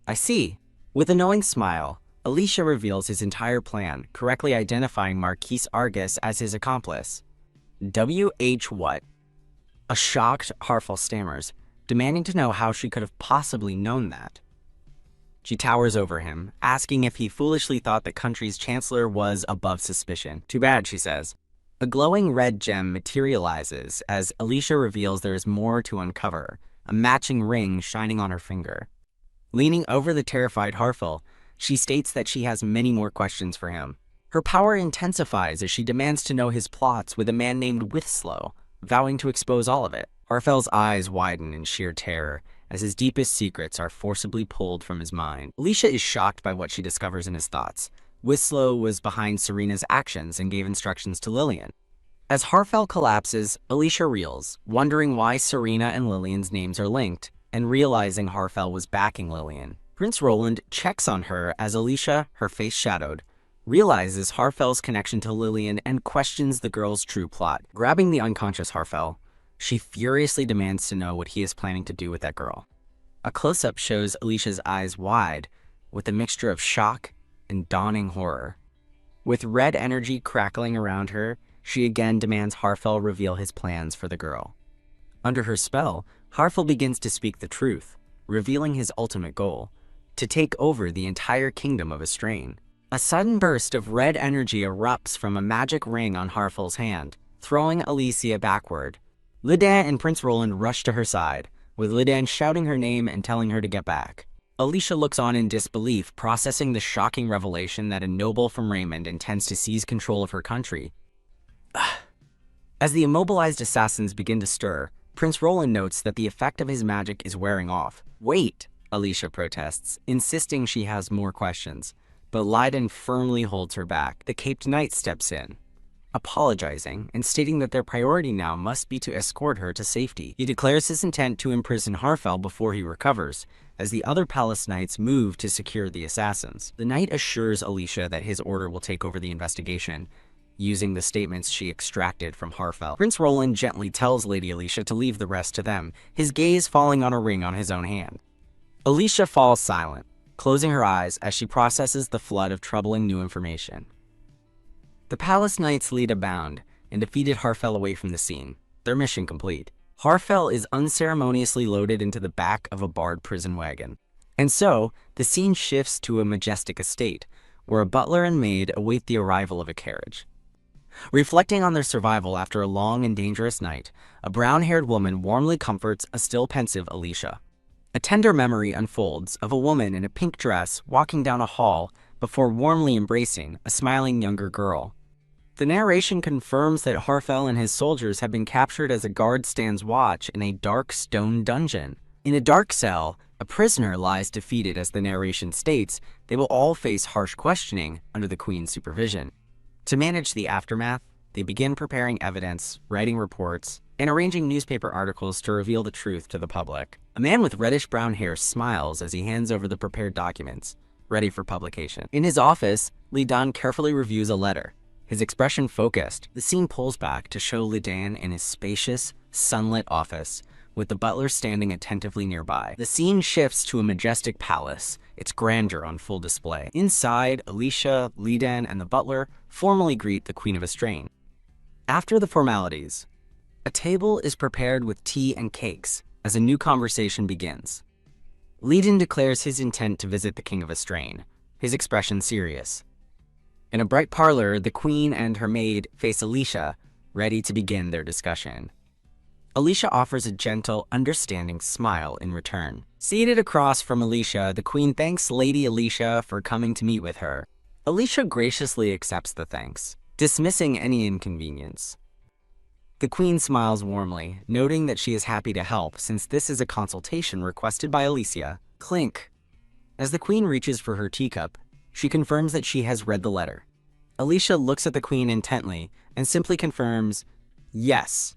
I see." With a knowing smile, Alicia reveals his entire plan, correctly identifying Marquise Argus as his accomplice. WH what? A shocked Harfel stammers, demanding to know how she could have possibly known that. She towers over him, asking if he foolishly thought the country's chancellor was above suspicion. Too bad, she says. A glowing red gem materializes as Alicia reveals there is more to uncover, a matching ring shining on her finger. Leaning over the terrified Harfel, she states that she has many more questions for him. Her power intensifies as she demands to know his plots with a man named Withslow, vowing to expose all of it. Harfel's eyes widen in sheer terror as his deepest secrets are forcibly pulled from his mind. Alicia is shocked by what she discovers in his thoughts. Withslow was behind Serena's actions and gave instructions to Lillian. As Harfel collapses, Alicia reels, wondering why Serena and Lillian's names are linked, and realizing Harfel was backing Lillian. Prince Roland checks on her as Alicia, her face shadowed, realizes Harfel's connection to Lillian and questions the girl's true plot. Grabbing the unconscious Harfel, she furiously demands to know what he is planning to do with that girl. A close-up shows Alicia's eyes wide, with a mixture of shock and dawning horror. With red energy crackling around her, she again demands Harfel reveal his plans for the girl. Under her spell, Harfel begins to speak the truth, revealing his ultimate goal: to take over the entire kingdom of Astrain. A sudden burst of red energy erupts from a magic ring on Harfel's hand, throwing Alicia backward. Lidan and Prince Roland rush to her side, with Lidan shouting her name and telling her to get back. Alicia looks on in disbelief, processing the shocking revelation that a noble from Raymond intends to seize control of her country. As the immobilized assassins begin to stir, Prince Roland notes that the effect of his magic is wearing off. "Wait," Alicia protests, insisting she has more questions, but Lidan firmly holds her back. The caped knight steps in, apologizing and stating that their priority now must be to escort her to safety. He declares his intent to imprison Harfel before he recovers, as the other palace knights move to secure the assassins. The knight assures Alicia that his order will take over the investigation, using the statements she extracted from Harfell. Prince Roland gently tells Lady Alicia to leave the rest to them, his gaze falling on a ring on his own hand. Alicia falls silent, closing her eyes as she processes the flood of troubling new information. The palace knights lead a bound and defeated Harfell away from the scene, their mission complete. Harfell is unceremoniously loaded into the back of a barred prison wagon. And so, the scene shifts to a majestic estate, where a butler and maid await the arrival of a carriage. Reflecting on their survival after a long and dangerous night, a brown-haired woman warmly comforts a still pensive Alicia. A tender memory unfolds of a woman in a pink dress walking down a hall before warmly embracing a smiling younger girl. The narration confirms that Harfell and his soldiers have been captured as a guard stands watch in a dark stone dungeon. In a dark cell, a prisoner lies defeated. As the narration states, they will all face harsh questioning under the Queen's supervision. To manage the aftermath, they begin preparing evidence, writing reports, and arranging newspaper articles to reveal the truth to the public. A man with reddish-brown hair smiles as he hands over the prepared documents, ready for publication. In his office, Li Dan carefully reviews a letter. His expression focused, the scene pulls back to show Li Dan in his spacious, sunlit office, with the butler standing attentively nearby. The scene shifts to a majestic palace, its grandeur on full display. Inside, Alicia, Li Dan, and the butler formally greet the Queen of Estrain. After the formalities, a table is prepared with tea and cakes as a new conversation begins. Li Dan declares his intent to visit the King of Estrain, his expression serious. In a bright parlor, the Queen and her maid face Alicia, ready to begin their discussion. Alicia offers a gentle, understanding smile in return. Seated across from Alicia, the Queen thanks Lady Alicia for coming to meet with her. Alicia graciously accepts the thanks, dismissing any inconvenience. The Queen smiles warmly, noting that she is happy to help since this is a consultation requested by Alicia. Clink. As the Queen reaches for her teacup, she confirms that she has read the letter. Alicia looks at the Queen intently and simply confirms, yes.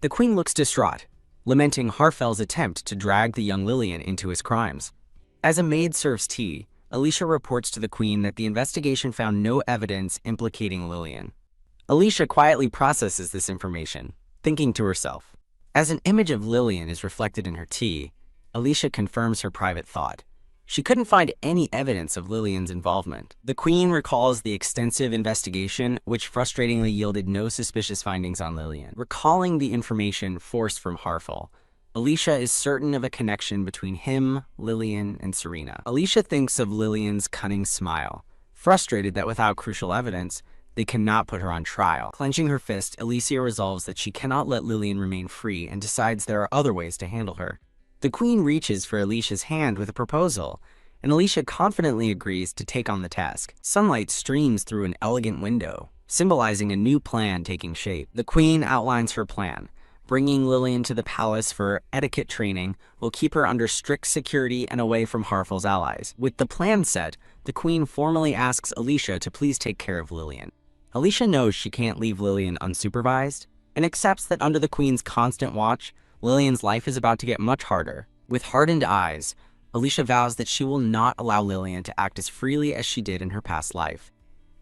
The Queen looks distraught, lamenting Harfell's attempt to drag the young Lillian into his crimes. As a maid serves tea, Alicia reports to the Queen that the investigation found no evidence implicating Lillian. Alicia quietly processes this information, thinking to herself. As an image of Lillian is reflected in her tea, Alicia confirms her private thought. She couldn't find any evidence of Lillian's involvement. The Queen recalls the extensive investigation, which frustratingly yielded no suspicious findings on Lillian. Recalling the information forced from Harfell, Alicia is certain of a connection between him, Lillian, and Serena. Alicia thinks of Lillian's cunning smile, frustrated that without crucial evidence, they cannot put her on trial. Clenching her fist, Alicia resolves that she cannot let Lillian remain free and decides there are other ways to handle her. The Queen reaches for Alicia's hand with a proposal, and Alicia confidently agrees to take on the task. Sunlight streams through an elegant window, symbolizing a new plan taking shape. The Queen outlines her plan. Bringing Lillian to the palace for etiquette training will keep her under strict security and away from Harfell's allies. With the plan set, the Queen formally asks Alicia to please take care of Lillian. Alicia knows she can't leave Lillian unsupervised, and accepts that under the Queen's constant watch, Lillian's life is about to get much harder. With hardened eyes, Alicia vows that she will not allow Lillian to act as freely as she did in her past life.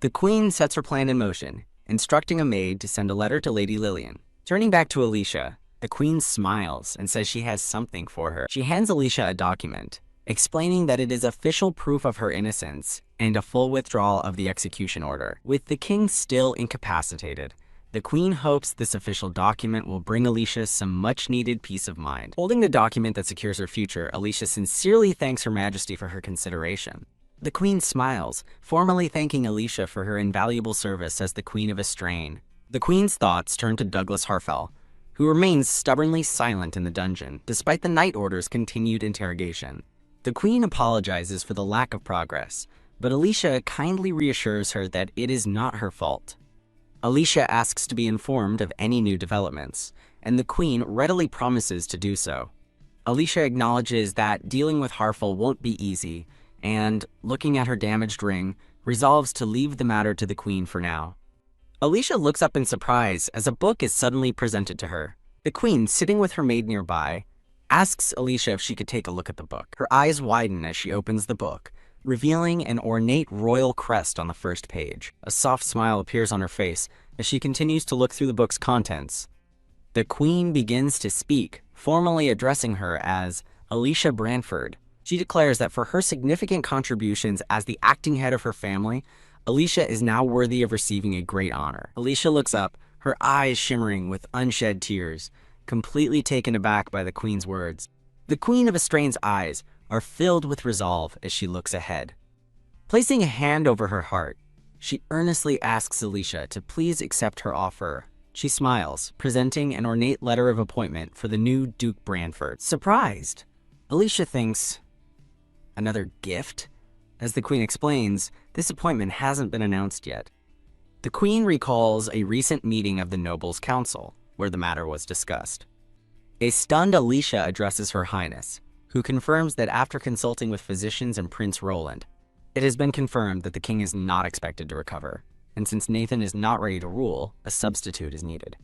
The Queen sets her plan in motion, instructing a maid to send a letter to Lady Lillian. Turning back to Alicia, the Queen smiles and says she has something for her. She hands Alicia a document, explaining that it is official proof of her innocence and a full withdrawal of the execution order. With the King still incapacitated, the Queen hopes this official document will bring Alicia some much-needed peace of mind. Holding the document that secures her future, Alicia sincerely thanks Her Majesty for her consideration. The Queen smiles, formally thanking Alicia for her invaluable service as the Queen of Estrain. The Queen's thoughts turn to Douglas Harfell, who remains stubbornly silent in the dungeon, despite the Night Order's continued interrogation. The Queen apologizes for the lack of progress, but Alicia kindly reassures her that it is not her fault. Alicia asks to be informed of any new developments, and the Queen readily promises to do so. Alicia acknowledges that dealing with Harfell won't be easy, and, looking at her damaged ring, resolves to leave the matter to the Queen for now. Alicia looks up in surprise as a book is suddenly presented to her. The Queen, sitting with her maid nearby, asks Alicia if she could take a look at the book. Her eyes widen as she opens the book, revealing an ornate royal crest on the first page. A soft smile appears on her face as she continues to look through the book's contents. The queen begins to speak, formally addressing her as Alicia Branford. She declares that for her significant contributions as the acting head of her family, Alicia is now worthy of receiving a great honor. Alicia looks up, her eyes shimmering with unshed tears, completely taken aback by the queen's words. The Queen of Estrein's eyes are filled with resolve as she looks ahead. Placing a hand over her heart, she earnestly asks Alicia to please accept her offer. She smiles, presenting an ornate letter of appointment for the new Duke Branford. Surprised, Alicia thinks, another gift? As the queen explains, this appointment hasn't been announced yet. The queen recalls a recent meeting of the Nobles' Council, where the matter was discussed. A stunned Alicia addresses Her Highness, who confirms that after consulting with physicians and Prince Roland, it has been confirmed that the king is not expected to recover, and since Nathan is not ready to rule, a substitute is needed.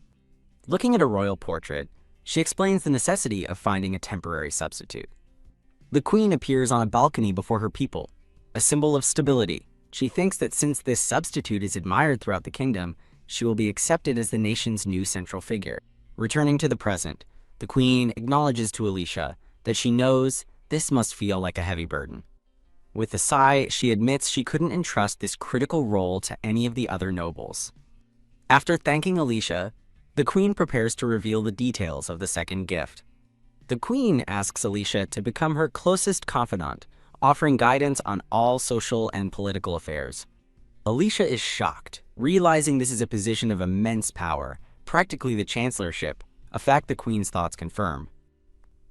Looking at a royal portrait, she explains the necessity of finding a temporary substitute. The queen appears on a balcony before her people, a symbol of stability. She thinks that since this substitute is admired throughout the kingdom, she will be accepted as the nation's new central figure. Returning to the present, the queen acknowledges to Alicia that she knows this must feel like a heavy burden. With a sigh, she admits she couldn't entrust this critical role to any of the other nobles. After thanking Alicia, the queen prepares to reveal the details of the second gift. The queen asks Alicia to become her closest confidant, offering guidance on all social and political affairs. Alicia is shocked, realizing this is a position of immense power, practically the chancellorship, a fact the queen's thoughts confirm.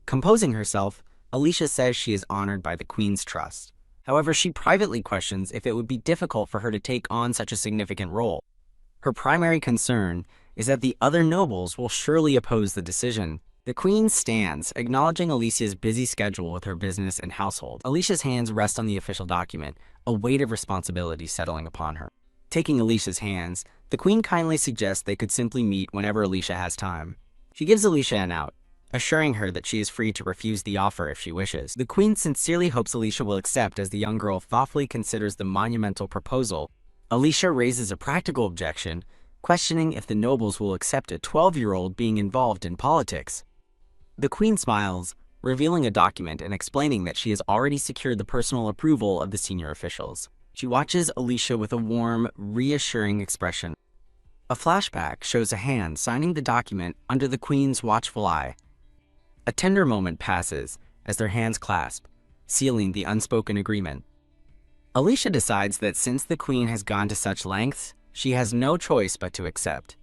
Composing herself, Alicia says she is honored by the queen's trust. However, she privately questions if it would be difficult for her to take on such a significant role. Her primary concern is that the other nobles will surely oppose the decision. The queen stands, acknowledging Alicia's busy schedule with her business and household. Alicia's hands rest on the official document, a weight of responsibility settling upon her. Taking Alicia's hands, the queen kindly suggests they could simply meet whenever Alicia has time. She gives Alicia an out, assuring her that she is free to refuse the offer if she wishes. The queen sincerely hopes Alicia will accept as the young girl thoughtfully considers the monumental proposal. Alicia raises a practical objection, questioning if the nobles will accept a 12-year-old being involved in politics. The queen smiles, revealing a document and explaining that she has already secured the personal approval of the senior officials. She watches Alicia with a warm, reassuring expression. A flashback shows a hand signing the document under the queen's watchful eye. A tender moment passes as their hands clasp, sealing the unspoken agreement. Alicia decides that since the queen has gone to such lengths, she has no choice but to accept.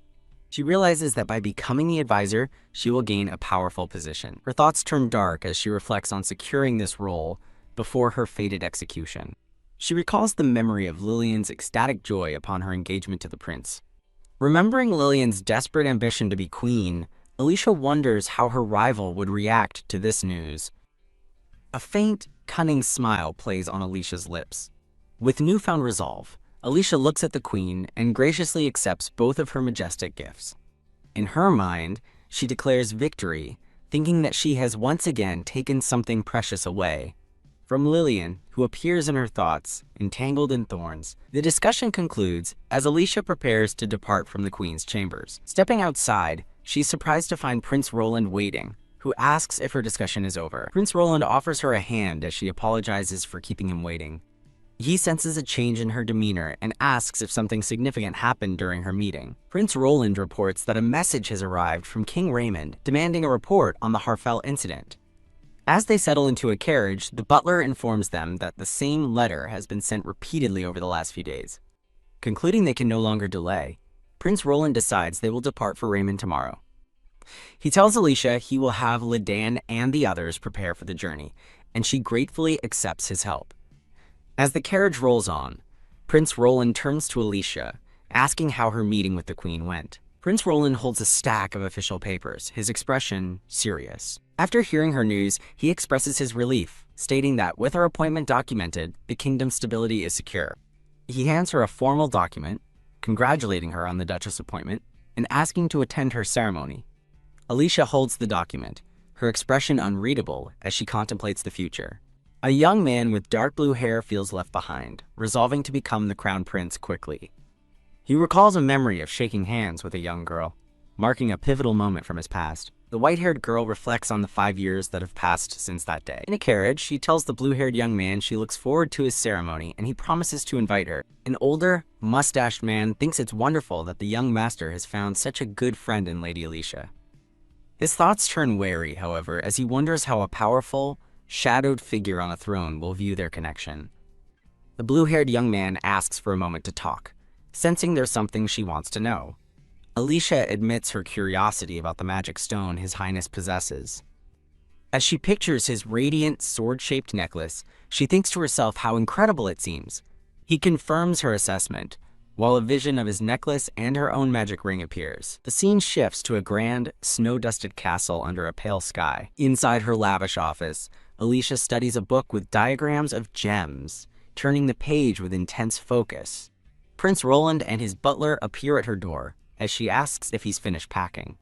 She realizes that by becoming the advisor, she will gain a powerful position. Her thoughts turn dark as she reflects on securing this role before her fated execution. She recalls the memory of Lillian's ecstatic joy upon her engagement to the prince. Remembering Lillian's desperate ambition to be queen, Alicia wonders how her rival would react to this news. A faint, cunning smile plays on Alicia's lips. With newfound resolve, Alicia looks at the queen and graciously accepts both of her majestic gifts. In her mind, she declares victory, thinking that she has once again taken something precious away. From Lillian, who appears in her thoughts, entangled in thorns, the discussion concludes as Alicia prepares to depart from the queen's chambers. Stepping outside, she's surprised to find Prince Roland waiting, who asks if her discussion is over. Prince Roland offers her a hand as she apologizes for keeping him waiting. He senses a change in her demeanor and asks if something significant happened during her meeting. Prince Roland reports that a message has arrived from King Raymond demanding a report on the Harfell incident. As they settle into a carriage, the butler informs them that the same letter has been sent repeatedly over the last few days. Concluding they can no longer delay, Prince Roland decides they will depart for Raymond tomorrow. He tells Alicia he will have Lidan and the others prepare for the journey, and she gratefully accepts his help. As the carriage rolls on, Prince Roland turns to Alicia, asking how her meeting with the queen went. Prince Roland holds a stack of official papers, his expression serious. After hearing her news, he expresses his relief, stating that with her appointment documented, the kingdom's stability is secure. He hands her a formal document, congratulating her on the Duchess appointment, and asking to attend her ceremony. Alicia holds the document, her expression unreadable as she contemplates the future. A young man with dark blue hair feels left behind, resolving to become the crown prince quickly. He recalls a memory of shaking hands with a young girl, marking a pivotal moment from his past. The white-haired girl reflects on the 5 years that have passed since that day. In a carriage, she tells the blue-haired young man she looks forward to his ceremony, and he promises to invite her. An older, mustached man thinks it's wonderful that the young master has found such a good friend in Lady Alicia. His thoughts turn wary, however, as he wonders how a powerful, shadowed figure on a throne will view their connection. The blue-haired young man asks for a moment to talk, sensing there's something she wants to know. Alicia admits her curiosity about the magic stone His Highness possesses. As she pictures his radiant, sword-shaped necklace, she thinks to herself how incredible it seems. He confirms her assessment, while a vision of his necklace and her own magic ring appears. The scene shifts to a grand, snow-dusted castle under a pale sky. Inside her lavish office, Alicia studies a book with diagrams of gems, turning the page with intense focus. Prince Roland and his butler appear at her door, as she asks if he's finished packing.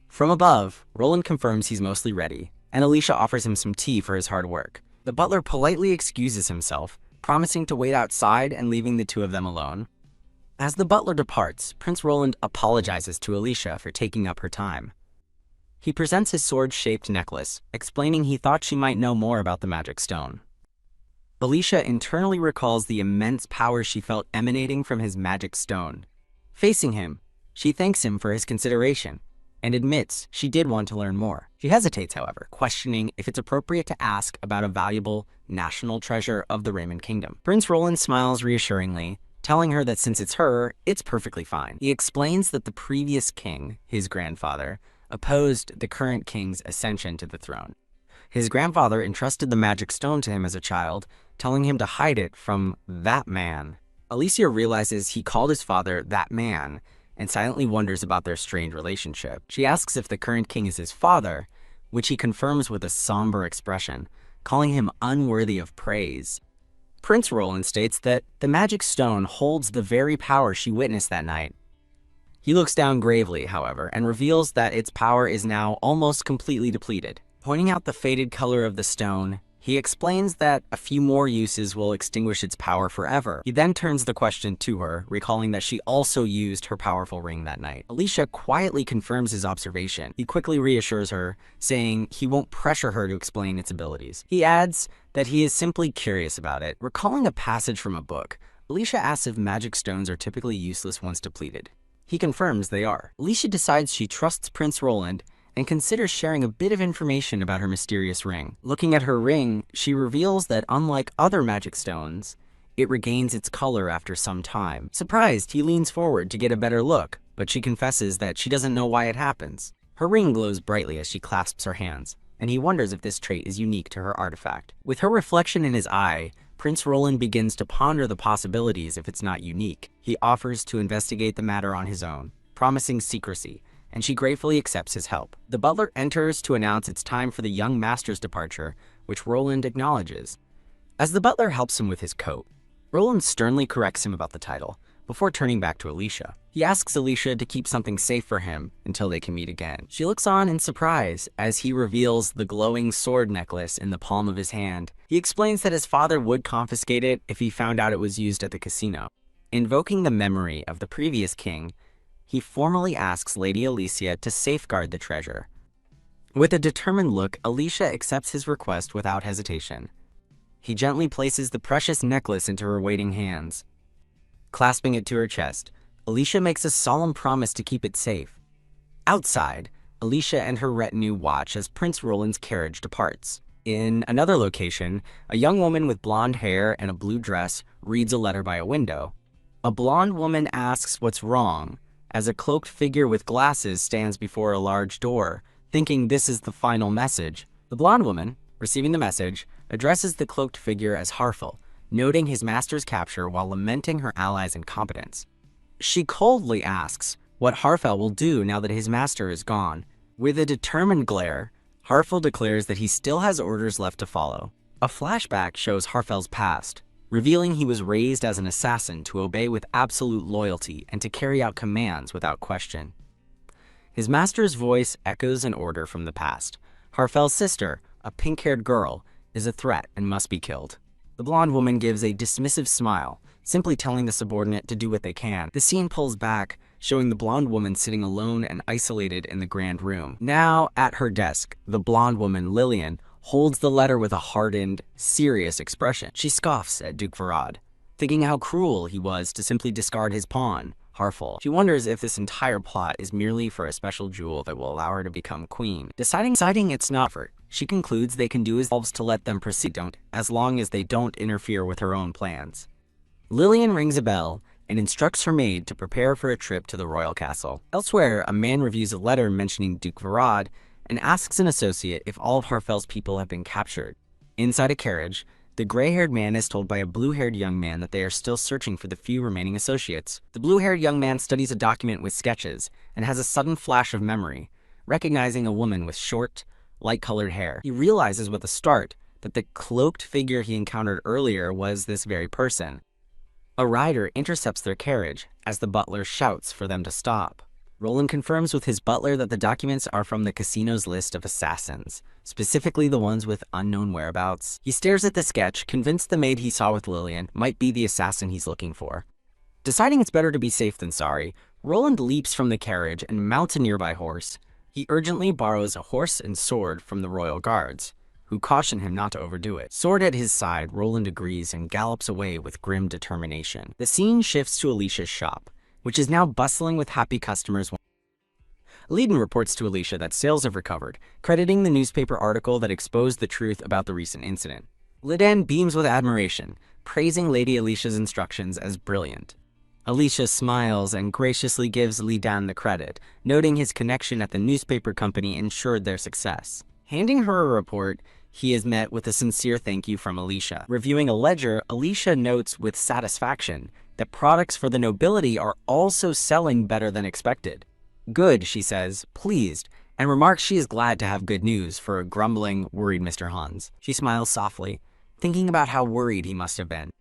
From above, Roland confirms he's mostly ready, and Alicia offers him some tea for his hard work. The butler politely excuses himself, promising to wait outside and leaving the two of them alone. As the butler departs, Prince Roland apologizes to Alicia for taking up her time. He presents his sword-shaped necklace, explaining he thought she might know more about the magic stone. Alicia internally recalls the immense power she felt emanating from his magic stone. Facing him, she thanks him for his consideration and admits she did want to learn more. She hesitates, however, questioning if it's appropriate to ask about a valuable national treasure of the Raymond Kingdom. Prince Roland smiles reassuringly, telling her that since it's her, it's perfectly fine. He explains that the previous king, his grandfather, opposed the current king's ascension to the throne. His grandfather entrusted the magic stone to him as a child, telling him to hide it from that man. Alicia realizes he called his father that man, and silently wonders about their strained relationship. She asks if the current king is his father, which he confirms with a somber expression, calling him unworthy of praise. Prince Roland states that the magic stone holds the very power she witnessed that night. He looks down gravely, however, and reveals that its power is now almost completely depleted. Pointing out the faded color of the stone, he explains that a few more uses will extinguish its power forever. He then turns the question to her, recalling that she also used her powerful ring that night. Alicia quietly confirms his observation. He quickly reassures her, saying he won't pressure her to explain its abilities. He adds that he is simply curious about it. Recalling a passage from a book, Alicia asks if magic stones are typically useless once depleted. He confirms they are. Alicia decides she trusts Prince Roland and considers sharing a bit of information about her mysterious ring. Looking at her ring, she reveals that unlike other magic stones, it regains its color after some time. Surprised, he leans forward to get a better look, but she confesses that she doesn't know why it happens. Her ring glows brightly as she clasps her hands, and he wonders if this trait is unique to her artifact. With her reflection in his eye, Prince Roland begins to ponder the possibilities if it's not unique. He offers to investigate the matter on his own, promising secrecy, and she gratefully accepts his help. The butler enters to announce it's time for the young master's departure, which Roland acknowledges. As the butler helps him with his coat, Roland sternly corrects him about the title, before turning back to Alicia. He asks Alicia to keep something safe for him until they can meet again. She looks on in surprise as he reveals the glowing sword necklace in the palm of his hand. He explains that his father would confiscate it if he found out it was used at the casino. Invoking the memory of the previous king, he formally asks Lady Alicia to safeguard the treasure. With a determined look, Alicia accepts his request without hesitation. He gently places the precious necklace into her waiting hands. Clasping it to her chest, Alicia makes a solemn promise to keep it safe. Outside, Alicia and her retinue watch as Prince Roland's carriage departs. In another location, a young woman with blonde hair and a blue dress reads a letter by a window. A blonde woman asks what's wrong, as a cloaked figure with glasses stands before a large door, thinking this is the final message. The blonde woman, receiving the message, addresses the cloaked figure as Harfel, noting his master's capture while lamenting her ally's incompetence. She coldly asks what Harfel will do now that his master is gone. With a determined glare, Harfel declares that he still has orders left to follow. A flashback shows Harfel's past, revealing he was raised as an assassin to obey with absolute loyalty and to carry out commands without question. His master's voice echoes an order from the past. Harfel's sister, a pink-haired girl, is a threat and must be killed. The blonde woman gives a dismissive smile, simply telling the subordinate to do what they can. The scene pulls back, showing the blonde woman sitting alone and isolated in the grand room. Now, at her desk, the blonde woman, Lillian, holds the letter with a hardened, serious expression. She scoffs at Duke Varad, thinking how cruel he was to simply discard his pawn, Harful. She wonders if this entire plot is merely for a special jewel that will allow her to become queen. Deciding it's not for, she concludes they can do as themselves to let them proceed, as long as they don't interfere with her own plans. Lillian rings a bell and instructs her maid to prepare for a trip to the royal castle. Elsewhere, a man reviews a letter mentioning Duke Varad and asks an associate if all of Harfell's people have been captured. Inside a carriage, the gray-haired man is told by a blue-haired young man that they are still searching for the few remaining associates. The blue-haired young man studies a document with sketches and has a sudden flash of memory, recognizing a woman with short, light-colored hair. He realizes with a start that the cloaked figure he encountered earlier was this very person. A rider intercepts their carriage as the butler shouts for them to stop. Roland confirms with his butler that the documents are from the casino's list of assassins, specifically the ones with unknown whereabouts. He stares at the sketch, convinced the maid he saw with Lillian might be the assassin he's looking for. Deciding it's better to be safe than sorry, Roland leaps from the carriage and mounts a nearby horse. He urgently borrows a horse and sword from the royal guards, who caution him not to overdo it. Sword at his side, Roland agrees and gallops away with grim determination. The scene shifts to Alicia's shop, which is now bustling with happy customers. Leiden reports to Alicia that sales have recovered, crediting the newspaper article that exposed the truth about the recent incident. Liden beams with admiration, praising Lady Alicia's instructions as brilliant. Alicia smiles and graciously gives Liden the credit, noting his connection at the newspaper company ensured their success. Handing her a report, he is met with a sincere thank you from Alicia. Reviewing a ledger, Alicia notes with satisfaction that products for the nobility are also selling better than expected. Good, she says, pleased, and remarks she is glad to have good news for a grumbling, worried Mr. Hans. She smiles softly, thinking about how worried he must have been.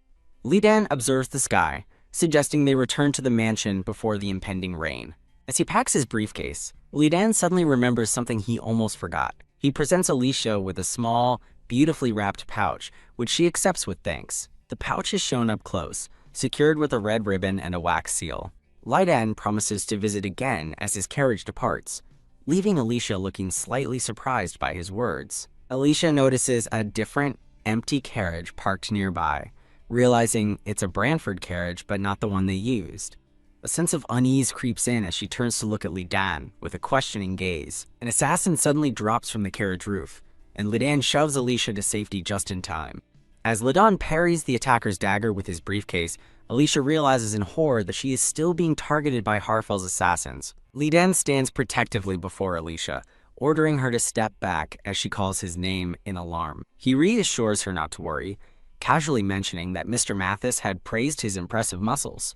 Liden observes the sky, suggesting they return to the mansion before the impending rain. As he packs his briefcase, Liden suddenly remembers something he almost forgot. He presents Alicia with a small, beautifully wrapped pouch, which she accepts with thanks. The pouch is shown up close, secured with a red ribbon and a wax seal. Liden promises to visit again as his carriage departs, leaving Alicia looking slightly surprised by his words. Alicia notices a different, empty carriage parked nearby, realizing it's a Branford carriage but not the one they used. A sense of unease creeps in as she turns to look at Liden with a questioning gaze. An assassin suddenly drops from the carriage roof, and Liden shoves Alicia to safety just in time. As Liden parries the attacker's dagger with his briefcase, Alicia realizes in horror that she is still being targeted by Harfell's assassins. Liden stands protectively before Alicia, ordering her to step back as she calls his name in alarm. He reassures her not to worry, casually mentioning that Mr. Mathis had praised his impressive muscles.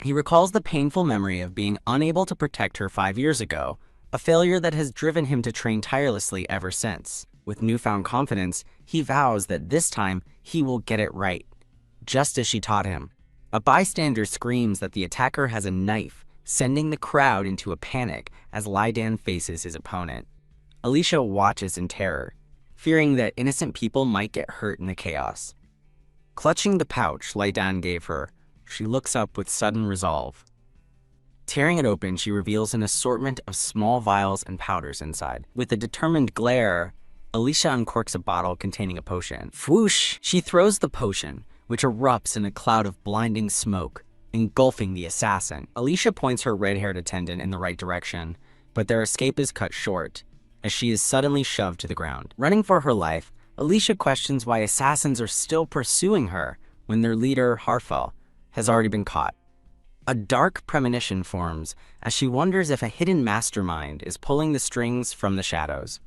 He recalls the painful memory of being unable to protect her 5 years ago, a failure that has driven him to train tirelessly ever since. With newfound confidence, he vows that this time he will get it right, just as she taught him. A bystander screams that the attacker has a knife, sending the crowd into a panic as Liden faces his opponent. Alicia watches in terror, fearing that innocent people might get hurt in the chaos. Clutching the pouch Liden gave her, she looks up with sudden resolve. Tearing it open, she reveals an assortment of small vials and powders inside. With a determined glare, Alicia uncorks a bottle containing a potion. Whoosh! She throws the potion, which erupts in a cloud of blinding smoke, engulfing the assassin. Alicia points her red-haired attendant in the right direction, but their escape is cut short, as she is suddenly shoved to the ground. Running for her life, Alicia questions why assassins are still pursuing her when their leader, Harfell, has already been caught. A dark premonition forms as she wonders if a hidden mastermind is pulling the strings from the shadows.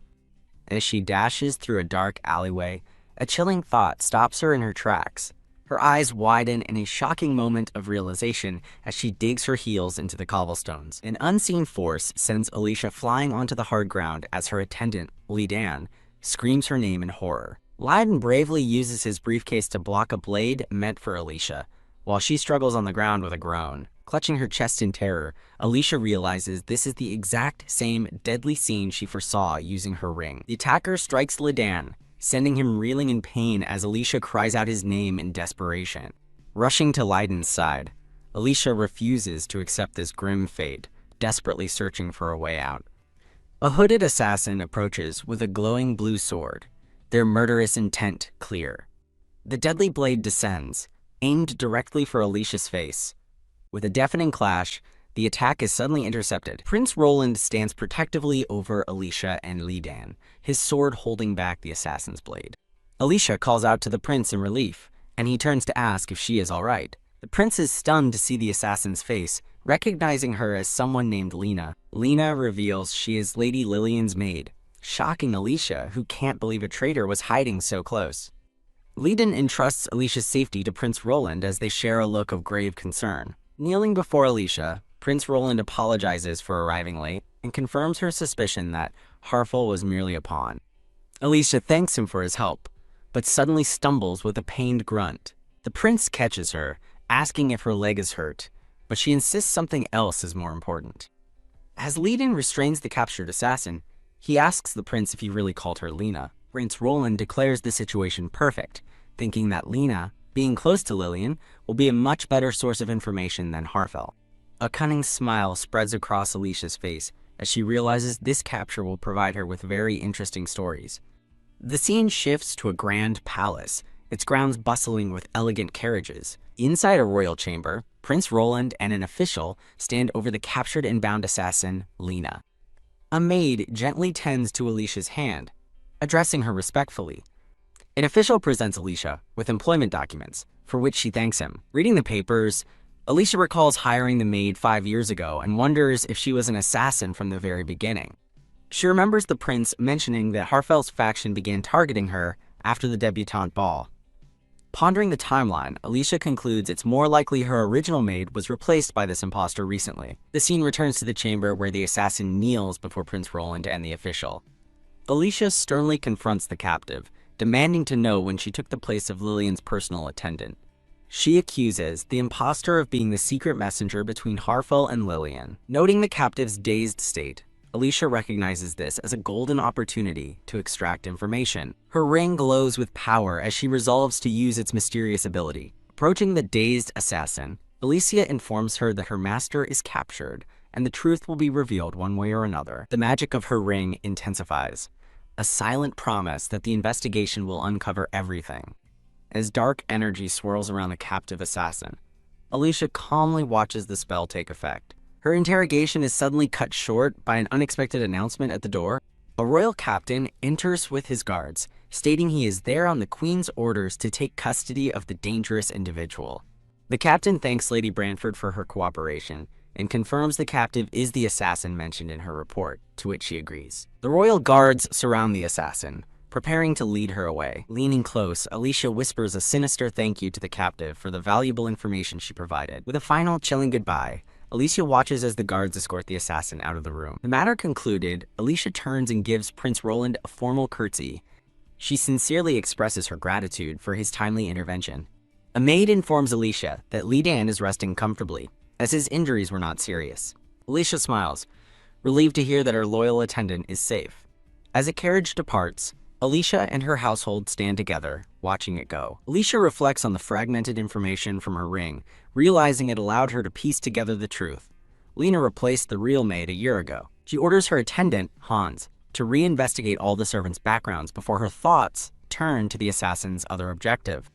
As she dashes through a dark alleyway, a chilling thought stops her in her tracks. Her eyes widen in a shocking moment of realization as she digs her heels into the cobblestones. An unseen force sends Alicia flying onto the hard ground as her attendant, Liden, screams her name in horror. Liden bravely uses his briefcase to block a blade meant for Alicia, while she struggles on the ground with a groan. Clutching her chest in terror, Alicia realizes this is the exact same deadly scene she foresaw using her ring. The attacker strikes Liden, sending him reeling in pain as Alicia cries out his name in desperation. Rushing to Leiden's side, Alicia refuses to accept this grim fate, desperately searching for a way out. A hooded assassin approaches with a glowing blue sword, their murderous intent clear. The deadly blade descends, aimed directly for Alicia's face. With a deafening clash, the attack is suddenly intercepted. Prince Roland stands protectively over Alicia and Lidan, his sword holding back the assassin's blade. Alicia calls out to the prince in relief, and he turns to ask if she is all right. The prince is stunned to see the assassin's face, recognizing her as someone named Lena. Lena reveals she is Lady Lillian's maid, shocking Alicia, who can't believe a traitor was hiding so close. Lidan entrusts Alicia's safety to Prince Roland as they share a look of grave concern. Kneeling before Alicia, Prince Roland apologizes for arriving late and confirms her suspicion that Harfel was merely a pawn. Alicia thanks him for his help, but suddenly stumbles with a pained grunt. The prince catches her, asking if her leg is hurt, but she insists something else is more important. As Lidan restrains the captured assassin, he asks the prince if he really called her Lena. Prince Roland declares the situation perfect, thinking that Lena, being close to Lillian, will be a much better source of information than Harfel. A cunning smile spreads across Alicia's face as she realizes this capture will provide her with very interesting stories. The scene shifts to a grand palace, its grounds bustling with elegant carriages. Inside a royal chamber, Prince Roland and an official stand over the captured and bound assassin, Lena. A maid gently tends to Alicia's hand, addressing her respectfully. An official presents Alicia with employment documents, for which she thanks him. Reading the papers, Alicia recalls hiring the maid 5 years ago and wonders if she was an assassin from the very beginning. She remembers the prince mentioning that Harfel's faction began targeting her after the debutante ball. Pondering the timeline, Alicia concludes it's more likely her original maid was replaced by this imposter recently. The scene returns to the chamber where the assassin kneels before Prince Roland and the official. Alicia sternly confronts the captive, demanding to know when she took the place of Lillian's personal attendant. She accuses the imposter of being the secret messenger between Harfel and Lillian. Noting the captive's dazed state, Alicia recognizes this as a golden opportunity to extract information. Her ring glows with power as she resolves to use its mysterious ability. Approaching the dazed assassin, Alicia informs her that her master is captured, and the truth will be revealed one way or another. The magic of her ring intensifies, a silent promise that the investigation will uncover everything. As dark energy swirls around the captive assassin, Alicia calmly watches the spell take effect. Her interrogation is suddenly cut short by an unexpected announcement at the door. A royal captain enters with his guards, stating he is there on the Queen's orders to take custody of the dangerous individual. The captain thanks Lady Branford for her cooperation and confirms the captive is the assassin mentioned in her report, to which she agrees. The royal guards surround the assassin, preparing to lead her away. Leaning close, Alicia whispers a sinister thank you to the captive for the valuable information she provided. With a final chilling goodbye, Alicia watches as the guards escort the assassin out of the room. The matter concluded, Alicia turns and gives Prince Roland a formal curtsy. She sincerely expresses her gratitude for his timely intervention. A maid informs Alicia that Lidan is resting comfortably, as his injuries were not serious. Alicia smiles, relieved to hear that her loyal attendant is safe. As a carriage departs, Alicia and her household stand together, watching it go. Alicia reflects on the fragmented information from her ring, realizing it allowed her to piece together the truth. Lena replaced the real maid a year ago. She orders her attendant, Hans, to reinvestigate all the servants' backgrounds before her thoughts turn to the assassin's other objective.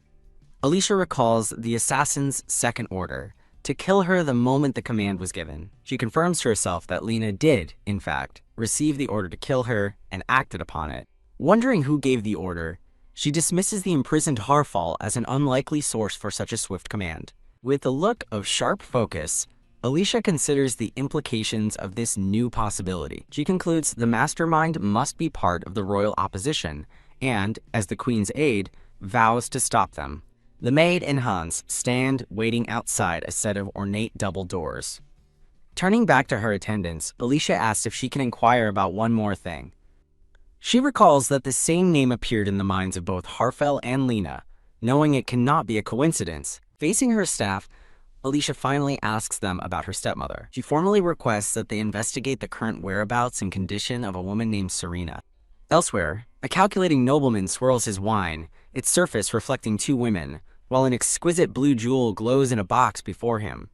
Alicia recalls the assassin's second order, to kill her the moment the command was given. She confirms to herself that Lena did, in fact, receive the order to kill her and acted upon it. Wondering who gave the order, she dismisses the imprisoned Harfel as an unlikely source for such a swift command. With a look of sharp focus, Alicia considers the implications of this new possibility. She concludes the mastermind must be part of the royal opposition and, as the Queen's aide, vows to stop them. The maid and Hans stand waiting outside a set of ornate double doors. Turning back to her attendants, Alicia asks if she can inquire about one more thing. She recalls that the same name appeared in the minds of both Harfel and Lena, knowing it cannot be a coincidence. Facing her staff, Alicia finally asks them about her stepmother. She formally requests that they investigate the current whereabouts and condition of a woman named Serena. Elsewhere, a calculating nobleman swirls his wine, its surface reflecting two women, while an exquisite blue jewel glows in a box before him.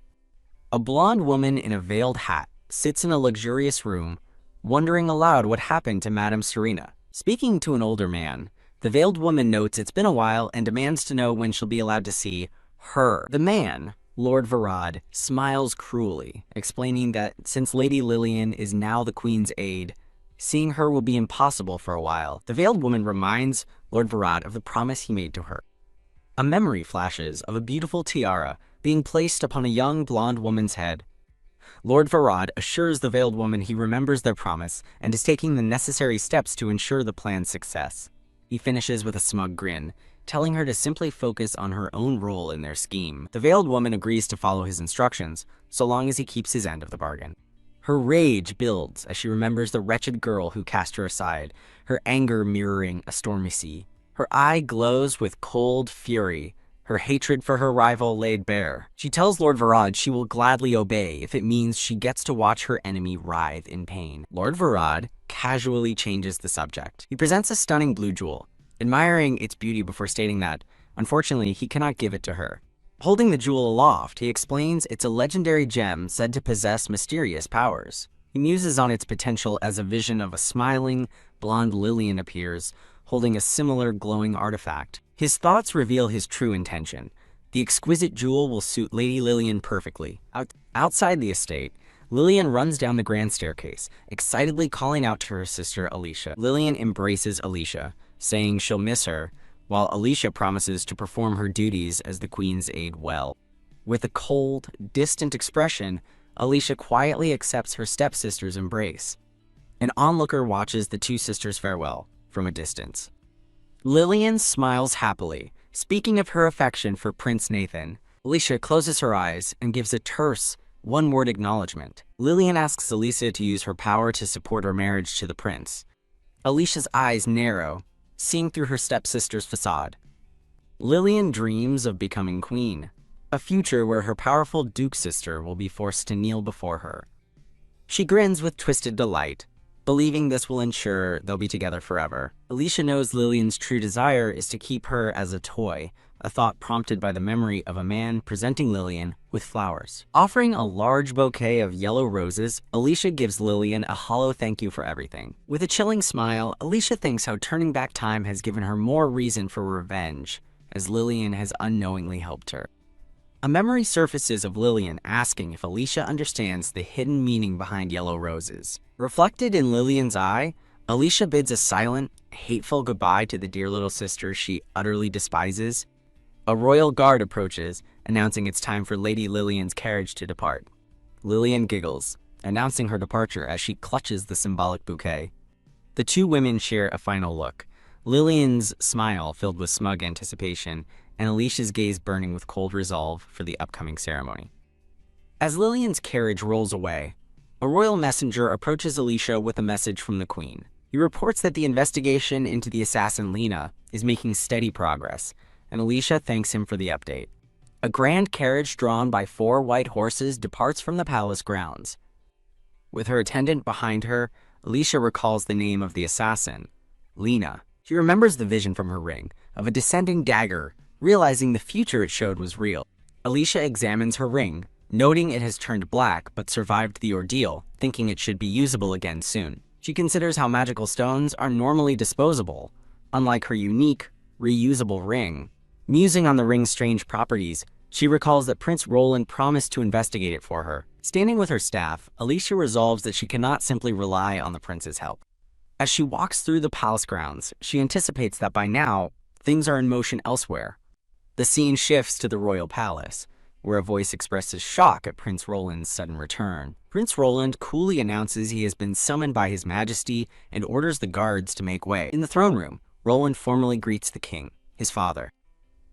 A blonde woman in a veiled hat sits in a luxurious room, wondering aloud what happened to Madame Serena. Speaking to an older man, the veiled woman notes it's been a while and demands to know when she'll be allowed to see her. The man, Lord Varad, smiles cruelly, explaining that since Lady Lillian is now the Queen's aide, seeing her will be impossible for a while. The veiled woman reminds Lord Varad of the promise he made to her. A memory flashes of a beautiful tiara being placed upon a young blonde woman's head. Lord Varad assures the veiled woman he remembers their promise and is taking the necessary steps to ensure the plan's success. He finishes with a smug grin, telling her to simply focus on her own role in their scheme. The veiled woman agrees to follow his instructions, so long as he keeps his end of the bargain. Her rage builds as she remembers the wretched girl who cast her aside, her anger mirroring a stormy sea. Her eye glows with cold fury, her hatred for her rival laid bare. She tells Lord Varad she will gladly obey if it means she gets to watch her enemy writhe in pain. Lord Varad casually changes the subject. He presents a stunning blue jewel, admiring its beauty before stating that, unfortunately, he cannot give it to her. Holding the jewel aloft, he explains it's a legendary gem said to possess mysterious powers. He muses on its potential as a vision of a smiling, blonde Lillian appears, holding a similar glowing artifact. His thoughts reveal his true intention. The exquisite jewel will suit Lady Lillian perfectly. Outside the estate, Lillian runs down the grand staircase, excitedly calling out to her sister Alicia. Lillian embraces Alicia, saying she'll miss her, while Alicia promises to perform her duties as the Queen's aide well. With a cold, distant expression, Alicia quietly accepts her stepsister's embrace. An onlooker watches the two sisters farewell from a distance. Lillian smiles happily, speaking of her affection for Prince Nathan. Alicia closes her eyes and gives a terse, one-word acknowledgement. Lillian asks Alicia to use her power to support her marriage to the prince. Alicia's eyes narrow, seeing through her stepsister's facade. Lillian dreams of becoming queen, a future where her powerful Duke sister will be forced to kneel before her. She grins with twisted delight, believing this will ensure they'll be together forever. Alicia knows Lillian's true desire is to keep her as a toy, a thought prompted by the memory of a man presenting Lillian with flowers. Offering a large bouquet of yellow roses, Alicia gives Lillian a hollow thank you for everything. With a chilling smile, Alicia thinks how turning back time has given her more reason for revenge, as Lillian has unknowingly helped her. A memory surfaces of Lillian asking if Alicia understands the hidden meaning behind yellow roses. Reflected in Lillian's eye, Alicia bids a silent, hateful goodbye to the dear little sister she utterly despises. A royal guard approaches, announcing it's time for Lady Lillian's carriage to depart. Lillian giggles, announcing her departure as she clutches the symbolic bouquet. The two women share a final look, Lillian's smile filled with smug anticipation, and Alicia's gaze burning with cold resolve for the upcoming ceremony. As Lillian's carriage rolls away, a royal messenger approaches Alicia with a message from the Queen. He reports that the investigation into the assassin Lena is making steady progress, and Alicia thanks him for the update. A grand carriage drawn by 4 white horses departs from the palace grounds. With her attendant behind her, Alicia recalls the name of the assassin, Lena. She remembers the vision from her ring of a descending dagger, realizing the future it showed was real. Alicia examines her ring, noting it has turned black but survived the ordeal, thinking it should be usable again soon. She considers how magical stones are normally disposable, unlike her unique, reusable ring. Musing on the ring's strange properties, she recalls that Prince Roland promised to investigate it for her. Standing with her staff, Alicia resolves that she cannot simply rely on the prince's help. As she walks through the palace grounds, she anticipates that by now, things are in motion elsewhere. The scene shifts to the royal palace, where a voice expresses shock at Prince Roland's sudden return. Prince Roland coolly announces he has been summoned by His Majesty and orders the guards to make way. In the throne room, Roland formally greets the king, his father.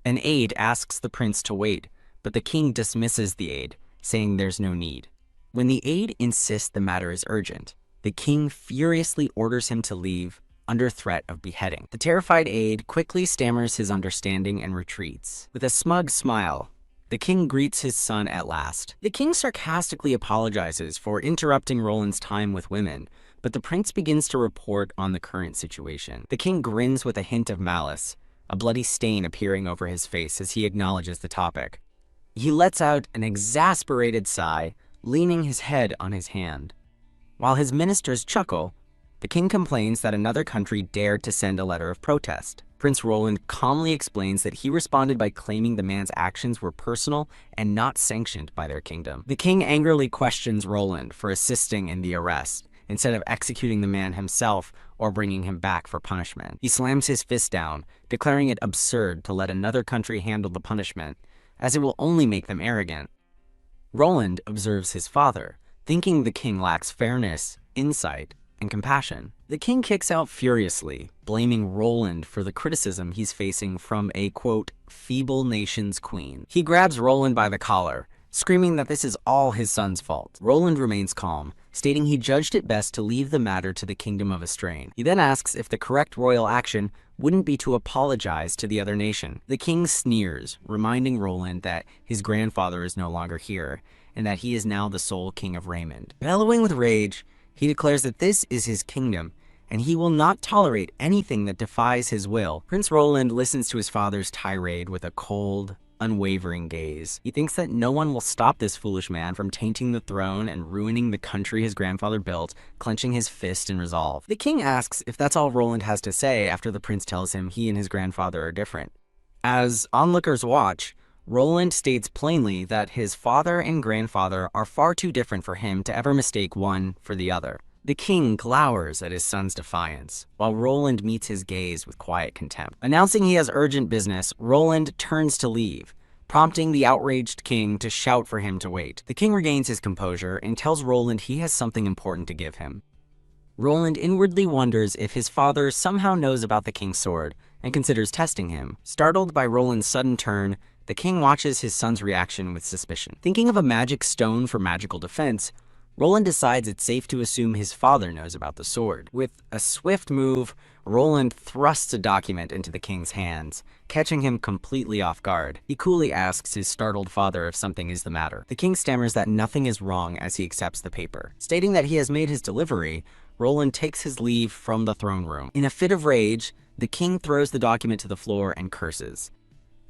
An aide asks the prince to wait, but the king dismisses the aide, saying there's no need. When the aide insists the matter is urgent, the king furiously orders him to leave under threat of beheading. The terrified aide quickly stammers his understanding and retreats. With a smug smile, the king greets his son at last. The king sarcastically apologizes for interrupting Roland's time with women, but the prince begins to report on the current situation. The king grins with a hint of malice, a bloody stain appearing over his face as he acknowledges the topic. He lets out an exasperated sigh, leaning his head on his hand. While his ministers chuckle, the king complains that another country dared to send a letter of protest. Prince Roland calmly explains that he responded by claiming the man's actions were personal and not sanctioned by their kingdom. The king angrily questions Roland for assisting in the arrest, instead of executing the man himself or bringing him back for punishment. He slams his fist down, declaring it absurd to let another country handle the punishment, as it will only make them arrogant. Roland observes his father, thinking the king lacks fairness, insight, and compassion. The king kicks out furiously, blaming Roland for the criticism he's facing from a, quote, feeble nation's queen. He grabs Roland by the collar, screaming that this is all his son's fault. Roland remains calm, stating he judged it best to leave the matter to the kingdom of Estrain. He then asks if the correct royal action wouldn't be to apologize to the other nation. The king sneers, reminding Roland that his grandfather is no longer here, and that he is now the sole king of Raymond. Bellowing with rage, he declares that this is his kingdom, and he will not tolerate anything that defies his will. Prince Roland listens to his father's tirade with a cold, unwavering gaze. He thinks that no one will stop this foolish man from tainting the throne and ruining the country his grandfather built, clenching his fist in resolve. The king asks if that's all Roland has to say after the prince tells him he and his grandfather are different. As onlookers watch, Roland states plainly that his father and grandfather are far too different for him to ever mistake one for the other. The king glowers at his son's defiance, while Roland meets his gaze with quiet contempt. Announcing he has urgent business, Roland turns to leave, prompting the outraged king to shout for him to wait. The king regains his composure and tells Roland he has something important to give him. Roland inwardly wonders if his father somehow knows about the king's sword and considers testing him. Startled by Roland's sudden turn, the king watches his son's reaction with suspicion. Thinking of a magic stone for magical defense, Roland decides it's safe to assume his father knows about the sword. With a swift move, Roland thrusts a document into the king's hands, catching him completely off guard. He coolly asks his startled father if something is the matter. The king stammers that nothing is wrong as he accepts the paper. Stating that he has made his delivery, Roland takes his leave from the throne room. In a fit of rage, the king throws the document to the floor and curses.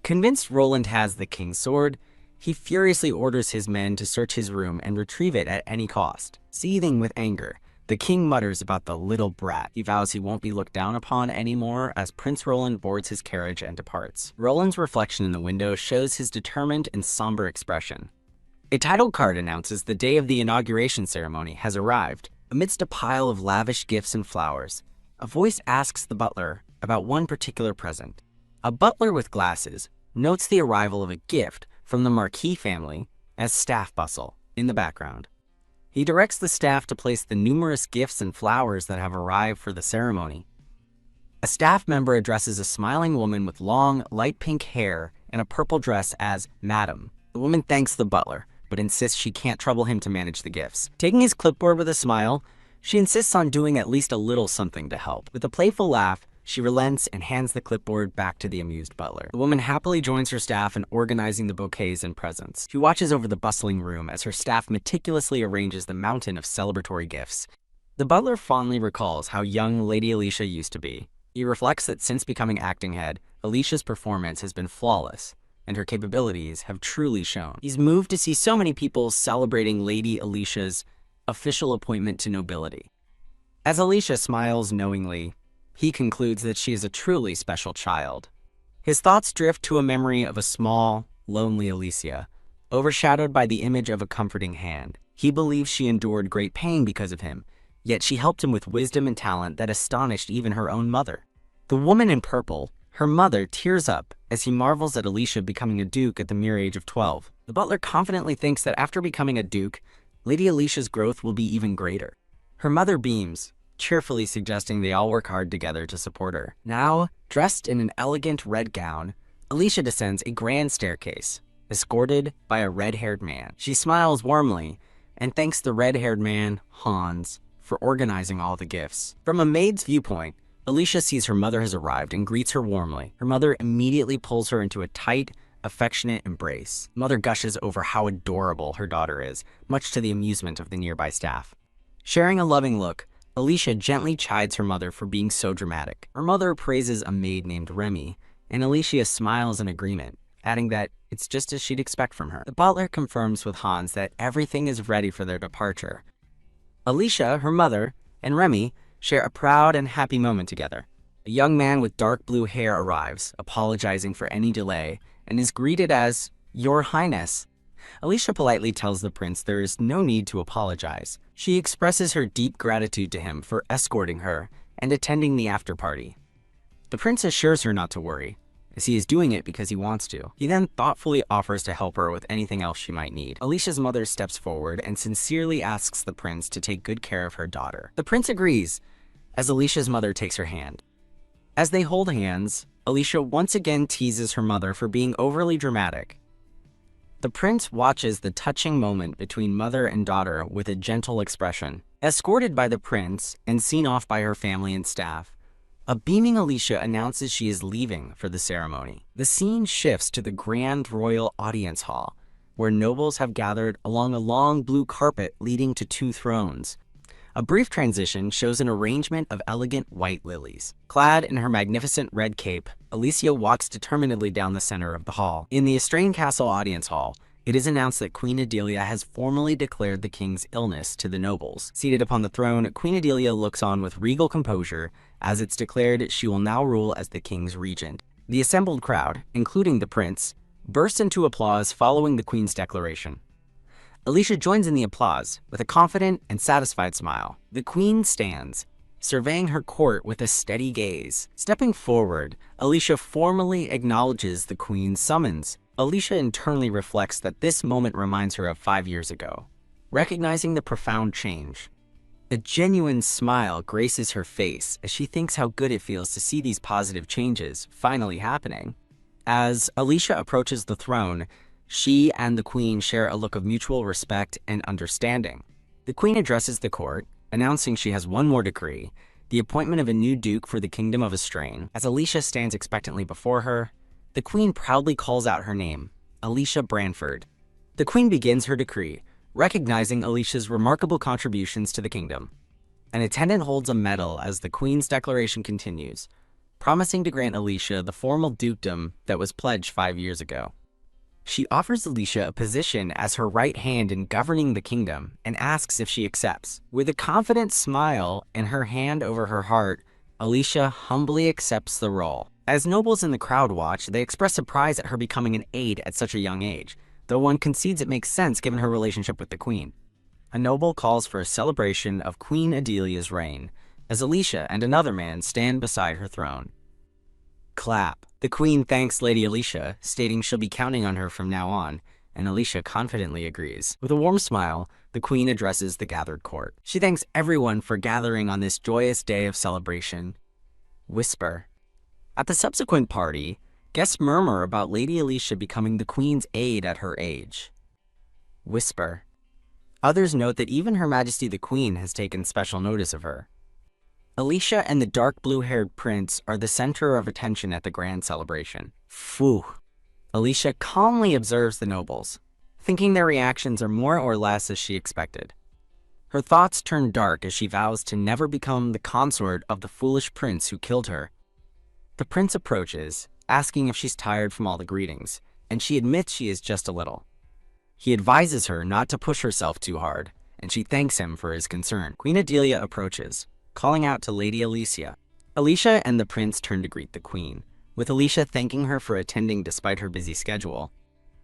Convinced Roland has the king's sword, he furiously orders his men to search his room and retrieve it at any cost. Seething with anger, the king mutters about the little brat. He vows he won't be looked down upon anymore as Prince Roland boards his carriage and departs. Roland's reflection in the window shows his determined and somber expression. A title card announces the day of the inauguration ceremony has arrived. Amidst a pile of lavish gifts and flowers, a voice asks the butler about one particular present. A butler with glasses notes the arrival of a gift from the Marquis family as staff bustle in the background. He directs the staff to place the numerous gifts and flowers that have arrived for the ceremony. A staff member addresses a smiling woman with long, light pink hair and a purple dress as Madam. The woman thanks the butler, but insists she can't trouble him to manage the gifts. Taking his clipboard with a smile, she insists on doing at least a little something to help. With a playful laugh, she relents and hands the clipboard back to the amused butler. The woman happily joins her staff in organizing the bouquets and presents. She watches over the bustling room as her staff meticulously arranges the mountain of celebratory gifts. The butler fondly recalls how young Lady Alicia used to be. He reflects that since becoming acting head, Alicia's performance has been flawless, and her capabilities have truly shown. He's moved to see so many people celebrating Lady Alicia's official appointment to nobility. As Alicia smiles knowingly, he concludes that she is a truly special child. His thoughts drift to a memory of a small, lonely Alicia, overshadowed by the image of a comforting hand. He believes she endured great pain because of him, yet she helped him with wisdom and talent that astonished even her own mother. The woman in purple, her mother, tears up as he marvels at Alicia becoming a duke at the mere age of 12. The butler confidently thinks that after becoming a duke, Lady Alicia's growth will be even greater. Her mother beams, cheerfully suggesting they all work hard together to support her. Now, dressed in an elegant red gown, Alicia descends a grand staircase, escorted by a red-haired man. She smiles warmly and thanks the red-haired man, Hans, for organizing all the gifts. From a maid's viewpoint, Alicia sees her mother has arrived and greets her warmly. Her mother immediately pulls her into a tight, affectionate embrace. Mother gushes over how adorable her daughter is, much to the amusement of the nearby staff. Sharing a loving look, Alicia gently chides her mother for being so dramatic. Her mother praises a maid named Remy, and Alicia smiles in agreement, adding that it's just as she'd expect from her. The butler confirms with Hans that everything is ready for their departure. Alicia, her mother, and Remy share a proud and happy moment together. A young man with dark blue hair arrives, apologizing for any delay, and is greeted as Your Highness. Alicia politely tells the prince there is no need to apologize. She expresses her deep gratitude to him for escorting her and attending the after-party. The prince assures her not to worry, as he is doing it because he wants to. He then thoughtfully offers to help her with anything else she might need. Alicia's mother steps forward and sincerely asks the prince to take good care of her daughter. The prince agrees, as Alicia's mother takes her hand. As they hold hands, Alicia once again teases her mother for being overly dramatic. The prince watches the touching moment between mother and daughter with a gentle expression. Escorted by the prince and seen off by her family and staff, a beaming Alicia announces she is leaving for the ceremony. The scene shifts to the grand royal audience hall, where nobles have gathered along a long blue carpet leading to 2 thrones. A brief transition shows an arrangement of elegant white lilies. Clad in her magnificent red cape, Alicia walks determinedly down the center of the hall. In the Estrane Castle audience hall, it is announced that Queen Adelia has formally declared the king's illness to the nobles. Seated upon the throne, Queen Adelia looks on with regal composure as it's declared she will now rule as the king's regent. The assembled crowd, including the prince, bursts into applause following the queen's declaration. Alicia joins in the applause with a confident and satisfied smile. The queen stands, surveying her court with a steady gaze. Stepping forward, Alicia formally acknowledges the queen's summons. Alicia internally reflects that this moment reminds her of 5 years ago, recognizing the profound change. A genuine smile graces her face as she thinks how good it feels to see these positive changes finally happening. As Alicia approaches the throne, she and the queen share a look of mutual respect and understanding. The queen addresses the court, announcing she has one more decree, the appointment of a new duke for the kingdom of Estrane. As Alicia stands expectantly before her, the queen proudly calls out her name, Alicia Branford. The queen begins her decree, recognizing Alicia's remarkable contributions to the kingdom. An attendant holds a medal as the queen's declaration continues, promising to grant Alicia the formal dukedom that was pledged 5 years ago. She offers Alicia a position as her right hand in governing the kingdom and asks if she accepts. With a confident smile and her hand over her heart, Alicia humbly accepts the role. As nobles in the crowd watch, they express surprise at her becoming an aide at such a young age, though one concedes it makes sense given her relationship with the queen. A noble calls for a celebration of Queen Adelia's reign, as Alicia and another man stand beside her throne. Clap. The queen thanks Lady Alicia, stating she'll be counting on her from now on, and Alicia confidently agrees. With a warm smile, the queen addresses the gathered court. She thanks everyone for gathering on this joyous day of celebration. Whisper. At the subsequent party, guests murmur about Lady Alicia becoming the queen's aide at her age. Whisper. Others note that even Her Majesty the Queen has taken special notice of her. Alicia and the dark blue-haired prince are the center of attention at the grand celebration. Phew. Alicia calmly observes the nobles, thinking their reactions are more or less as she expected. Her thoughts turn dark as she vows to never become the consort of the foolish prince who killed her. The prince approaches, asking if she's tired from all the greetings, and she admits she is just a little. He advises her not to push herself too hard, and she thanks him for his concern. Queen Adelia approaches, calling out to Lady Alicia. Alicia and the prince turn to greet the queen, with Alicia thanking her for attending despite her busy schedule.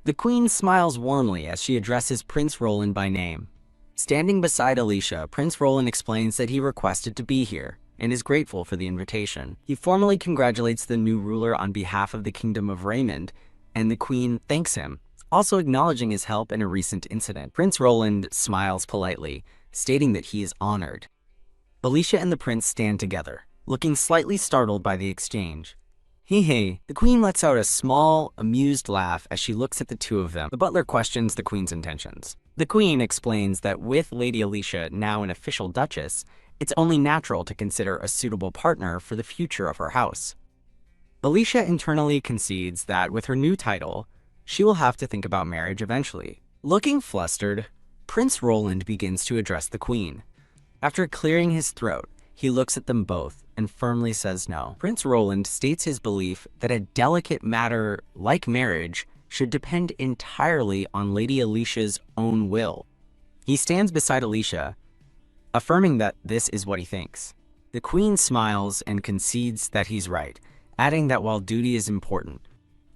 The queen smiles warmly as she addresses Prince Roland by name. Standing beside Alicia, Prince Roland explains that he requested to be here and is grateful for the invitation. He formally congratulates the new ruler on behalf of the Kingdom of Raymond, and the queen thanks him, also acknowledging his help in a recent incident. Prince Roland smiles politely, stating that he is honored. Alicia and the prince stand together, looking slightly startled by the exchange. Hee. The queen lets out a small, amused laugh as she looks at the two of them. The butler questions the queen's intentions. The queen explains that with Lady Alicia now an official duchess, it's only natural to consider a suitable partner for the future of her house. Alicia internally concedes that with her new title, she will have to think about marriage eventually. Looking flustered, Prince Roland begins to address the queen. After clearing his throat, he looks at them both and firmly says no. Prince Roland states his belief that a delicate matter like marriage should depend entirely on Lady Alicia's own will. He stands beside Alicia, affirming that this is what he thinks. The queen smiles and concedes that he's right, adding that while duty is important,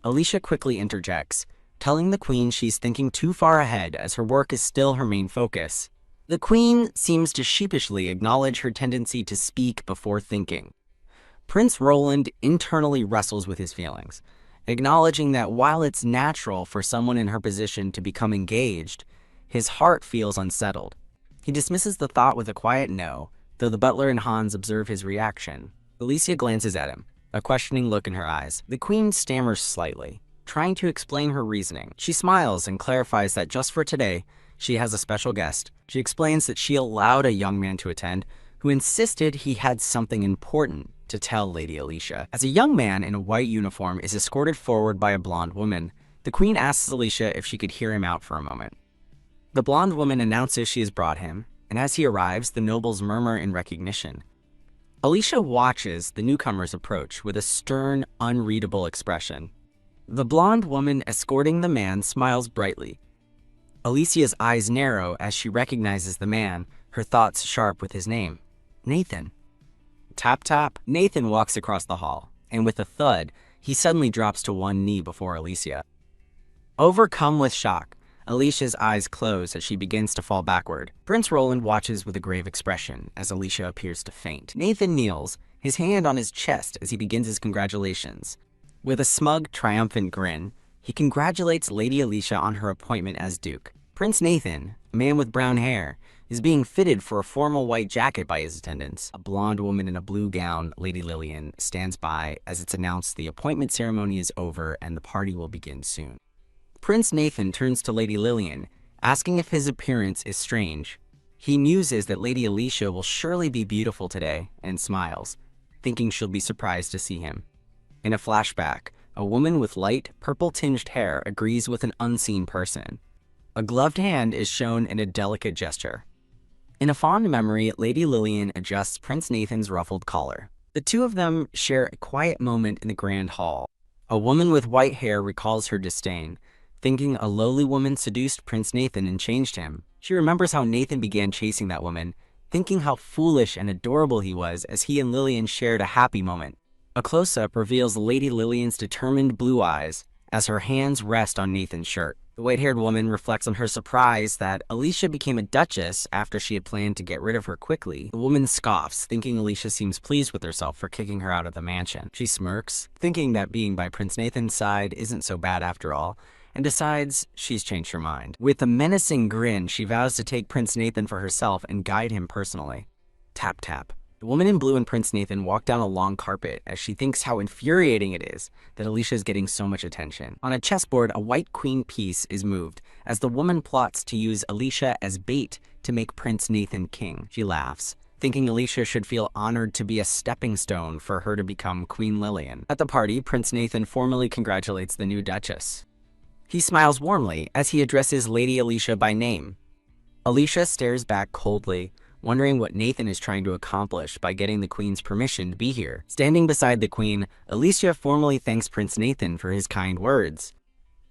Alicia quickly interjects, telling the queen she's thinking too far ahead as her work is still her main focus. The queen seems to sheepishly acknowledge her tendency to speak before thinking. Prince Roland internally wrestles with his feelings, acknowledging that while it's natural for someone in her position to become engaged, his heart feels unsettled. He dismisses the thought with a quiet no, though the butler and Hans observe his reaction. Alicia glances at him, a questioning look in her eyes. The queen stammers slightly, trying to explain her reasoning. She smiles and clarifies that just for today, she has a special guest. She explains that she allowed a young man to attend who insisted he had something important to tell Lady Alicia. As a young man in a white uniform is escorted forward by a blonde woman, the queen asks Alicia if she could hear him out for a moment. The blonde woman announces she has brought him, and as he arrives, the nobles murmur in recognition. Alicia watches the newcomers approach with a stern, unreadable expression. The blonde woman escorting the man smiles brightly. Alicia's eyes narrow as she recognizes the man, her thoughts sharp with his name. Nathan. Tap tap. Nathan walks across the hall, and with a thud, he suddenly drops to one knee before Alicia. Overcome with shock, Alicia's eyes close as she begins to fall backward. Prince Roland watches with a grave expression as Alicia appears to faint. Nathan kneels, his hand on his chest as he begins his congratulations. With a smug, triumphant grin, he congratulates Lady Alicia on her appointment as Duke. Prince Nathan, a man with brown hair, is being fitted for a formal white jacket by his attendants. A blonde woman in a blue gown, Lady Lillian, stands by as it's announced the appointment ceremony is over and the party will begin soon. Prince Nathan turns to Lady Lillian, asking if his appearance is strange. He muses that Lady Alicia will surely be beautiful today, and smiles, thinking she'll be surprised to see him. In a flashback, a woman with light, purple-tinged hair agrees with an unseen person. A gloved hand is shown in a delicate gesture. In a fond memory, Lady Lillian adjusts Prince Nathan's ruffled collar. The two of them share a quiet moment in the grand hall. A woman with white hair recalls her disdain, thinking a lowly woman seduced Prince Nathan and changed him. She remembers how Nathan began chasing that woman, thinking how foolish and adorable he was as he and Lillian shared a happy moment. A close-up reveals Lady Lillian's determined blue eyes as her hands rest on Nathan's shirt. The white-haired woman reflects on her surprise that Alicia became a duchess after she had planned to get rid of her quickly. The woman scoffs, thinking Alicia seems pleased with herself for kicking her out of the mansion. She smirks, thinking that being by Prince Nathan's side isn't so bad after all, and decides she's changed her mind. With a menacing grin, she vows to take Prince Nathan for herself and guide him personally. Tap tap. The woman in blue and Prince Nathan walk down a long carpet as she thinks how infuriating it is that Alicia is getting so much attention. On a chessboard, a white queen piece is moved as the woman plots to use Alicia as bait to make Prince Nathan king. She laughs, thinking Alicia should feel honored to be a stepping stone for her to become Queen Lillian. At the party, Prince Nathan formally congratulates the new duchess. He smiles warmly as he addresses Lady Alicia by name. Alicia stares back coldly, wondering what Nathan is trying to accomplish by getting the queen's permission to be here. Standing beside the queen, Alicia formally thanks Prince Nathan for his kind words.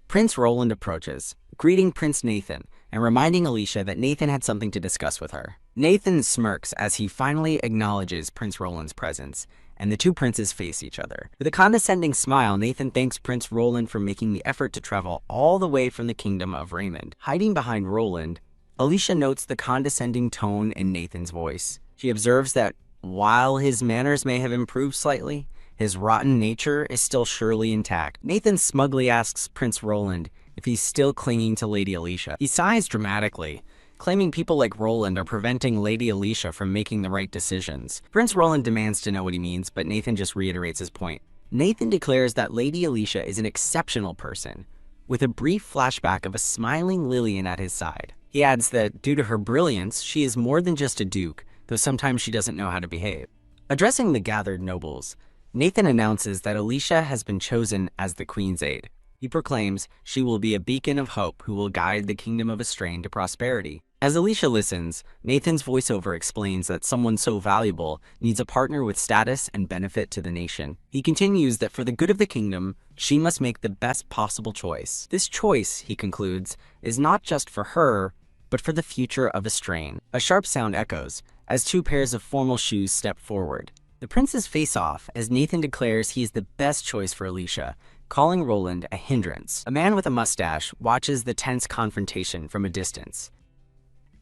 Prince Roland approaches, greeting Prince Nathan and reminding Alicia that Nathan had something to discuss with her. Nathan smirks as he finally acknowledges Prince Roland's presence, and the two princes face each other. With a condescending smile, Nathan thanks Prince Roland for making the effort to travel all the way from the kingdom of Raymond. Hiding behind Roland, Alicia notes the condescending tone in Nathan's voice. She observes that while his manners may have improved slightly, his rotten nature is still surely intact. Nathan smugly asks Prince Roland if he's still clinging to Lady Alicia. He sighs dramatically, claiming people like Roland are preventing Lady Alicia from making the right decisions. Prince Roland demands to know what he means, but Nathan just reiterates his point. Nathan declares that Lady Alicia is an exceptional person, with a brief flashback of a smiling Lillian at his side. He adds that, due to her brilliance, she is more than just a duke, though sometimes she doesn't know how to behave. Addressing the gathered nobles, Nathan announces that Alicia has been chosen as the queen's aide. He proclaims she will be a beacon of hope who will guide the kingdom of Estrane to prosperity. As Alicia listens, Nathan's voiceover explains that someone so valuable needs a partner with status and benefit to the nation. He continues that for the good of the kingdom, she must make the best possible choice. This choice, he concludes, is not just for her, but for the future of a strain. A sharp sound echoes as two pairs of formal shoes step forward. The princes face off as Nathan declares he is the best choice for Alicia, calling Roland a hindrance. A man with a mustache watches the tense confrontation from a distance.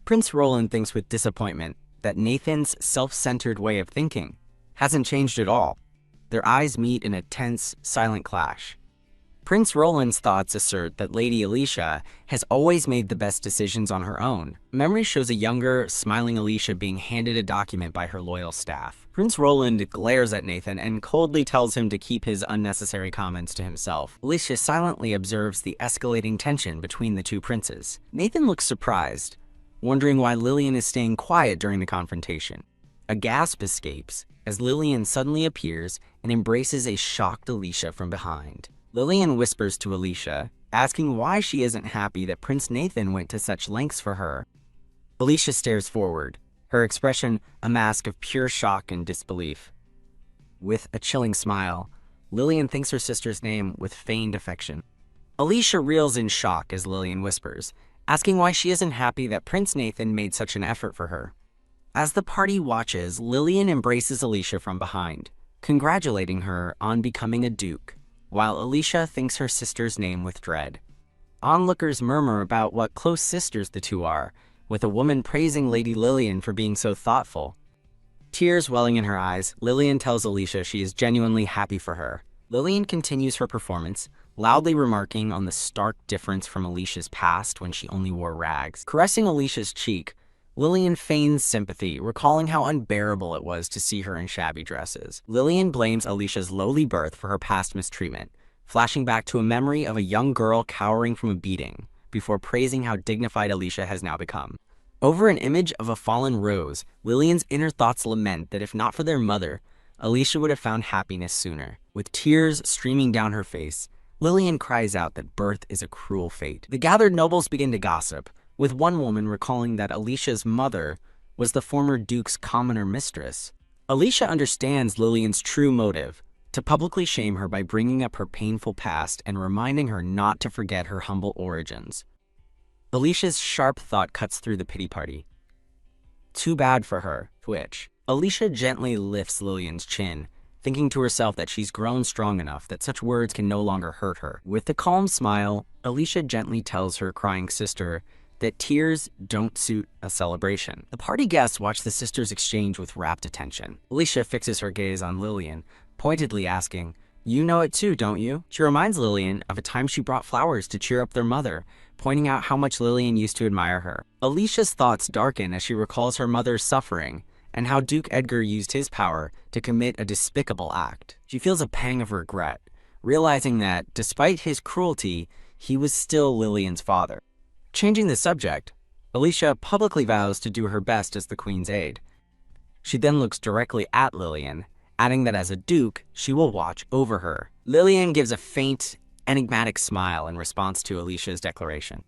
Prince Roland thinks with disappointment that Nathan's self-centered way of thinking hasn't changed at all. Their eyes meet in a tense, silent clash. Prince Roland's thoughts assert that Lady Alicia has always made the best decisions on her own. Memory shows a younger, smiling Alicia being handed a document by her loyal staff. Prince Roland glares at Nathan and coldly tells him to keep his unnecessary comments to himself. Alicia silently observes the escalating tension between the two princes. Nathan looks surprised, wondering why Lillian is staying quiet during the confrontation. A gasp escapes as Lillian suddenly appears and embraces a shocked Alicia from behind. Lillian whispers to Alicia, asking why she isn't happy that Prince Nathan went to such lengths for her. Alicia stares forward, her expression a mask of pure shock and disbelief. With a chilling smile, Lillian thinks her sister's name with feigned affection. Alicia reels in shock as Lillian whispers, asking why she isn't happy that Prince Nathan made such an effort for her. As the party watches, Lillian embraces Alicia from behind, congratulating her on becoming a duke, while Alicia thinks her sister's name with dread. Onlookers murmur about what close sisters the two are, with a woman praising Lady Lillian for being so thoughtful. Tears welling in her eyes, Lillian tells Alicia she is genuinely happy for her. Lillian continues her performance, loudly remarking on the stark difference from Alicia's past when she only wore rags. Caressing Alicia's cheek, Lillian feigns sympathy, recalling how unbearable it was to see her in shabby dresses. Lillian blames Alicia's lowly birth for her past mistreatment, flashing back to a memory of a young girl cowering from a beating, before praising how dignified Alicia has now become. Over an image of a fallen rose, Lillian's inner thoughts lament that if not for their mother, Alicia would have found happiness sooner. With tears streaming down her face, Lillian cries out that birth is a cruel fate. The gathered nobles begin to gossip, with one woman recalling that Alicia's mother was the former duke's commoner mistress. Alicia understands Lillian's true motive, to publicly shame her by bringing up her painful past and reminding her not to forget her humble origins. Alicia's sharp thought cuts through the pity party. Too bad for her, twitch. Alicia gently lifts Lillian's chin, thinking to herself that she's grown strong enough that such words can no longer hurt her. With a calm smile, Alicia gently tells her crying sister that tears don't suit a celebration. The party guests watch the sisters exchange with rapt attention. Alicia fixes her gaze on Lillian, pointedly asking, "You know it too, don't you?" She reminds Lillian of a time she brought flowers to cheer up their mother, pointing out how much Lillian used to admire her. Alicia's thoughts darken as she recalls her mother's suffering and how Duke Edgar used his power to commit a despicable act. She feels a pang of regret, realizing that, despite his cruelty, he was still Lillian's father. Changing the subject, Alicia publicly vows to do her best as the Queen's aide. She then looks directly at Lillian, adding that as a duke, she will watch over her. Lillian gives a faint, enigmatic smile in response to Alicia's declaration.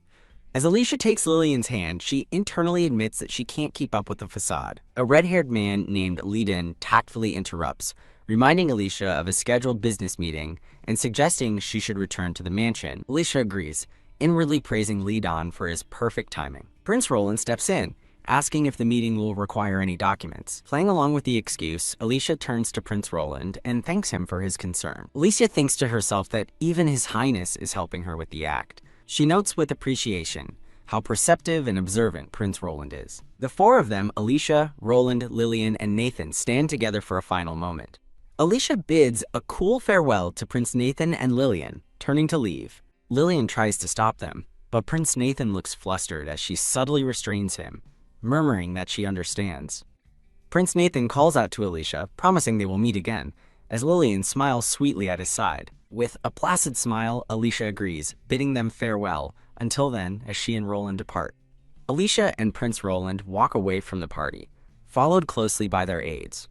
As Alicia takes Lillian's hand, she internally admits that she can't keep up with the facade. A red-haired man named Liden tactfully interrupts, reminding Alicia of a scheduled business meeting and suggesting she should return to the mansion. Alicia agrees, inwardly praising Liden for his perfect timing. Prince Roland steps in, asking if the meeting will require any documents. Playing along with the excuse, Alicia turns to Prince Roland and thanks him for his concern. Alicia thinks to herself that even His Highness is helping her with the act. She notes with appreciation how perceptive and observant Prince Roland is. The four of them, Alicia, Roland, Lillian, and Nathan, stand together for a final moment. Alicia bids a cool farewell to Prince Nathan and Lillian, turning to leave. Lillian tries to stop them, but Prince Nathan looks flustered as she subtly restrains him, murmuring that she understands. Prince Nathan calls out to Alicia, promising they will meet again, as Lillian smiles sweetly at his side. With a placid smile, Alicia agrees, bidding them farewell, until then, as she and Roland depart. Alicia and Prince Roland walk away from the party, followed closely by their aides.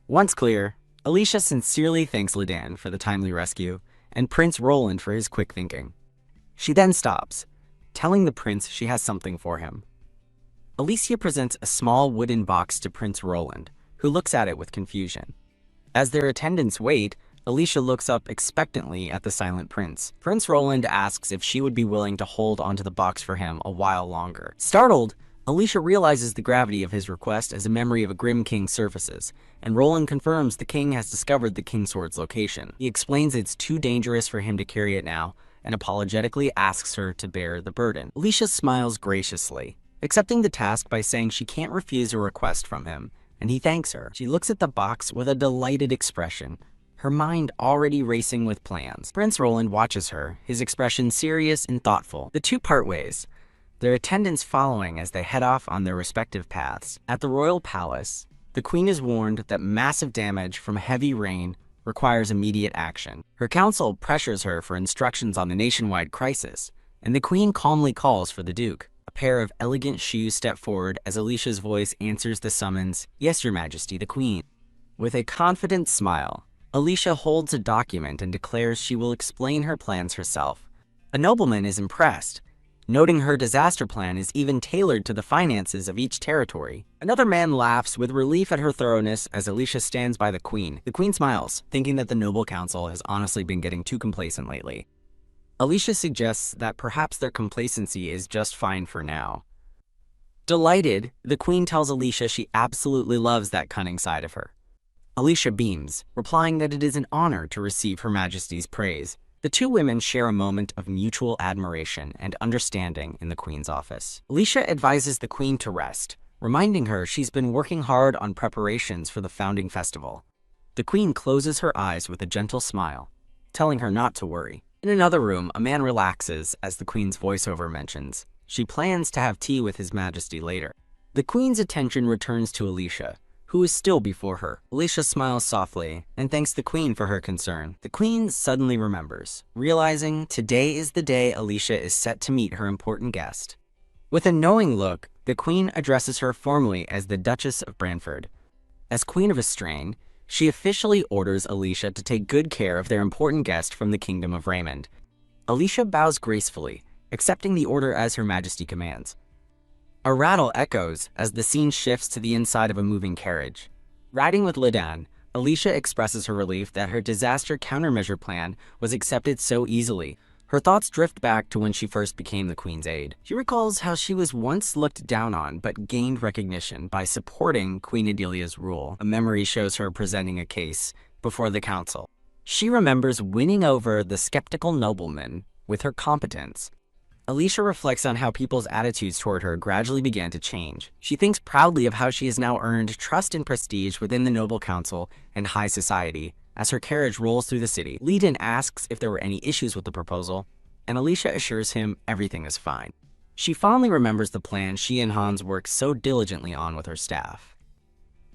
Once clear, Alicia sincerely thanks Liden for the timely rescue, and Prince Roland for his quick thinking. She then stops, telling the prince she has something for him. Alicia presents a small wooden box to Prince Roland, who looks at it with confusion. As their attendants wait, Alicia looks up expectantly at the silent prince. Prince Roland asks if she would be willing to hold onto the box for him a while longer. Startled, Alicia realizes the gravity of his request as a memory of a grim king's services, and Roland confirms the king has discovered the Kingsword's location. He explains it's too dangerous for him to carry it now, and apologetically asks her to bear the burden. Alicia smiles graciously, accepting the task by saying she can't refuse a request from him, and he thanks her. She looks at the box with a delighted expression, her mind already racing with plans. Prince Roland watches her, his expression serious and thoughtful. The two part ways, their attendants following as they head off on their respective paths. At the royal palace, the queen is warned that massive damage from heavy rain requires immediate action. Her council pressures her for instructions on the nationwide crisis, and the queen calmly calls for the duke. A pair of elegant shoes step forward as Alicia's voice answers the summons, "Yes, your majesty, the queen." With a confident smile, Alicia holds a document and declares she will explain her plans herself. A nobleman is impressed, noting her disaster plan is even tailored to the finances of each territory. Another man laughs with relief at her thoroughness as Alicia stands by the queen. The queen smiles, thinking that the noble council has honestly been getting too complacent lately. Alicia suggests that perhaps their complacency is just fine for now. Delighted, the queen tells Alicia she absolutely loves that cunning side of her. Alicia beams, replying that it is an honor to receive Her Majesty's praise. The two women share a moment of mutual admiration and understanding in the Queen's office. Alicia advises the Queen to rest, reminding her she's been working hard on preparations for the founding festival. The Queen closes her eyes with a gentle smile, telling her not to worry. In another room, a man relaxes as the Queen's voiceover mentions she plans to have tea with His Majesty later. The Queen's attention returns to Alicia, who is still before her. Alicia smiles softly and thanks the Queen for her concern. The Queen suddenly remembers, realizing today is the day Alicia is set to meet her important guest. With a knowing look, the Queen addresses her formally as the Duchess of Branford. As Queen of Estrain, she officially orders Alicia to take good care of their important guest from the Kingdom of Raymond. Alicia bows gracefully, accepting the order as Her Majesty commands. A rattle echoes as the scene shifts to the inside of a moving carriage. Riding with Lidan, Alicia expresses her relief that her disaster countermeasure plan was accepted so easily. Her thoughts drift back to when she first became the Queen's aide. She recalls how she was once looked down on but gained recognition by supporting Queen Adelia's rule. A memory shows her presenting a case before the council. She remembers winning over the skeptical nobleman with her competence. Alicia reflects on how people's attitudes toward her gradually began to change. She thinks proudly of how she has now earned trust and prestige within the noble council and high society. As her carriage rolls through the city, Lidan asks if there were any issues with the proposal, and Alicia assures him everything is fine. She fondly remembers the plan she and Hans worked so diligently on with her staff.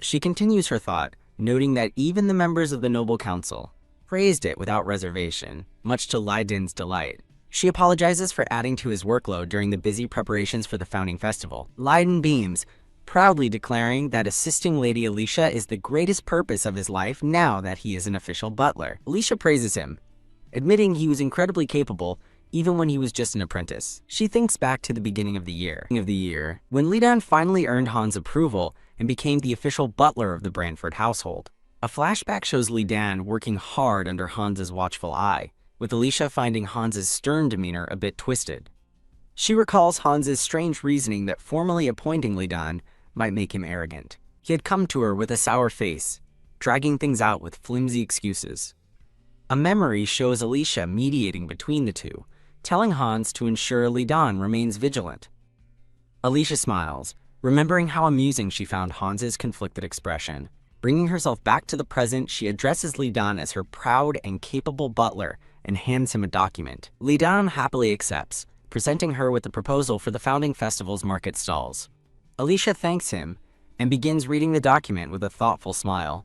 She continues her thought, noting that even the members of the noble council praised it without reservation, much to Lidan's delight. She apologizes for adding to his workload during the busy preparations for the founding festival. Lidan beams, proudly declaring that assisting Lady Alicia is the greatest purpose of his life now that he is an official butler. Alicia praises him, admitting he was incredibly capable even when he was just an apprentice. She thinks back to the beginning of the year, when Lidan finally earned Hans' approval and became the official butler of the Branford household. A flashback shows Lidan working hard under Hans' watchful eye, with Alicia finding Hans' stern demeanor a bit twisted. She recalls Hans' strange reasoning that formally appointing Lidan might make him arrogant. He had come to her with a sour face, dragging things out with flimsy excuses. A memory shows Alicia mediating between the two, telling Hans to ensure Lidan remains vigilant. Alicia smiles, remembering how amusing she found Hans' conflicted expression. Bringing herself back to the present, she addresses Lidan as her proud and capable butler and hands him a document. Lidan happily accepts, presenting her with the proposal for the founding festival's market stalls. Alicia thanks him and begins reading the document with a thoughtful smile.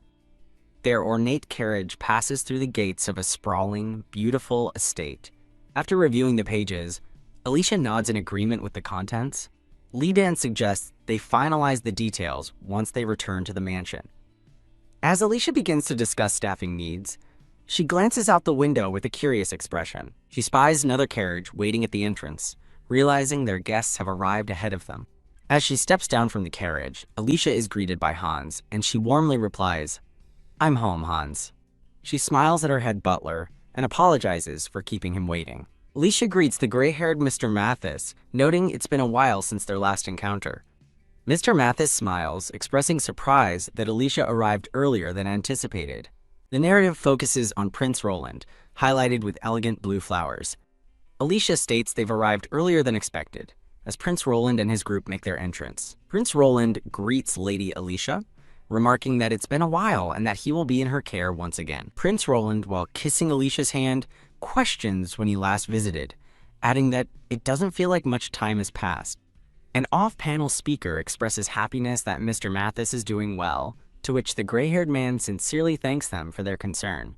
Their ornate carriage passes through the gates of a sprawling, beautiful estate. After reviewing the pages, Alicia nods in agreement with the contents. Lidan suggests they finalize the details once they return to the mansion. As Alicia begins to discuss staffing needs, she glances out the window with a curious expression. She spies another carriage waiting at the entrance, realizing their guests have arrived ahead of them. As she steps down from the carriage, Alicia is greeted by Hans, and she warmly replies, "I'm home, Hans." She smiles at her head butler and apologizes for keeping him waiting. Alicia greets the gray-haired Mr. Mathis, noting it's been a while since their last encounter. Mr. Mathis smiles, expressing surprise that Alicia arrived earlier than anticipated. The narrative focuses on Prince Roland, highlighted with elegant blue flowers. Alicia states they've arrived earlier than expected, as Prince Roland and his group make their entrance. Prince Roland greets Lady Alicia, remarking that it's been a while and that he will be in her care once again. Prince Roland, while kissing Alicia's hand, questions when he last visited, adding that it doesn't feel like much time has passed. An off-panel speaker expresses happiness that Mr. Mathis is doing well, to which the gray-haired man sincerely thanks them for their concern.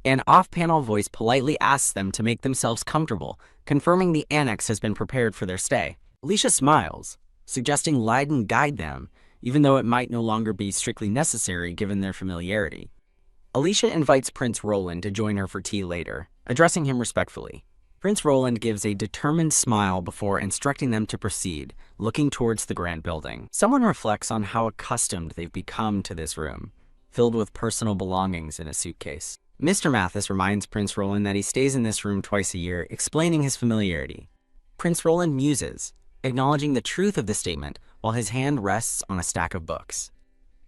An off-panel voice politely asks them to make themselves comfortable, confirming the annex has been prepared for their stay. Alicia smiles, suggesting Leiden guide them, even though it might no longer be strictly necessary given their familiarity. Alicia invites Prince Roland to join her for tea later, addressing him respectfully. Prince Roland gives a determined smile before instructing them to proceed, looking towards the grand building. Someone reflects on how accustomed they've become to this room, filled with personal belongings in a suitcase. Mr. Mathis reminds Prince Roland that he stays in this room twice a year, explaining his familiarity. Prince Roland muses, acknowledging the truth of the statement while his hand rests on a stack of books.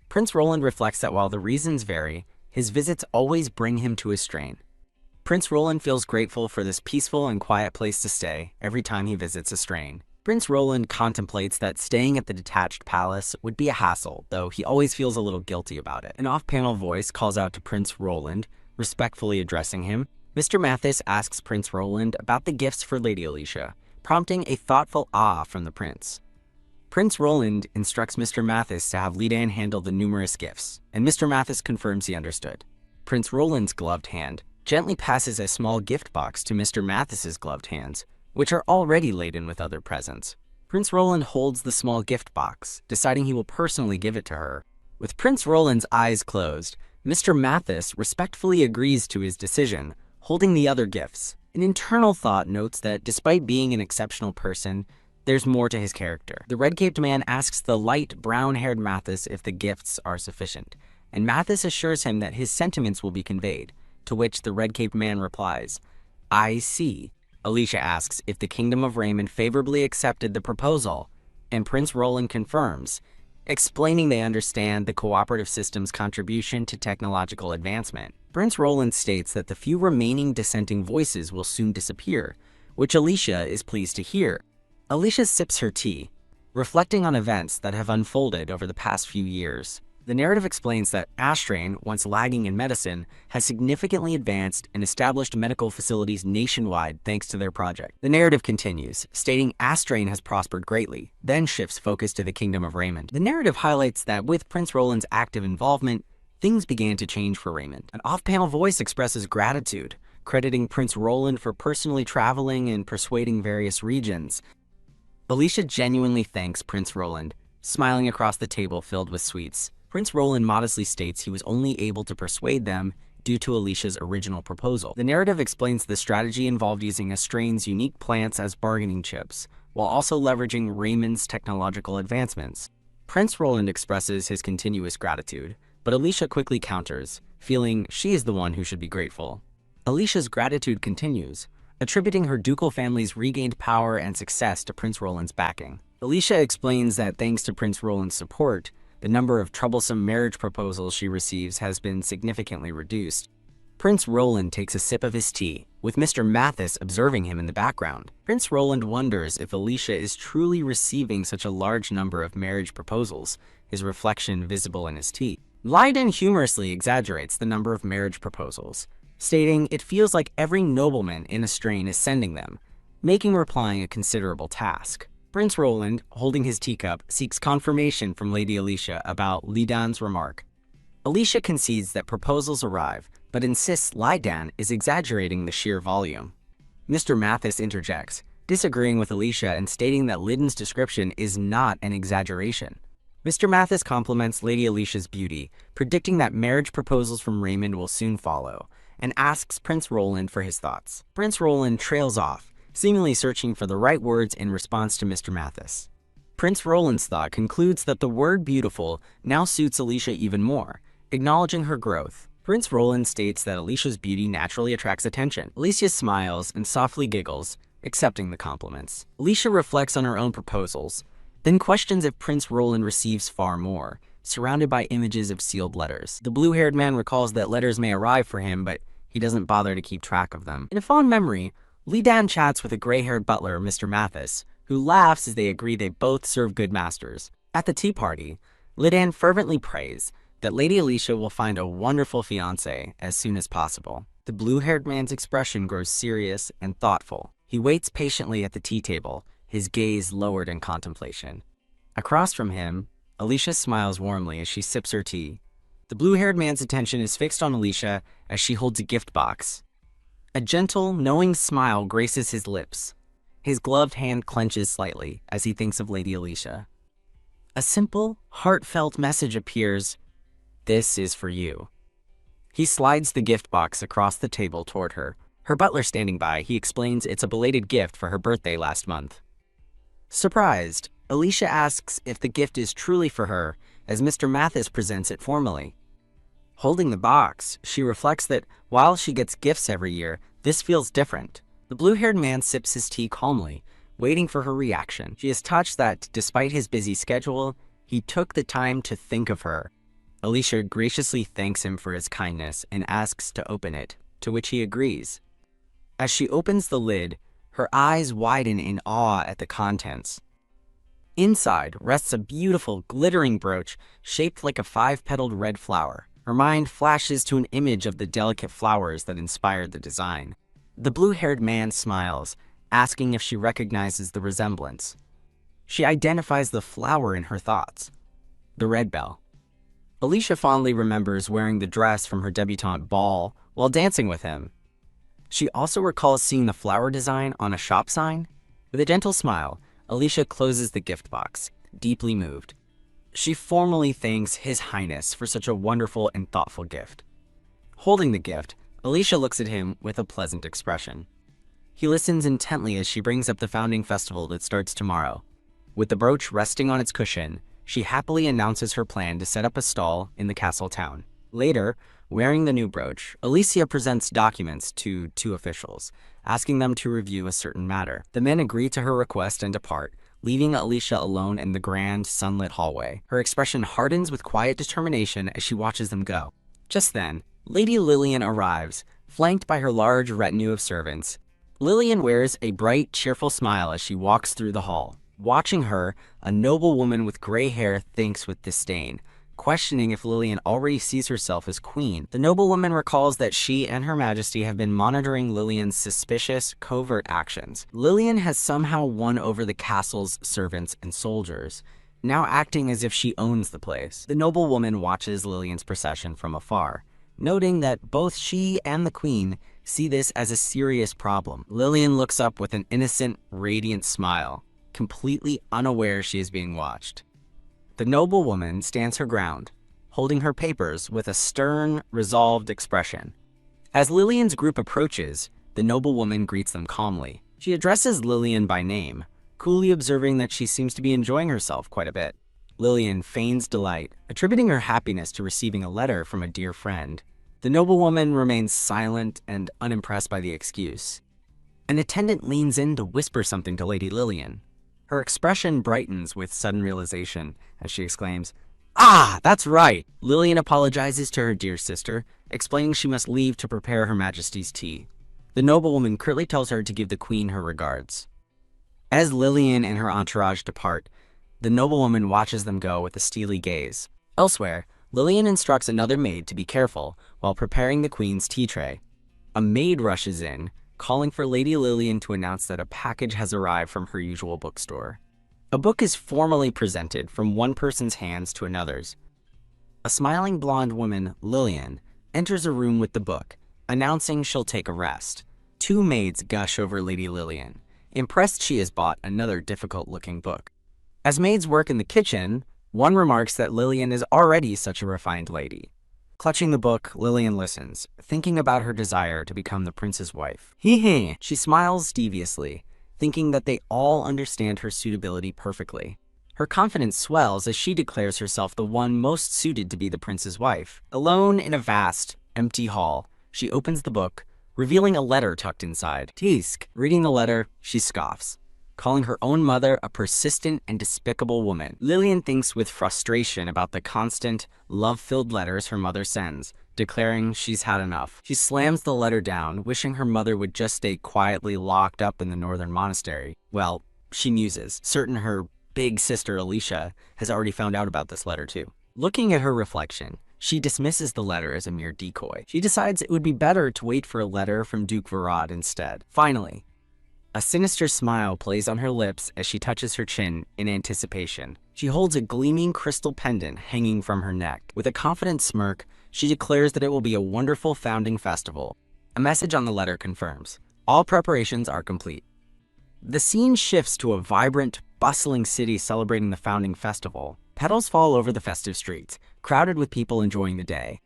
Prince Roland reflects that while the reasons vary, his visits always bring him to his strain. Prince Roland feels grateful for this peaceful and quiet place to stay every time he visits a strain. Prince Roland contemplates that staying at the detached palace would be a hassle, though he always feels a little guilty about it. An off-panel voice calls out to Prince Roland, respectfully addressing him. Mr. Mathis asks Prince Roland about the gifts for Lady Alicia, prompting a thoughtful ah from the prince. Prince Roland instructs Mr. Mathis to have Lidan handle the numerous gifts, and Mr. Mathis confirms he understood. Prince Roland's gloved hand gently passes a small gift box to Mr. Mathis's gloved hands, which are already laden with other presents. Prince Roland holds the small gift box, deciding he will personally give it to her. With Prince Roland's eyes closed, Mr. Mathis respectfully agrees to his decision, holding the other gifts. An internal thought notes that despite being an exceptional person, there's more to his character. The red-caped man asks the light brown-haired Mathis if the gifts are sufficient, and Mathis assures him that his sentiments will be conveyed, to which the red-caped man replies, "I see." Alicia asks if the Kingdom of Raymond favorably accepted the proposal, and Prince Roland confirms, explaining they understand the cooperative system's contribution to technological advancement. Prince Roland states that the few remaining dissenting voices will soon disappear, which Alicia is pleased to hear. Alicia sips her tea, reflecting on events that have unfolded over the past few years. The narrative explains that Astrain, once lagging in medicine, has significantly advanced and established medical facilities nationwide thanks to their project. The narrative continues, stating Astrain has prospered greatly, then shifts focus to the Kingdom of Raymond. The narrative highlights that with Prince Roland's active involvement, things began to change for Raymond. An off-panel voice expresses gratitude, crediting Prince Roland for personally traveling and persuading various regions. Alicia genuinely thanks Prince Roland, smiling across the table filled with sweets. Prince Roland modestly states he was only able to persuade them due to Alicia's original proposal. The narrative explains the strategy involved using Astrain's unique plants as bargaining chips, while also leveraging Raymond's technological advancements. Prince Roland expresses his continuous gratitude, but Alicia quickly counters, feeling she is the one who should be grateful. Alicia's gratitude continues, attributing her ducal family's regained power and success to Prince Roland's backing. Alicia explains that thanks to Prince Roland's support, the number of troublesome marriage proposals she receives has been significantly reduced. Prince Roland takes a sip of his tea, with Mr. Mathis observing him in the background. Prince Roland wonders if Alicia is truly receiving such a large number of marriage proposals, his reflection visible in his tea. Leiden humorously exaggerates the number of marriage proposals, stating it feels like every nobleman in a strain is sending them, making replying a considerable task. Prince Roland, holding his teacup, seeks confirmation from Lady Alicia about Lidan's remark. Alicia concedes that proposals arrive, but insists Lidan is exaggerating the sheer volume. Mr. Mathis interjects, disagreeing with Alicia and stating that Lidan's description is not an exaggeration. Mr. Mathis compliments Lady Alicia's beauty, predicting that marriage proposals from Raymond will soon follow, and asks Prince Roland for his thoughts. Prince Roland trails off, seemingly searching for the right words in response to Mr. Mathis. Prince Roland's thought concludes that the word beautiful now suits Alicia even more, acknowledging her growth. Prince Roland states that Alicia's beauty naturally attracts attention. Alicia smiles and softly giggles, accepting the compliments. Alicia reflects on her own proposals, then questions if Prince Roland receives far more, surrounded by images of sealed letters. The blue-haired man recalls that letters may arrive for him, but he doesn't bother to keep track of them. In a fond memory, Lidan chats with a gray-haired butler, Mr. Mathis, who laughs as they agree they both serve good masters. At the tea party, Lidan fervently prays that Lady Alicia will find a wonderful fiancé as soon as possible. The blue-haired man's expression grows serious and thoughtful. He waits patiently at the tea table, his gaze lowered in contemplation. Across from him, Alicia smiles warmly as she sips her tea. The blue-haired man's attention is fixed on Alicia as she holds a gift box. A gentle, knowing smile graces his lips. His gloved hand clenches slightly as he thinks of Lady Alicia. A simple, heartfelt message appears. "This is for you." He slides the gift box across the table toward her. Her butler standing by, he explains it's a belated gift for her birthday last month. Surprised, Alicia asks if the gift is truly for her, as Mr. Mathis presents it formally. Holding the box, she reflects that while she gets gifts every year, this feels different. The blue-haired man sips his tea calmly, waiting for her reaction. She is touched that, despite his busy schedule, he took the time to think of her. Alicia graciously thanks him for his kindness and asks to open it, to which he agrees. As she opens the lid, her eyes widen in awe at the contents. Inside rests a beautiful, glittering brooch shaped like a 5-petaled red flower. Her mind flashes to an image of the delicate flowers that inspired the design. The blue-haired man smiles, asking if she recognizes the resemblance. She identifies the flower in her thoughts, the red bell. Alicia fondly remembers wearing the dress from her debutante ball while dancing with him. She also recalls seeing the flower design on a shop sign. With a gentle smile, Alicia closes the gift box, deeply moved. She formally thanks His Highness for such a wonderful and thoughtful gift. Holding the gift, Alicia looks at him with a pleasant expression. He listens intently as she brings up the founding festival that starts tomorrow. With the brooch resting on its cushion, she happily announces her plan to set up a stall in the castle town. Later, wearing the new brooch, Alicia presents documents to 2 officials, asking them to review a certain matter. The men agree to her request and depart, leaving Alicia alone in the grand, sunlit hallway. Her expression hardens with quiet determination as she watches them go. Just then, Lady Lillian arrives, flanked by her large retinue of servants. Lillian wears a bright, cheerful smile as she walks through the hall. Watching her, a noble woman with gray hair thinks with disdain, questioning if Lillian already sees herself as queen. The noblewoman recalls that she and Her Majesty have been monitoring Lillian's suspicious, covert actions. Lillian has somehow won over the castle's servants and soldiers, now acting as if she owns the place. The noblewoman watches Lillian's procession from afar, noting that both she and the queen see this as a serious problem. Lillian looks up with an innocent, radiant smile, completely unaware she is being watched. The noblewoman stands her ground, holding her papers with a stern, resolved expression. As Lillian's group approaches, the noblewoman greets them calmly. She addresses Lillian by name, coolly observing that she seems to be enjoying herself quite a bit. Lillian feigns delight, attributing her happiness to receiving a letter from a dear friend. The noblewoman remains silent and unimpressed by the excuse. An attendant leans in to whisper something to Lady Lillian. Her expression brightens with sudden realization as she exclaims, "Ah, that's right!" Lillian apologizes to her dear sister, explaining she must leave to prepare Her Majesty's tea. The noblewoman curtly tells her to give the queen her regards. As Lillian and her entourage depart, the noblewoman watches them go with a steely gaze. Elsewhere, Lillian instructs another maid to be careful while preparing the queen's tea tray. A maid rushes in, calling for Lady Lillian to announce that a package has arrived from her usual bookstore. A book is formally presented from one person's hands to another's. A smiling blonde woman, Lillian, enters a room with the book, announcing she'll take a rest. 2 maids gush over Lady Lillian, impressed she has bought another difficult-looking book. As maids work in the kitchen, one remarks that Lillian is already such a refined lady. Clutching the book, Lillian listens, thinking about her desire to become the prince's wife. Hee. She smiles deviously, thinking that they all understand her suitability perfectly. Her confidence swells as she declares herself the one most suited to be the prince's wife. Alone in a vast, empty hall, she opens the book, revealing a letter tucked inside. Tisk. Reading the letter, she scoffs, calling her own mother a persistent and despicable woman. Lillian thinks with frustration about the constant, love-filled letters her mother sends, declaring she's had enough. She slams the letter down, wishing her mother would just stay quietly locked up in the northern monastery. Well, she muses, certain her big sister Alicia has already found out about this letter too. Looking at her reflection, she dismisses the letter as a mere decoy. She decides it would be better to wait for a letter from Duke Varad instead. Finally, a sinister smile plays on her lips as she touches her chin in anticipation. She holds a gleaming crystal pendant hanging from her neck. With a confident smirk, she declares that it will be a wonderful founding festival. A message on the letter confirms, all preparations are complete. The scene shifts to a vibrant, bustling city celebrating the founding festival. Petals fall over the festive streets, crowded with people enjoying the day.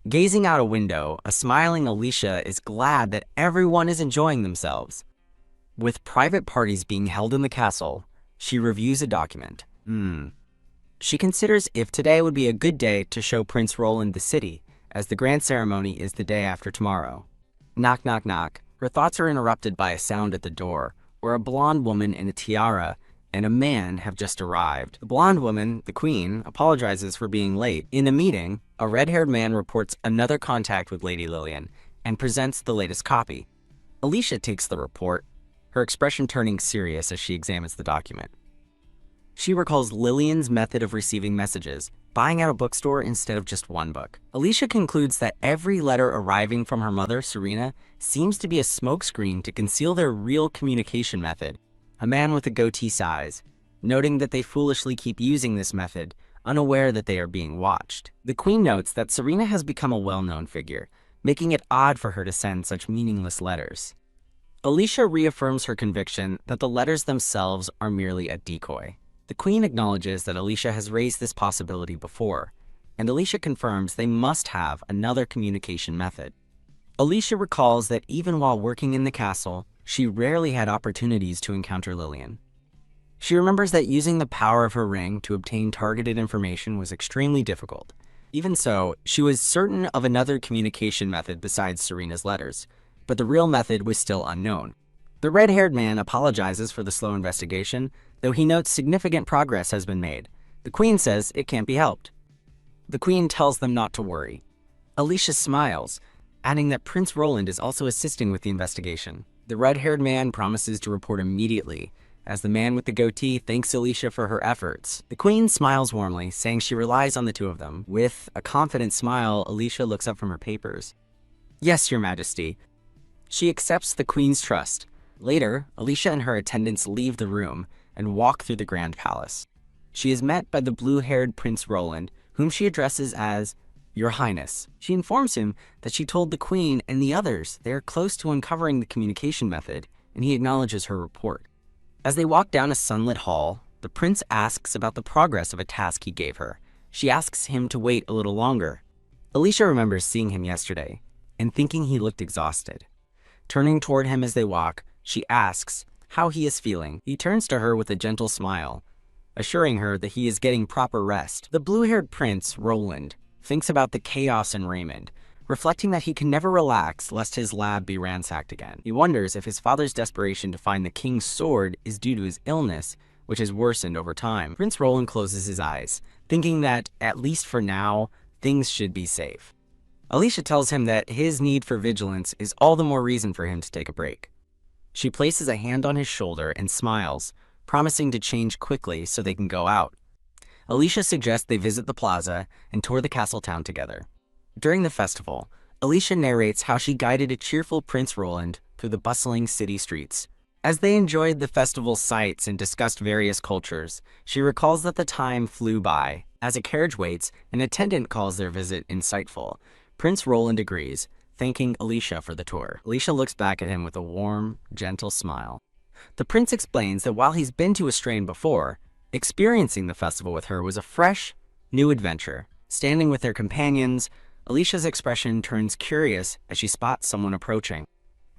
Gazing out a window, a smiling Alicia is glad that everyone is enjoying themselves. With private parties being held in the castle, she reviews a document. She considers if today would be a good day to show Prince Roland the city, as the grand ceremony is the day after tomorrow. Knock, knock, knock. Her thoughts are interrupted by a sound at the door, where a blonde woman in a tiara and a man have just arrived. The blonde woman, the queen, apologizes for being late. In the meeting, a red-haired man reports another contact with Lady Lillian and presents the latest copy. Alicia takes the report, her expression turning serious as she examines the document. She recalls Lillian's method of receiving messages, buying at a bookstore instead of just one book. Alicia concludes that every letter arriving from her mother, Serena, seems to be a smokescreen to conceal their real communication method. A man with a goatee sighs, noting that they foolishly keep using this method, unaware that they are being watched. The queen notes that Serena has become a well-known figure, making it odd for her to send such meaningless letters. Alicia reaffirms her conviction that the letters themselves are merely a decoy. The queen acknowledges that Alicia has raised this possibility before, and Alicia confirms they must have another communication method. Alicia recalls that even while working in the castle, she rarely had opportunities to encounter Lillian. She remembers that using the power of her ring to obtain targeted information was extremely difficult. Even so, she was certain of another communication method besides Serena's letters, but the real method was still unknown. The red-haired man apologizes for the slow investigation, though he notes significant progress has been made. The queen says it can't be helped. The queen tells them not to worry. Alicia smiles, adding that Prince Roland is also assisting with the investigation. The red-haired man promises to report immediately, as the man with the goatee thanks Alicia for her efforts. The queen smiles warmly, saying she relies on the two of them. With a confident smile, Alicia looks up from her papers. Yes, Your Majesty. She accepts the queen's trust. Later, Alicia and her attendants leave the room and walk through the grand palace. She is met by the blue-haired Prince Roland, whom she addresses as Your Highness. She informs him that she told the queen and the others they are close to uncovering the communication method, and he acknowledges her report. As they walk down a sunlit hall, the prince asks about the progress of a task he gave her. She asks him to wait a little longer. Alicia remembers seeing him yesterday and thinking he looked exhausted. Turning toward him as they walk, she asks how he is feeling. He turns to her with a gentle smile, assuring her that he is getting proper rest. The blue-haired prince, Roland, thinks about the chaos in Raymond, reflecting that he can never relax lest his lab be ransacked again. He wonders if his father's desperation to find the king's sword is due to his illness, which has worsened over time. Prince Roland closes his eyes, thinking that, at least for now, things should be safe. Alicia tells him that his need for vigilance is all the more reason for him to take a break. She places a hand on his shoulder and smiles, promising to change quickly so they can go out. Alicia suggests they visit the plaza and tour the castle town together. During the festival, Alicia narrates how she guided a cheerful Prince Roland through the bustling city streets. As they enjoyed the festival sights and discussed various cultures, she recalls that the time flew by. As a carriage waits, an attendant calls their visit insightful. Prince Roland agrees, thanking Alicia for the tour. Alicia looks back at him with a warm, gentle smile. The prince explains that while he's been to Estrane before, experiencing the festival with her was a fresh, new adventure. Standing with their companions, Alicia's expression turns curious as she spots someone approaching.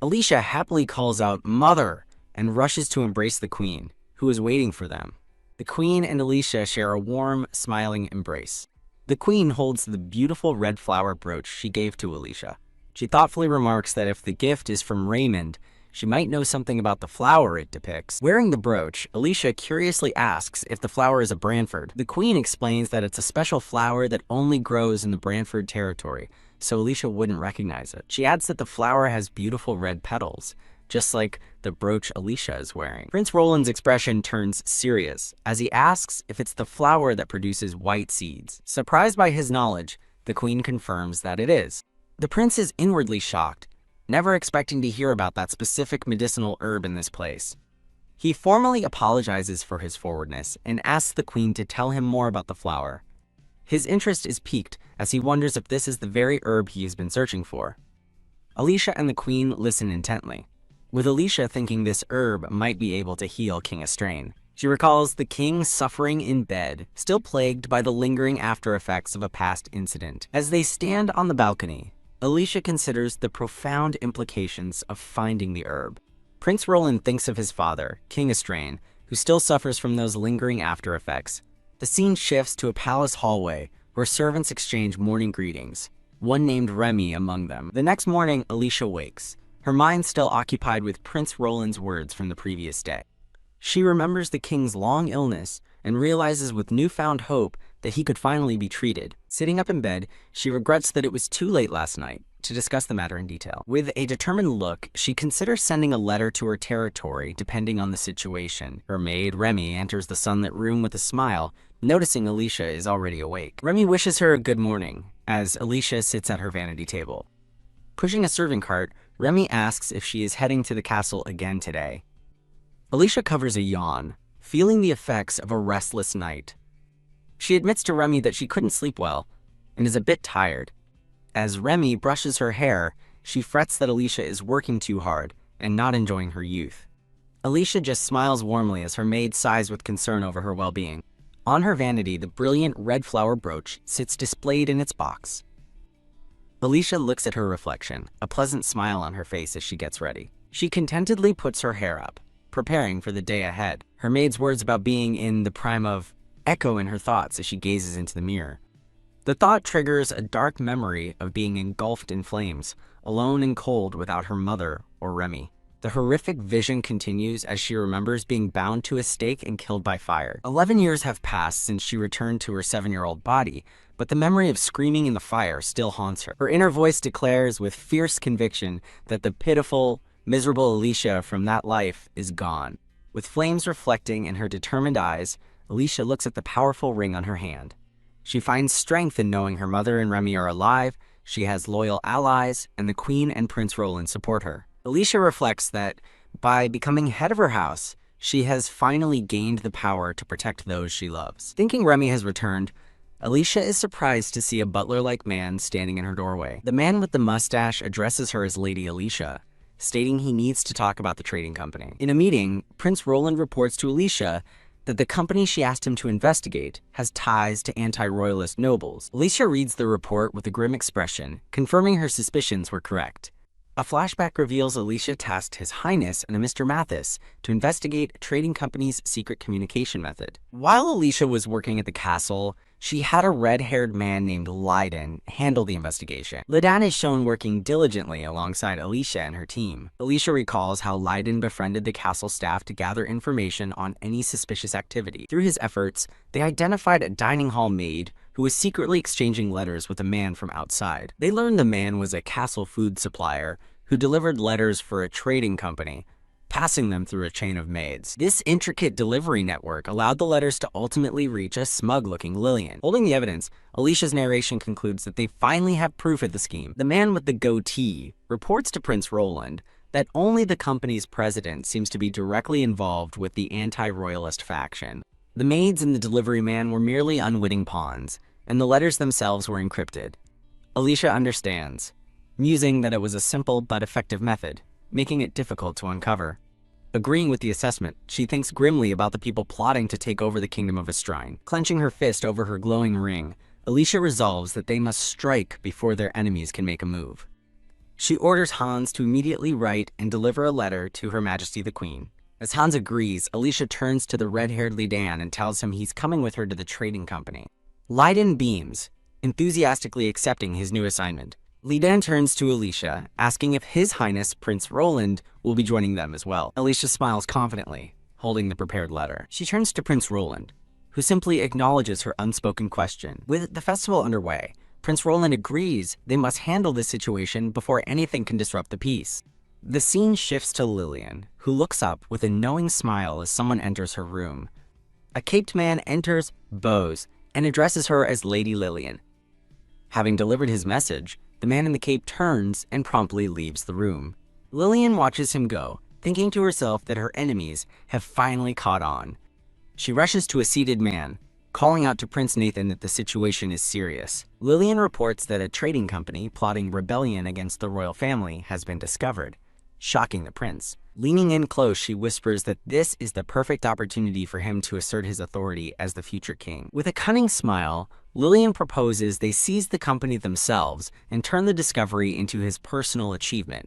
Alicia happily calls out, "Mother!" and rushes to embrace the queen, who is waiting for them. The queen and Alicia share a warm, smiling embrace. The queen holds the beautiful red flower brooch she gave to Alicia. She thoughtfully remarks that if the gift is from Raymond, she might know something about the flower it depicts. Wearing the brooch, Alicia curiously asks if the flower is a Branford. The queen explains that it's a special flower that only grows in the Branford territory, so Alicia wouldn't recognize it. She adds that the flower has beautiful red petals, just like the brooch Alicia is wearing. Prince Roland's expression turns serious as he asks if it's the flower that produces white seeds. Surprised by his knowledge, the queen confirms that it is. The prince is inwardly shocked, never expecting to hear about that specific medicinal herb in this place. He formally apologizes for his forwardness and asks the queen to tell him more about the flower. His interest is piqued as he wonders if this is the very herb he has been searching for. Alicia and the queen listen intently, with Alicia thinking this herb might be able to heal King Estrain. She recalls the king suffering in bed, still plagued by the lingering after effects of a past incident. As they stand on the balcony, Alicia considers the profound implications of finding the herb. Prince Roland thinks of his father, King Estrain, who still suffers from those lingering after effects. The scene shifts to a palace hallway where servants exchange morning greetings, one named Remy among them. The next morning, Alicia wakes, her mind still occupied with Prince Roland's words from the previous day. She remembers the king's long illness and realizes with newfound hope that he could finally be treated. Sitting up in bed, she regrets that it was too late last night to discuss the matter in detail. With a determined look, she considers sending a letter to her territory depending on the situation. Her maid, Remy, enters the sunlit room with a smile, noticing Alicia is already awake. Remy wishes her a good morning as Alicia sits at her vanity table. Pushing a serving cart, Remy asks if she is heading to the castle again today. Alicia covers a yawn, feeling the effects of a restless night. She admits to Remy that she couldn't sleep well and is a bit tired. As Remy brushes her hair, she frets that Alicia is working too hard and not enjoying her youth. Alicia just smiles warmly as her maid sighs with concern over her well-being. On her vanity, the brilliant red flower brooch sits displayed in its box. Alicia looks at her reflection, a pleasant smile on her face as she gets ready. She contentedly puts her hair up, preparing for the day ahead. Her maid's words about being in the prime of echo in her thoughts as she gazes into the mirror. The thought triggers a dark memory of being engulfed in flames, alone and cold without her mother or Remy. The horrific vision continues as she remembers being bound to a stake and killed by fire. 11 years have passed since she returned to her 7-year-old body, but the memory of screaming in the fire still haunts her. Her inner voice declares with fierce conviction that the pitiful, miserable Alicia from that life is gone. With flames reflecting in her determined eyes, Alicia looks at the powerful ring on her hand. She finds strength in knowing her mother and Remy are alive, she has loyal allies, and the Queen and Prince Roland support her. Alicia reflects that by becoming head of her house, she has finally gained the power to protect those she loves. Thinking Remy has returned, Alicia is surprised to see a butler-like man standing in her doorway. The man with the mustache addresses her as Lady Alicia, stating he needs to talk about the trading company. In a meeting, Prince Roland reports to Alicia that the company she asked him to investigate has ties to anti-royalist nobles. Alicia reads the report with a grim expression, confirming her suspicions were correct. A flashback reveals Alicia tasked His Highness and a Mr. Mathis to investigate a trading company's secret communication method. While Alicia was working at the castle, she had a red-haired man named Leiden handle the investigation. Leiden is shown working diligently alongside Alicia and her team. Alicia recalls how Leiden befriended the castle staff to gather information on any suspicious activity. Through his efforts, they identified a dining hall maid who was secretly exchanging letters with a man from outside. They learned the man was a castle food supplier who delivered letters for a trading company, passing them through a chain of maids. This intricate delivery network allowed the letters to ultimately reach a smug-looking Lillian. Holding the evidence, Alicia's narration concludes that they finally have proof of the scheme. The man with the goatee reports to Prince Roland that only the company's president seems to be directly involved with the anti-royalist faction. The maids and the delivery man were merely unwitting pawns, and the letters themselves were encrypted. Alicia understands, musing that it was a simple but effective method, making it difficult to uncover. Agreeing with the assessment, she thinks grimly about the people plotting to take over the kingdom of Estrain. Clenching her fist over her glowing ring, Alicia resolves that they must strike before their enemies can make a move. She orders Hans to immediately write and deliver a letter to Her Majesty the Queen, As Hans agrees, Alicia turns to the red-haired Li Dan and tells him he's coming with her to the trading company. Leiden beams, enthusiastically accepting his new assignment. Li Dan turns to Alicia, asking if His Highness Prince Roland will be joining them as well. Alicia smiles confidently, holding the prepared letter. She turns to Prince Roland, who simply acknowledges her unspoken question. With the festival underway, Prince Roland agrees they must handle this situation before anything can disrupt the peace. The scene shifts to Lillian, who looks up with a knowing smile as someone enters her room. A caped man enters, bows, and addresses her as Lady Lillian. Having delivered his message, the man in the cape turns and promptly leaves the room. Lillian watches him go, thinking to herself that her enemies have finally caught on. She rushes to a seated man, calling out to Prince Nathan that the situation is serious. Lillian reports that a trading company plotting rebellion against the royal family has been discovered, shocking the prince. Leaning in close, she whispers that this is the perfect opportunity for him to assert his authority as the future king. With a cunning smile, Lillian proposes they seize the company themselves and turn the discovery into his personal achievement.